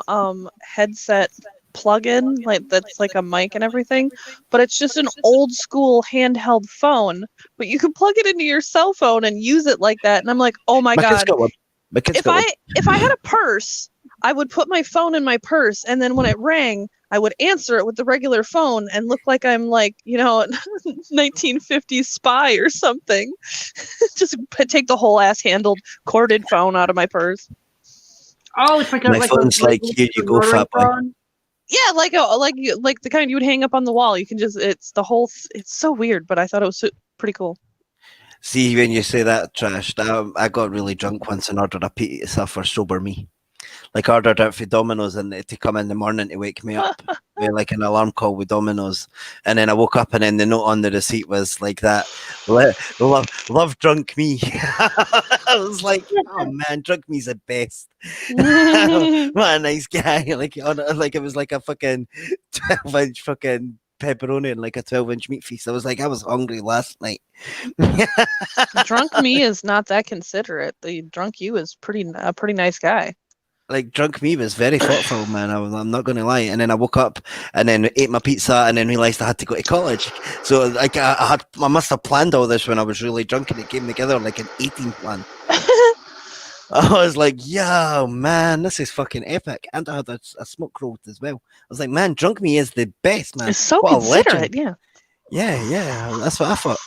headset plug-in that's like a mic and everything, but it's just an old school handheld phone, but you can plug it into your cell phone and use it like that. And I'm like, oh my god. If I had a purse, I would put my phone in my purse, and then when it rang, I would answer it with the regular phone and look like I'm like, 1950s spy or something. Just take the whole ass handled corded phone out of my purse. Oh, it's like my phone's like here you go, fat boy. Yeah, like the kind you would hang up on the wall. You can just it's so weird, but I thought it was pretty cool. See, when you say that, Trash, I got really drunk once and ordered a pizza for sober me. Like ordered it for Domino's and to come in the morning to wake me up with like an alarm call with Domino's. And then I woke up and then the note on the receipt was like that, love drunk me. I was like, oh man, drunk me's the best. What a nice guy. Like it was like a fucking 12-inch fucking pepperoni and like a 12-inch meat feast. I was hungry last night. Drunk me is not that considerate. The drunk you is a pretty nice guy. Like drunk me was very thoughtful, man. I'm not going to lie. And then I woke up and then ate my pizza and then realized I had to go to college. So like I must have planned all this when I was really drunk and it came together like an 18 plan. I was like, yo, man, this is fucking epic. And I had a smoke roll as well. I was like, man, Drunk Me is the best, man. It's so What a legend. considerate, yeah. Yeah, that's what I thought.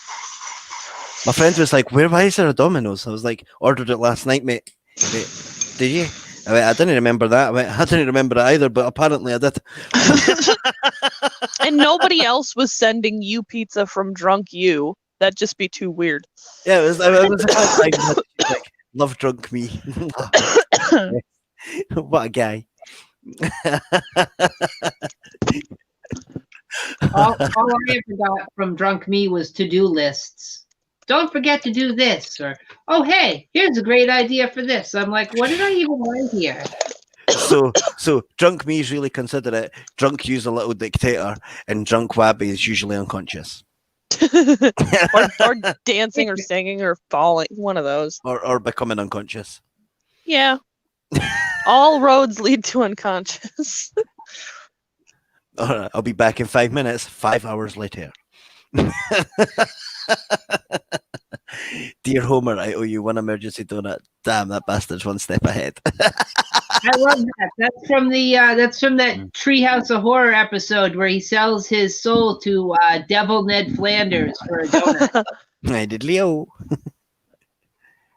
My friend was like, why is there a Domino's? I was like, ordered it last night, mate. Wait, did you? I didn't remember that. I didn't remember it either, but apparently I did. And nobody else was sending you pizza from Drunk You. That'd just be too weird. Yeah, it was like, love Drunk Me. What a guy. All I ever got from Drunk Me was to-do lists. Don't forget to do this, or oh hey, here's a great idea for this. I'm like, what did I even write here? So Drunk Me is really considerate. Drunk You's a little dictator, and Drunk Wabby is usually unconscious. or dancing or singing or falling, one of those. Or becoming unconscious. Yeah. All roads lead to unconscious. All right, I'll be back in 5 minutes. 5 hours later. Dear Homer, I owe you one emergency donut. Damn, that bastard's one step ahead. I love that. That's from that Treehouse of Horror episode where he sells his soul to Devil Ned Flanders for a donut. I did Leo.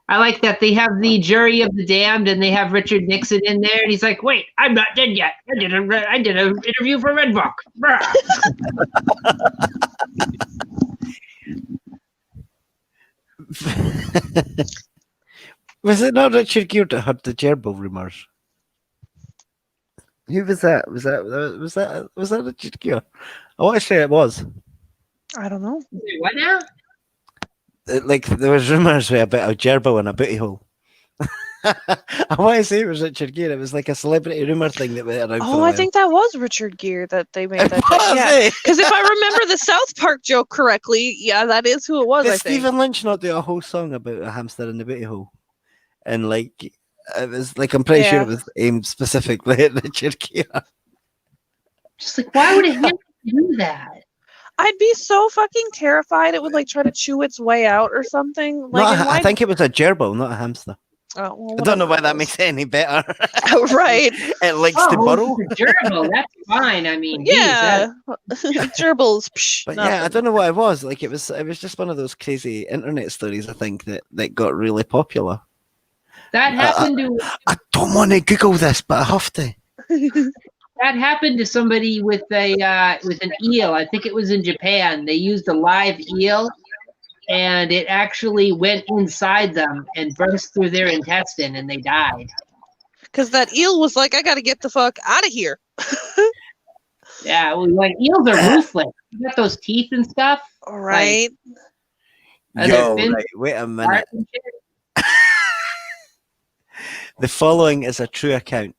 I like that they have the jury of the damned and they have Richard Nixon in there, and he's like, "Wait, I'm not dead yet. I did an interview for Red Book." Was it not Richard Gere that had the gerbil rumors? Who was that? Was that Richard Gere? I want to say it was. I don't know. What now? Like there was rumors about a gerbil in a booty hole. I want to say it was Richard Gere. It was like a celebrity rumor thing that went around. for a Oh, I while. think that was Richard Gere that they made that. Was Yeah, it? because if I remember the South Park joke correctly, yeah, that is who it was. Did I think. Stephen Lynch not do a whole song about a hamster in the booty hole? And like it was like I'm pretty sure Yeah. it was aimed specifically at Richard Gere. Just like, why would a hamster do that? I'd be so fucking terrified it would like try to chew its way out or something. Like, No, and I why? think it was a gerbil, not a hamster. Oh, well, I don't know why whatever that it makes it any better. was. Right. It likes to Oh, burrow. it's a gerbil. That's fine. I mean, geez, Yeah. Gerbils. Psh, But yeah, I nothing. don't know what it was. Like it was just one of those crazy internet stories. I think that got really popular. that happened to I don't want to Google this, but I have to. that happened to somebody with an eel. I think it was in Japan. They used a live eel, and it actually went inside them and burst through their intestine, and they died. Because that eel was like, I gotta get the fuck out of here. Yeah, well, like eels are ruthless. You got those teeth and stuff. All right. And Yo, their fins right, wait a are minute. and shit. The following is a true account.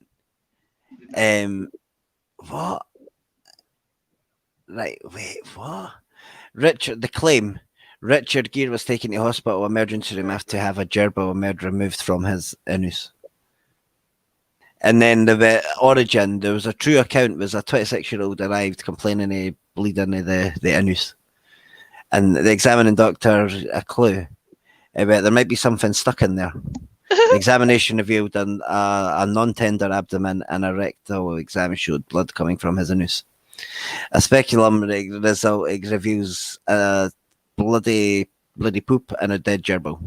What? Right, wait, what? The claim. Richard Gere was taken to hospital emergency room after to have a gerbil murder removed from his anus. And then the origin, there was a true account, was a 26-year-old arrived complaining of bleeding of the anus. And the examining doctor, a clue about there might be something stuck in there. The examination revealed a non-tender abdomen, and a rectal exam showed blood coming from his anus. A speculum result reveals a bloody poop and a dead gerbil,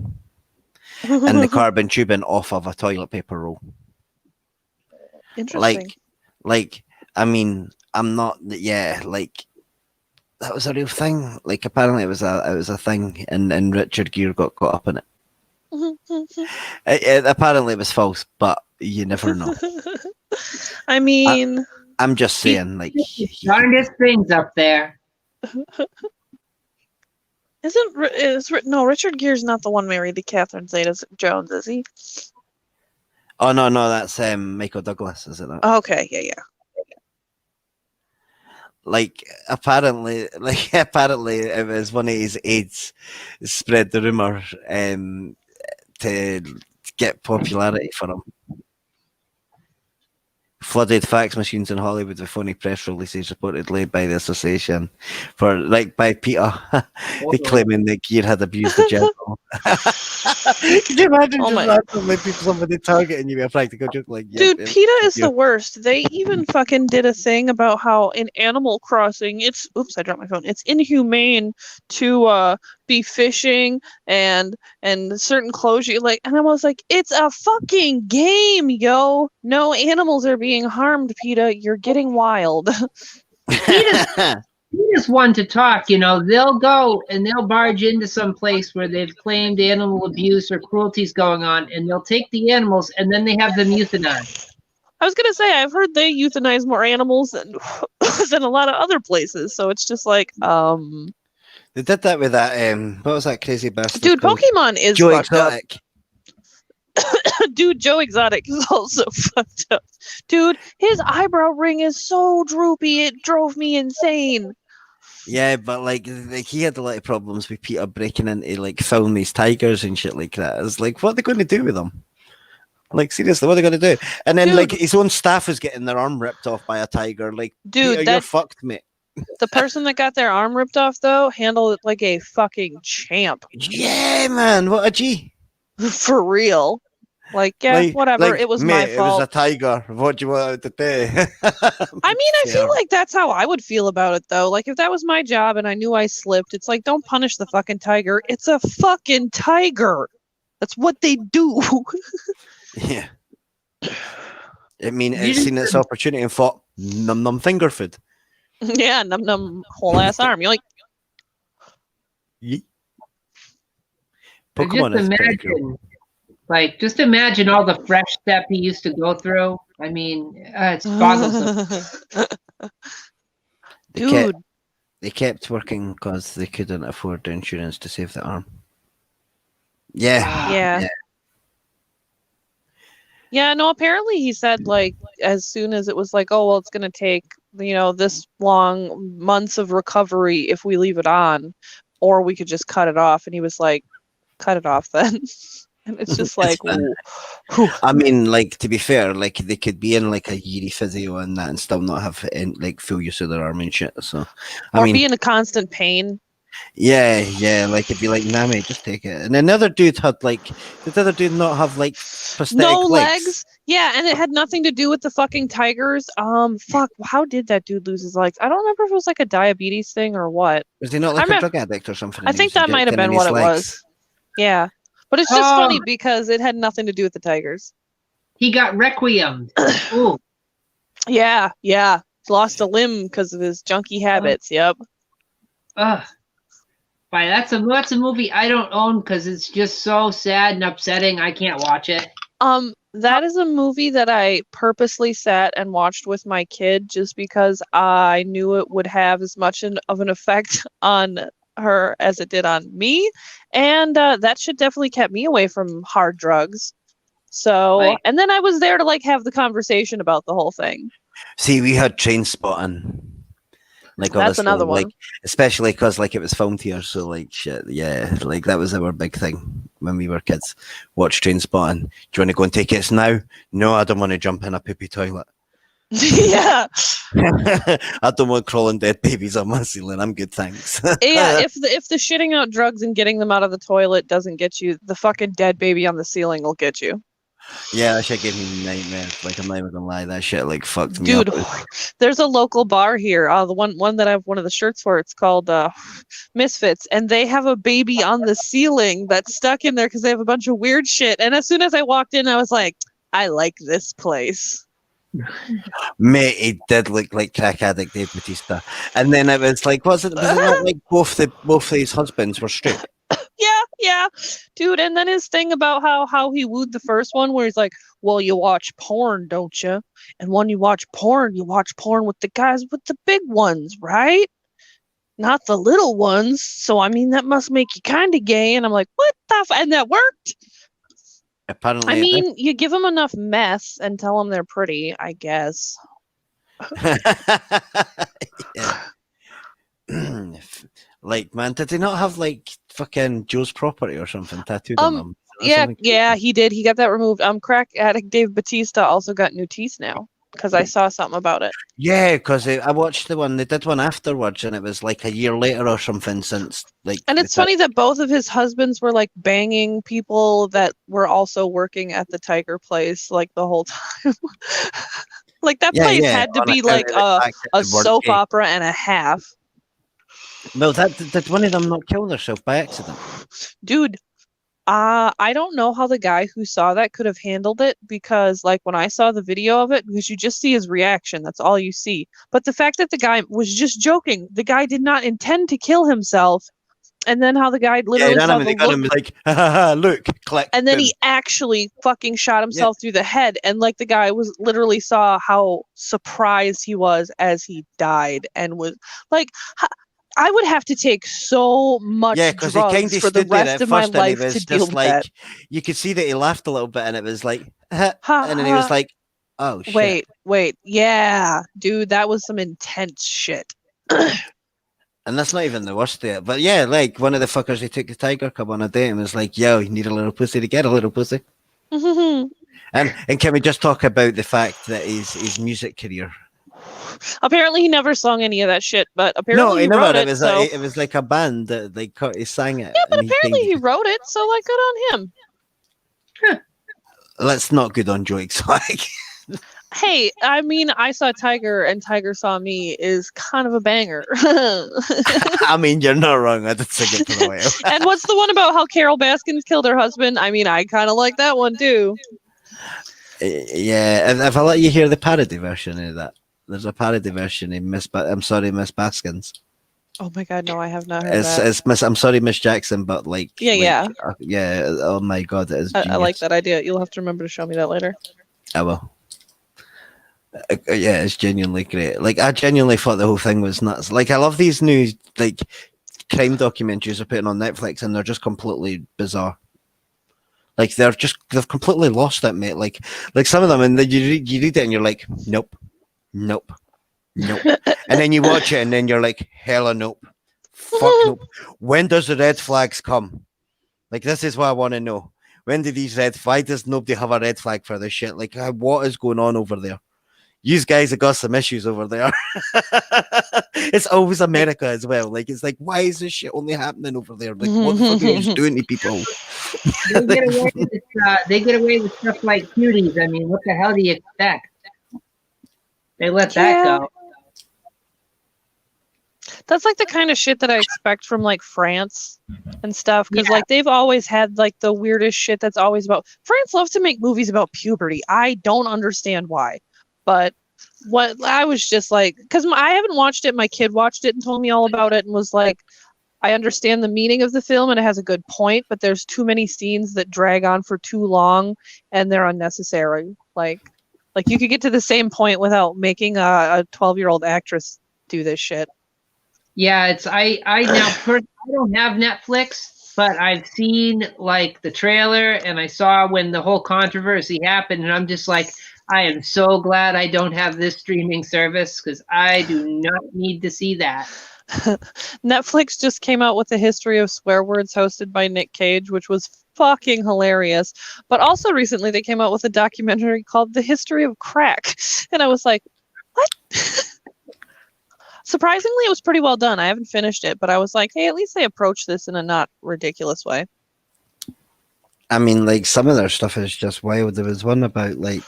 and the carbon tubing off of a toilet paper roll. Interesting. Like, I mean, I'm not. Yeah, like that was a real thing. Like, apparently it was a thing, and Richard Gere got caught up in it. Apparently it was false, but you never know. I mean, I'm just saying, like, Darndest things up there. no, Richard Gere's not the one married to Catherine Zeta-Jones, is he? oh no, that's Michael Douglas, is it not? Oh, okay, yeah. Like apparently it was one of his aides spread the rumor to get popularity for him. flooded fax machines in Hollywood with phony press releases reportedly by the association for by Peter. They claiming that Gear had abused the genital. Could you imagine Oh just my- randomly somebody targeting you with a practical joke like, Dude, yep, PETA is yep. the worst. They even fucking did a thing about how in Animal Crossing, oops, I dropped my phone. It's inhumane to be fishing and certain clothes and I was like, it's a fucking game, yo. No animals are being harmed, PETA. You're getting wild. PETA's one to talk. They'll go and they'll barge into some place where they've claimed animal abuse or cruelty is going on, and they'll take the animals and then they have them euthanized. I was gonna say, I've heard they euthanize more animals than than a lot of other places. So it's just like, They did that with that. What was that crazy bastard? dude, called? Pokemon is Joe fucked up. Exotic. Dude, Joe Exotic is also fucked up. Dude, his eyebrow ring is so droopy, it drove me insane. Yeah, but like he had a lot of problems with Peter breaking into like film these tigers and shit like that. It's like, what are they going to do with them? Like, seriously, what are they going to do? And then, Dude. like, his own staff is getting their arm ripped off by a tiger. Like, Dude, Peter, you're fucked, mate. The person that got their arm ripped off, though, handled it like a fucking champ. Yeah, man, what a G. For real. Like, yeah, whatever. It was mate, my it fault. was a tiger. What do you want to do? I mean, I feel like that's how I would feel about it, though. Like, if that was my job and I knew I slipped, it's like, don't punish the fucking tiger. It's a fucking tiger. That's what they do. Yeah. I mean, it's seen its opportunity and thought, num finger food. Yeah, num whole ass arm. You're like, Pokemon is pretty cool. Just imagine all the fresh step he used to go through. I mean, it's boggles. Dude. They kept working because they couldn't afford the insurance to save the arm. Yeah. Yeah, no, apparently he said, like, as soon as it was like, oh, well, it's going to take, this long months of recovery if we leave it on, or we could just cut it off. And he was like, cut it off then. And it's just like, I mean, like, to be fair, like, they could be in like a yeary physio and that and still not have like full use of their arm and shit. So, I mean, be in a constant pain. Yeah, like it'd be like, nah, mate, just take it. And another dude had did the other dude not have like prosthetic no legs? Yeah, and it had nothing to do with the fucking tigers. Fuck, how did that dude lose his legs? I don't remember if it was like a diabetes thing or what. Was he not like a drug addict or something? I think that might have been what it was. Yeah, but it's just funny because it had nothing to do with the tigers. He got requiemed. Ooh. Yeah, lost a limb because of his junky habits. Yep. That's a movie I don't own because it's just so sad and upsetting. I can't watch it. That is a movie that I purposely sat and watched with my kid just because I knew it would have as much of an effect on her as it did on me, and that shit definitely kept me away from hard drugs. So, and then I was there to like have the conversation about the whole thing. See, we had Trainspotting. Like that's another one. Like, especially because like it was filmed here, so like shit, yeah, like that was our big thing when we were kids. Watch Trainspotting. Do you want to go and take it now? No, I don't want to jump in a poopy toilet. Yeah. I don't want crawling dead babies on my ceiling. I'm good, thanks. Yeah, if the shitting out drugs and getting them out of the toilet doesn't get you, the fucking dead baby on the ceiling will get you. Yeah, that shit gave me nightmares. Like, I'm not even gonna lie, that shit like fucked me up. Dude, there's a local bar here. The one that I have one of the shirts for. It's called Misfits, and they have a baby on the ceiling that's stuck in there because they have a bunch of weird shit. And as soon as I walked in, I was like, I like this place. Mate, he did look like crack addict Dave Bautista. And then it was like, was it not like both his husbands were straight? Yeah, dude. And then his thing about how he wooed the first one, where he's like, well, you watch porn, don't you? And when you watch porn with the guys with the big ones, right? Not the little ones. So, I mean, that must make you kind of gay. And I'm like, what the and that worked? Apparently, I mean, you give them enough meth and tell them they're pretty, I guess. Like, man, did they not have like fucking Joe's property or something tattooed on them? Yeah, he did. He got that removed. Crack addict Dave Bautista also got new teeth now. because I saw something about it. Yeah, because I watched the one, they did one afterwards, and it was like a year later or something since, like... And it's funny that both of his husbands were like banging people that were also working at the Tiger place like the whole time. Like that place had to be like a soap opera and a half. Well, did one of them not kill themselves by accident? Dude, I don't know how the guy who saw that could have handled it, because like when I saw the video of it, because you just see his reaction, that's all you see. But the fact that the guy was just joking, the guy did not intend to kill himself, and then how the guy literally saw the look, like, ha, ha, ha, look, click, and then he actually fucking shot himself through the head, and like the guy was literally saw how surprised he was as he died, and was like, I would have to take so much drugs for the rest of my life to deal with that. You could see that he laughed a little bit, and it was like, and then he was like, oh shit. Wait, yeah, dude, that was some intense shit. And that's not even the worst of it. But yeah, like one of the fuckers, he took the Tiger Cub on a date and was like, yo, you need a little pussy to get a little pussy. And can we just talk about the fact that his music career? Apparently he never sung any of that shit, but apparently he wrote it. It was like a band that he sang it. Yeah, but apparently he wrote it, so like good on him. Huh. Let's not good on jokes. Like, hey, I mean, I saw Tiger and Tiger saw me is kind of a banger. I mean, you're not wrong. I did sing it for a while. And what's the one about how Carol Baskins killed her husband? I mean, I kind of like that one too. Yeah, and if I let you hear the parody version of that, there's a parody version in Miss Baskins. Oh my god, no, I have not heard that. It's Miss. I'm sorry, Miss Jackson, but like, yeah. Oh my god, it is. I like that idea. You'll have to remember to show me that later. I will. Yeah, it's genuinely great. Like, I genuinely thought the whole thing was nuts. Like, I love these new like crime documentaries they're putting on Netflix, and they're just completely bizarre. Like, they've completely lost it, mate. Like some of them, and then you read it, and you're like, nope. And then you watch it, and then you're like, hella nope. Fuck nope. When does the red flags come? Like, this is what I want to know. When do these why does nobody have a red flag for this shit? Like, what is going on over there? You guys have got some issues over there. It's always America as well. Like, it's like, why is this shit only happening over there? Like, what the fuck are you doing to people? They get away with stuff like cuties. I mean, what the hell do you expect? They let that go. That's like the kind of shit that I expect from like France and stuff, because like they've always had like the weirdest shit that's always about. France loves to make movies about puberty. I don't understand why, but what I was just like, because I haven't watched it. My kid watched it and told me all about it and was like, I understand the meaning of the film and it has a good point, but there's too many scenes that drag on for too long and they're unnecessary. Like you could get to the same point without making a 12-year-old actress do this shit. Yeah, I don't have Netflix, but I've seen like the trailer and I saw when the whole controversy happened, and I'm just like, I am so glad I don't have this streaming service because I do not need to see that. Netflix just came out with a history of swear words hosted by Nick Cage, which was fucking hilarious. But also recently they came out with a documentary called The History of Crack. And I was like, what? Surprisingly, it was pretty well done. I haven't finished it, but I was like, hey, at least they approached this in a not ridiculous way. I mean, like, some of their stuff is just wild. There was one about, like,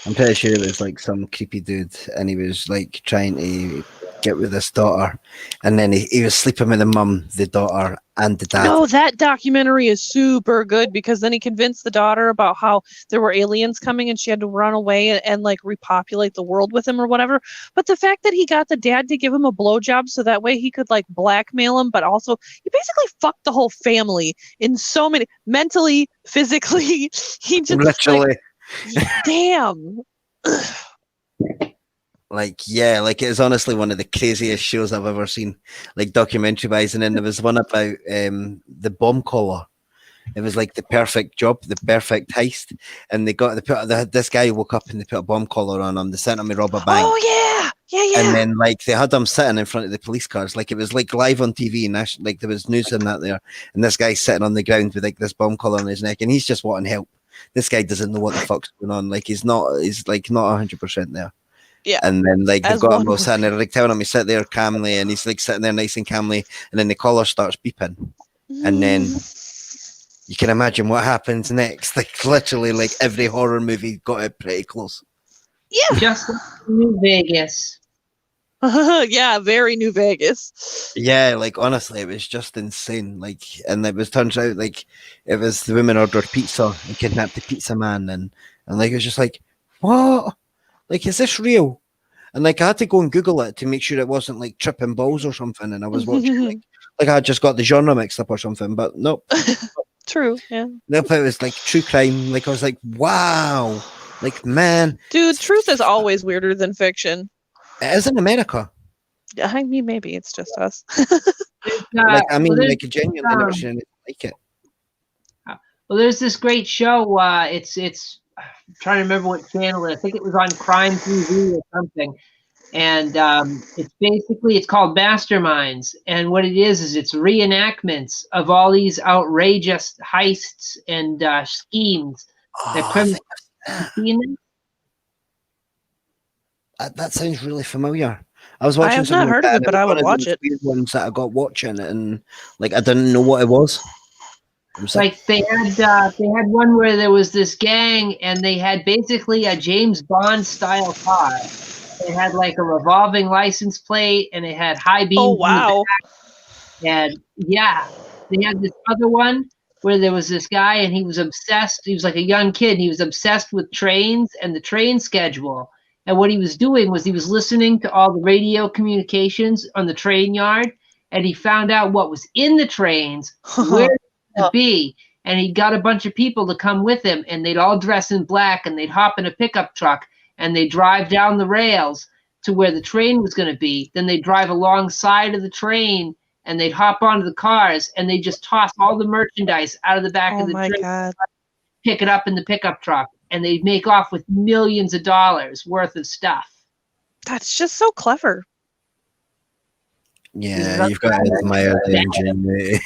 I'm pretty sure it was like some creepy dude, and he was like trying to get with his daughter, and then he was sleeping with the mum, the daughter, and the dad. No, that documentary is super good, because then he convinced the daughter about how there were aliens coming and she had to run away and like repopulate the world with him or whatever. But the fact that he got the dad to give him a blowjob so that way he could like blackmail him, but also he basically fucked the whole family in so many, mentally, physically. He just literally. Like, damn. Like, yeah, like, it is honestly one of the craziest shows I've ever seen, like, documentary wise. And then there was one about the bomb collar. It was like the perfect job, the perfect heist, and this guy woke up and they put a bomb collar on him. They sent him to rob a bank. Oh yeah. And then like they had him sitting in front of the police cars, like it was like live on TV, and like there was news and that there. And this guy's sitting on the ground with like this bomb collar on his neck, and he's just wanting help. This guy doesn't know what the fuck's going on. Like he's like not 100% there. Yeah. And then like they've As got one him all would. sitting there, like telling him to sit there calmly, and he's like sitting there nice and calmly, and then the collar starts beeping, and then you can imagine what happens next. Like literally, like every horror movie got it pretty close. Yeah. Just like New Vegas. Yeah, very New Vegas. Yeah, like honestly, it was just insane. Like, and it was turns out like it was the women ordered pizza and kidnapped the pizza man, and like it was just like, what? Like, is this real? And like I had to go and Google it to make sure it wasn't like tripping balls or something. And I was watching like I had just got the genre mixed up or something, but nope, True, yeah. nope. It was like true crime. Like I was like, wow, like man, Dude, truth is always weirder than fiction. it is in America. I mean, maybe it's just us. Like I mean, well, like genuinely never seen anything like it. well, there's this great show. It's I'm trying to remember what channel it is. I think it was on Crime TV or something. And it's called Masterminds. And what it is it's reenactments of all these outrageous heists and schemes that criminals. That sounds really familiar. I was I watching have something not heard like of that, it, but and I was would one of watch those it. weird ones that I got watching it, and like I didn't know what it was. It was Like they had one where there was this gang and they had basically a James Bond style car. They had like a revolving license plate and it had high beams. Oh, in the wow. And yeah, they had this other one where there was this guy and he was obsessed. He was like a young kid. And he was obsessed with trains and the train schedule. And what he was doing was he was listening to all the radio communications on the train yard, and he found out what was in the trains, where to be, and he got a bunch of people to come with him, and they'd all dress in black, and they'd hop in a pickup truck, and they'd drive down the rails to where the train was going to be. Then they'd drive alongside of the train, and they'd hop onto the cars, and they'd just toss all the merchandise out of the back Oh of the my train, god. pick it up in the pickup truck, and they'd make off with millions of dollars worth of stuff. That's just so clever. yeah, you've got to admire the ingenuity.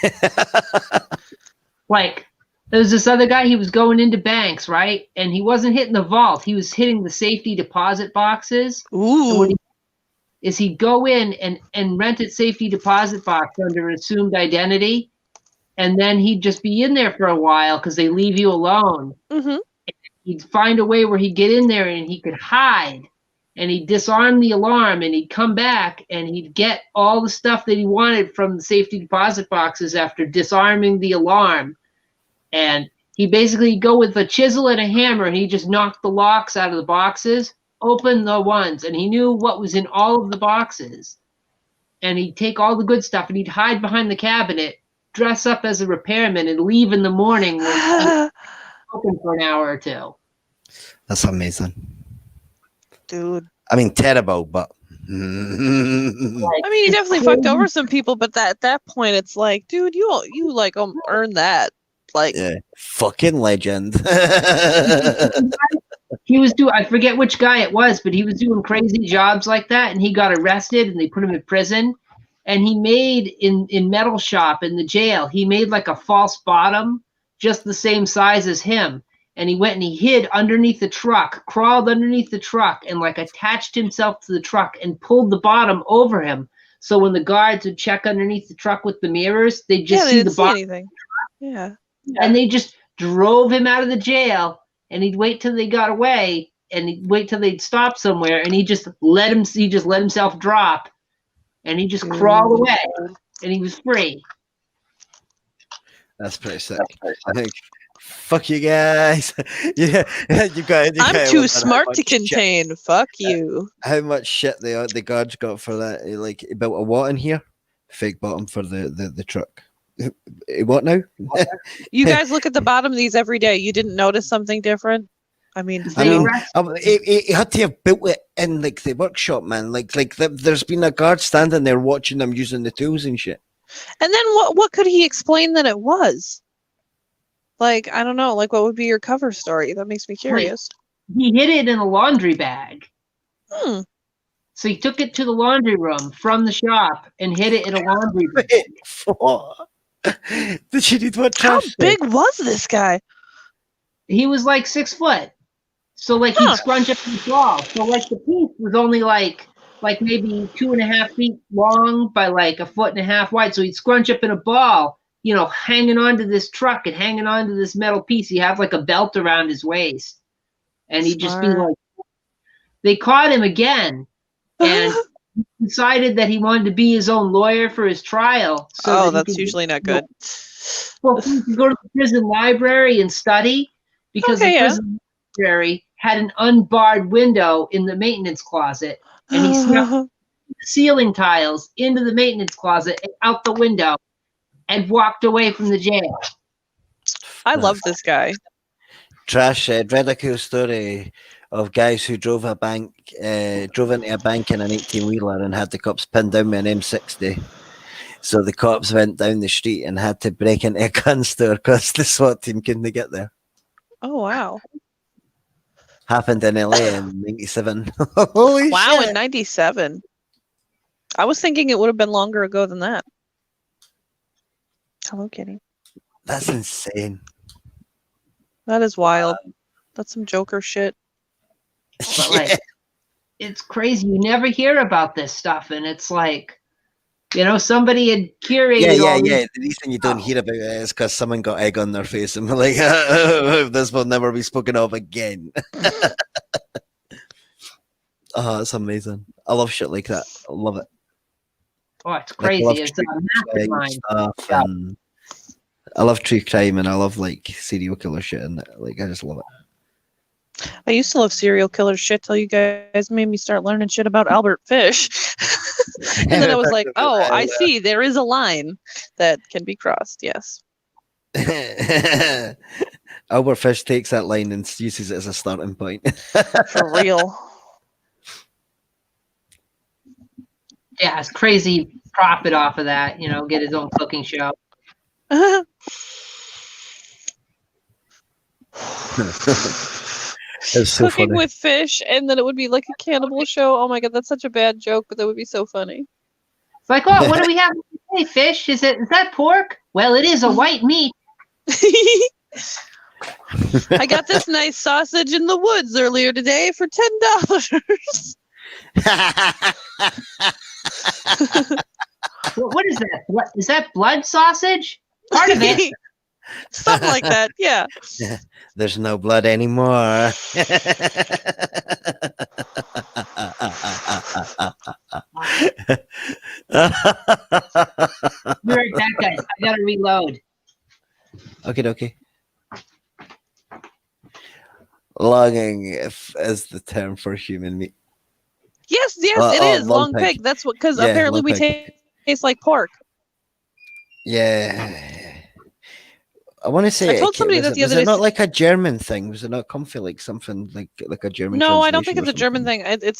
Like, there was this other guy, he was going into banks, right? And he wasn't hitting the vault. He was hitting the safety deposit boxes. And what Ooh. he'd go in and rent a safety deposit box under an assumed identity. And then he'd just be in there for a while because they leave you alone. Mm-hmm. He'd find a way where he'd get in there and he could hide. And he'd disarm the alarm and he'd come back and he'd get all the stuff that he wanted from the safety deposit boxes after disarming the alarm. And he basically go with a chisel and a hammer and he just knocked the locks out of the boxes, open the ones, and he knew what was in all of the boxes. And he'd take all the good stuff and he'd hide behind the cabinet, dress up as a repairman, and leave in the morning when he was open for an hour or two. That's amazing. Dude. I mean, terrible, but Like, I mean, he definitely fucked over some people, but at that point, it's like, dude, you like earned that. Like, yeah, fucking legend. he was doing, I forget which guy it was, but he was doing crazy jobs like that, and he got arrested and they put him in prison. And he made in Metal Shop in the jail, he made like a false bottom, just the same size as him. And he went and he hid underneath the truck, crawled underneath the truck, and like attached himself to the truck and pulled the bottom over him. So when the guards would check underneath the truck with the mirrors, they'd just yeah, they see didn't the see bottom. anything. Yeah. And they just drove him out of the jail, and he'd wait till they got away, and he'd wait till they'd stop somewhere, and he just let himself drop, and he just crawled away, and he was free. That's pretty sick. I think, fuck you guys. yeah, you got. I'm too smart to contain. Fuck you. How much shit the guards got for that? Like, he built a what in here? Fake bottom for the truck. What now? You guys look at the bottom of these every day. You didn't notice something different? I mean, I mean, he had to have built it in like the workshop, man. Like there's been a guard standing there watching them using the tools and shit. and then what could he explain that it was? Like, I don't know. Like, what would be your cover story? That makes me curious. He hid it in a laundry bag. Hmm. So he took it to the laundry room from the shop and hid it in a laundry bag. Did you need what How trash? big was this guy? He was like 6 foot. So like he'd scrunch up his ball. So like the piece was only like maybe 2.5 feet long by like 1.5 feet wide. So he'd scrunch up in a ball, hanging onto this truck and hanging onto this metal piece. He'd have like a belt around his waist, and he'd just be Smart. like. They caught him again, and decided that he wanted to be his own lawyer for his trial. So that he that's could, usually not good. Well, he could go to the prison library and study because Okay, the yeah. prison library had an unbarred window in the maintenance closet, and he snuck the ceiling tiles into the maintenance closet and out the window and walked away from the jail. I love this guy. Trash read a cool story of guys who drove into a bank in an 18-wheeler and had the cops pinned down with an M60. So the cops went down the street and had to break into a gun store because the SWAT team couldn't get there. Oh wow. Happened in LA in 97. Holy Wow, shit. in 97. I was thinking it would have been longer ago than that. Hello, Kitty. That's insane. That is wild. That's some Joker shit. But like, it's crazy. You never hear about this stuff, and it's like, somebody had curated all these. The reason you don't hear about it is because someone got egg on their face and we're like, this will never be spoken of again. Oh, it's amazing. I love shit like that. I love it. Oh, it's Like, crazy. I love It's true a crime mastermind. stuff, and I love true crime, and I love like serial killer shit, and like I just love it. I used to love serial killer shit till you guys made me start learning shit about Albert Fish. And then I was like, oh, I see. There is a line that can be crossed. Yes. Albert Fish takes that line and uses it as a starting point. For real. Yeah, it's crazy profit off of that. Get his own cooking show. It's so Cooking funny. with fish, and then it would be like a cannibal show. Oh my god, that's such a bad joke, but that would be so funny. It's like, oh, what do we have today? Fish? Is that pork? Well, it is a white meat. I got this nice sausage in the woods earlier today for $10. What is that? What is that? Blood sausage? Part of it. Something like that, yeah. There's no blood anymore. Be right back, guys. I gotta reload. Okay. Longing is the term for human meat. Yes, it is. Long pig. That's what, because Yeah, apparently long we pig. taste like pork. Yeah. I want to say I told somebody that the other day. Was it not like a German thing? Was it not comfy like something like a German? No, I don't think it's a translation or German something? thing.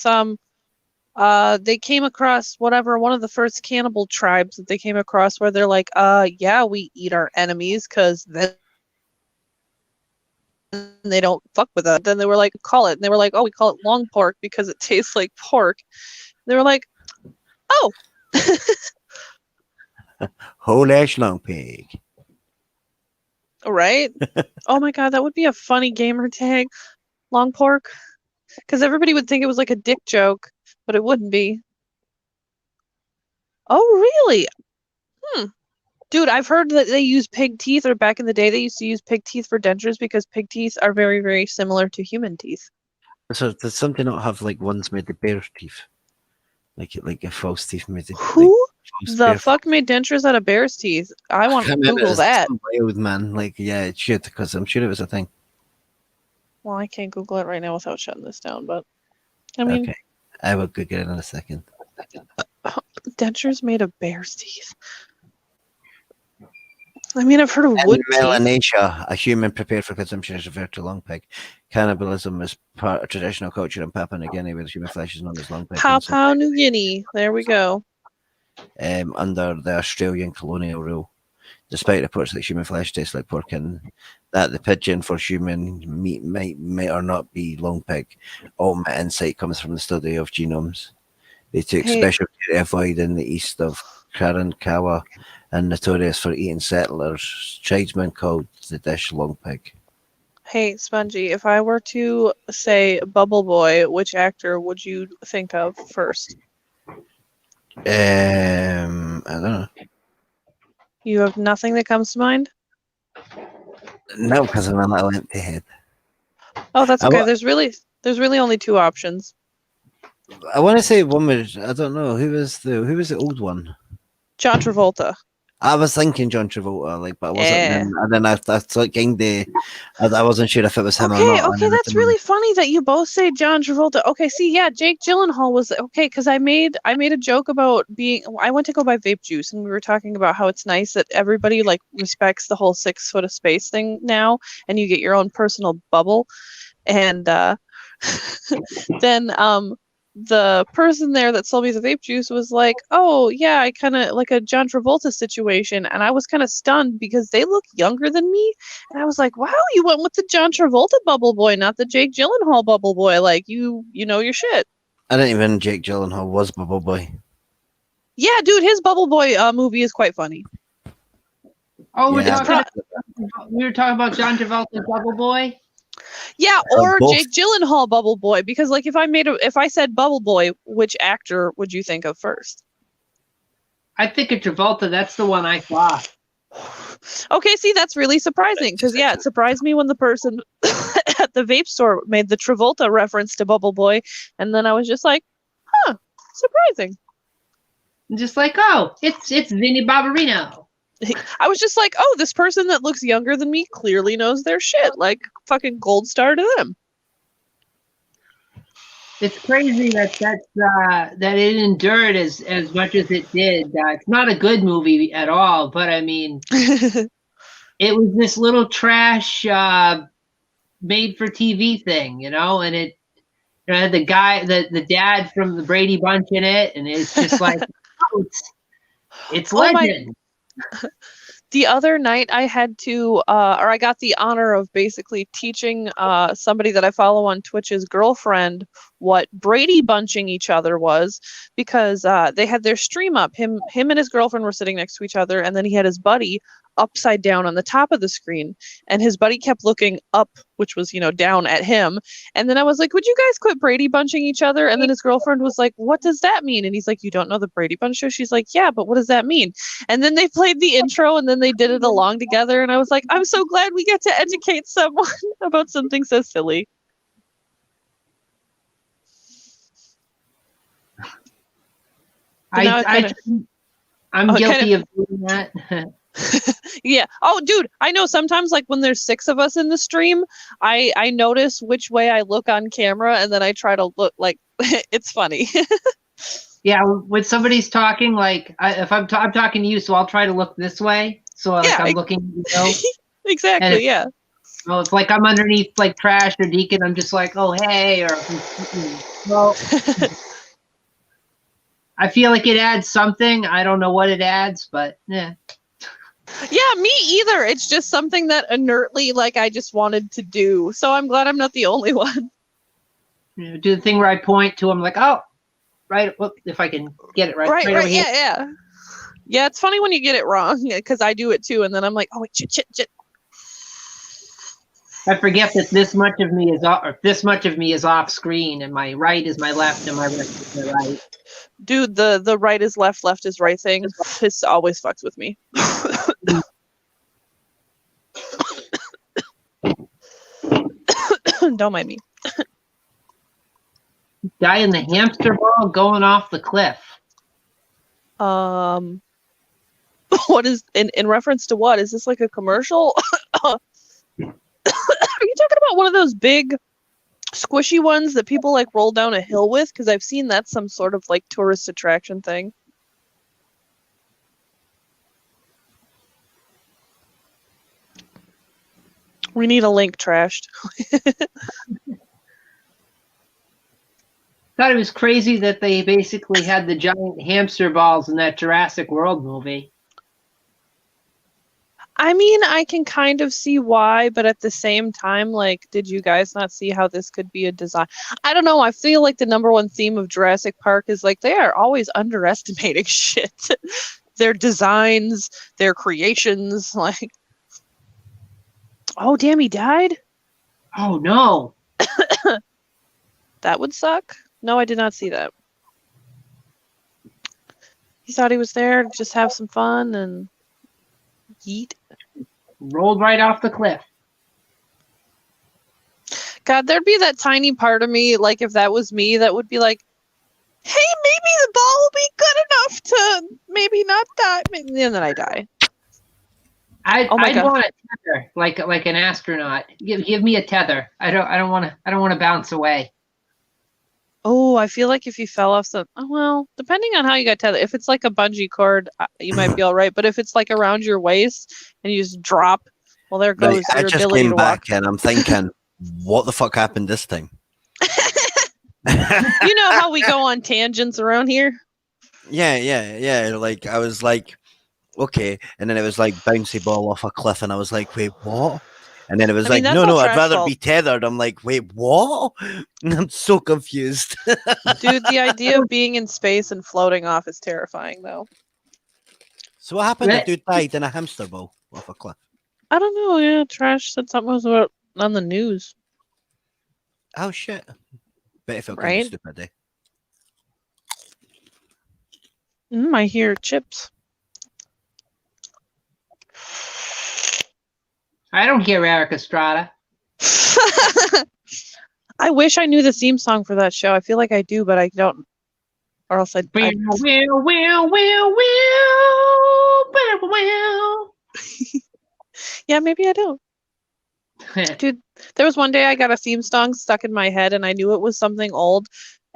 It's they came across one of the first cannibal tribes that they came across where they're like, yeah, we eat our enemies because then they don't fuck with us. Then they were like, call it. And they were like, oh, we call it long pork because it tastes like pork. They were like, oh. Whole ash long pig. Right? Oh my god, that would be a funny gamer tag. Long pork. Because everybody would think it was like a dick joke, but it wouldn't be. Oh, really? Dude, I've heard that they use pig teeth, or back in the day they used to use pig teeth for dentures because pig teeth are very, very similar to human teeth. So does something not have like ones made of bear teeth? Like a false teeth made of Who false the bear fuck made dentures out of bear's teeth? I want to can't remember, Google it's that. some wild man. Like, yeah, it should, because I'm sure it was a thing. Well, I can't Google it right now without shutting this down, but I mean, Okay. I will Google it in a second. dentures made of bear's teeth. I mean, I've heard of In wood teeth. Melanesia, a human prepared for consumption is referred to long pig. Cannibalism is part of traditional culture in Papua New Guinea, where human flesh is known as long pig. Papua New Guinea. There we go. Under the Australian colonial rule, despite reports that human flesh tastes like pork and that the pigeon for human meat may or not be long pig, all my insight comes from the study of genomes. They took special care to avoid in the east of Karankawa and notorious for eating settlers. Tribesmen called the dish long pig. Hey, Spongy, if I were to say Bubble Boy, which actor would you think of first? I don't know. You have nothing that comes to mind? No, because I'm a little empty head. Oh, that's I, okay. wa- There's really only two options. I want to say one was, I don't know, who was the old one? John Travolta. I was thinking John Travolta, like, but I wasn't. Eh. And then I thought kind of, I wasn't sure if it was him or Okay, not. And okay, then I that's really funny that you both say John Travolta. Okay, see, yeah, Jake Gyllenhaal was okay because I made a joke about being. I went to go buy vape juice, and we were talking about how it's nice that everybody like respects the whole 6 foot of space thing now, and you get your own personal bubble. And then the person there that sold me the vape juice was like, "Oh yeah, I kind of like a John Travolta situation," and I was kind of stunned because they look younger than me, and I was like, "Wow, you went with the John Travolta Bubble Boy, not the Jake Gyllenhaal Bubble Boy. Like you know your shit." I didn't even Jake Gyllenhaal was Bubble Boy. Yeah, dude, his Bubble Boy movie is quite funny. Oh, Yeah, we were talking about John Travolta's Bubble Boy. Yeah, or both. Jake Gyllenhaal Bubble Boy, because like if I said Bubble Boy, which actor would you think of first? I think of Travolta. That's the one I thought. Okay, see, that's really surprising because yeah, it surprised me when the person at the vape store made the Travolta reference to Bubble Boy, and then I was just like, huh, surprising. I'm just like, oh, it's Vinnie Barbarino. I was just like, oh, this person that looks younger than me clearly knows their shit. Like fucking gold star to them. It's crazy that it endured as much as it did. It's not a good movie at all, but I mean, it was this little trash made for TV thing, you know, and it had the guy, the dad from the Brady Bunch in it, and it's just like, oh, it's Oh my- legend. The other night I had to, or I got the honor of basically teaching somebody that I follow on Twitch's girlfriend what Brady bunching each other was, because they had their stream up. Him and his girlfriend were sitting next to each other, and then he had his buddy upside down on the top of the screen, and his buddy kept looking up, which was down at him. And then I was like, would you guys quit Brady bunching each other? And then his girlfriend was like, what does that mean? And he's like, you don't know the Brady Bunch show? She's like, yeah, but what does that mean? And then they played the intro, and then they did it along together, and I was like, I'm so glad we get to educate someone about something so silly. I'm guilty of doing that. Yeah. Oh, dude, I know sometimes like when there's 6 of us in the stream, I notice which way I look on camera, and then I try to look like it's funny. Yeah, when somebody's talking, like if I'm talking to you, so I'll try to look this way, so like I'm looking, Exactly. Yeah. Well, it's like I'm underneath like Trash or Deacon. I'm just like, oh hey, or well, I feel like it adds something. I don't know what it adds, but yeah. Yeah, me either. It's just something that inertly, like, I just wanted to do. So I'm glad I'm not the only one. Do the thing where I point to them, like, oh, right. Well, if I can get it right. Right. over here. Yeah. Yeah, it's funny when you get it wrong because I do it too, and then I'm like, oh wait, shit. I forget that this much of me is off screen, and my right is my left, and my left is my right. Dude, the right is left, left is right thing. This always fucks with me. Don't mind me. Guy in the hamster ball going off the cliff. What is in reference to what? Is this like a commercial? Are you talking about one of those big squishy ones that people like roll down a hill with? Because I've seen that's some sort of like tourist attraction thing. We need a link, Trashed. Thought it was crazy that they basically had the giant hamster balls in that Jurassic World movie. I mean, I can kind of see why, but at the same time, like, did you guys not see how this could be a design? I don't know. I feel like the number one theme of Jurassic Park is like they are always underestimating shit. Their designs, their creations, like. Oh, damn, he died? Oh no! That would suck. No, I did not see that. He thought he was there to just have some fun and yeet. Rolled right off the cliff. God, there'd be that tiny part of me, like if that was me, that would be like, hey, maybe the ball will be good enough to maybe not die. And then I die. I'd Oh my God. want a tether, like an astronaut. Give me a tether. I don't want to bounce away. Oh, I feel like if you fell off well, depending on how you got tethered, if it's like a bungee cord, you might be all right. But if it's like around your waist and you just drop, well, there Right, goes I your just ability came to walk. back and I'm thinking, what the fuck happened this time? You know how we go on tangents around here? Yeah. Like I was like, okay, and then it was like bouncy ball off a cliff, and I was like, wait, what? And then it was I mean, like, that's no, all I'd Trash's rather fault. be tethered. I'm like, wait, what? And I'm so confused. Dude, the idea of being in space and floating off is terrifying, though. So what happened? A Let- dude died in a hamster ball off a cliff. I don't know. Yeah, Trash said something was about on the news, Oh shit! Bet if I kind of right? stupid, eh? I hear chips. I don't hear Eric Estrada. I wish I knew the theme song for that show. I feel like I do, but I don't. Or else I'd Will. yeah, maybe I don't. Dude, there was one day I got a theme song stuck in my head and I knew it was something old.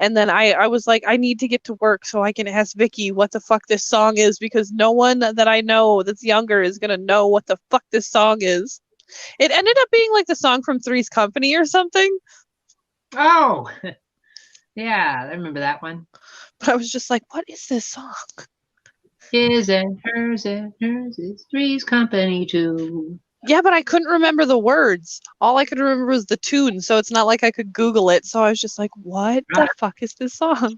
And then I was like, I need to get to work so I can ask Vicky what the fuck this song is because no one that I know that's younger is going to know what the fuck this song is. It ended up being like the song from Three's Company or something. Oh, yeah, I remember that one. But I was just like, what is this song? His and hers is Three's Company too. Yeah, but I couldn't remember the words. All I could remember was the tune, so it's not like I could Google it. So I was just like, what the fuck is this song?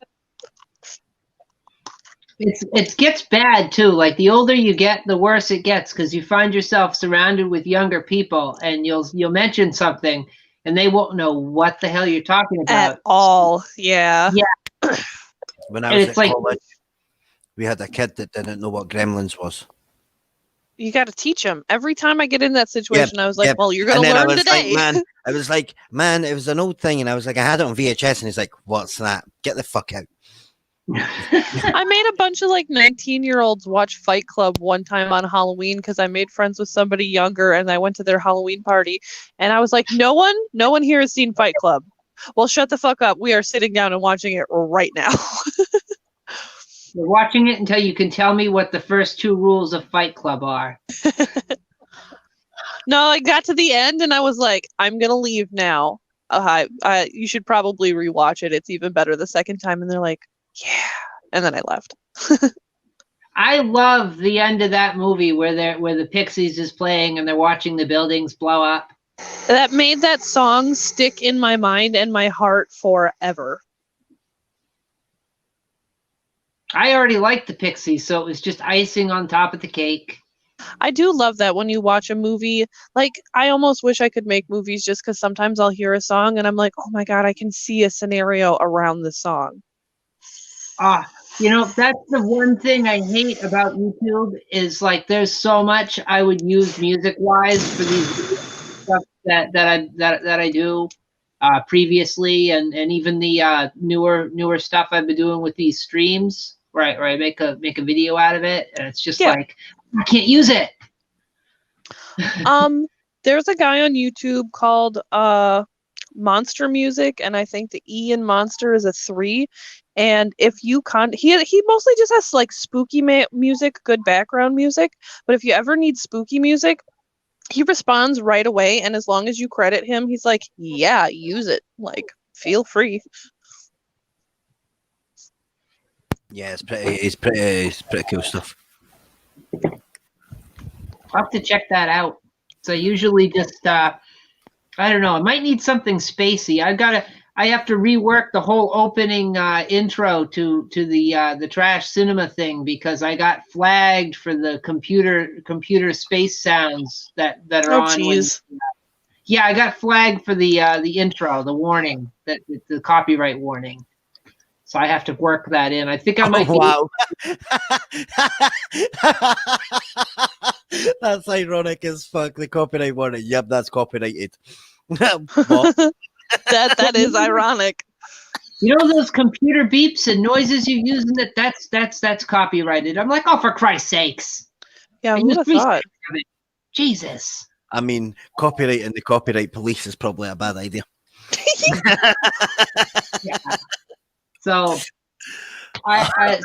It gets bad too. Like the older you get, the worse it gets because you find yourself surrounded with younger people, and you'll mention something, and they won't know what the hell you're talking about At all. Yeah. Yeah. When I And was it's at like- college, we had a kid that didn't know what Gremlins was. You got to teach them. Every time I get in that situation, I was like, yep. well, you're going And to then I learn was today. like, man, it was an old thing, and I was like, I had it on VHS, and he's like, what's that? Get the fuck out. I made a bunch of like 19-year-olds watch Fight Club one time on Halloween because I made friends with somebody younger and I went to their Halloween party and I was like, no one here has seen Fight Club. Well, shut the fuck up. We are sitting down and watching it right now. You're watching it until you can tell me what the first two rules of Fight Club are. No, I got to the end and I was like, I'm gonna leave now. You should probably rewatch it. It's even better the second time. And they're like, yeah. And then I left. I love the end of that movie where the Pixies is playing and they're watching the buildings blow up. That made that song stick in my mind and my heart forever. I already liked the Pixies, so it was just icing on top of the cake. I do love that when you watch a movie. Like, I almost wish I could make movies just because sometimes I'll hear a song and I'm like, oh my God, I can see a scenario around the song. That's the one thing I hate about YouTube is like there's so much I would use music wise for these stuff that I do previously and even the newer stuff I've been doing with these streams where I make a video out of it and it's just like I can't use it. There's a guy on YouTube called Monster Music, and I think the E in Monster is a 3. And if you he mostly just has like spooky music, good background music. But if you ever need spooky music, he responds right away. And as long as you credit him, he's like, yeah, use it. Like, feel free. Yeah, it's pretty cool stuff. I'll have to check that out. So I usually just I don't know. I might need something spacey. I have to rework the whole opening intro to the trash cinema thing because I got flagged for the computer space sounds that are on. Jeez. Yeah, I got flagged for the intro, the warning, the copyright warning. So I have to work that in. I think I might. Wow. That's ironic as fuck. The copyright warning. Yep, that's copyrighted. What? that is ironic. You know those computer beeps and noises you use in it? That's copyrighted. I'm like, oh, for Christ's sakes! Yeah, I who'd used have 3 thought? seconds of it. Jesus. I mean, copyright and the copyright police is probably a bad idea. Yeah. So I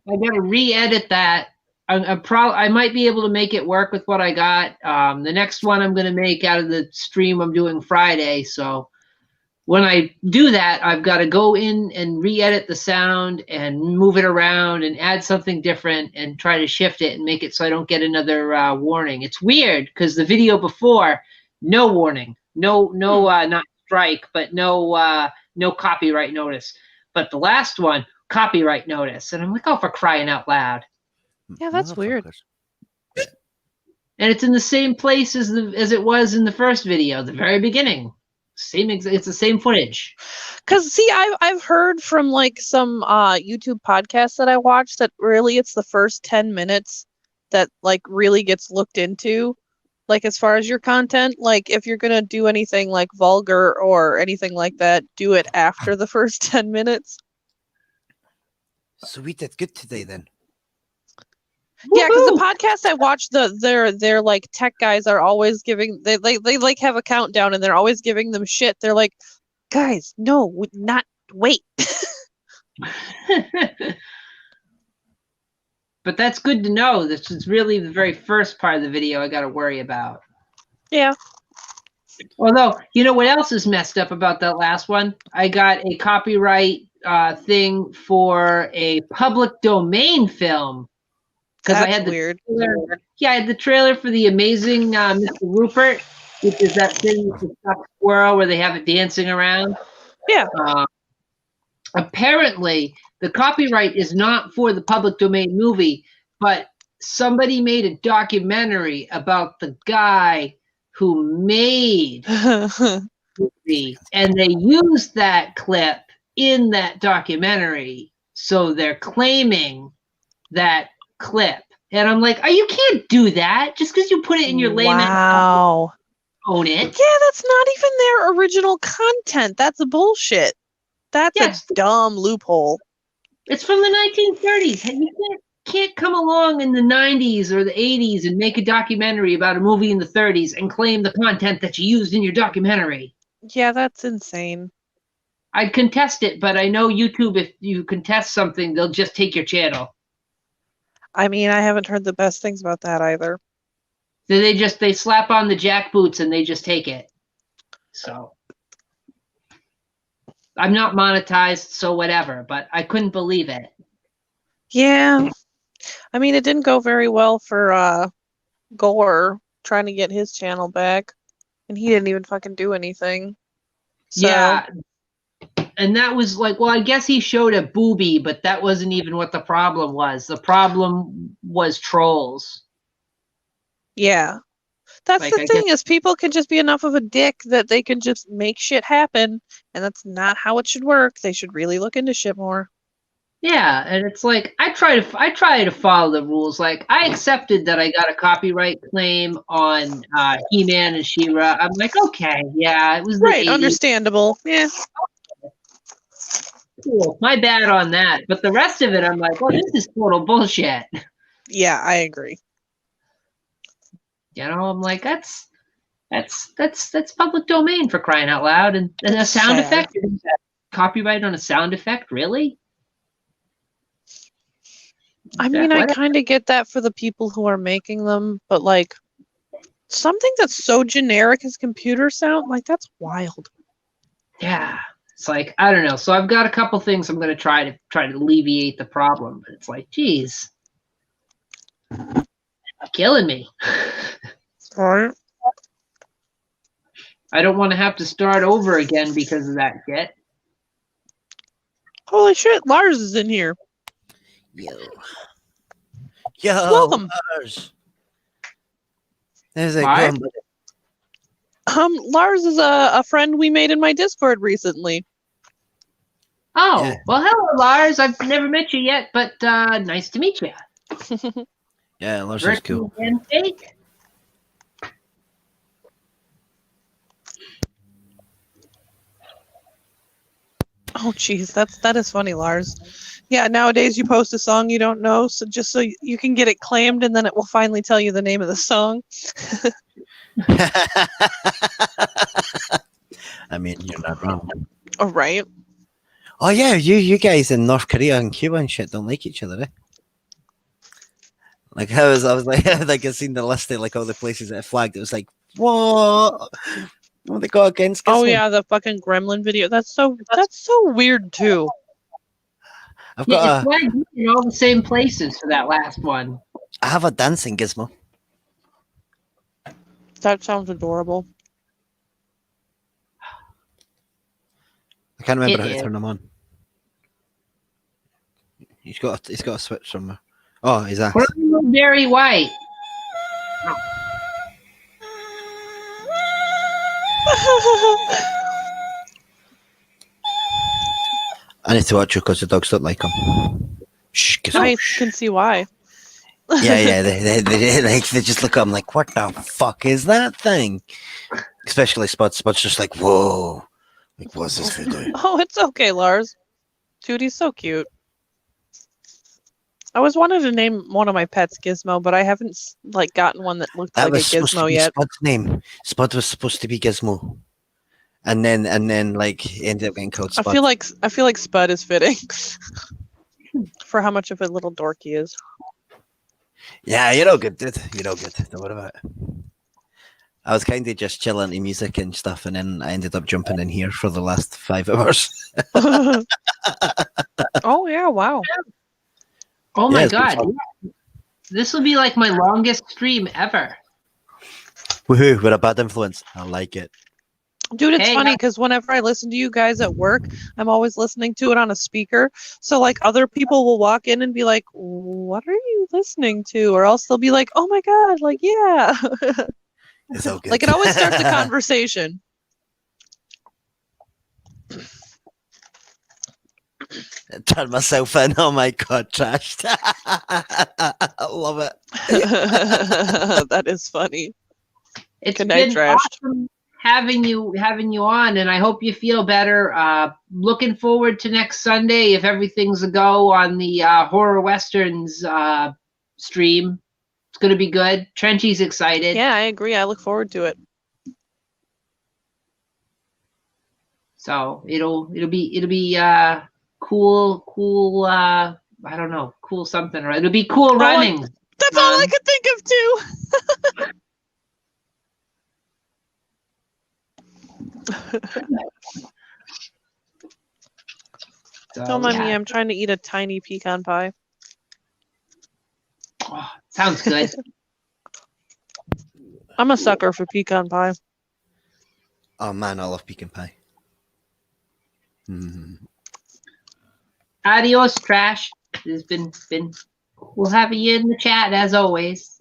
gotta re-edit that. I might be able to make it work with what I got. The next one I'm gonna make out of the stream I'm doing Friday. So when I do that, I've got to go in and re-edit the sound and move it around and add something different and try to shift it and make it so I don't get another warning. It's weird because the video before, no warning, no, not strike, but no copyright notice. But the last one, copyright notice, and I'm like, oh, for crying out loud! Yeah, that's weird. And it's in the same place as it was in the first video, the very beginning. It's the same footage. Because see, I've heard from like some YouTube podcasts that I watch that really it's the first 10 minutes that like really gets looked into. Like as far as your content, like if you're gonna do anything like vulgar or anything like that, do it after the first 10 minutes. So we did good today then. Yeah, because the podcast I watch, their like tech guys are always giving they like have a countdown and they're always giving them shit. They're like, guys, no, not wait. But that's good to know. This is really the very first part of the video I got to worry about. Yeah. Although, you know what else is messed up about that last one? I got a copyright thing for a public domain film. Because I had the weird. Trailer. Yeah, I had the trailer for The Amazing Mr. Rupert, which is that thing with the stuffed squirrel where they have it dancing around. Yeah. Apparently, the copyright is not for the public domain movie, but somebody made a documentary about the guy who made the movie, and they used that clip in that documentary. So they're claiming that clip. And I'm like, oh, you can't do that just because you put it in your layman. Wow. Own it. Yeah, that's not even their original content. That's bullshit. That's a dumb loophole. It's from the 1930s. And you can't come along in the 90s or the 80s and make a documentary about a movie in the 30s and claim the content that you used in your documentary. Yeah, that's insane. I'd contest it, but I know YouTube, if you contest something, they'll just take your channel. I mean, I haven't heard the best things about that either. They slap on the jackboots and they just take it. So I'm not monetized, so whatever, but I couldn't believe it. Yeah. I mean, it didn't go very well for Gore trying to get his channel back. And he didn't even fucking do anything. So. Yeah. And that was like, well, I guess he showed a boobie, but that wasn't even what the problem was. The problem was trolls. Yeah. That's Like, the thing is people can just be enough of a dick that they can just make shit happen. And that's not how it should work. They should really look into shit more. Yeah, and it's like I try to follow the rules. Like I accepted that I got a copyright claim on He-Man and She-Ra. I'm like, okay, yeah, it was the right, 80s. Understandable. Yeah. Cool. My bad on that. But the rest of it, I'm like, well, this is total bullshit. Yeah, I agree. You know, I'm like, that's public domain for crying out loud, and a sound effect. Copyright on a sound effect, really? I mean, I kind of get that for the people who are making them, but like something that's so generic as computer sound, like that's wild. Yeah, it's like I don't know. So I've got a couple things I'm going to try to alleviate the problem, but it's like, geez, killing me. All right. I don't want to have to start over again because of that shit. Holy shit, Lars is in here. Yo, Welcome. Lars. How's it Hi. going? Lars is a friend we made in my Discord recently. Oh, Yeah. well, hello, Lars. I've never met you yet, but nice to meet you. Yeah, Lars is cool. Virtual and fake. Oh, geez, that is funny, Lars. Yeah, nowadays you post a song you don't know, so just so you can get it claimed, and then it will finally tell you the name of the song. I mean, you're not wrong. Oh, right. Oh yeah, you guys in North Korea and Cuba and shit don't like each other, eh? Like I was like, like I seen the list of like all the places that are flagged. It was like, what? What they got against? Oh Gizmo? yeah, the fucking Gremlin video. That's so weird too. I've Yeah, got it's flagged in all the same places for that last one. I have a dancing Gizmo. That sounds adorable. I can't remember It how to is. turn them on. He's got a switch somewhere. Oh, his ass. What about Barry White? I need to watch it because the dogs don't like him. Shh, Gizmo. I Shh. can see why. Yeah, they just look at him like, what the fuck is that thing? Especially Spud. Spud's just like, whoa. Like, what's this video? Oh, it's okay, Lars. Tooty's so cute. I always wanted to name one of my pets Gizmo, but I haven't like gotten one that looked That like a was supposed to Gizmo be yet. Spud's name. Spud was supposed to be Gizmo. And then like he ended up getting called Spud. I feel like Spud is fitting for how much of a little dork he is. Yeah, you're all good, dude. You're all good. Don't worry about it. I was kind of just chilling to music and stuff, and then I ended up jumping in here for the last 5 hours. Oh yeah, wow. Oh Yeah, my it's been god. fun. This will be like my longest stream ever. Woohoo, we're a bad influence. I like it. Dude, it's Hey, funny because whenever I listen to you guys at work, I'm always listening to it on a speaker. So like other people will walk in and be like, "What are you listening to?" Or else they'll be like, "Oh my god, like yeah." It's all good. Like it always starts a conversation. Turn myself in. Oh my god, trashed. I love it. That is funny. It's Good night, been Trashed. awesome having you on, and I hope you feel better. Looking forward to next Sunday if everything's a go on the Horror Westerns stream. It's gonna be good. Trenchy's excited. Yeah, I agree. I look forward to it. So it'll be cool. I don't know, cool something. Right? It'll be cool running. That's all I could think of too. So, Don't mind me. yeah. I'm trying to eat a tiny pecan pie. Oh, sounds good. I'm a sucker for pecan pie. Oh man, I love pecan pie. Mm. Adios, Trash. It's been cool having you in the chat as always.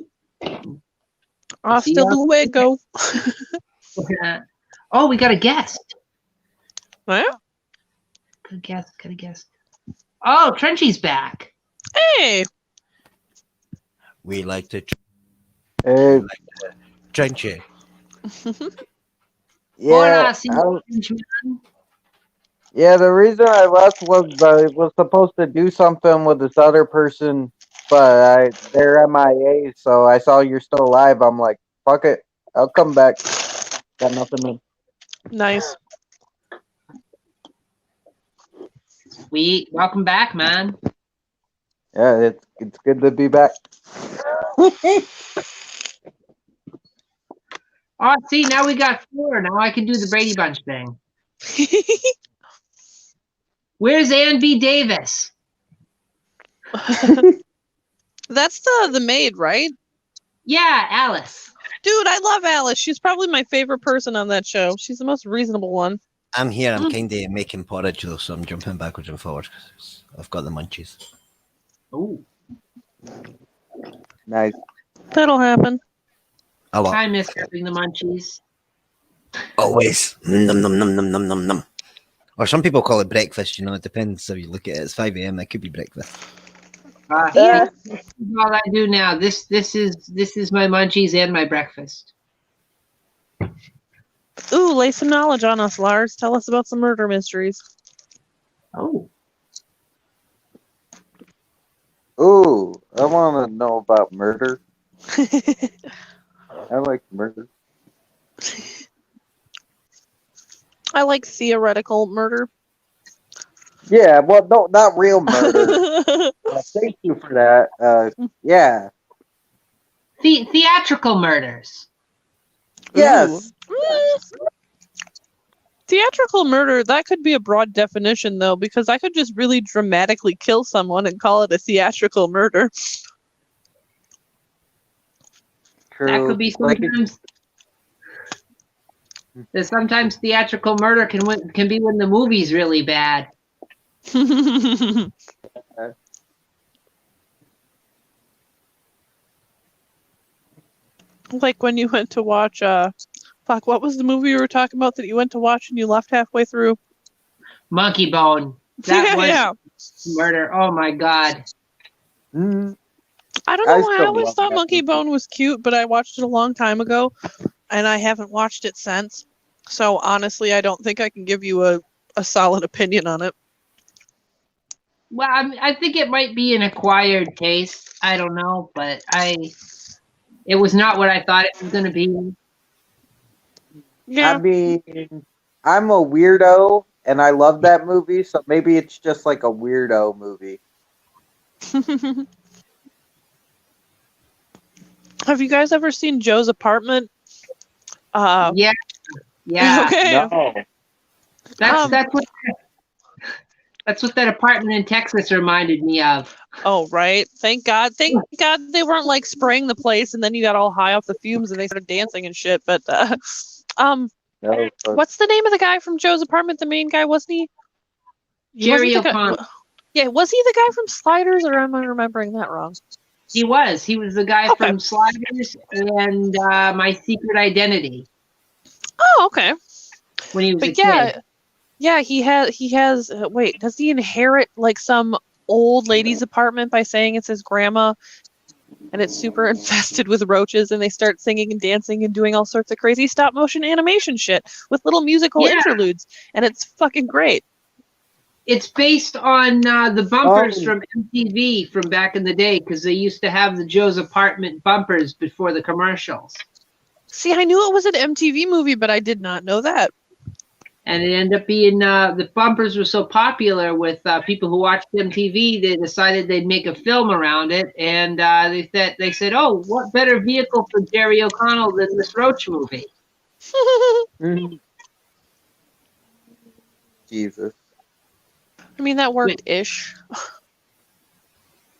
Hasta luego. Oh, we got a guest. Yeah? Good guest. Oh, Trenchy's back. Hey. We like to Hey, Trenchy. yeah, Hola, señor Trenchy. yeah. The reason I left was I was supposed to do something with this other person, but they're MIA. So I saw you're still alive. I'm like, fuck it, I'll come back. Got nothing to. Nice. Sweet. Welcome back, man. Yeah, it's good to be back. Oh, see, now we got 4. Now I can do the Brady Bunch thing. Where's Ann B. Davis? That's the maid, right? Yeah, Alice. Dude, I love Alice. She's probably my favorite person on that show. She's the most reasonable one. I'm here. I'm kind of making porridge though, so I'm jumping backwards and forwards. I've got the munchies. Oh, Nice. That'll happen. A lot. I miss having the munchies. Always. Num, num, num, num, num, num, num. Or some people call it breakfast, you know, it depends how you look at it. It's 5 a.m., it could be breakfast. Yeah, this is all I do now. This is my munchies and my breakfast. Ooh, lay some knowledge on us, Lars. Tell us about some murder mysteries. Oh, Ooh, I want to know about murder. I like murder. I like theoretical murder. Yeah, well, no, not real murder. Thank you for that. Yeah. theatrical murders. Yes. Theatrical murder, that could be a broad definition, though, because I could just really dramatically kill someone and call it a theatrical murder. True. That could be sometimes. Sometimes theatrical murder can be when the movie's really bad. Like when you went to watch, fuck, what was the movie you were talking about that you went to watch and you left halfway through? Monkey Bone. That Yeah, was murder. Oh my god. Mm, I don't know I why I still always love thought that Monkey movie. Bone was cute, but I watched it a long time ago, and I haven't watched it since. So honestly, I don't think I can give you a solid opinion on it. Well, I think it might be an acquired taste. I don't know, but it was not what I thought it was going to be. Yeah. I mean, I'm a weirdo, and I love that movie, so maybe it's just like a weirdo movie. Have you guys ever seen Joe's Apartment? Yeah, yeah. Okay. No. That's what that apartment in Texas reminded me of. Oh, right. Thank God. Thank God they weren't like spraying the place and then you got all high off the fumes and they started dancing and shit. But No, what's the name of the guy from Joe's Apartment? The main guy, wasn't he? Jerry Wasn't the O'Connell. guy, yeah, was he the guy from Sliders, or am I remembering that wrong? He was. He was the guy Okay. from Sliders and My Secret Identity Oh, okay. when he was a But yeah, kid. yeah, he has. Wait, does he inherit like some old lady's apartment by saying it's his grandma, and it's super infested with roaches, and they start singing and dancing and doing all sorts of crazy stop motion animation shit with little musical Yeah. interludes, and it's fucking great. It's based on the bumpers Oh. from MTV from back in the day because they used to have the Joe's Apartment bumpers before the commercials. See, I knew it was an MTV movie, but I did not know that. And it ended up being the bumpers were so popular with people who watched MTV, they decided they'd make a film around it. And they said, oh, what better vehicle for Jerry O'Connell than this Roach movie? Mm. Jesus. I mean, that worked-ish.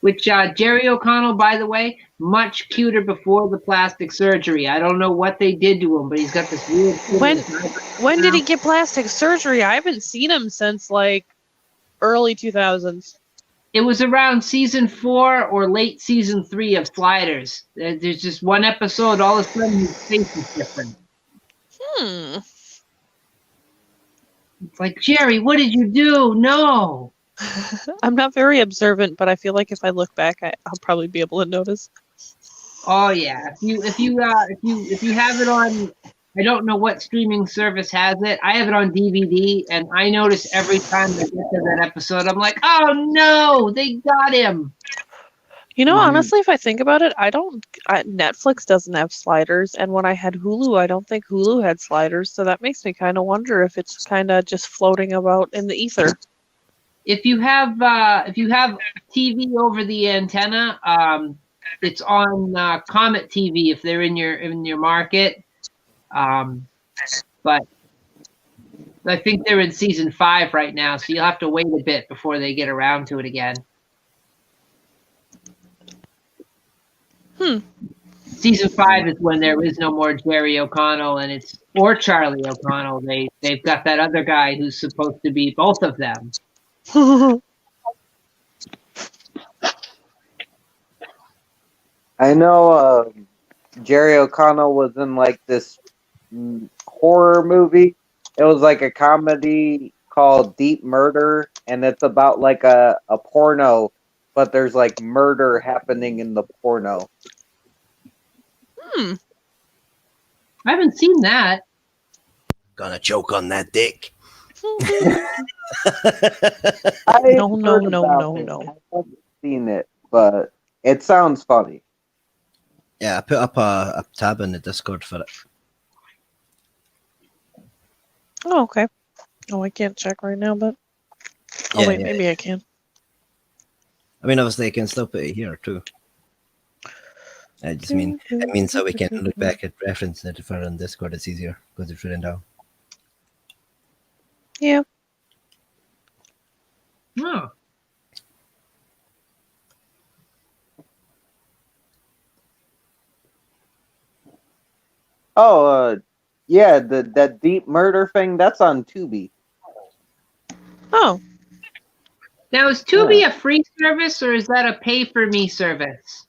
Which Jerry O'Connell, by the way, much cuter before the plastic surgery. I don't know what they did to him, but he's got this weird. When did he get plastic surgery? I haven't seen him since like early 2000s. It was around season 4 or late season 3 of Sliders. There's just one episode, all of a sudden his face is different. It's like, Jerry, what did you do? No. I'm not very observant, but I feel like if I look back, I'll probably be able to notice. Oh yeah, if you have it on, I don't know what streaming service has it. I have it on DVD, and I notice every time I get to that episode, I'm like, oh no, they got him. You know, Mhm. honestly, if I think about it, Netflix doesn't have Sliders, and when I had Hulu, I don't think Hulu had Sliders, so that makes me kind of wonder if it's kind of just floating about in the ether. If you have TV over the antenna, it's on Comet TV if they're in your market. But I think they're in season 5 right now, so you'll have to wait a bit before they get around to it again. Season 5 is when there is no more Jerry O'Connell or Charlie O'Connell. They've got that other guy who's supposed to be both of them. I know Jerry O'Connell was in like this horror movie. It was like a comedy called Deep Murder, and it's about like a porno, but there's like murder happening in the porno. Hmm. I haven't seen that. Gonna choke on that dick. I've No, no, heard no, about no, it. no. I haven't seen it, but it sounds funny. Yeah, I put up a tab in the Discord for it. Oh, okay. Oh, I can't check right now, but oh Yeah, wait, yeah. maybe I can. I mean, obviously, I can still put it here too. I just mean it means that we can look back at reference it for on Discord. It's easier because it's written down. Yeah. Oh. Oh, yeah, that Deep Murder thing, that's on Tubi. Oh, Now, is Tubi a free service or is that a pay-for-me service?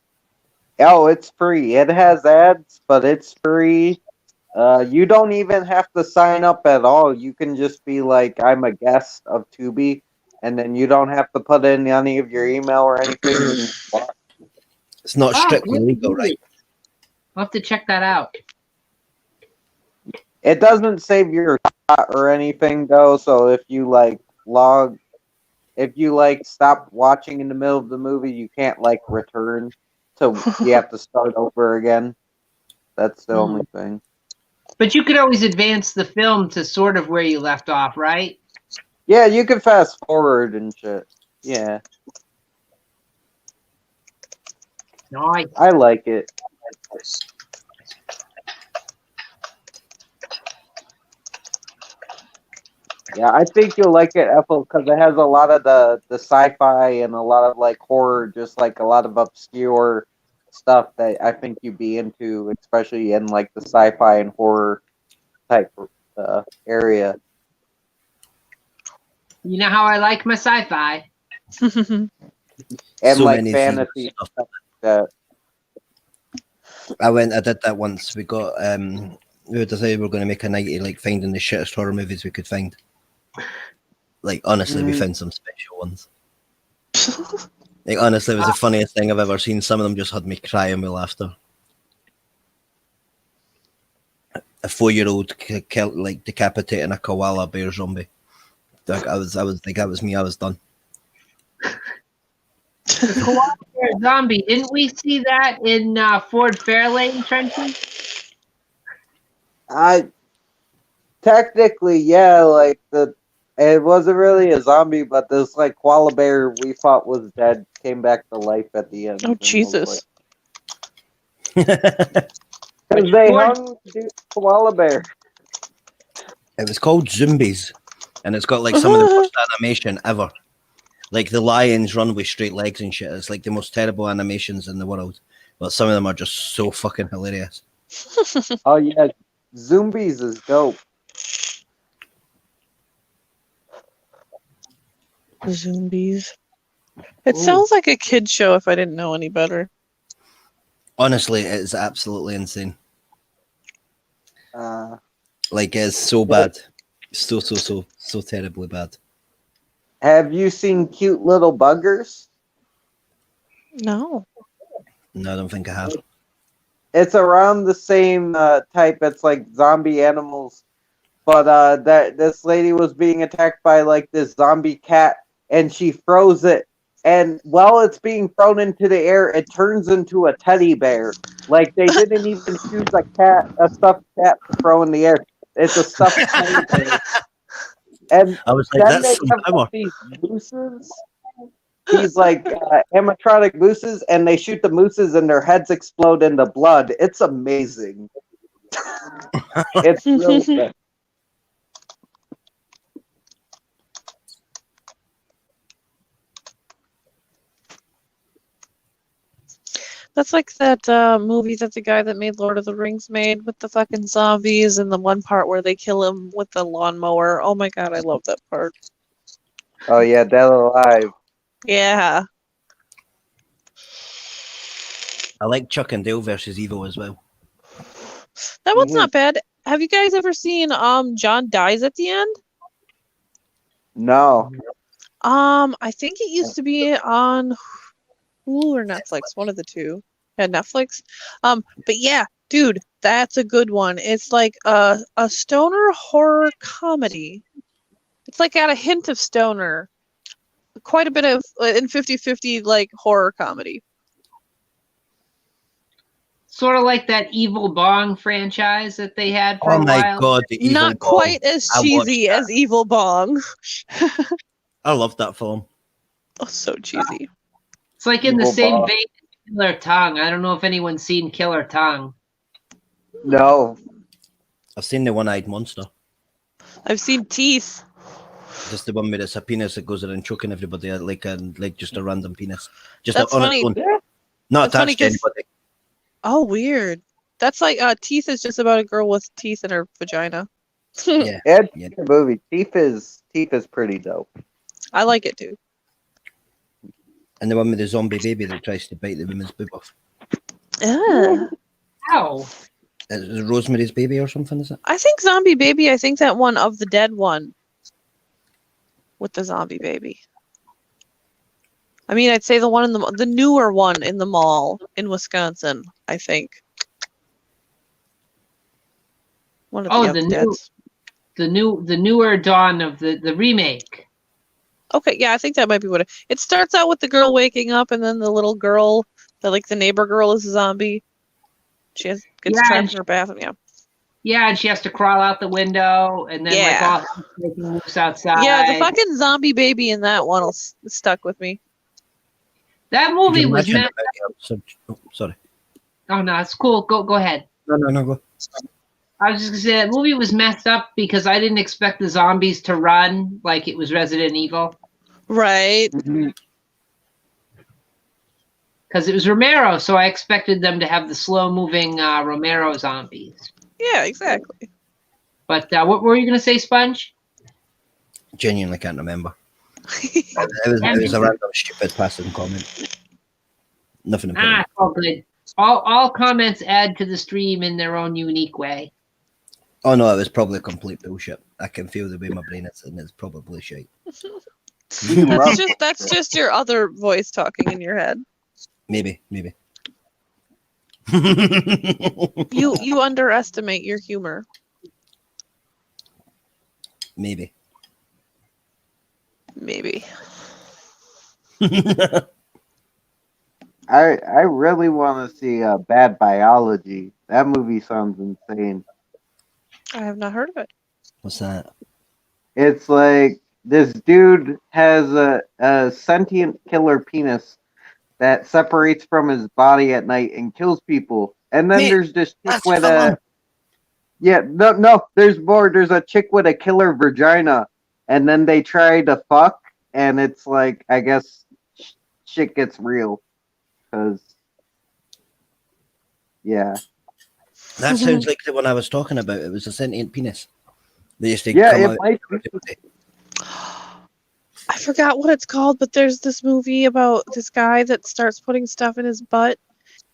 Oh, it's free. It has ads, but it's free. You don't even have to sign up at all. You can just be like, I'm a guest of Tubi, and then you don't have to put in any of your email or anything. It's not Oh, strictly good. legal, right? I'll have to check that out. It doesn't save your spot or anything though, so if you like stop watching in the middle of the movie, you can't like return. So you have to start over again. That's the only thing. But you could always advance the film to sort of where you left off, right? Yeah, you can fast forward and shit. Yeah, Nice. I like it. Yeah, I think you'll like it, Ethel, because it has a lot of the sci-fi and a lot of like horror, just like a lot of obscure stuff that I think you'd be into, especially in like the sci-fi and horror type area. You know how I like my sci-fi. And So like many fantasy things. stuff like that. I did that once. We got we decided we were going to make a night of like finding the shittest horror movies we could find. Like honestly, we found some special ones. Like honestly, it was the funniest thing I've ever seen. Some of them just had me crying with laughter. A 4-year-old like decapitating a koala bear zombie. Like I was like that was me. I was done. The koala bear zombie. Didn't we see that in Ford Fairlane, Trenchy? I technically, yeah, like it wasn't really a zombie, but this like koala bear we thought was dead came back to life at the end. oh Jesus! Because they hung the koala bear. It was called Zombies, and it's got like some of the worst animation ever. Like the lions run with straight legs and shit. It's like the most terrible animations in the world, but some of them are just so fucking hilarious. Oh yeah, Zombies is dope. Zombies. It sounds like a kid show if I didn't know any better. Honestly, it is absolutely insane. Like it's so bad, so terribly bad. Have you seen Cute Little Buggers? No. No, I don't think I have. It's around the same type. It's like zombie animals, but that this lady was being attacked by like this zombie cat, and she throws it, and while it's being thrown into the air, it turns into a teddy bear. Like they didn't even choose a stuffed cat to throw in the air. It's a stuffed teddy bear. And I was like, then they that's some have power. like, these mooses. These like animatronic mooses, and they shoot the mooses, and their heads explode into blood. It's amazing. It's really good. That's like that movie that the guy that made Lord of the Rings made with the fucking zombies and the one part where they kill him with the lawnmower. Oh my god, I love that part. Oh yeah, Dead Alive. Yeah. I like Chuck and Dale versus Evil as well. That one's not bad. have you guys ever seen John Dies at the End? No. I think it used to be on Hulu or Netflix, one of the two. Yeah, Netflix. But yeah, dude, that's a good one. It's like a stoner horror comedy. It's like got a hint of stoner. Quite a bit of in 50-50 like horror comedy. Sort of like that Evil Bong franchise that they had for Oh a my while. god, the Evil Not Bong. quite as I watched cheesy that. as Evil Bong. I love that film. Oh, so cheesy. It's like in the Evil same Bong. vein as Killer Tongue. I don't know if anyone's seen Killer Tongue. No. I've seen the one-eyed monster. I've seen Teeth. Just the one where it's a penis that goes around choking everybody, like just a random penis. Just That's on funny. its own. Not That's funny attached to 'cause- anybody. Oh, weird. That's like Teeth is just about a girl with teeth in her vagina. Yeah. It's Yeah. a movie. Teeth is pretty dope. I like it too. And the one with the zombie baby that tries to bite the woman's boob off. Yeah. Ow. Is it Rosemary's Baby or something, is it? I think Zombie Baby, I think that one of the dead one with the zombie baby. I mean, I'd say the one in the newer one in the mall in Wisconsin, I think. One of Oh, the the Undeads. the newer Dawn of the remake. Okay, yeah, I think that might be what it starts out with the girl waking up and then the little girl, the neighbor girl is a zombie. She gets Yeah, trapped and in her bathroom, yeah. Yeah, and she has to crawl out the window, and then like Yeah. all hell's breaking loose outside. Yeah, the fucking zombie baby in that one stuck with me. That Could movie you was imagine meant. oh, sorry. Oh no, it's cool. Go ahead. No, go. I was just gonna say that movie was messed up because I didn't expect the zombies to run like it was Resident Evil. Right. Because it was Romero, so I expected them to have the slow-moving Romero zombies. Yeah, exactly. But what were you gonna say, Sponge? Genuinely can't remember. It was a random stupid passing comment. Nothing important. It's all good. All comments add to the stream in their own unique way. Oh no, it was probably complete bullshit. I can feel the way my brain is, and it's probably shit. That's just your other voice talking in your head. Maybe. You underestimate your humor. Maybe. Maybe. I really want to see Bad Biology. That movie sounds insane. I have not heard of it. What's that? It's like this dude has a sentient killer penis that separates from his body at night and kills people. And then Wait, there's this chick that's with the one. there's more. There's a chick with a killer vagina, and then they try to fuck, and it's like, I guess shit gets real. Cause, yeah. That sounds like the one I was talking about. It was a sentient penis. They used to Yeah, come it out. might be. I forgot what it's called, but there's this movie about this guy that starts putting stuff in his butt,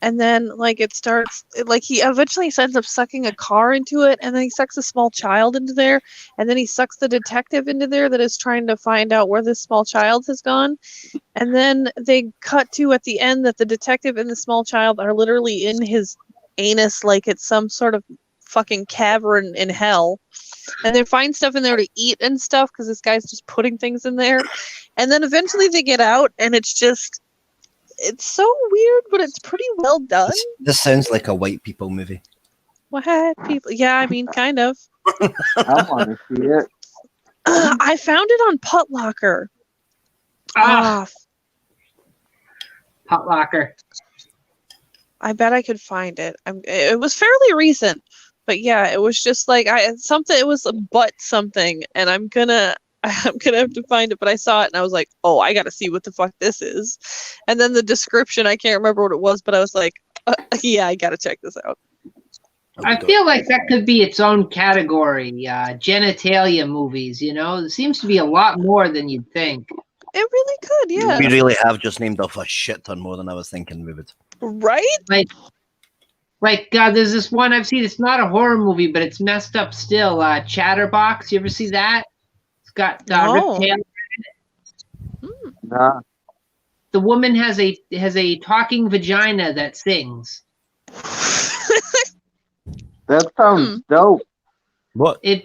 and then he eventually ends up sucking a car into it, and then he sucks a small child into there, and then he sucks the detective into there that is trying to find out where this small child has gone, and then they cut to at the end that the detective and the small child are literally in his anus like it's some sort of fucking cavern in hell. And they find stuff in there to eat and stuff because this guy's just putting things in there. And then eventually they get out and it's so weird, but it's pretty well done. This sounds like a white people movie. What people? Yeah, I mean, kind of. I want to see it. I found it on Putlocker. Putlocker. I bet I could find it. It was fairly recent, but yeah, it was just like it was a butt something, and I'm gonna have to find it. But I saw it and I was like, oh, I gotta see what the fuck this is. And then the description, I can't remember what it was, but I was like, yeah, I gotta check this out. I feel like that could be its own category, genitalia movies, you know? There seems to be a lot more than you'd think. It really could, yeah. We really have just named off a shit ton more than I was thinking we would. Right? Like, Like, there's this one I've seen. It's not a horror movie, but it's messed up still. Chatterbox. You ever see that? It's got Rip No. Taylor. Nah. The woman has a talking vagina that sings. That sounds dope. What? It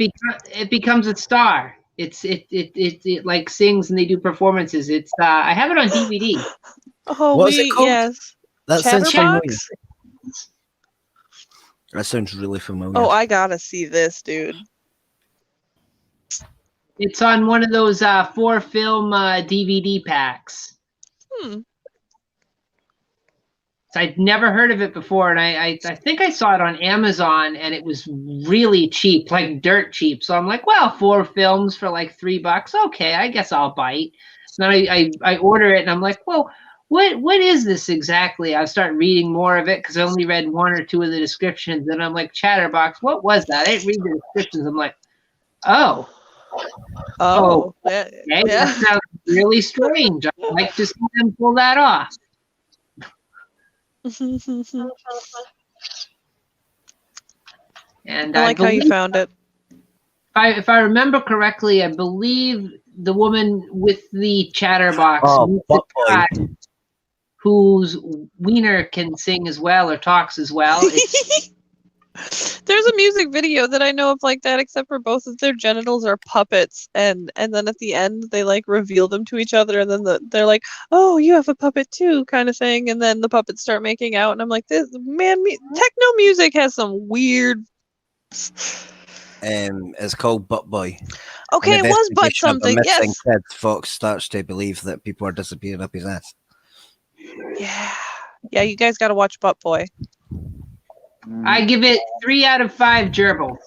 becomes a star. It like sings and they do performances. It's I have it on DVD. Oh, What is it called? yes. That sounds familiar. Chatterbox? That sounds really familiar. Oh, I gotta see this, dude. It's on one of those 4-film DVD packs. Hmm. So I'd never heard of it before, and I think I saw it on Amazon, and it was really cheap, like dirt cheap. So I'm like, well, 4 films for like $3. Okay, I guess I'll bite. And then I order it, and I'm like, well, what is this exactly? I start reading more of it because I only read 1 or 2 of the descriptions, and I'm like, Chatterbox, what was that? I didn't read the descriptions. I'm like, oh. Oh. Okay, Yeah. that sounds really strange. I'd like to see them pull that off. And I like how you found it. if I remember correctly, I believe the woman with the chatterbox Oh, meets a Butt Boy. guy whose wiener can sing as well or talks as well. There's a music video that I know of like that, except for both of their genitals are puppets, and then at the end they like reveal them to each other, and then they're like, "Oh, you have a puppet too," kind of thing, and then the puppets start making out, and I'm like, "This man, techno music has some weird." It's called Butt Boy. Okay, An it was butt investigation of a something. missing Yes. kid. Fox starts to believe that people are disappearing up his ass. Yeah. Yeah, you guys got to watch Butt Boy. I give it 3 out of 5 gerbils.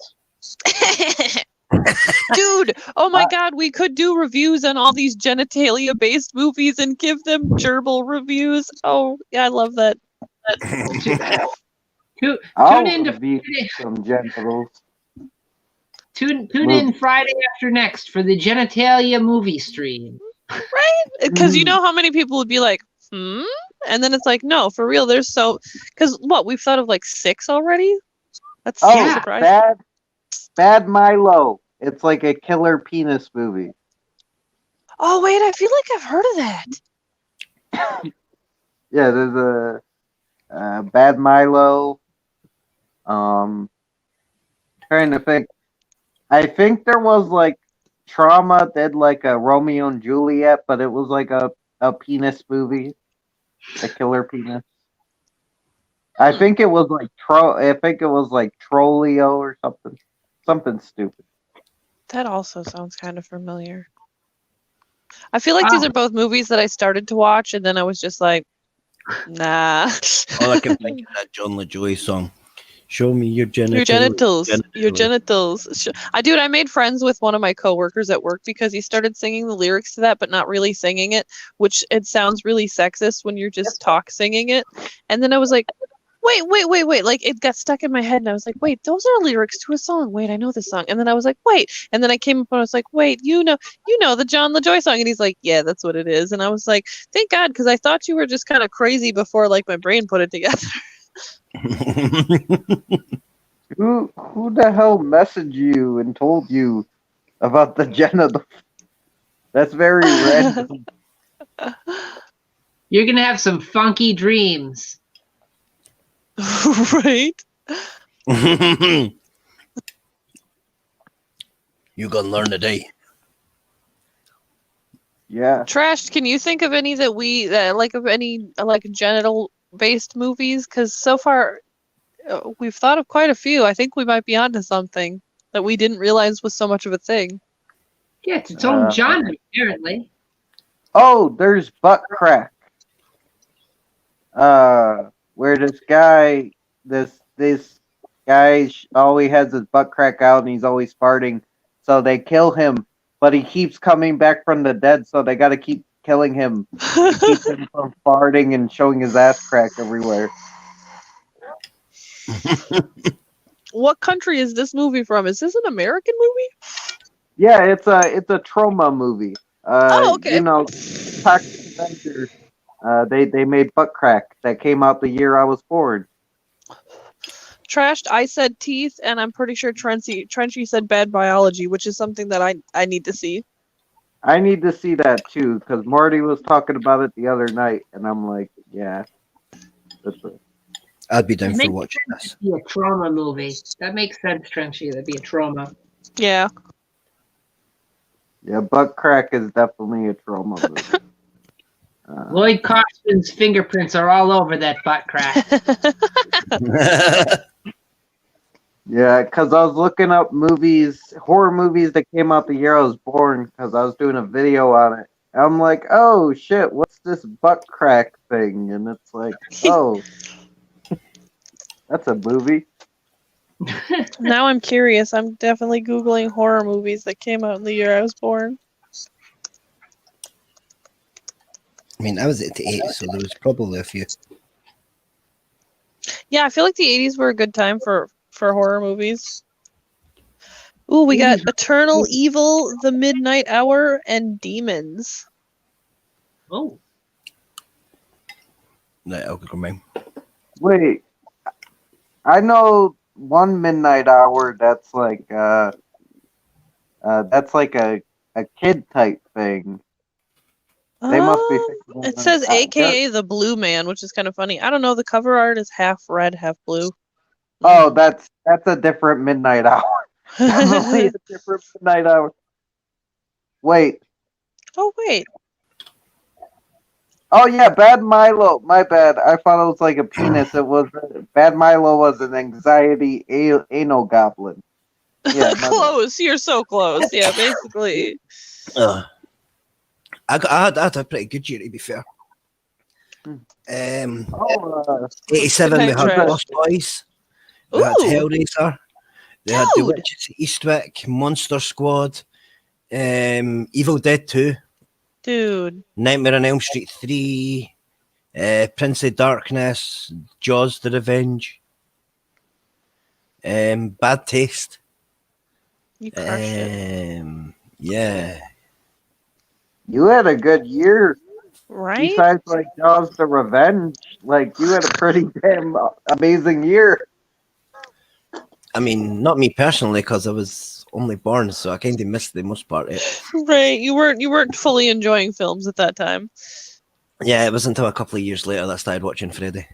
Dude, oh my god, we could do reviews on all these genitalia based movies and give them gerbil reviews. Oh, yeah, I love that. Tune I'll in to review some genitals. tune in Friday after next for the genitalia movie stream. Right? Because you know how many people would be like, and then it's like, no, for real, there's so, because what, we've thought of like 6 already? That's Oh, surprising. Bad Milo. It's like a killer penis movie. Oh wait, I feel like I've heard of that. Yeah, there's a Bad Milo. Trying to think. I think there was like Trauma did like a Romeo and Juliet, but it was like a penis movie, a killer penis. I think it was like Trollio or something stupid. That also sounds kind of familiar. I feel like these are both movies that I started to watch, and then I was just like, nah. All I can think is that John LaJoy song. Show me your genitals. Your genitals. I made friends with one of my coworkers at work because he started singing the lyrics to that, but not really singing it, which it sounds really sexist when you're just singing it. And then I was like, wait. Like, it got stuck in my head, and I was like, wait, those are lyrics to a song. Wait, I know this song. And then I was like, wait. And then I came up and I was like, wait, you know the John LaJoy song. And he's like, yeah, that's what it is. And I was like, thank God, because I thought you were just kind of crazy before, like, my brain put it together. Who the hell messaged you and told you about the genital? That's very random. You're gonna have some funky dreams. Right? You gonna learn today. Yeah. Trash, can you think of any of any genital based movies? Because so far we've thought of quite a few. I think we might be onto something that we didn't realize was so much of a thing. Yeah, it's its own genre, apparently. Oh, there's Butt Crack. Where this guy always has his butt crack out and he's always farting, so they kill him, but he keeps coming back from the dead, so they gotta keep killing him to keep him from farting and showing his ass crack everywhere. What country is this movie from? Is this an American movie? Yeah, it's a trauma movie. Oh, okay. You know, Toxic Avenger. They made Butt Crack that came out the year I was born. trashed. I said teeth, and I'm pretty sure Trenchy said bad biology, which is something that I need to see. I need to see that too because Marty was talking about it the other night, and I'm like, yeah, that's it. I'd be down It for makes watching sense this. to be a trauma movie. That makes sense, Trenchy. That'd be a trauma. Yeah. Yeah, butt crack is definitely a trauma movie. Lloyd Kaufman's fingerprints are all over that butt crack. Yeah, because I was looking up horror movies that came out the year I was born, because I was doing a video on it. And I'm like, oh shit, what's this butt crack thing? And it's like, oh, that's a movie. Now I'm curious. I'm definitely Googling horror movies that came out in the year I was born. I mean, I was at the 80s, so there was probably a few. Yeah, I feel like the 80s were a good time for horror movies. Ooh, we got Eternal Evil, The Midnight Hour, and Demons. Oh, Right, I'll go mine. Wait, I know one Midnight Hour that's like a kid type thing. They must be thinking It of says that. AKA the Blue Man, which is kind of funny. I don't know. The cover art is half red, half blue. Oh, that's a different Midnight Hour. Definitely a different Midnight Hour. Wait. Oh, wait. Oh yeah, Bad Milo. My bad. I thought it was like a penis. It was Bad Milo was an anxiety anal goblin. Yeah, my bad. Close. You're so close. Yeah, basically. I had a pretty good year, to be fair. 87, we Good had night, Lost Boys. We had Ooh. Hellraiser. They had The Dude. Witches of Eastwick, Monster Squad, Evil Dead 2, Dude. Nightmare on Elm Street 3, Prince of Darkness, Jaws the Revenge, Bad Taste. You crushed it. Yeah. You had a good year. Right? Besides like Jaws the Revenge, like you had a pretty damn amazing year. I mean, not me personally, because I was only born, so I kind of missed the most part of it. Right. You weren't fully enjoying films at that time. Yeah, it was until a couple of years later that I started watching Freddy.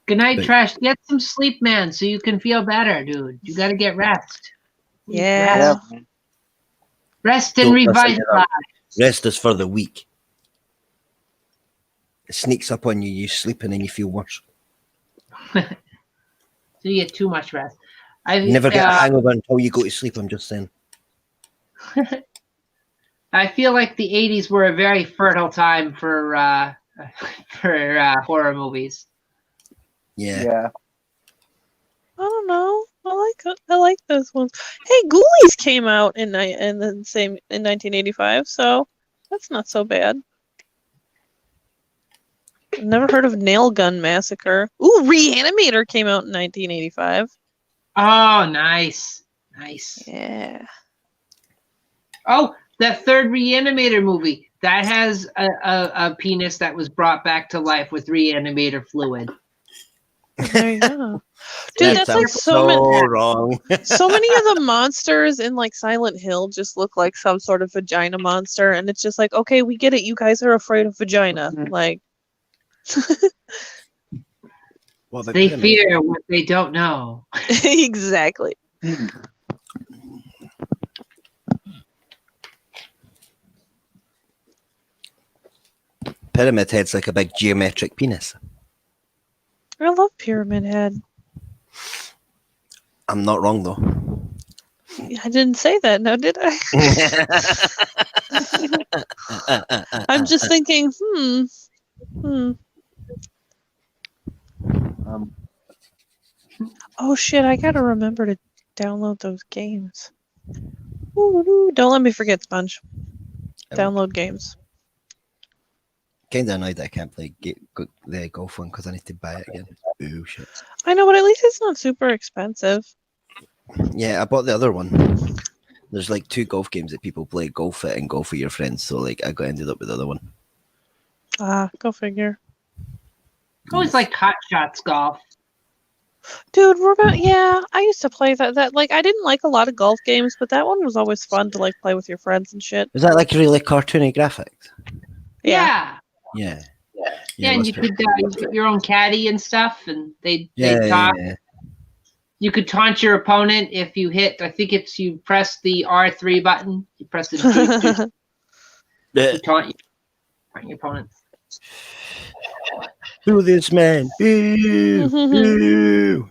good night, But- Trash. Get some sleep, man, so you can feel better, dude. You got to get rest. Yeah. Rest and Don't listen to revitalize. Rest is for the weak. It sneaks up on you, you sleep, and then you feel worse. So you get too much rest. You never get a hangover until you go to sleep, I'm just saying. I feel like the 80s were a very fertile time for horror movies. Yeah. I don't know. I like those ones. Hey, Ghoulies came out in 1985, so that's not so bad. Never heard of Nail Gun Massacre. Ooh, Reanimator came out in 1985. Oh, nice. Yeah. Oh, that third Reanimator movie that has a penis that was brought back to life with Reanimator fluid. There you go. Dude, that's like sounds so many. wrong. So many of the monsters in like Silent Hill just look like some sort of vagina monster, and it's just like, okay, we get it. You guys are afraid of vagina. Like, What about They Pyramid? fear what they don't know. exactly. Pyramid Head's like a big geometric penis. I love Pyramid Head. I'm not wrong, though. I didn't say that, now did I? I'm just thinking, Oh shit, I gotta remember to download those games. Ooh, don't let me forget, Sponge. Download games. Kind of annoyed that I can't play the golf one because I need to buy it again. Ooh, shit. I know, but at least it's not super expensive. Yeah, I bought the other one. There's like 2 golf games that people play, Golf It and Golf with Your Friends. So like I ended up with the other one. Ah, go figure. I always like Hot Shots Golf. Dude, yeah, I used to play that like I didn't like a lot of golf games, but that one was always fun to like play with your friends and shit. Is that like really cartoony graphics? Yeah. Yeah. Yeah, and that's you pretty could you get your own caddy and stuff, and they'd Yeah, talk. yeah. You could taunt your opponent if you hit. I think it's you press the R3 button. You press the you taunt your opponent. Who this man? Boo! Boo!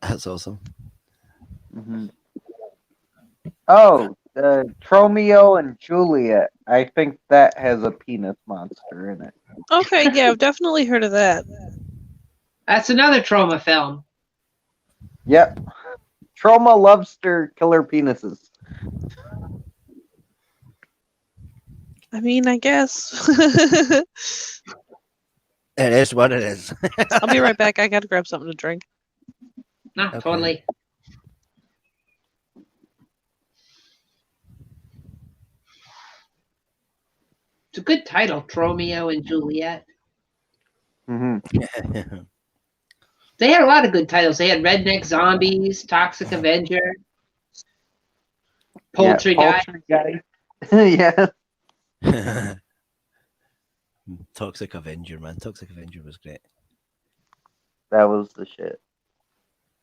That's awesome. Mhm. Oh, Tromeo and Juliet. I think that has a penis monster in it. Okay, yeah, I've definitely heard of that. That's another trauma film. Yep. Troma loves their killer penises. I mean, I guess. It is what it is. I'll be right back. I gotta grab something to drink. No, Okay. totally. It's a good title, Tromeo and Juliet. Mm-hmm. They had a lot of good titles. They had Redneck Zombies, Toxic Avenger, Poultry Guy. Yeah. Toxic Avenger, man. Toxic Avenger was great. That was the shit.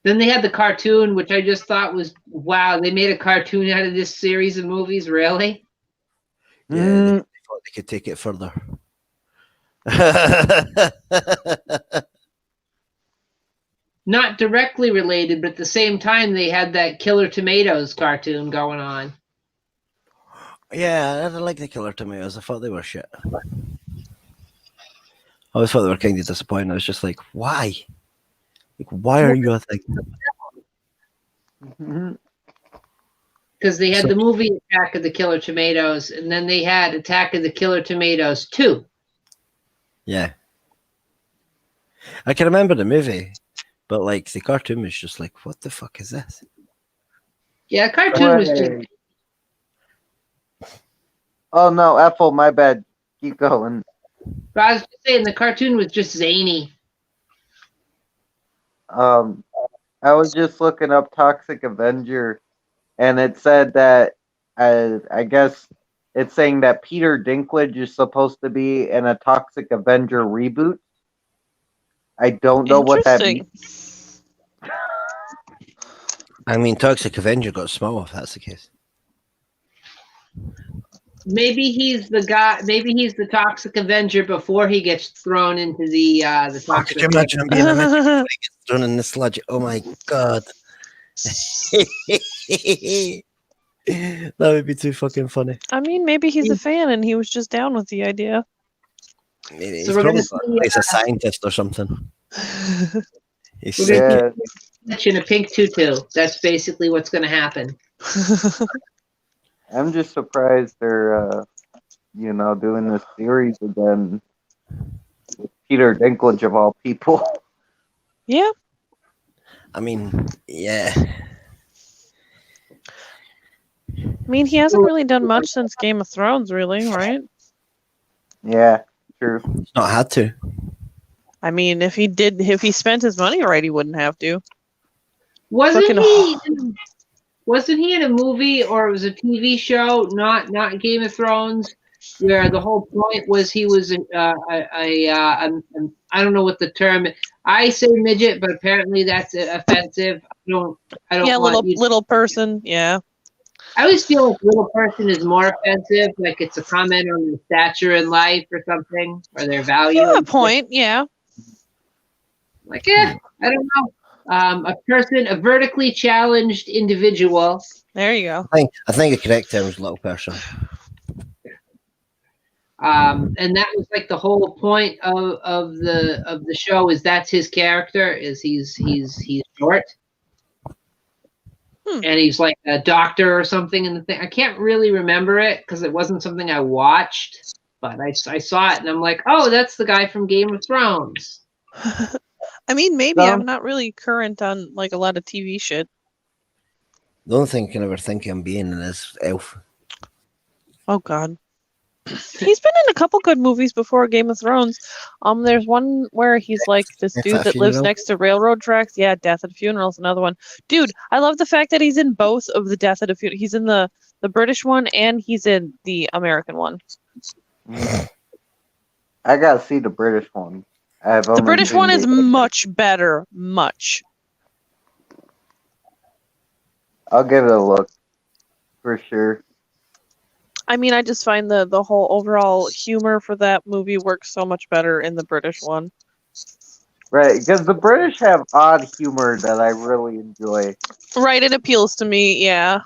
Then they had the cartoon, which I just thought was, wow, they made a cartoon out of this series of movies, really? Yeah, they thought they could take it further. Not directly related, but at the same time, they had that Killer Tomatoes cartoon going on. Yeah, I didn't like the Killer Tomatoes. I thought they were shit. I always thought they were kind of disappointing. I was just like, why? Like, why are you a thing? Because they had the movie Attack of the Killer Tomatoes, and then they had Attack of the Killer Tomatoes 2. Yeah. I can remember the movie, but like the cartoon was just like, what the fuck is this? Yeah, the cartoon was just... Oh no, Ethel, my bad. Keep going. But I was just saying, the cartoon was just zany. I was just looking up Toxic Avenger, and it said that I guess it's saying that Peter Dinklage is supposed to be in a Toxic Avenger reboot. I don't know what that means. I mean, Toxic Avenger got small if that's the case. Maybe he's the guy. Maybe he's the Toxic Avenger before he gets thrown into the Toxic. Could you imagine him being a midget before he gets thrown in the sludge? Oh my god. That would be too fucking funny. I mean, maybe he's a fan and he was just down with the idea. Maybe So he's we're probably gonna see, he's a scientist or something. He's we're sick. gonna see in a pink tutu. That's basically what's going to happen. I'm just surprised they're, doing this series again with Peter Dinklage of all people. Yeah. I mean, yeah. I mean, he hasn't really done much since Game of Thrones, really, right? Yeah, true. He's not had to. I mean, if he spent his money right, he wouldn't have to. Wasn't Fucking- he? Wasn't he in a movie or it was a TV show? Not Game of Thrones, where the whole point was he was I don't know what the term. I say midget, but apparently that's offensive. I don't. Yeah, want little person. Yeah. I always feel like little person is more offensive, like it's a comment on their stature in life or something, or their value. Yeah, point. Yeah. Like, I don't know. A vertically challenged individual. There you go. I think the correct term is little person. And that was like the whole point of the show is that's his character is he's short. And he's like a doctor or something in the thing. I can't really remember it because it wasn't something I watched, but I saw it and I'm like, oh, that's the guy from Game of Thrones. I mean, maybe I'm not really current on like a lot of TV shit. The only thing I can ever think I'm being in is Elf. Oh God. He's been in a couple good movies before Game of Thrones. There's one where he's like this Death dude at a that lives Funeral? next to railroad tracks. Yeah, Death at a Funeral is another one. Dude, I love the fact that he's in both of the Death at a Funeral. He's in the British one and he's in the American one. I gotta see the British one. I've The only British seen one is the- much better. Much. I'll give it a look for sure. I mean, I just find the whole overall humor for that movie works so much better in the British one. Right, because the British have odd humor that I really enjoy. Right, it appeals to me, yeah.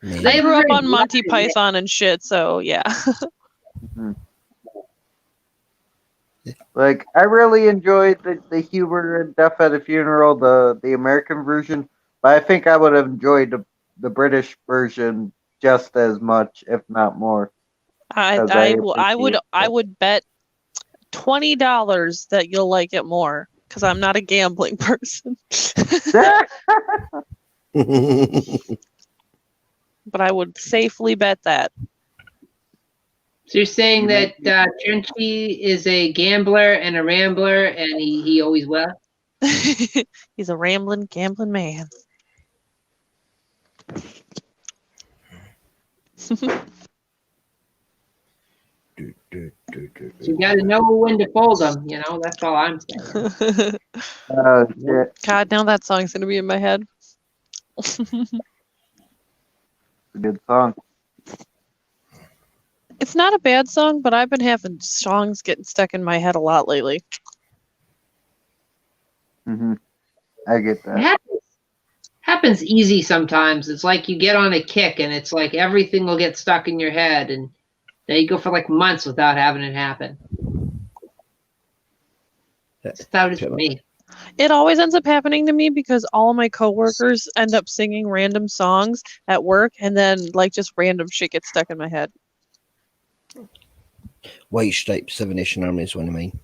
Maybe. I grew up Very on Monty black and Python and shit, so yeah. Mhm. Like, I really enjoyed the humor in Death at a Funeral, the American version, but I think I would have enjoyed the British version just as much, if not more. 'Cause I appreciate would bet $20 that you'll like it more because I'm not a gambling person. that. But I would safely bet that. So you're saying that Trenchy is a gambler and a rambler, and he always will? He's a rambling, gambling man. You got to know when to fold them. You know, that's all I'm saying. Shit. God, now that song's gonna be in my head. Good song. It's not a bad song, but I've been having songs getting stuck in my head a lot lately. Hmm. I get It that. happens easy sometimes. It's like you get on a kick, and it's like everything will get stuck in your head, and then you go for like months without having it happen. That's how it is for me. It always ends up happening to me because all my coworkers end up singing random songs at work, and then like just random shit gets stuck in my head. White Stripes, Seven Nation Army is one of mine.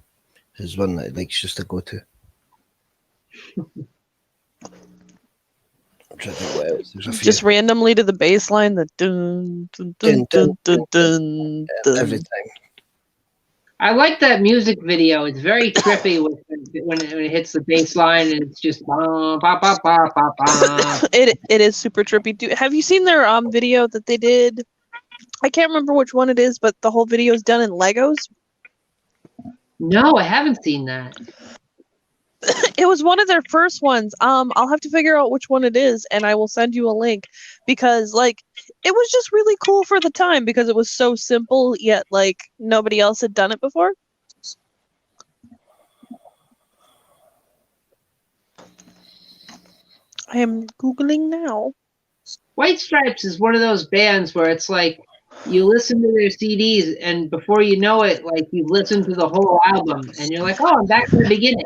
Is one that likes just to go to. I'm trying to think what else. There's a few. Just randomly to the bass line, the dun dun dun dun dun dun, dun. Every time. I like that music video. It's very trippy when it hits the bass line, and it's just ba ba ba ba ba ba. It is super trippy. Have you seen their video that they did? I can't remember which one it is, but the whole video is done in Legos. No, I haven't seen that. It was one of their first ones. I'll have to figure out which one it is, and I will send you a link because, like, it was just really cool for the time because it was so simple yet, like, nobody else had done it before. I am Googling now. White Stripes is one of those bands where it's like you listen to their CDs, and before you know it, like you listen to the whole album, and you're like, "Oh, I'm back to the beginning."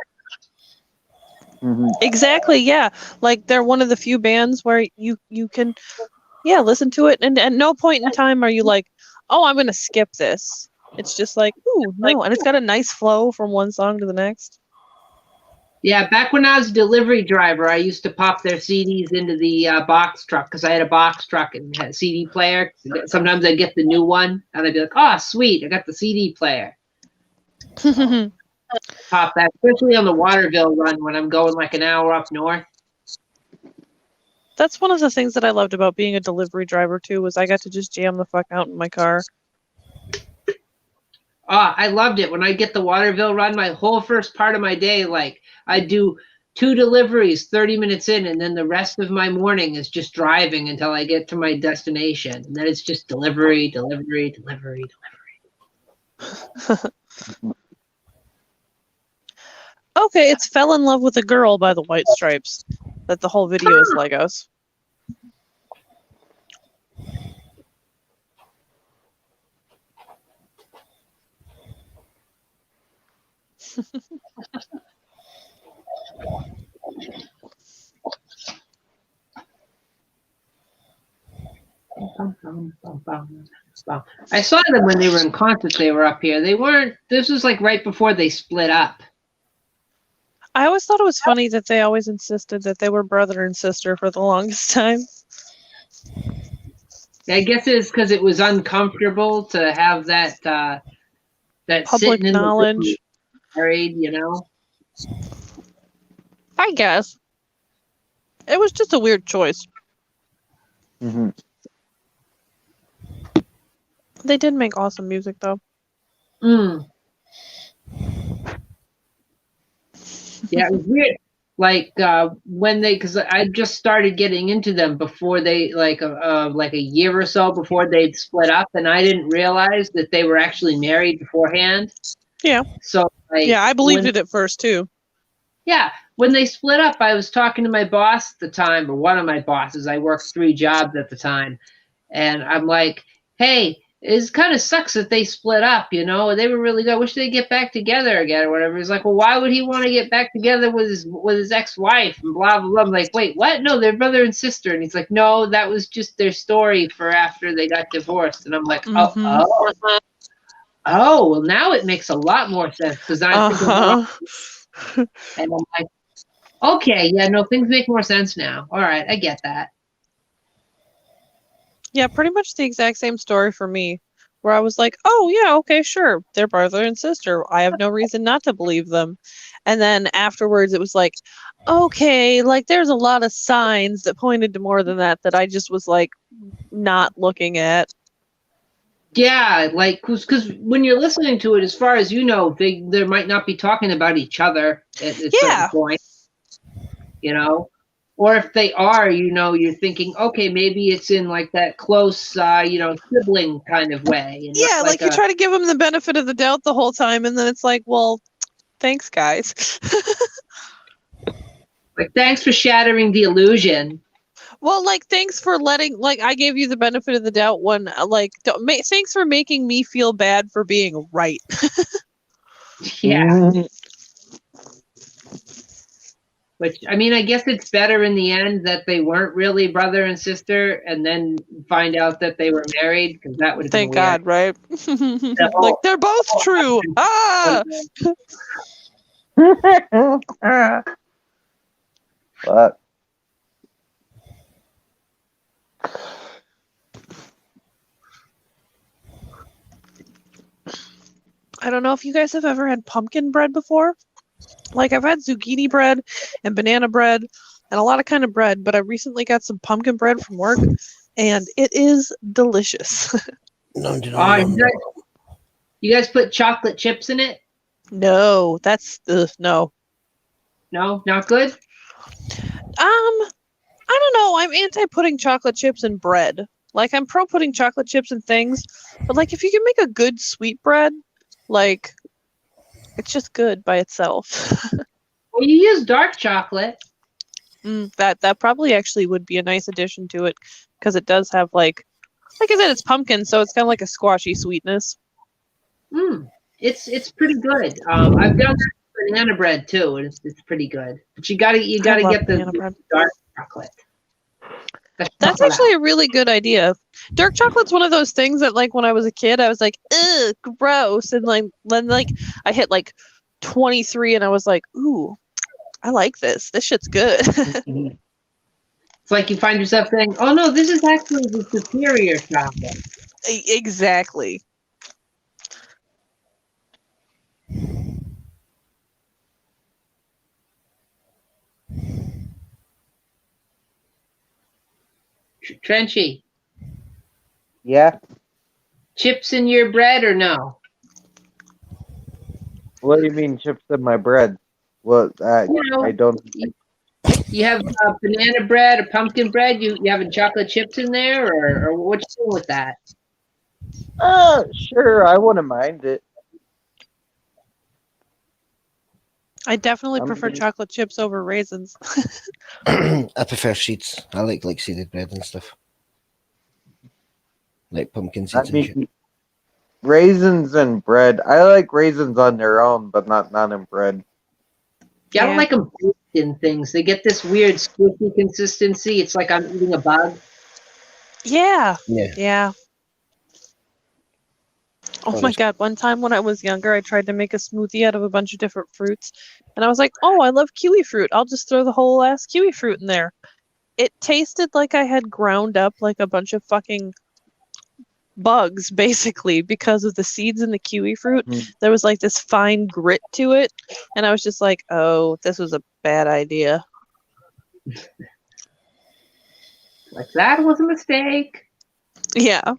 Hmm. Exactly, yeah. Like they're one of the few bands where you can, yeah, listen to it, and at no point in time are you like, oh, I'm gonna skip this. It's just like, ooh, no, and it's got a nice flow from one song to the next. Yeah, back when I was a delivery driver, I used to pop their CDs into the box truck because I had a box truck and had a CD player. Sometimes I'd get the new one, and I'd be like, "Oh, sweet, I got the CD player." Pop that, especially on the Waterville run when I'm going like an hour up north. That's one of the things that I loved about being a delivery driver too, was I got to just jam the fuck out in my car. Oh, I loved it. When I get the Waterville run, my whole first part of my day, like I do 2 deliveries 30 minutes in, and then the rest of my morning is just driving until I get to my destination. And then it's just delivery, delivery, delivery, delivery. Okay, it's Fell in Love with a Girl by the White Stripes. That the whole video is Legos. I saw them when they were in concerts. They were up here. They weren't. This was like right before they split up. I always thought it was funny that they always insisted that they were brother and sister for the longest time. I guess it's because it was uncomfortable to have that that Public sitting in the room knowledge. married, you know. I guess. It was just a weird choice. Mm-hmm. They did make awesome music, though. Mm. Yeah, it was weird. Like when they, because I just started getting into them before they, like a year or so before they'd split up, and I didn't realize that they were actually married beforehand. Yeah. So like, Yeah, I believed it at first, too. yeah, when they split up, I was talking to my boss at the time, or one of my bosses. I worked 3 jobs at the time, and I'm like, "Hey, it kind of sucks that they split up. You know, they were really good. I wish they'd get back together again, or whatever." He's like, "Well, why would he want to get back together with his ex-wife?" And blah blah blah. I'm like, "Wait, what? No, they're brother and sister." And he's like, "No, that was just their story for after they got divorced." And I'm like, "Oh, Mhm. oh, well, now it makes a lot more sense because I think of Uh-huh. and I'm like, okay, yeah, no, things make more sense now. All right, I get that. Yeah, pretty much the exact same story for me, where I was like, oh, yeah, okay, sure. They're brother and sister. I have no reason not to believe them. And then afterwards, it was like, okay, like there's a lot of signs that pointed to more than that I just was like not looking at. Yeah, like because when you're listening to it, as far as you know, they might not be talking about each other at a certain Yeah. point, you know. Or if they are, you know, you're thinking, okay, maybe it's in like that close, you know, sibling kind of way, and not Yeah, like you try to give them the benefit of the doubt the whole time, and then it's like, well, thanks, guys. like thanks for shattering the illusion. Well, like, thanks for letting, like, I gave you the benefit of the doubt when, like, thanks for making me feel bad for being right. Yeah. Which, I mean, I guess it's better in the end that they weren't really brother and sister and then find out that they were married, because that would have been Thank weird. God, right? Like, they're both true. Ah! But I don't know if you guys have ever had pumpkin bread before. Like, I've had zucchini bread and banana bread and a lot of kind of bread, but I recently got some pumpkin bread from work, and it is delicious. No, do you Oh, know, you guys put chocolate chips in it? No, that's no. No, not good? I don't know. I'm anti putting chocolate chips in bread. Like, I'm pro putting chocolate chips in things, but like if you can make a good sweet bread, like it's just good by itself. Well, you use dark chocolate. That probably actually would be a nice addition to it, because it does have like I said, it's pumpkin, so it's kind of like a squashy sweetness. It's pretty good. I've done that with banana bread too, and it's pretty good. But you gotta I love get banana the bread. dark chocolate. That's actually a really good idea. Dark chocolate's one of those things that, like, when I was a kid, I was like, ugh, gross. And like then like I hit like 23 and I was like, ooh, I like this. This shit's good. It's like you find yourself saying, "Oh no, this is actually the superior chocolate." Exactly. Trenchy, yeah, chips in your bread or no? what do you mean chips in my bread? Well, You know, I don't. you have banana bread or pumpkin bread. You having chocolate chips in there, or what you doing with that? Sure, I wouldn't mind it. I definitely I'm prefer just- chocolate chips over raisins. I prefer seeds. I like seeded bread and stuff. Like pumpkin I seeds and shit. mean, raisins and bread. I like raisins on their own, but not in bread. Yeah, I don't like them baked in things. They get this weird squishy consistency. It's like I'm eating a bug. Yeah. Yeah. Yeah. Oh my God. One time when I was younger, I tried to make a smoothie out of a bunch of different fruits. And I was like, oh, I love kiwi fruit. I'll just throw the whole ass kiwi fruit in there. It tasted like I had ground up like a bunch of fucking bugs basically because of the seeds in the kiwi fruit. Mm. There was like this fine grit to it, and I was just like, oh, this was a bad idea. Like, that was a mistake. Yeah.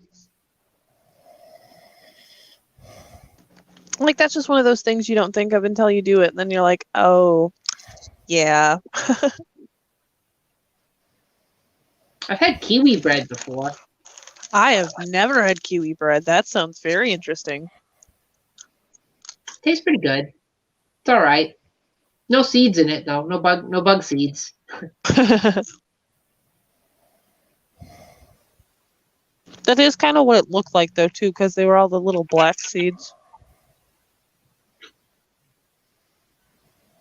Like, that's just one of those things you don't think of until you do it, and then you're like, oh, yeah. I've had kiwi bread before. I have never had kiwi bread. That sounds very interesting. Tastes pretty good. It's all right. No seeds in it though. No bug seeds. That is kind of what it looked like, though, too, because they were all the little black seeds.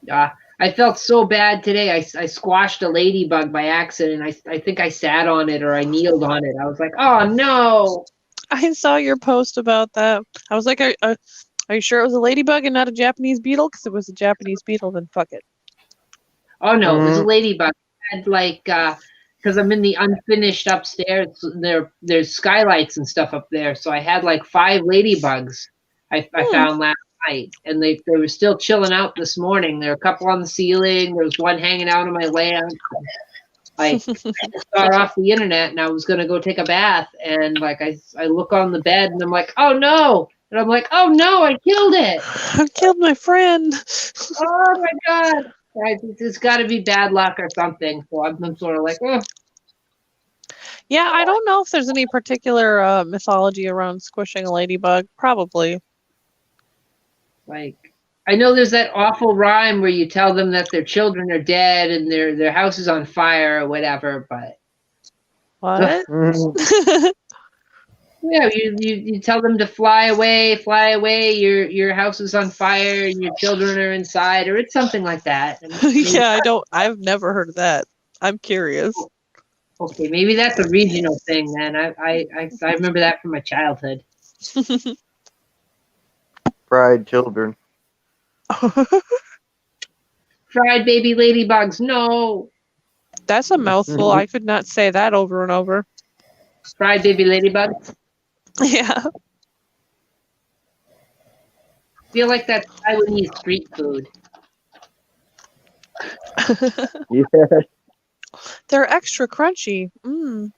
I felt so bad today. I squashed a ladybug by accident. I think I sat on it or I kneeled on it. I was like, oh no. I saw your post about that. I was like, are you sure it was a ladybug and not a Japanese beetle? Because if it was a Japanese beetle, then fuck it. Oh no, it was a ladybug. I had like because I'm in the unfinished upstairs. There's skylights and stuff up there. So I had like 5 ladybugs I found last night, and they were still chilling out this morning. There were a couple on the ceiling. There was one hanging out on my lamp. I saw it off the internet, and I was gonna go take a bath, and like I look on the bed, and I'm like, oh no, and I'm like, oh no, I killed it. I killed my friend. Oh my god. It's got to be bad luck or something. So I'm sort of like, oh. Yeah, I don't know if there's any particular mythology around squishing a ladybug. Probably. Like, I know there's that awful rhyme where you tell them that their children are dead and their house is on fire or whatever, but What? yeah, you tell them to fly away, your house is on fire, and your children are inside, or it's something like that. Yeah, I've never heard of that. I'm curious. Okay, maybe that's a regional thing then. I remember that from my childhood. Fried children. Fried baby ladybugs, no. That's a mouthful. I could not say that over and over. Fried baby ladybugs. Yeah. Feel like that's Taiwanese street food. Yeah. They're extra crunchy. Mm.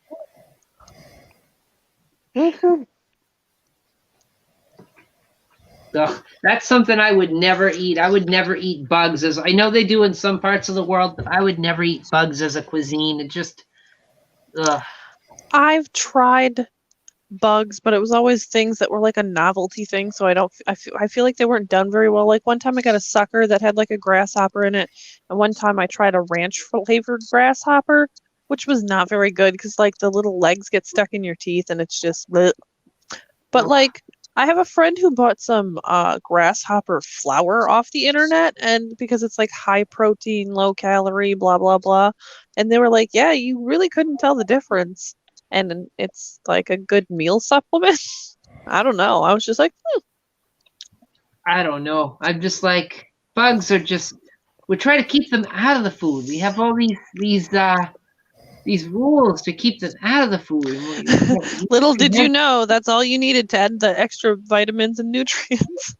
Ugh, that's something I would never eat. I would never eat bugs as I know they do in some parts of the world, but I would never eat bugs as a cuisine. It just I've tried bugs, but it was always things that were like a novelty thing, so I feel like they weren't done very well. Like one time I got a sucker that had like a grasshopper in it, and one time I tried a ranch flavored grasshopper, which was not very good because like the little legs get stuck in your teeth and it's just bleh. But like I have a friend who bought some grasshopper flour off the internet, and because it's like high protein, low calorie, blah blah blah, and they were like, yeah, you really couldn't tell the difference. And it's like a good meal supplement. I don't know. I was just like, I don't know. I'm just like bugs are just. We try to keep them out of the food. We have all these rules to keep them out of the food. Little did you know that's all you needed to add the extra vitamins and nutrients.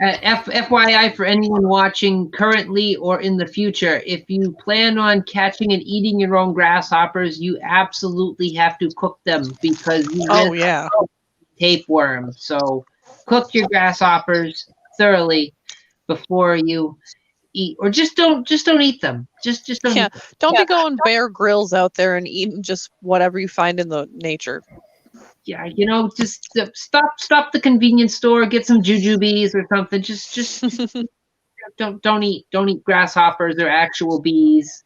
FYI for anyone watching currently or in the future, if you plan on catching and eating your own grasshoppers, you absolutely have to cook them because you yeah, tapeworm. So cook your grasshoppers thoroughly before you eat, or just don't eat them. Just don't. Yeah, don't be going Bear Grylls out there and eating just whatever you find in the nature. Yeah, just stop the convenience store, get some jujubes or something. Just don't eat grasshoppers or actual bees,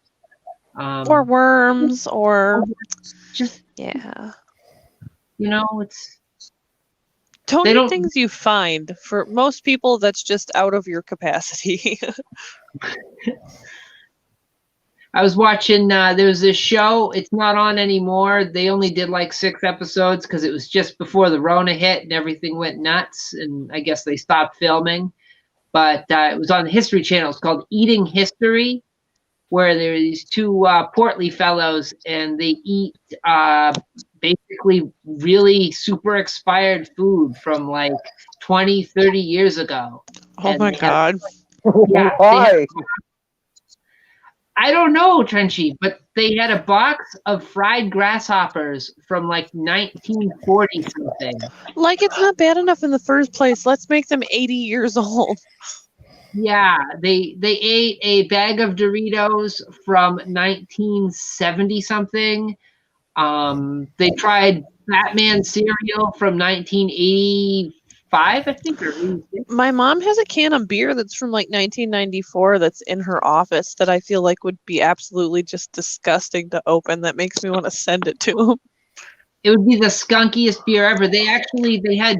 or worms, or just yeah. It's don't eat things you find. For most people, that's just out of your capacity. I was watching, there was this show, it's not on anymore. They only did like 6 episodes because it was just before the Rona hit and everything went nuts. And I guess they stopped filming. But it was on the History Channel. It's called Eating History. where there are these two portly fellows, and they eat basically really super expired food from like 20, 30 years ago. Oh And my they have, god. yeah, Why? I don't know, Trenchy, but they had a box of fried grasshoppers from like 1940 something. Like it's not bad enough in the first place. Let's make them 80 years old. Yeah, they ate a bag of Doritos from 1970 something. They tried Batman cereal from 1985, I think, or 86. My mom has a can of beer that's from like 1994 that's in her office that I feel like would be absolutely just disgusting to open. That makes me want to send it to him. It would be the skunkiest beer ever. They had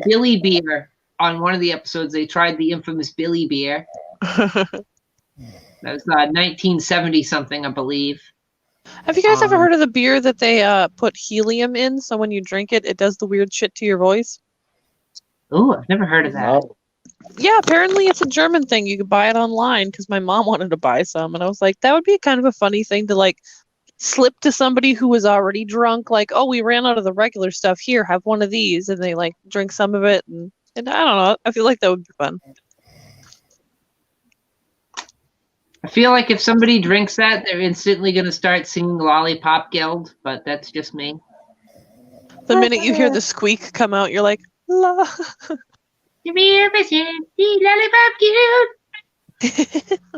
Billy beer on one of the episodes. They tried the infamous Billy beer. That was 1970 something, I believe. Have you guys ever heard of the beer that they put helium in, so when you drink it, it does the weird shit to your voice? Oh, I've never heard of that. No. Yeah, apparently it's a German thing. You could buy it online because my mom wanted to buy some, and I was like, that would be kind of a funny thing to like slip to somebody who was already drunk. Like, oh, we ran out of the regular stuff. Here, have one of these, and they like drink some of it, and I don't know. I feel like that would be fun. I feel like if somebody drinks that, they're instantly going to start singing Lollipop Guild, but that's just me. The minute you hear the squeak come out, you're like, la. Come here, Missy, the Lollipop Guild.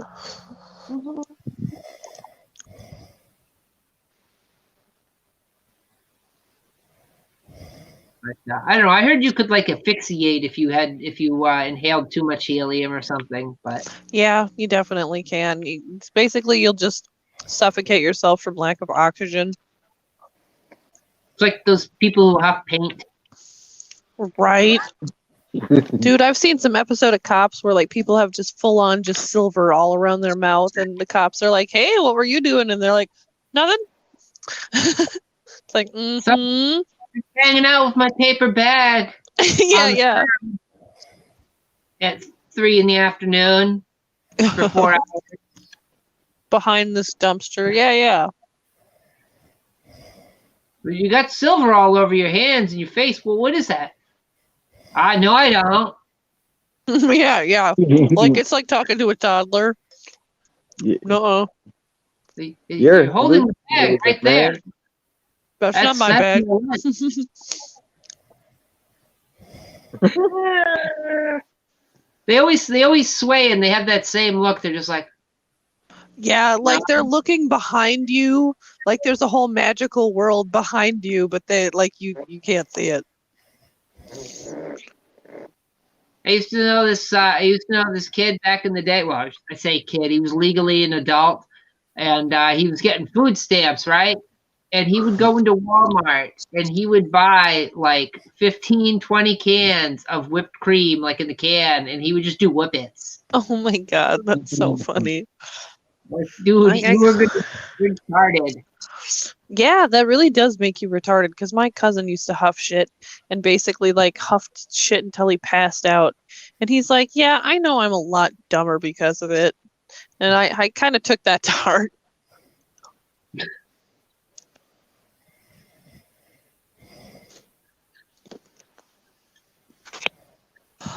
But, I don't know. I heard you could like asphyxiate if you inhaled too much helium or something. But Yeah, you definitely can. It's basically, you'll just suffocate yourself from lack of oxygen. it's like those people who have paint. Right. Dude, I've seen some episode of Cops where like people have just full on just silver all around their mouth, and the cops are like, "Hey, what were you doing?" And they're like, "Nothing." It's like, So, hanging out with my paper bag yeah. at 3 p.m. for 4 hours. Behind this dumpster. Yeah. You got silver all over your hands and your face. Well, what is that? I know I don't. yeah. Like it's like talking to a toddler. No, You're holding the bag right there. that's not my bag. They always sway and they have that same look. They're just like, Yeah, like they're looking behind you, like there's a whole magical world behind you, but they like you can't see it. I used to know this kid back in the day. Well, I say kid. He was legally an adult, and he was getting food stamps, right? And he would go into Walmart and he would buy like 15, 20 cans of whipped cream, like in the can, and he would just do whippets. Oh my god, that's so funny. Like, dude, you were retarded. Yeah, that really does make you retarded because my cousin used to huff shit and basically like huffed shit until he passed out. And he's like, yeah, I know I'm a lot dumber because of it. And I kind of took that to heart.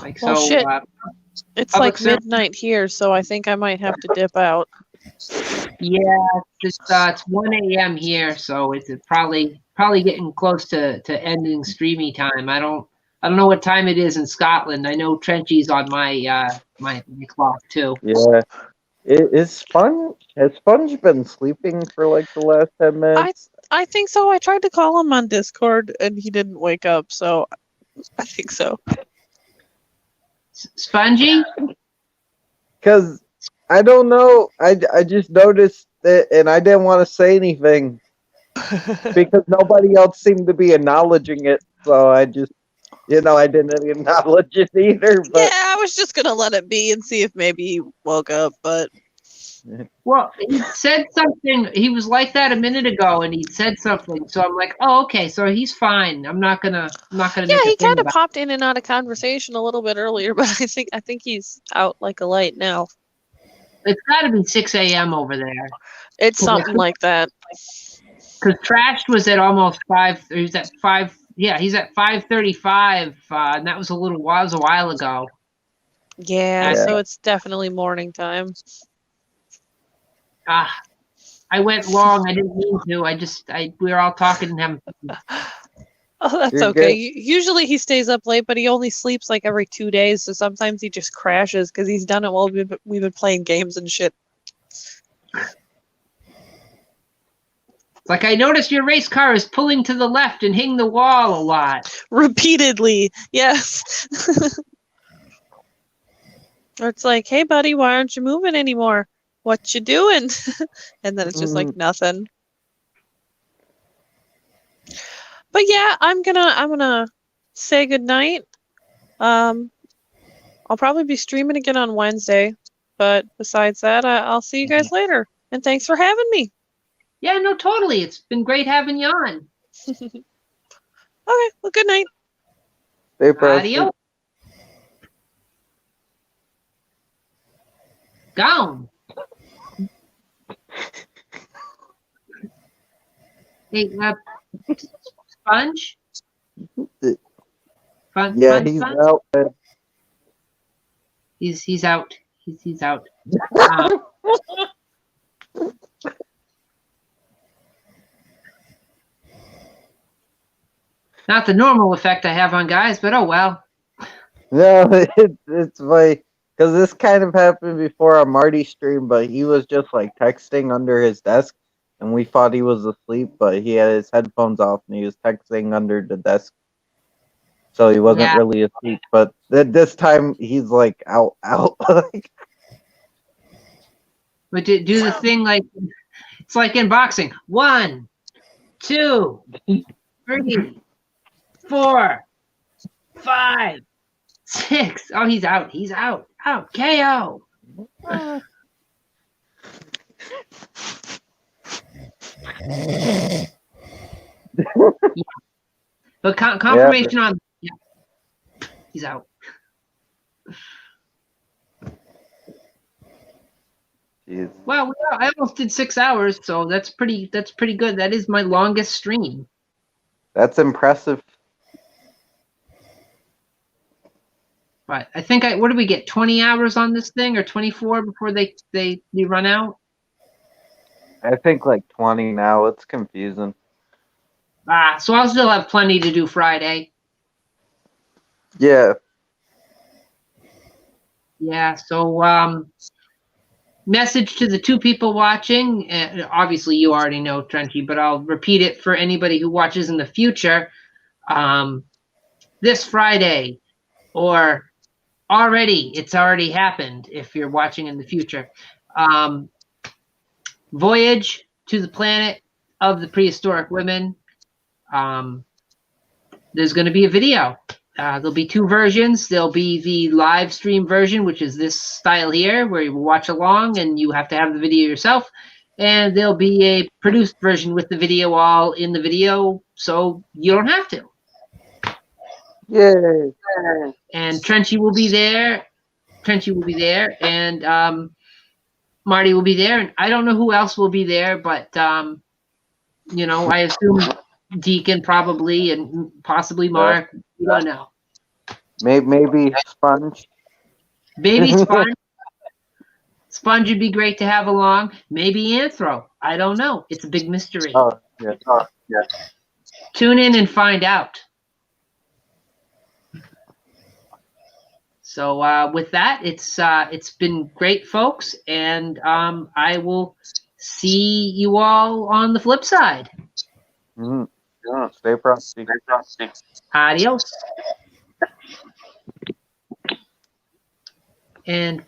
Like, Well, so, shit. It's public like service- midnight here, so I think I might have to dip out. Yeah, it's 1 a.m. here, so it's probably getting close to ending streamy time. I don't know what time it is in Scotland. I know Trenchy's on my my clock too. Yeah. Is Sponge has Sponge been sleeping for like the last 10 minutes? I think so. I tried to call him on Discord and he didn't wake up, so I think so. Spongy? Because I don't know. I just noticed it and I didn't want to say anything because nobody else seemed to be acknowledging it. So I just, I didn't acknowledge it either. But Yeah, I was just gonna let it be and see if maybe he woke up, but Well, he said something. He was like that a minute ago, and he said something. So I'm like, oh, okay, so he's fine. I'm not gonna. yeah, make a he thing kind of about popped in and out of conversation a little bit earlier, but I think he's out like a light now. It's got to be 6 a.m. over there. It's something like that. Because Trash was at almost 5. He's at 5. Yeah, he's at 5:35, and that was a while ago. Yeah, Yeah. so it's definitely morning time. I went long. I didn't mean to. We were all talking to him. Oh, that's You're okay. good. Usually he stays up late, but he only sleeps like every 2 days, so sometimes he just crashes because he's done it while we've been playing games and shit. Like, I noticed your race car is pulling to the left and hitting the wall a lot. Repeatedly, yes. Or it's like, hey buddy, why aren't you moving anymore? What you doing? And then it's just like nothing. But yeah, I'm gonna say goodnight. I'll probably be streaming again on Wednesday, but besides that, I'll see you guys later. And thanks for having me. Yeah, no, totally. It's been great having you on. Okay, well, good night. Stay frosty. Adios. Gone. Hey, Sponge? Yeah, he's Sponge? out. He's out. He's out. Not the normal effect I have on guys, but oh well. No, it's like, because this kind of happened before on Marty's stream, but he was just like texting under his desk, and we thought he was asleep, but he had his headphones off and he was texting under the desk, so he wasn't really asleep. But this time he's like out. Like, But do the thing like it's like in boxing. 1, 2, 3, 4, 5, 6. Oh, he's out. He's out. Out. KO. But confirmation on. Yeah, he's out. Jeez. Well, I almost did 6 hours, so that's pretty good. That is my longest stream. That's impressive. But I think what did we get? 20 hours on this thing, or 24 before they run out? I think like 20 now. It's confusing. So I'll still have plenty to do Friday. Yeah. Yeah. So message to the 2 people watching. Obviously, you already know, Trenchy, but I'll repeat it for anybody who watches in the future. This Friday, or it's already happened if you're watching in the future. Voyage to the planet of the prehistoric women. There's going to be a video. There'll be 2 versions. There'll be the live stream version, which is this style here, where you watch along and you have to have the video yourself. And there'll be a produced version with the video all in the video, so you don't have to. Yay. And Trenchy will be there. And Marty will be there. And I don't know who else will be there, but I assume Deacon probably, and possibly Mark. We don't know. Maybe Sponge. Maybe Sponge. Sponge would be great to have along. Maybe Anthro. I don't know. It's a big mystery. Oh, yeah. Tune in and find out. So with that, it's been great, folks, and I will see you all on the flip side. Mm-hmm. Yeah, stay frosty. Adios. And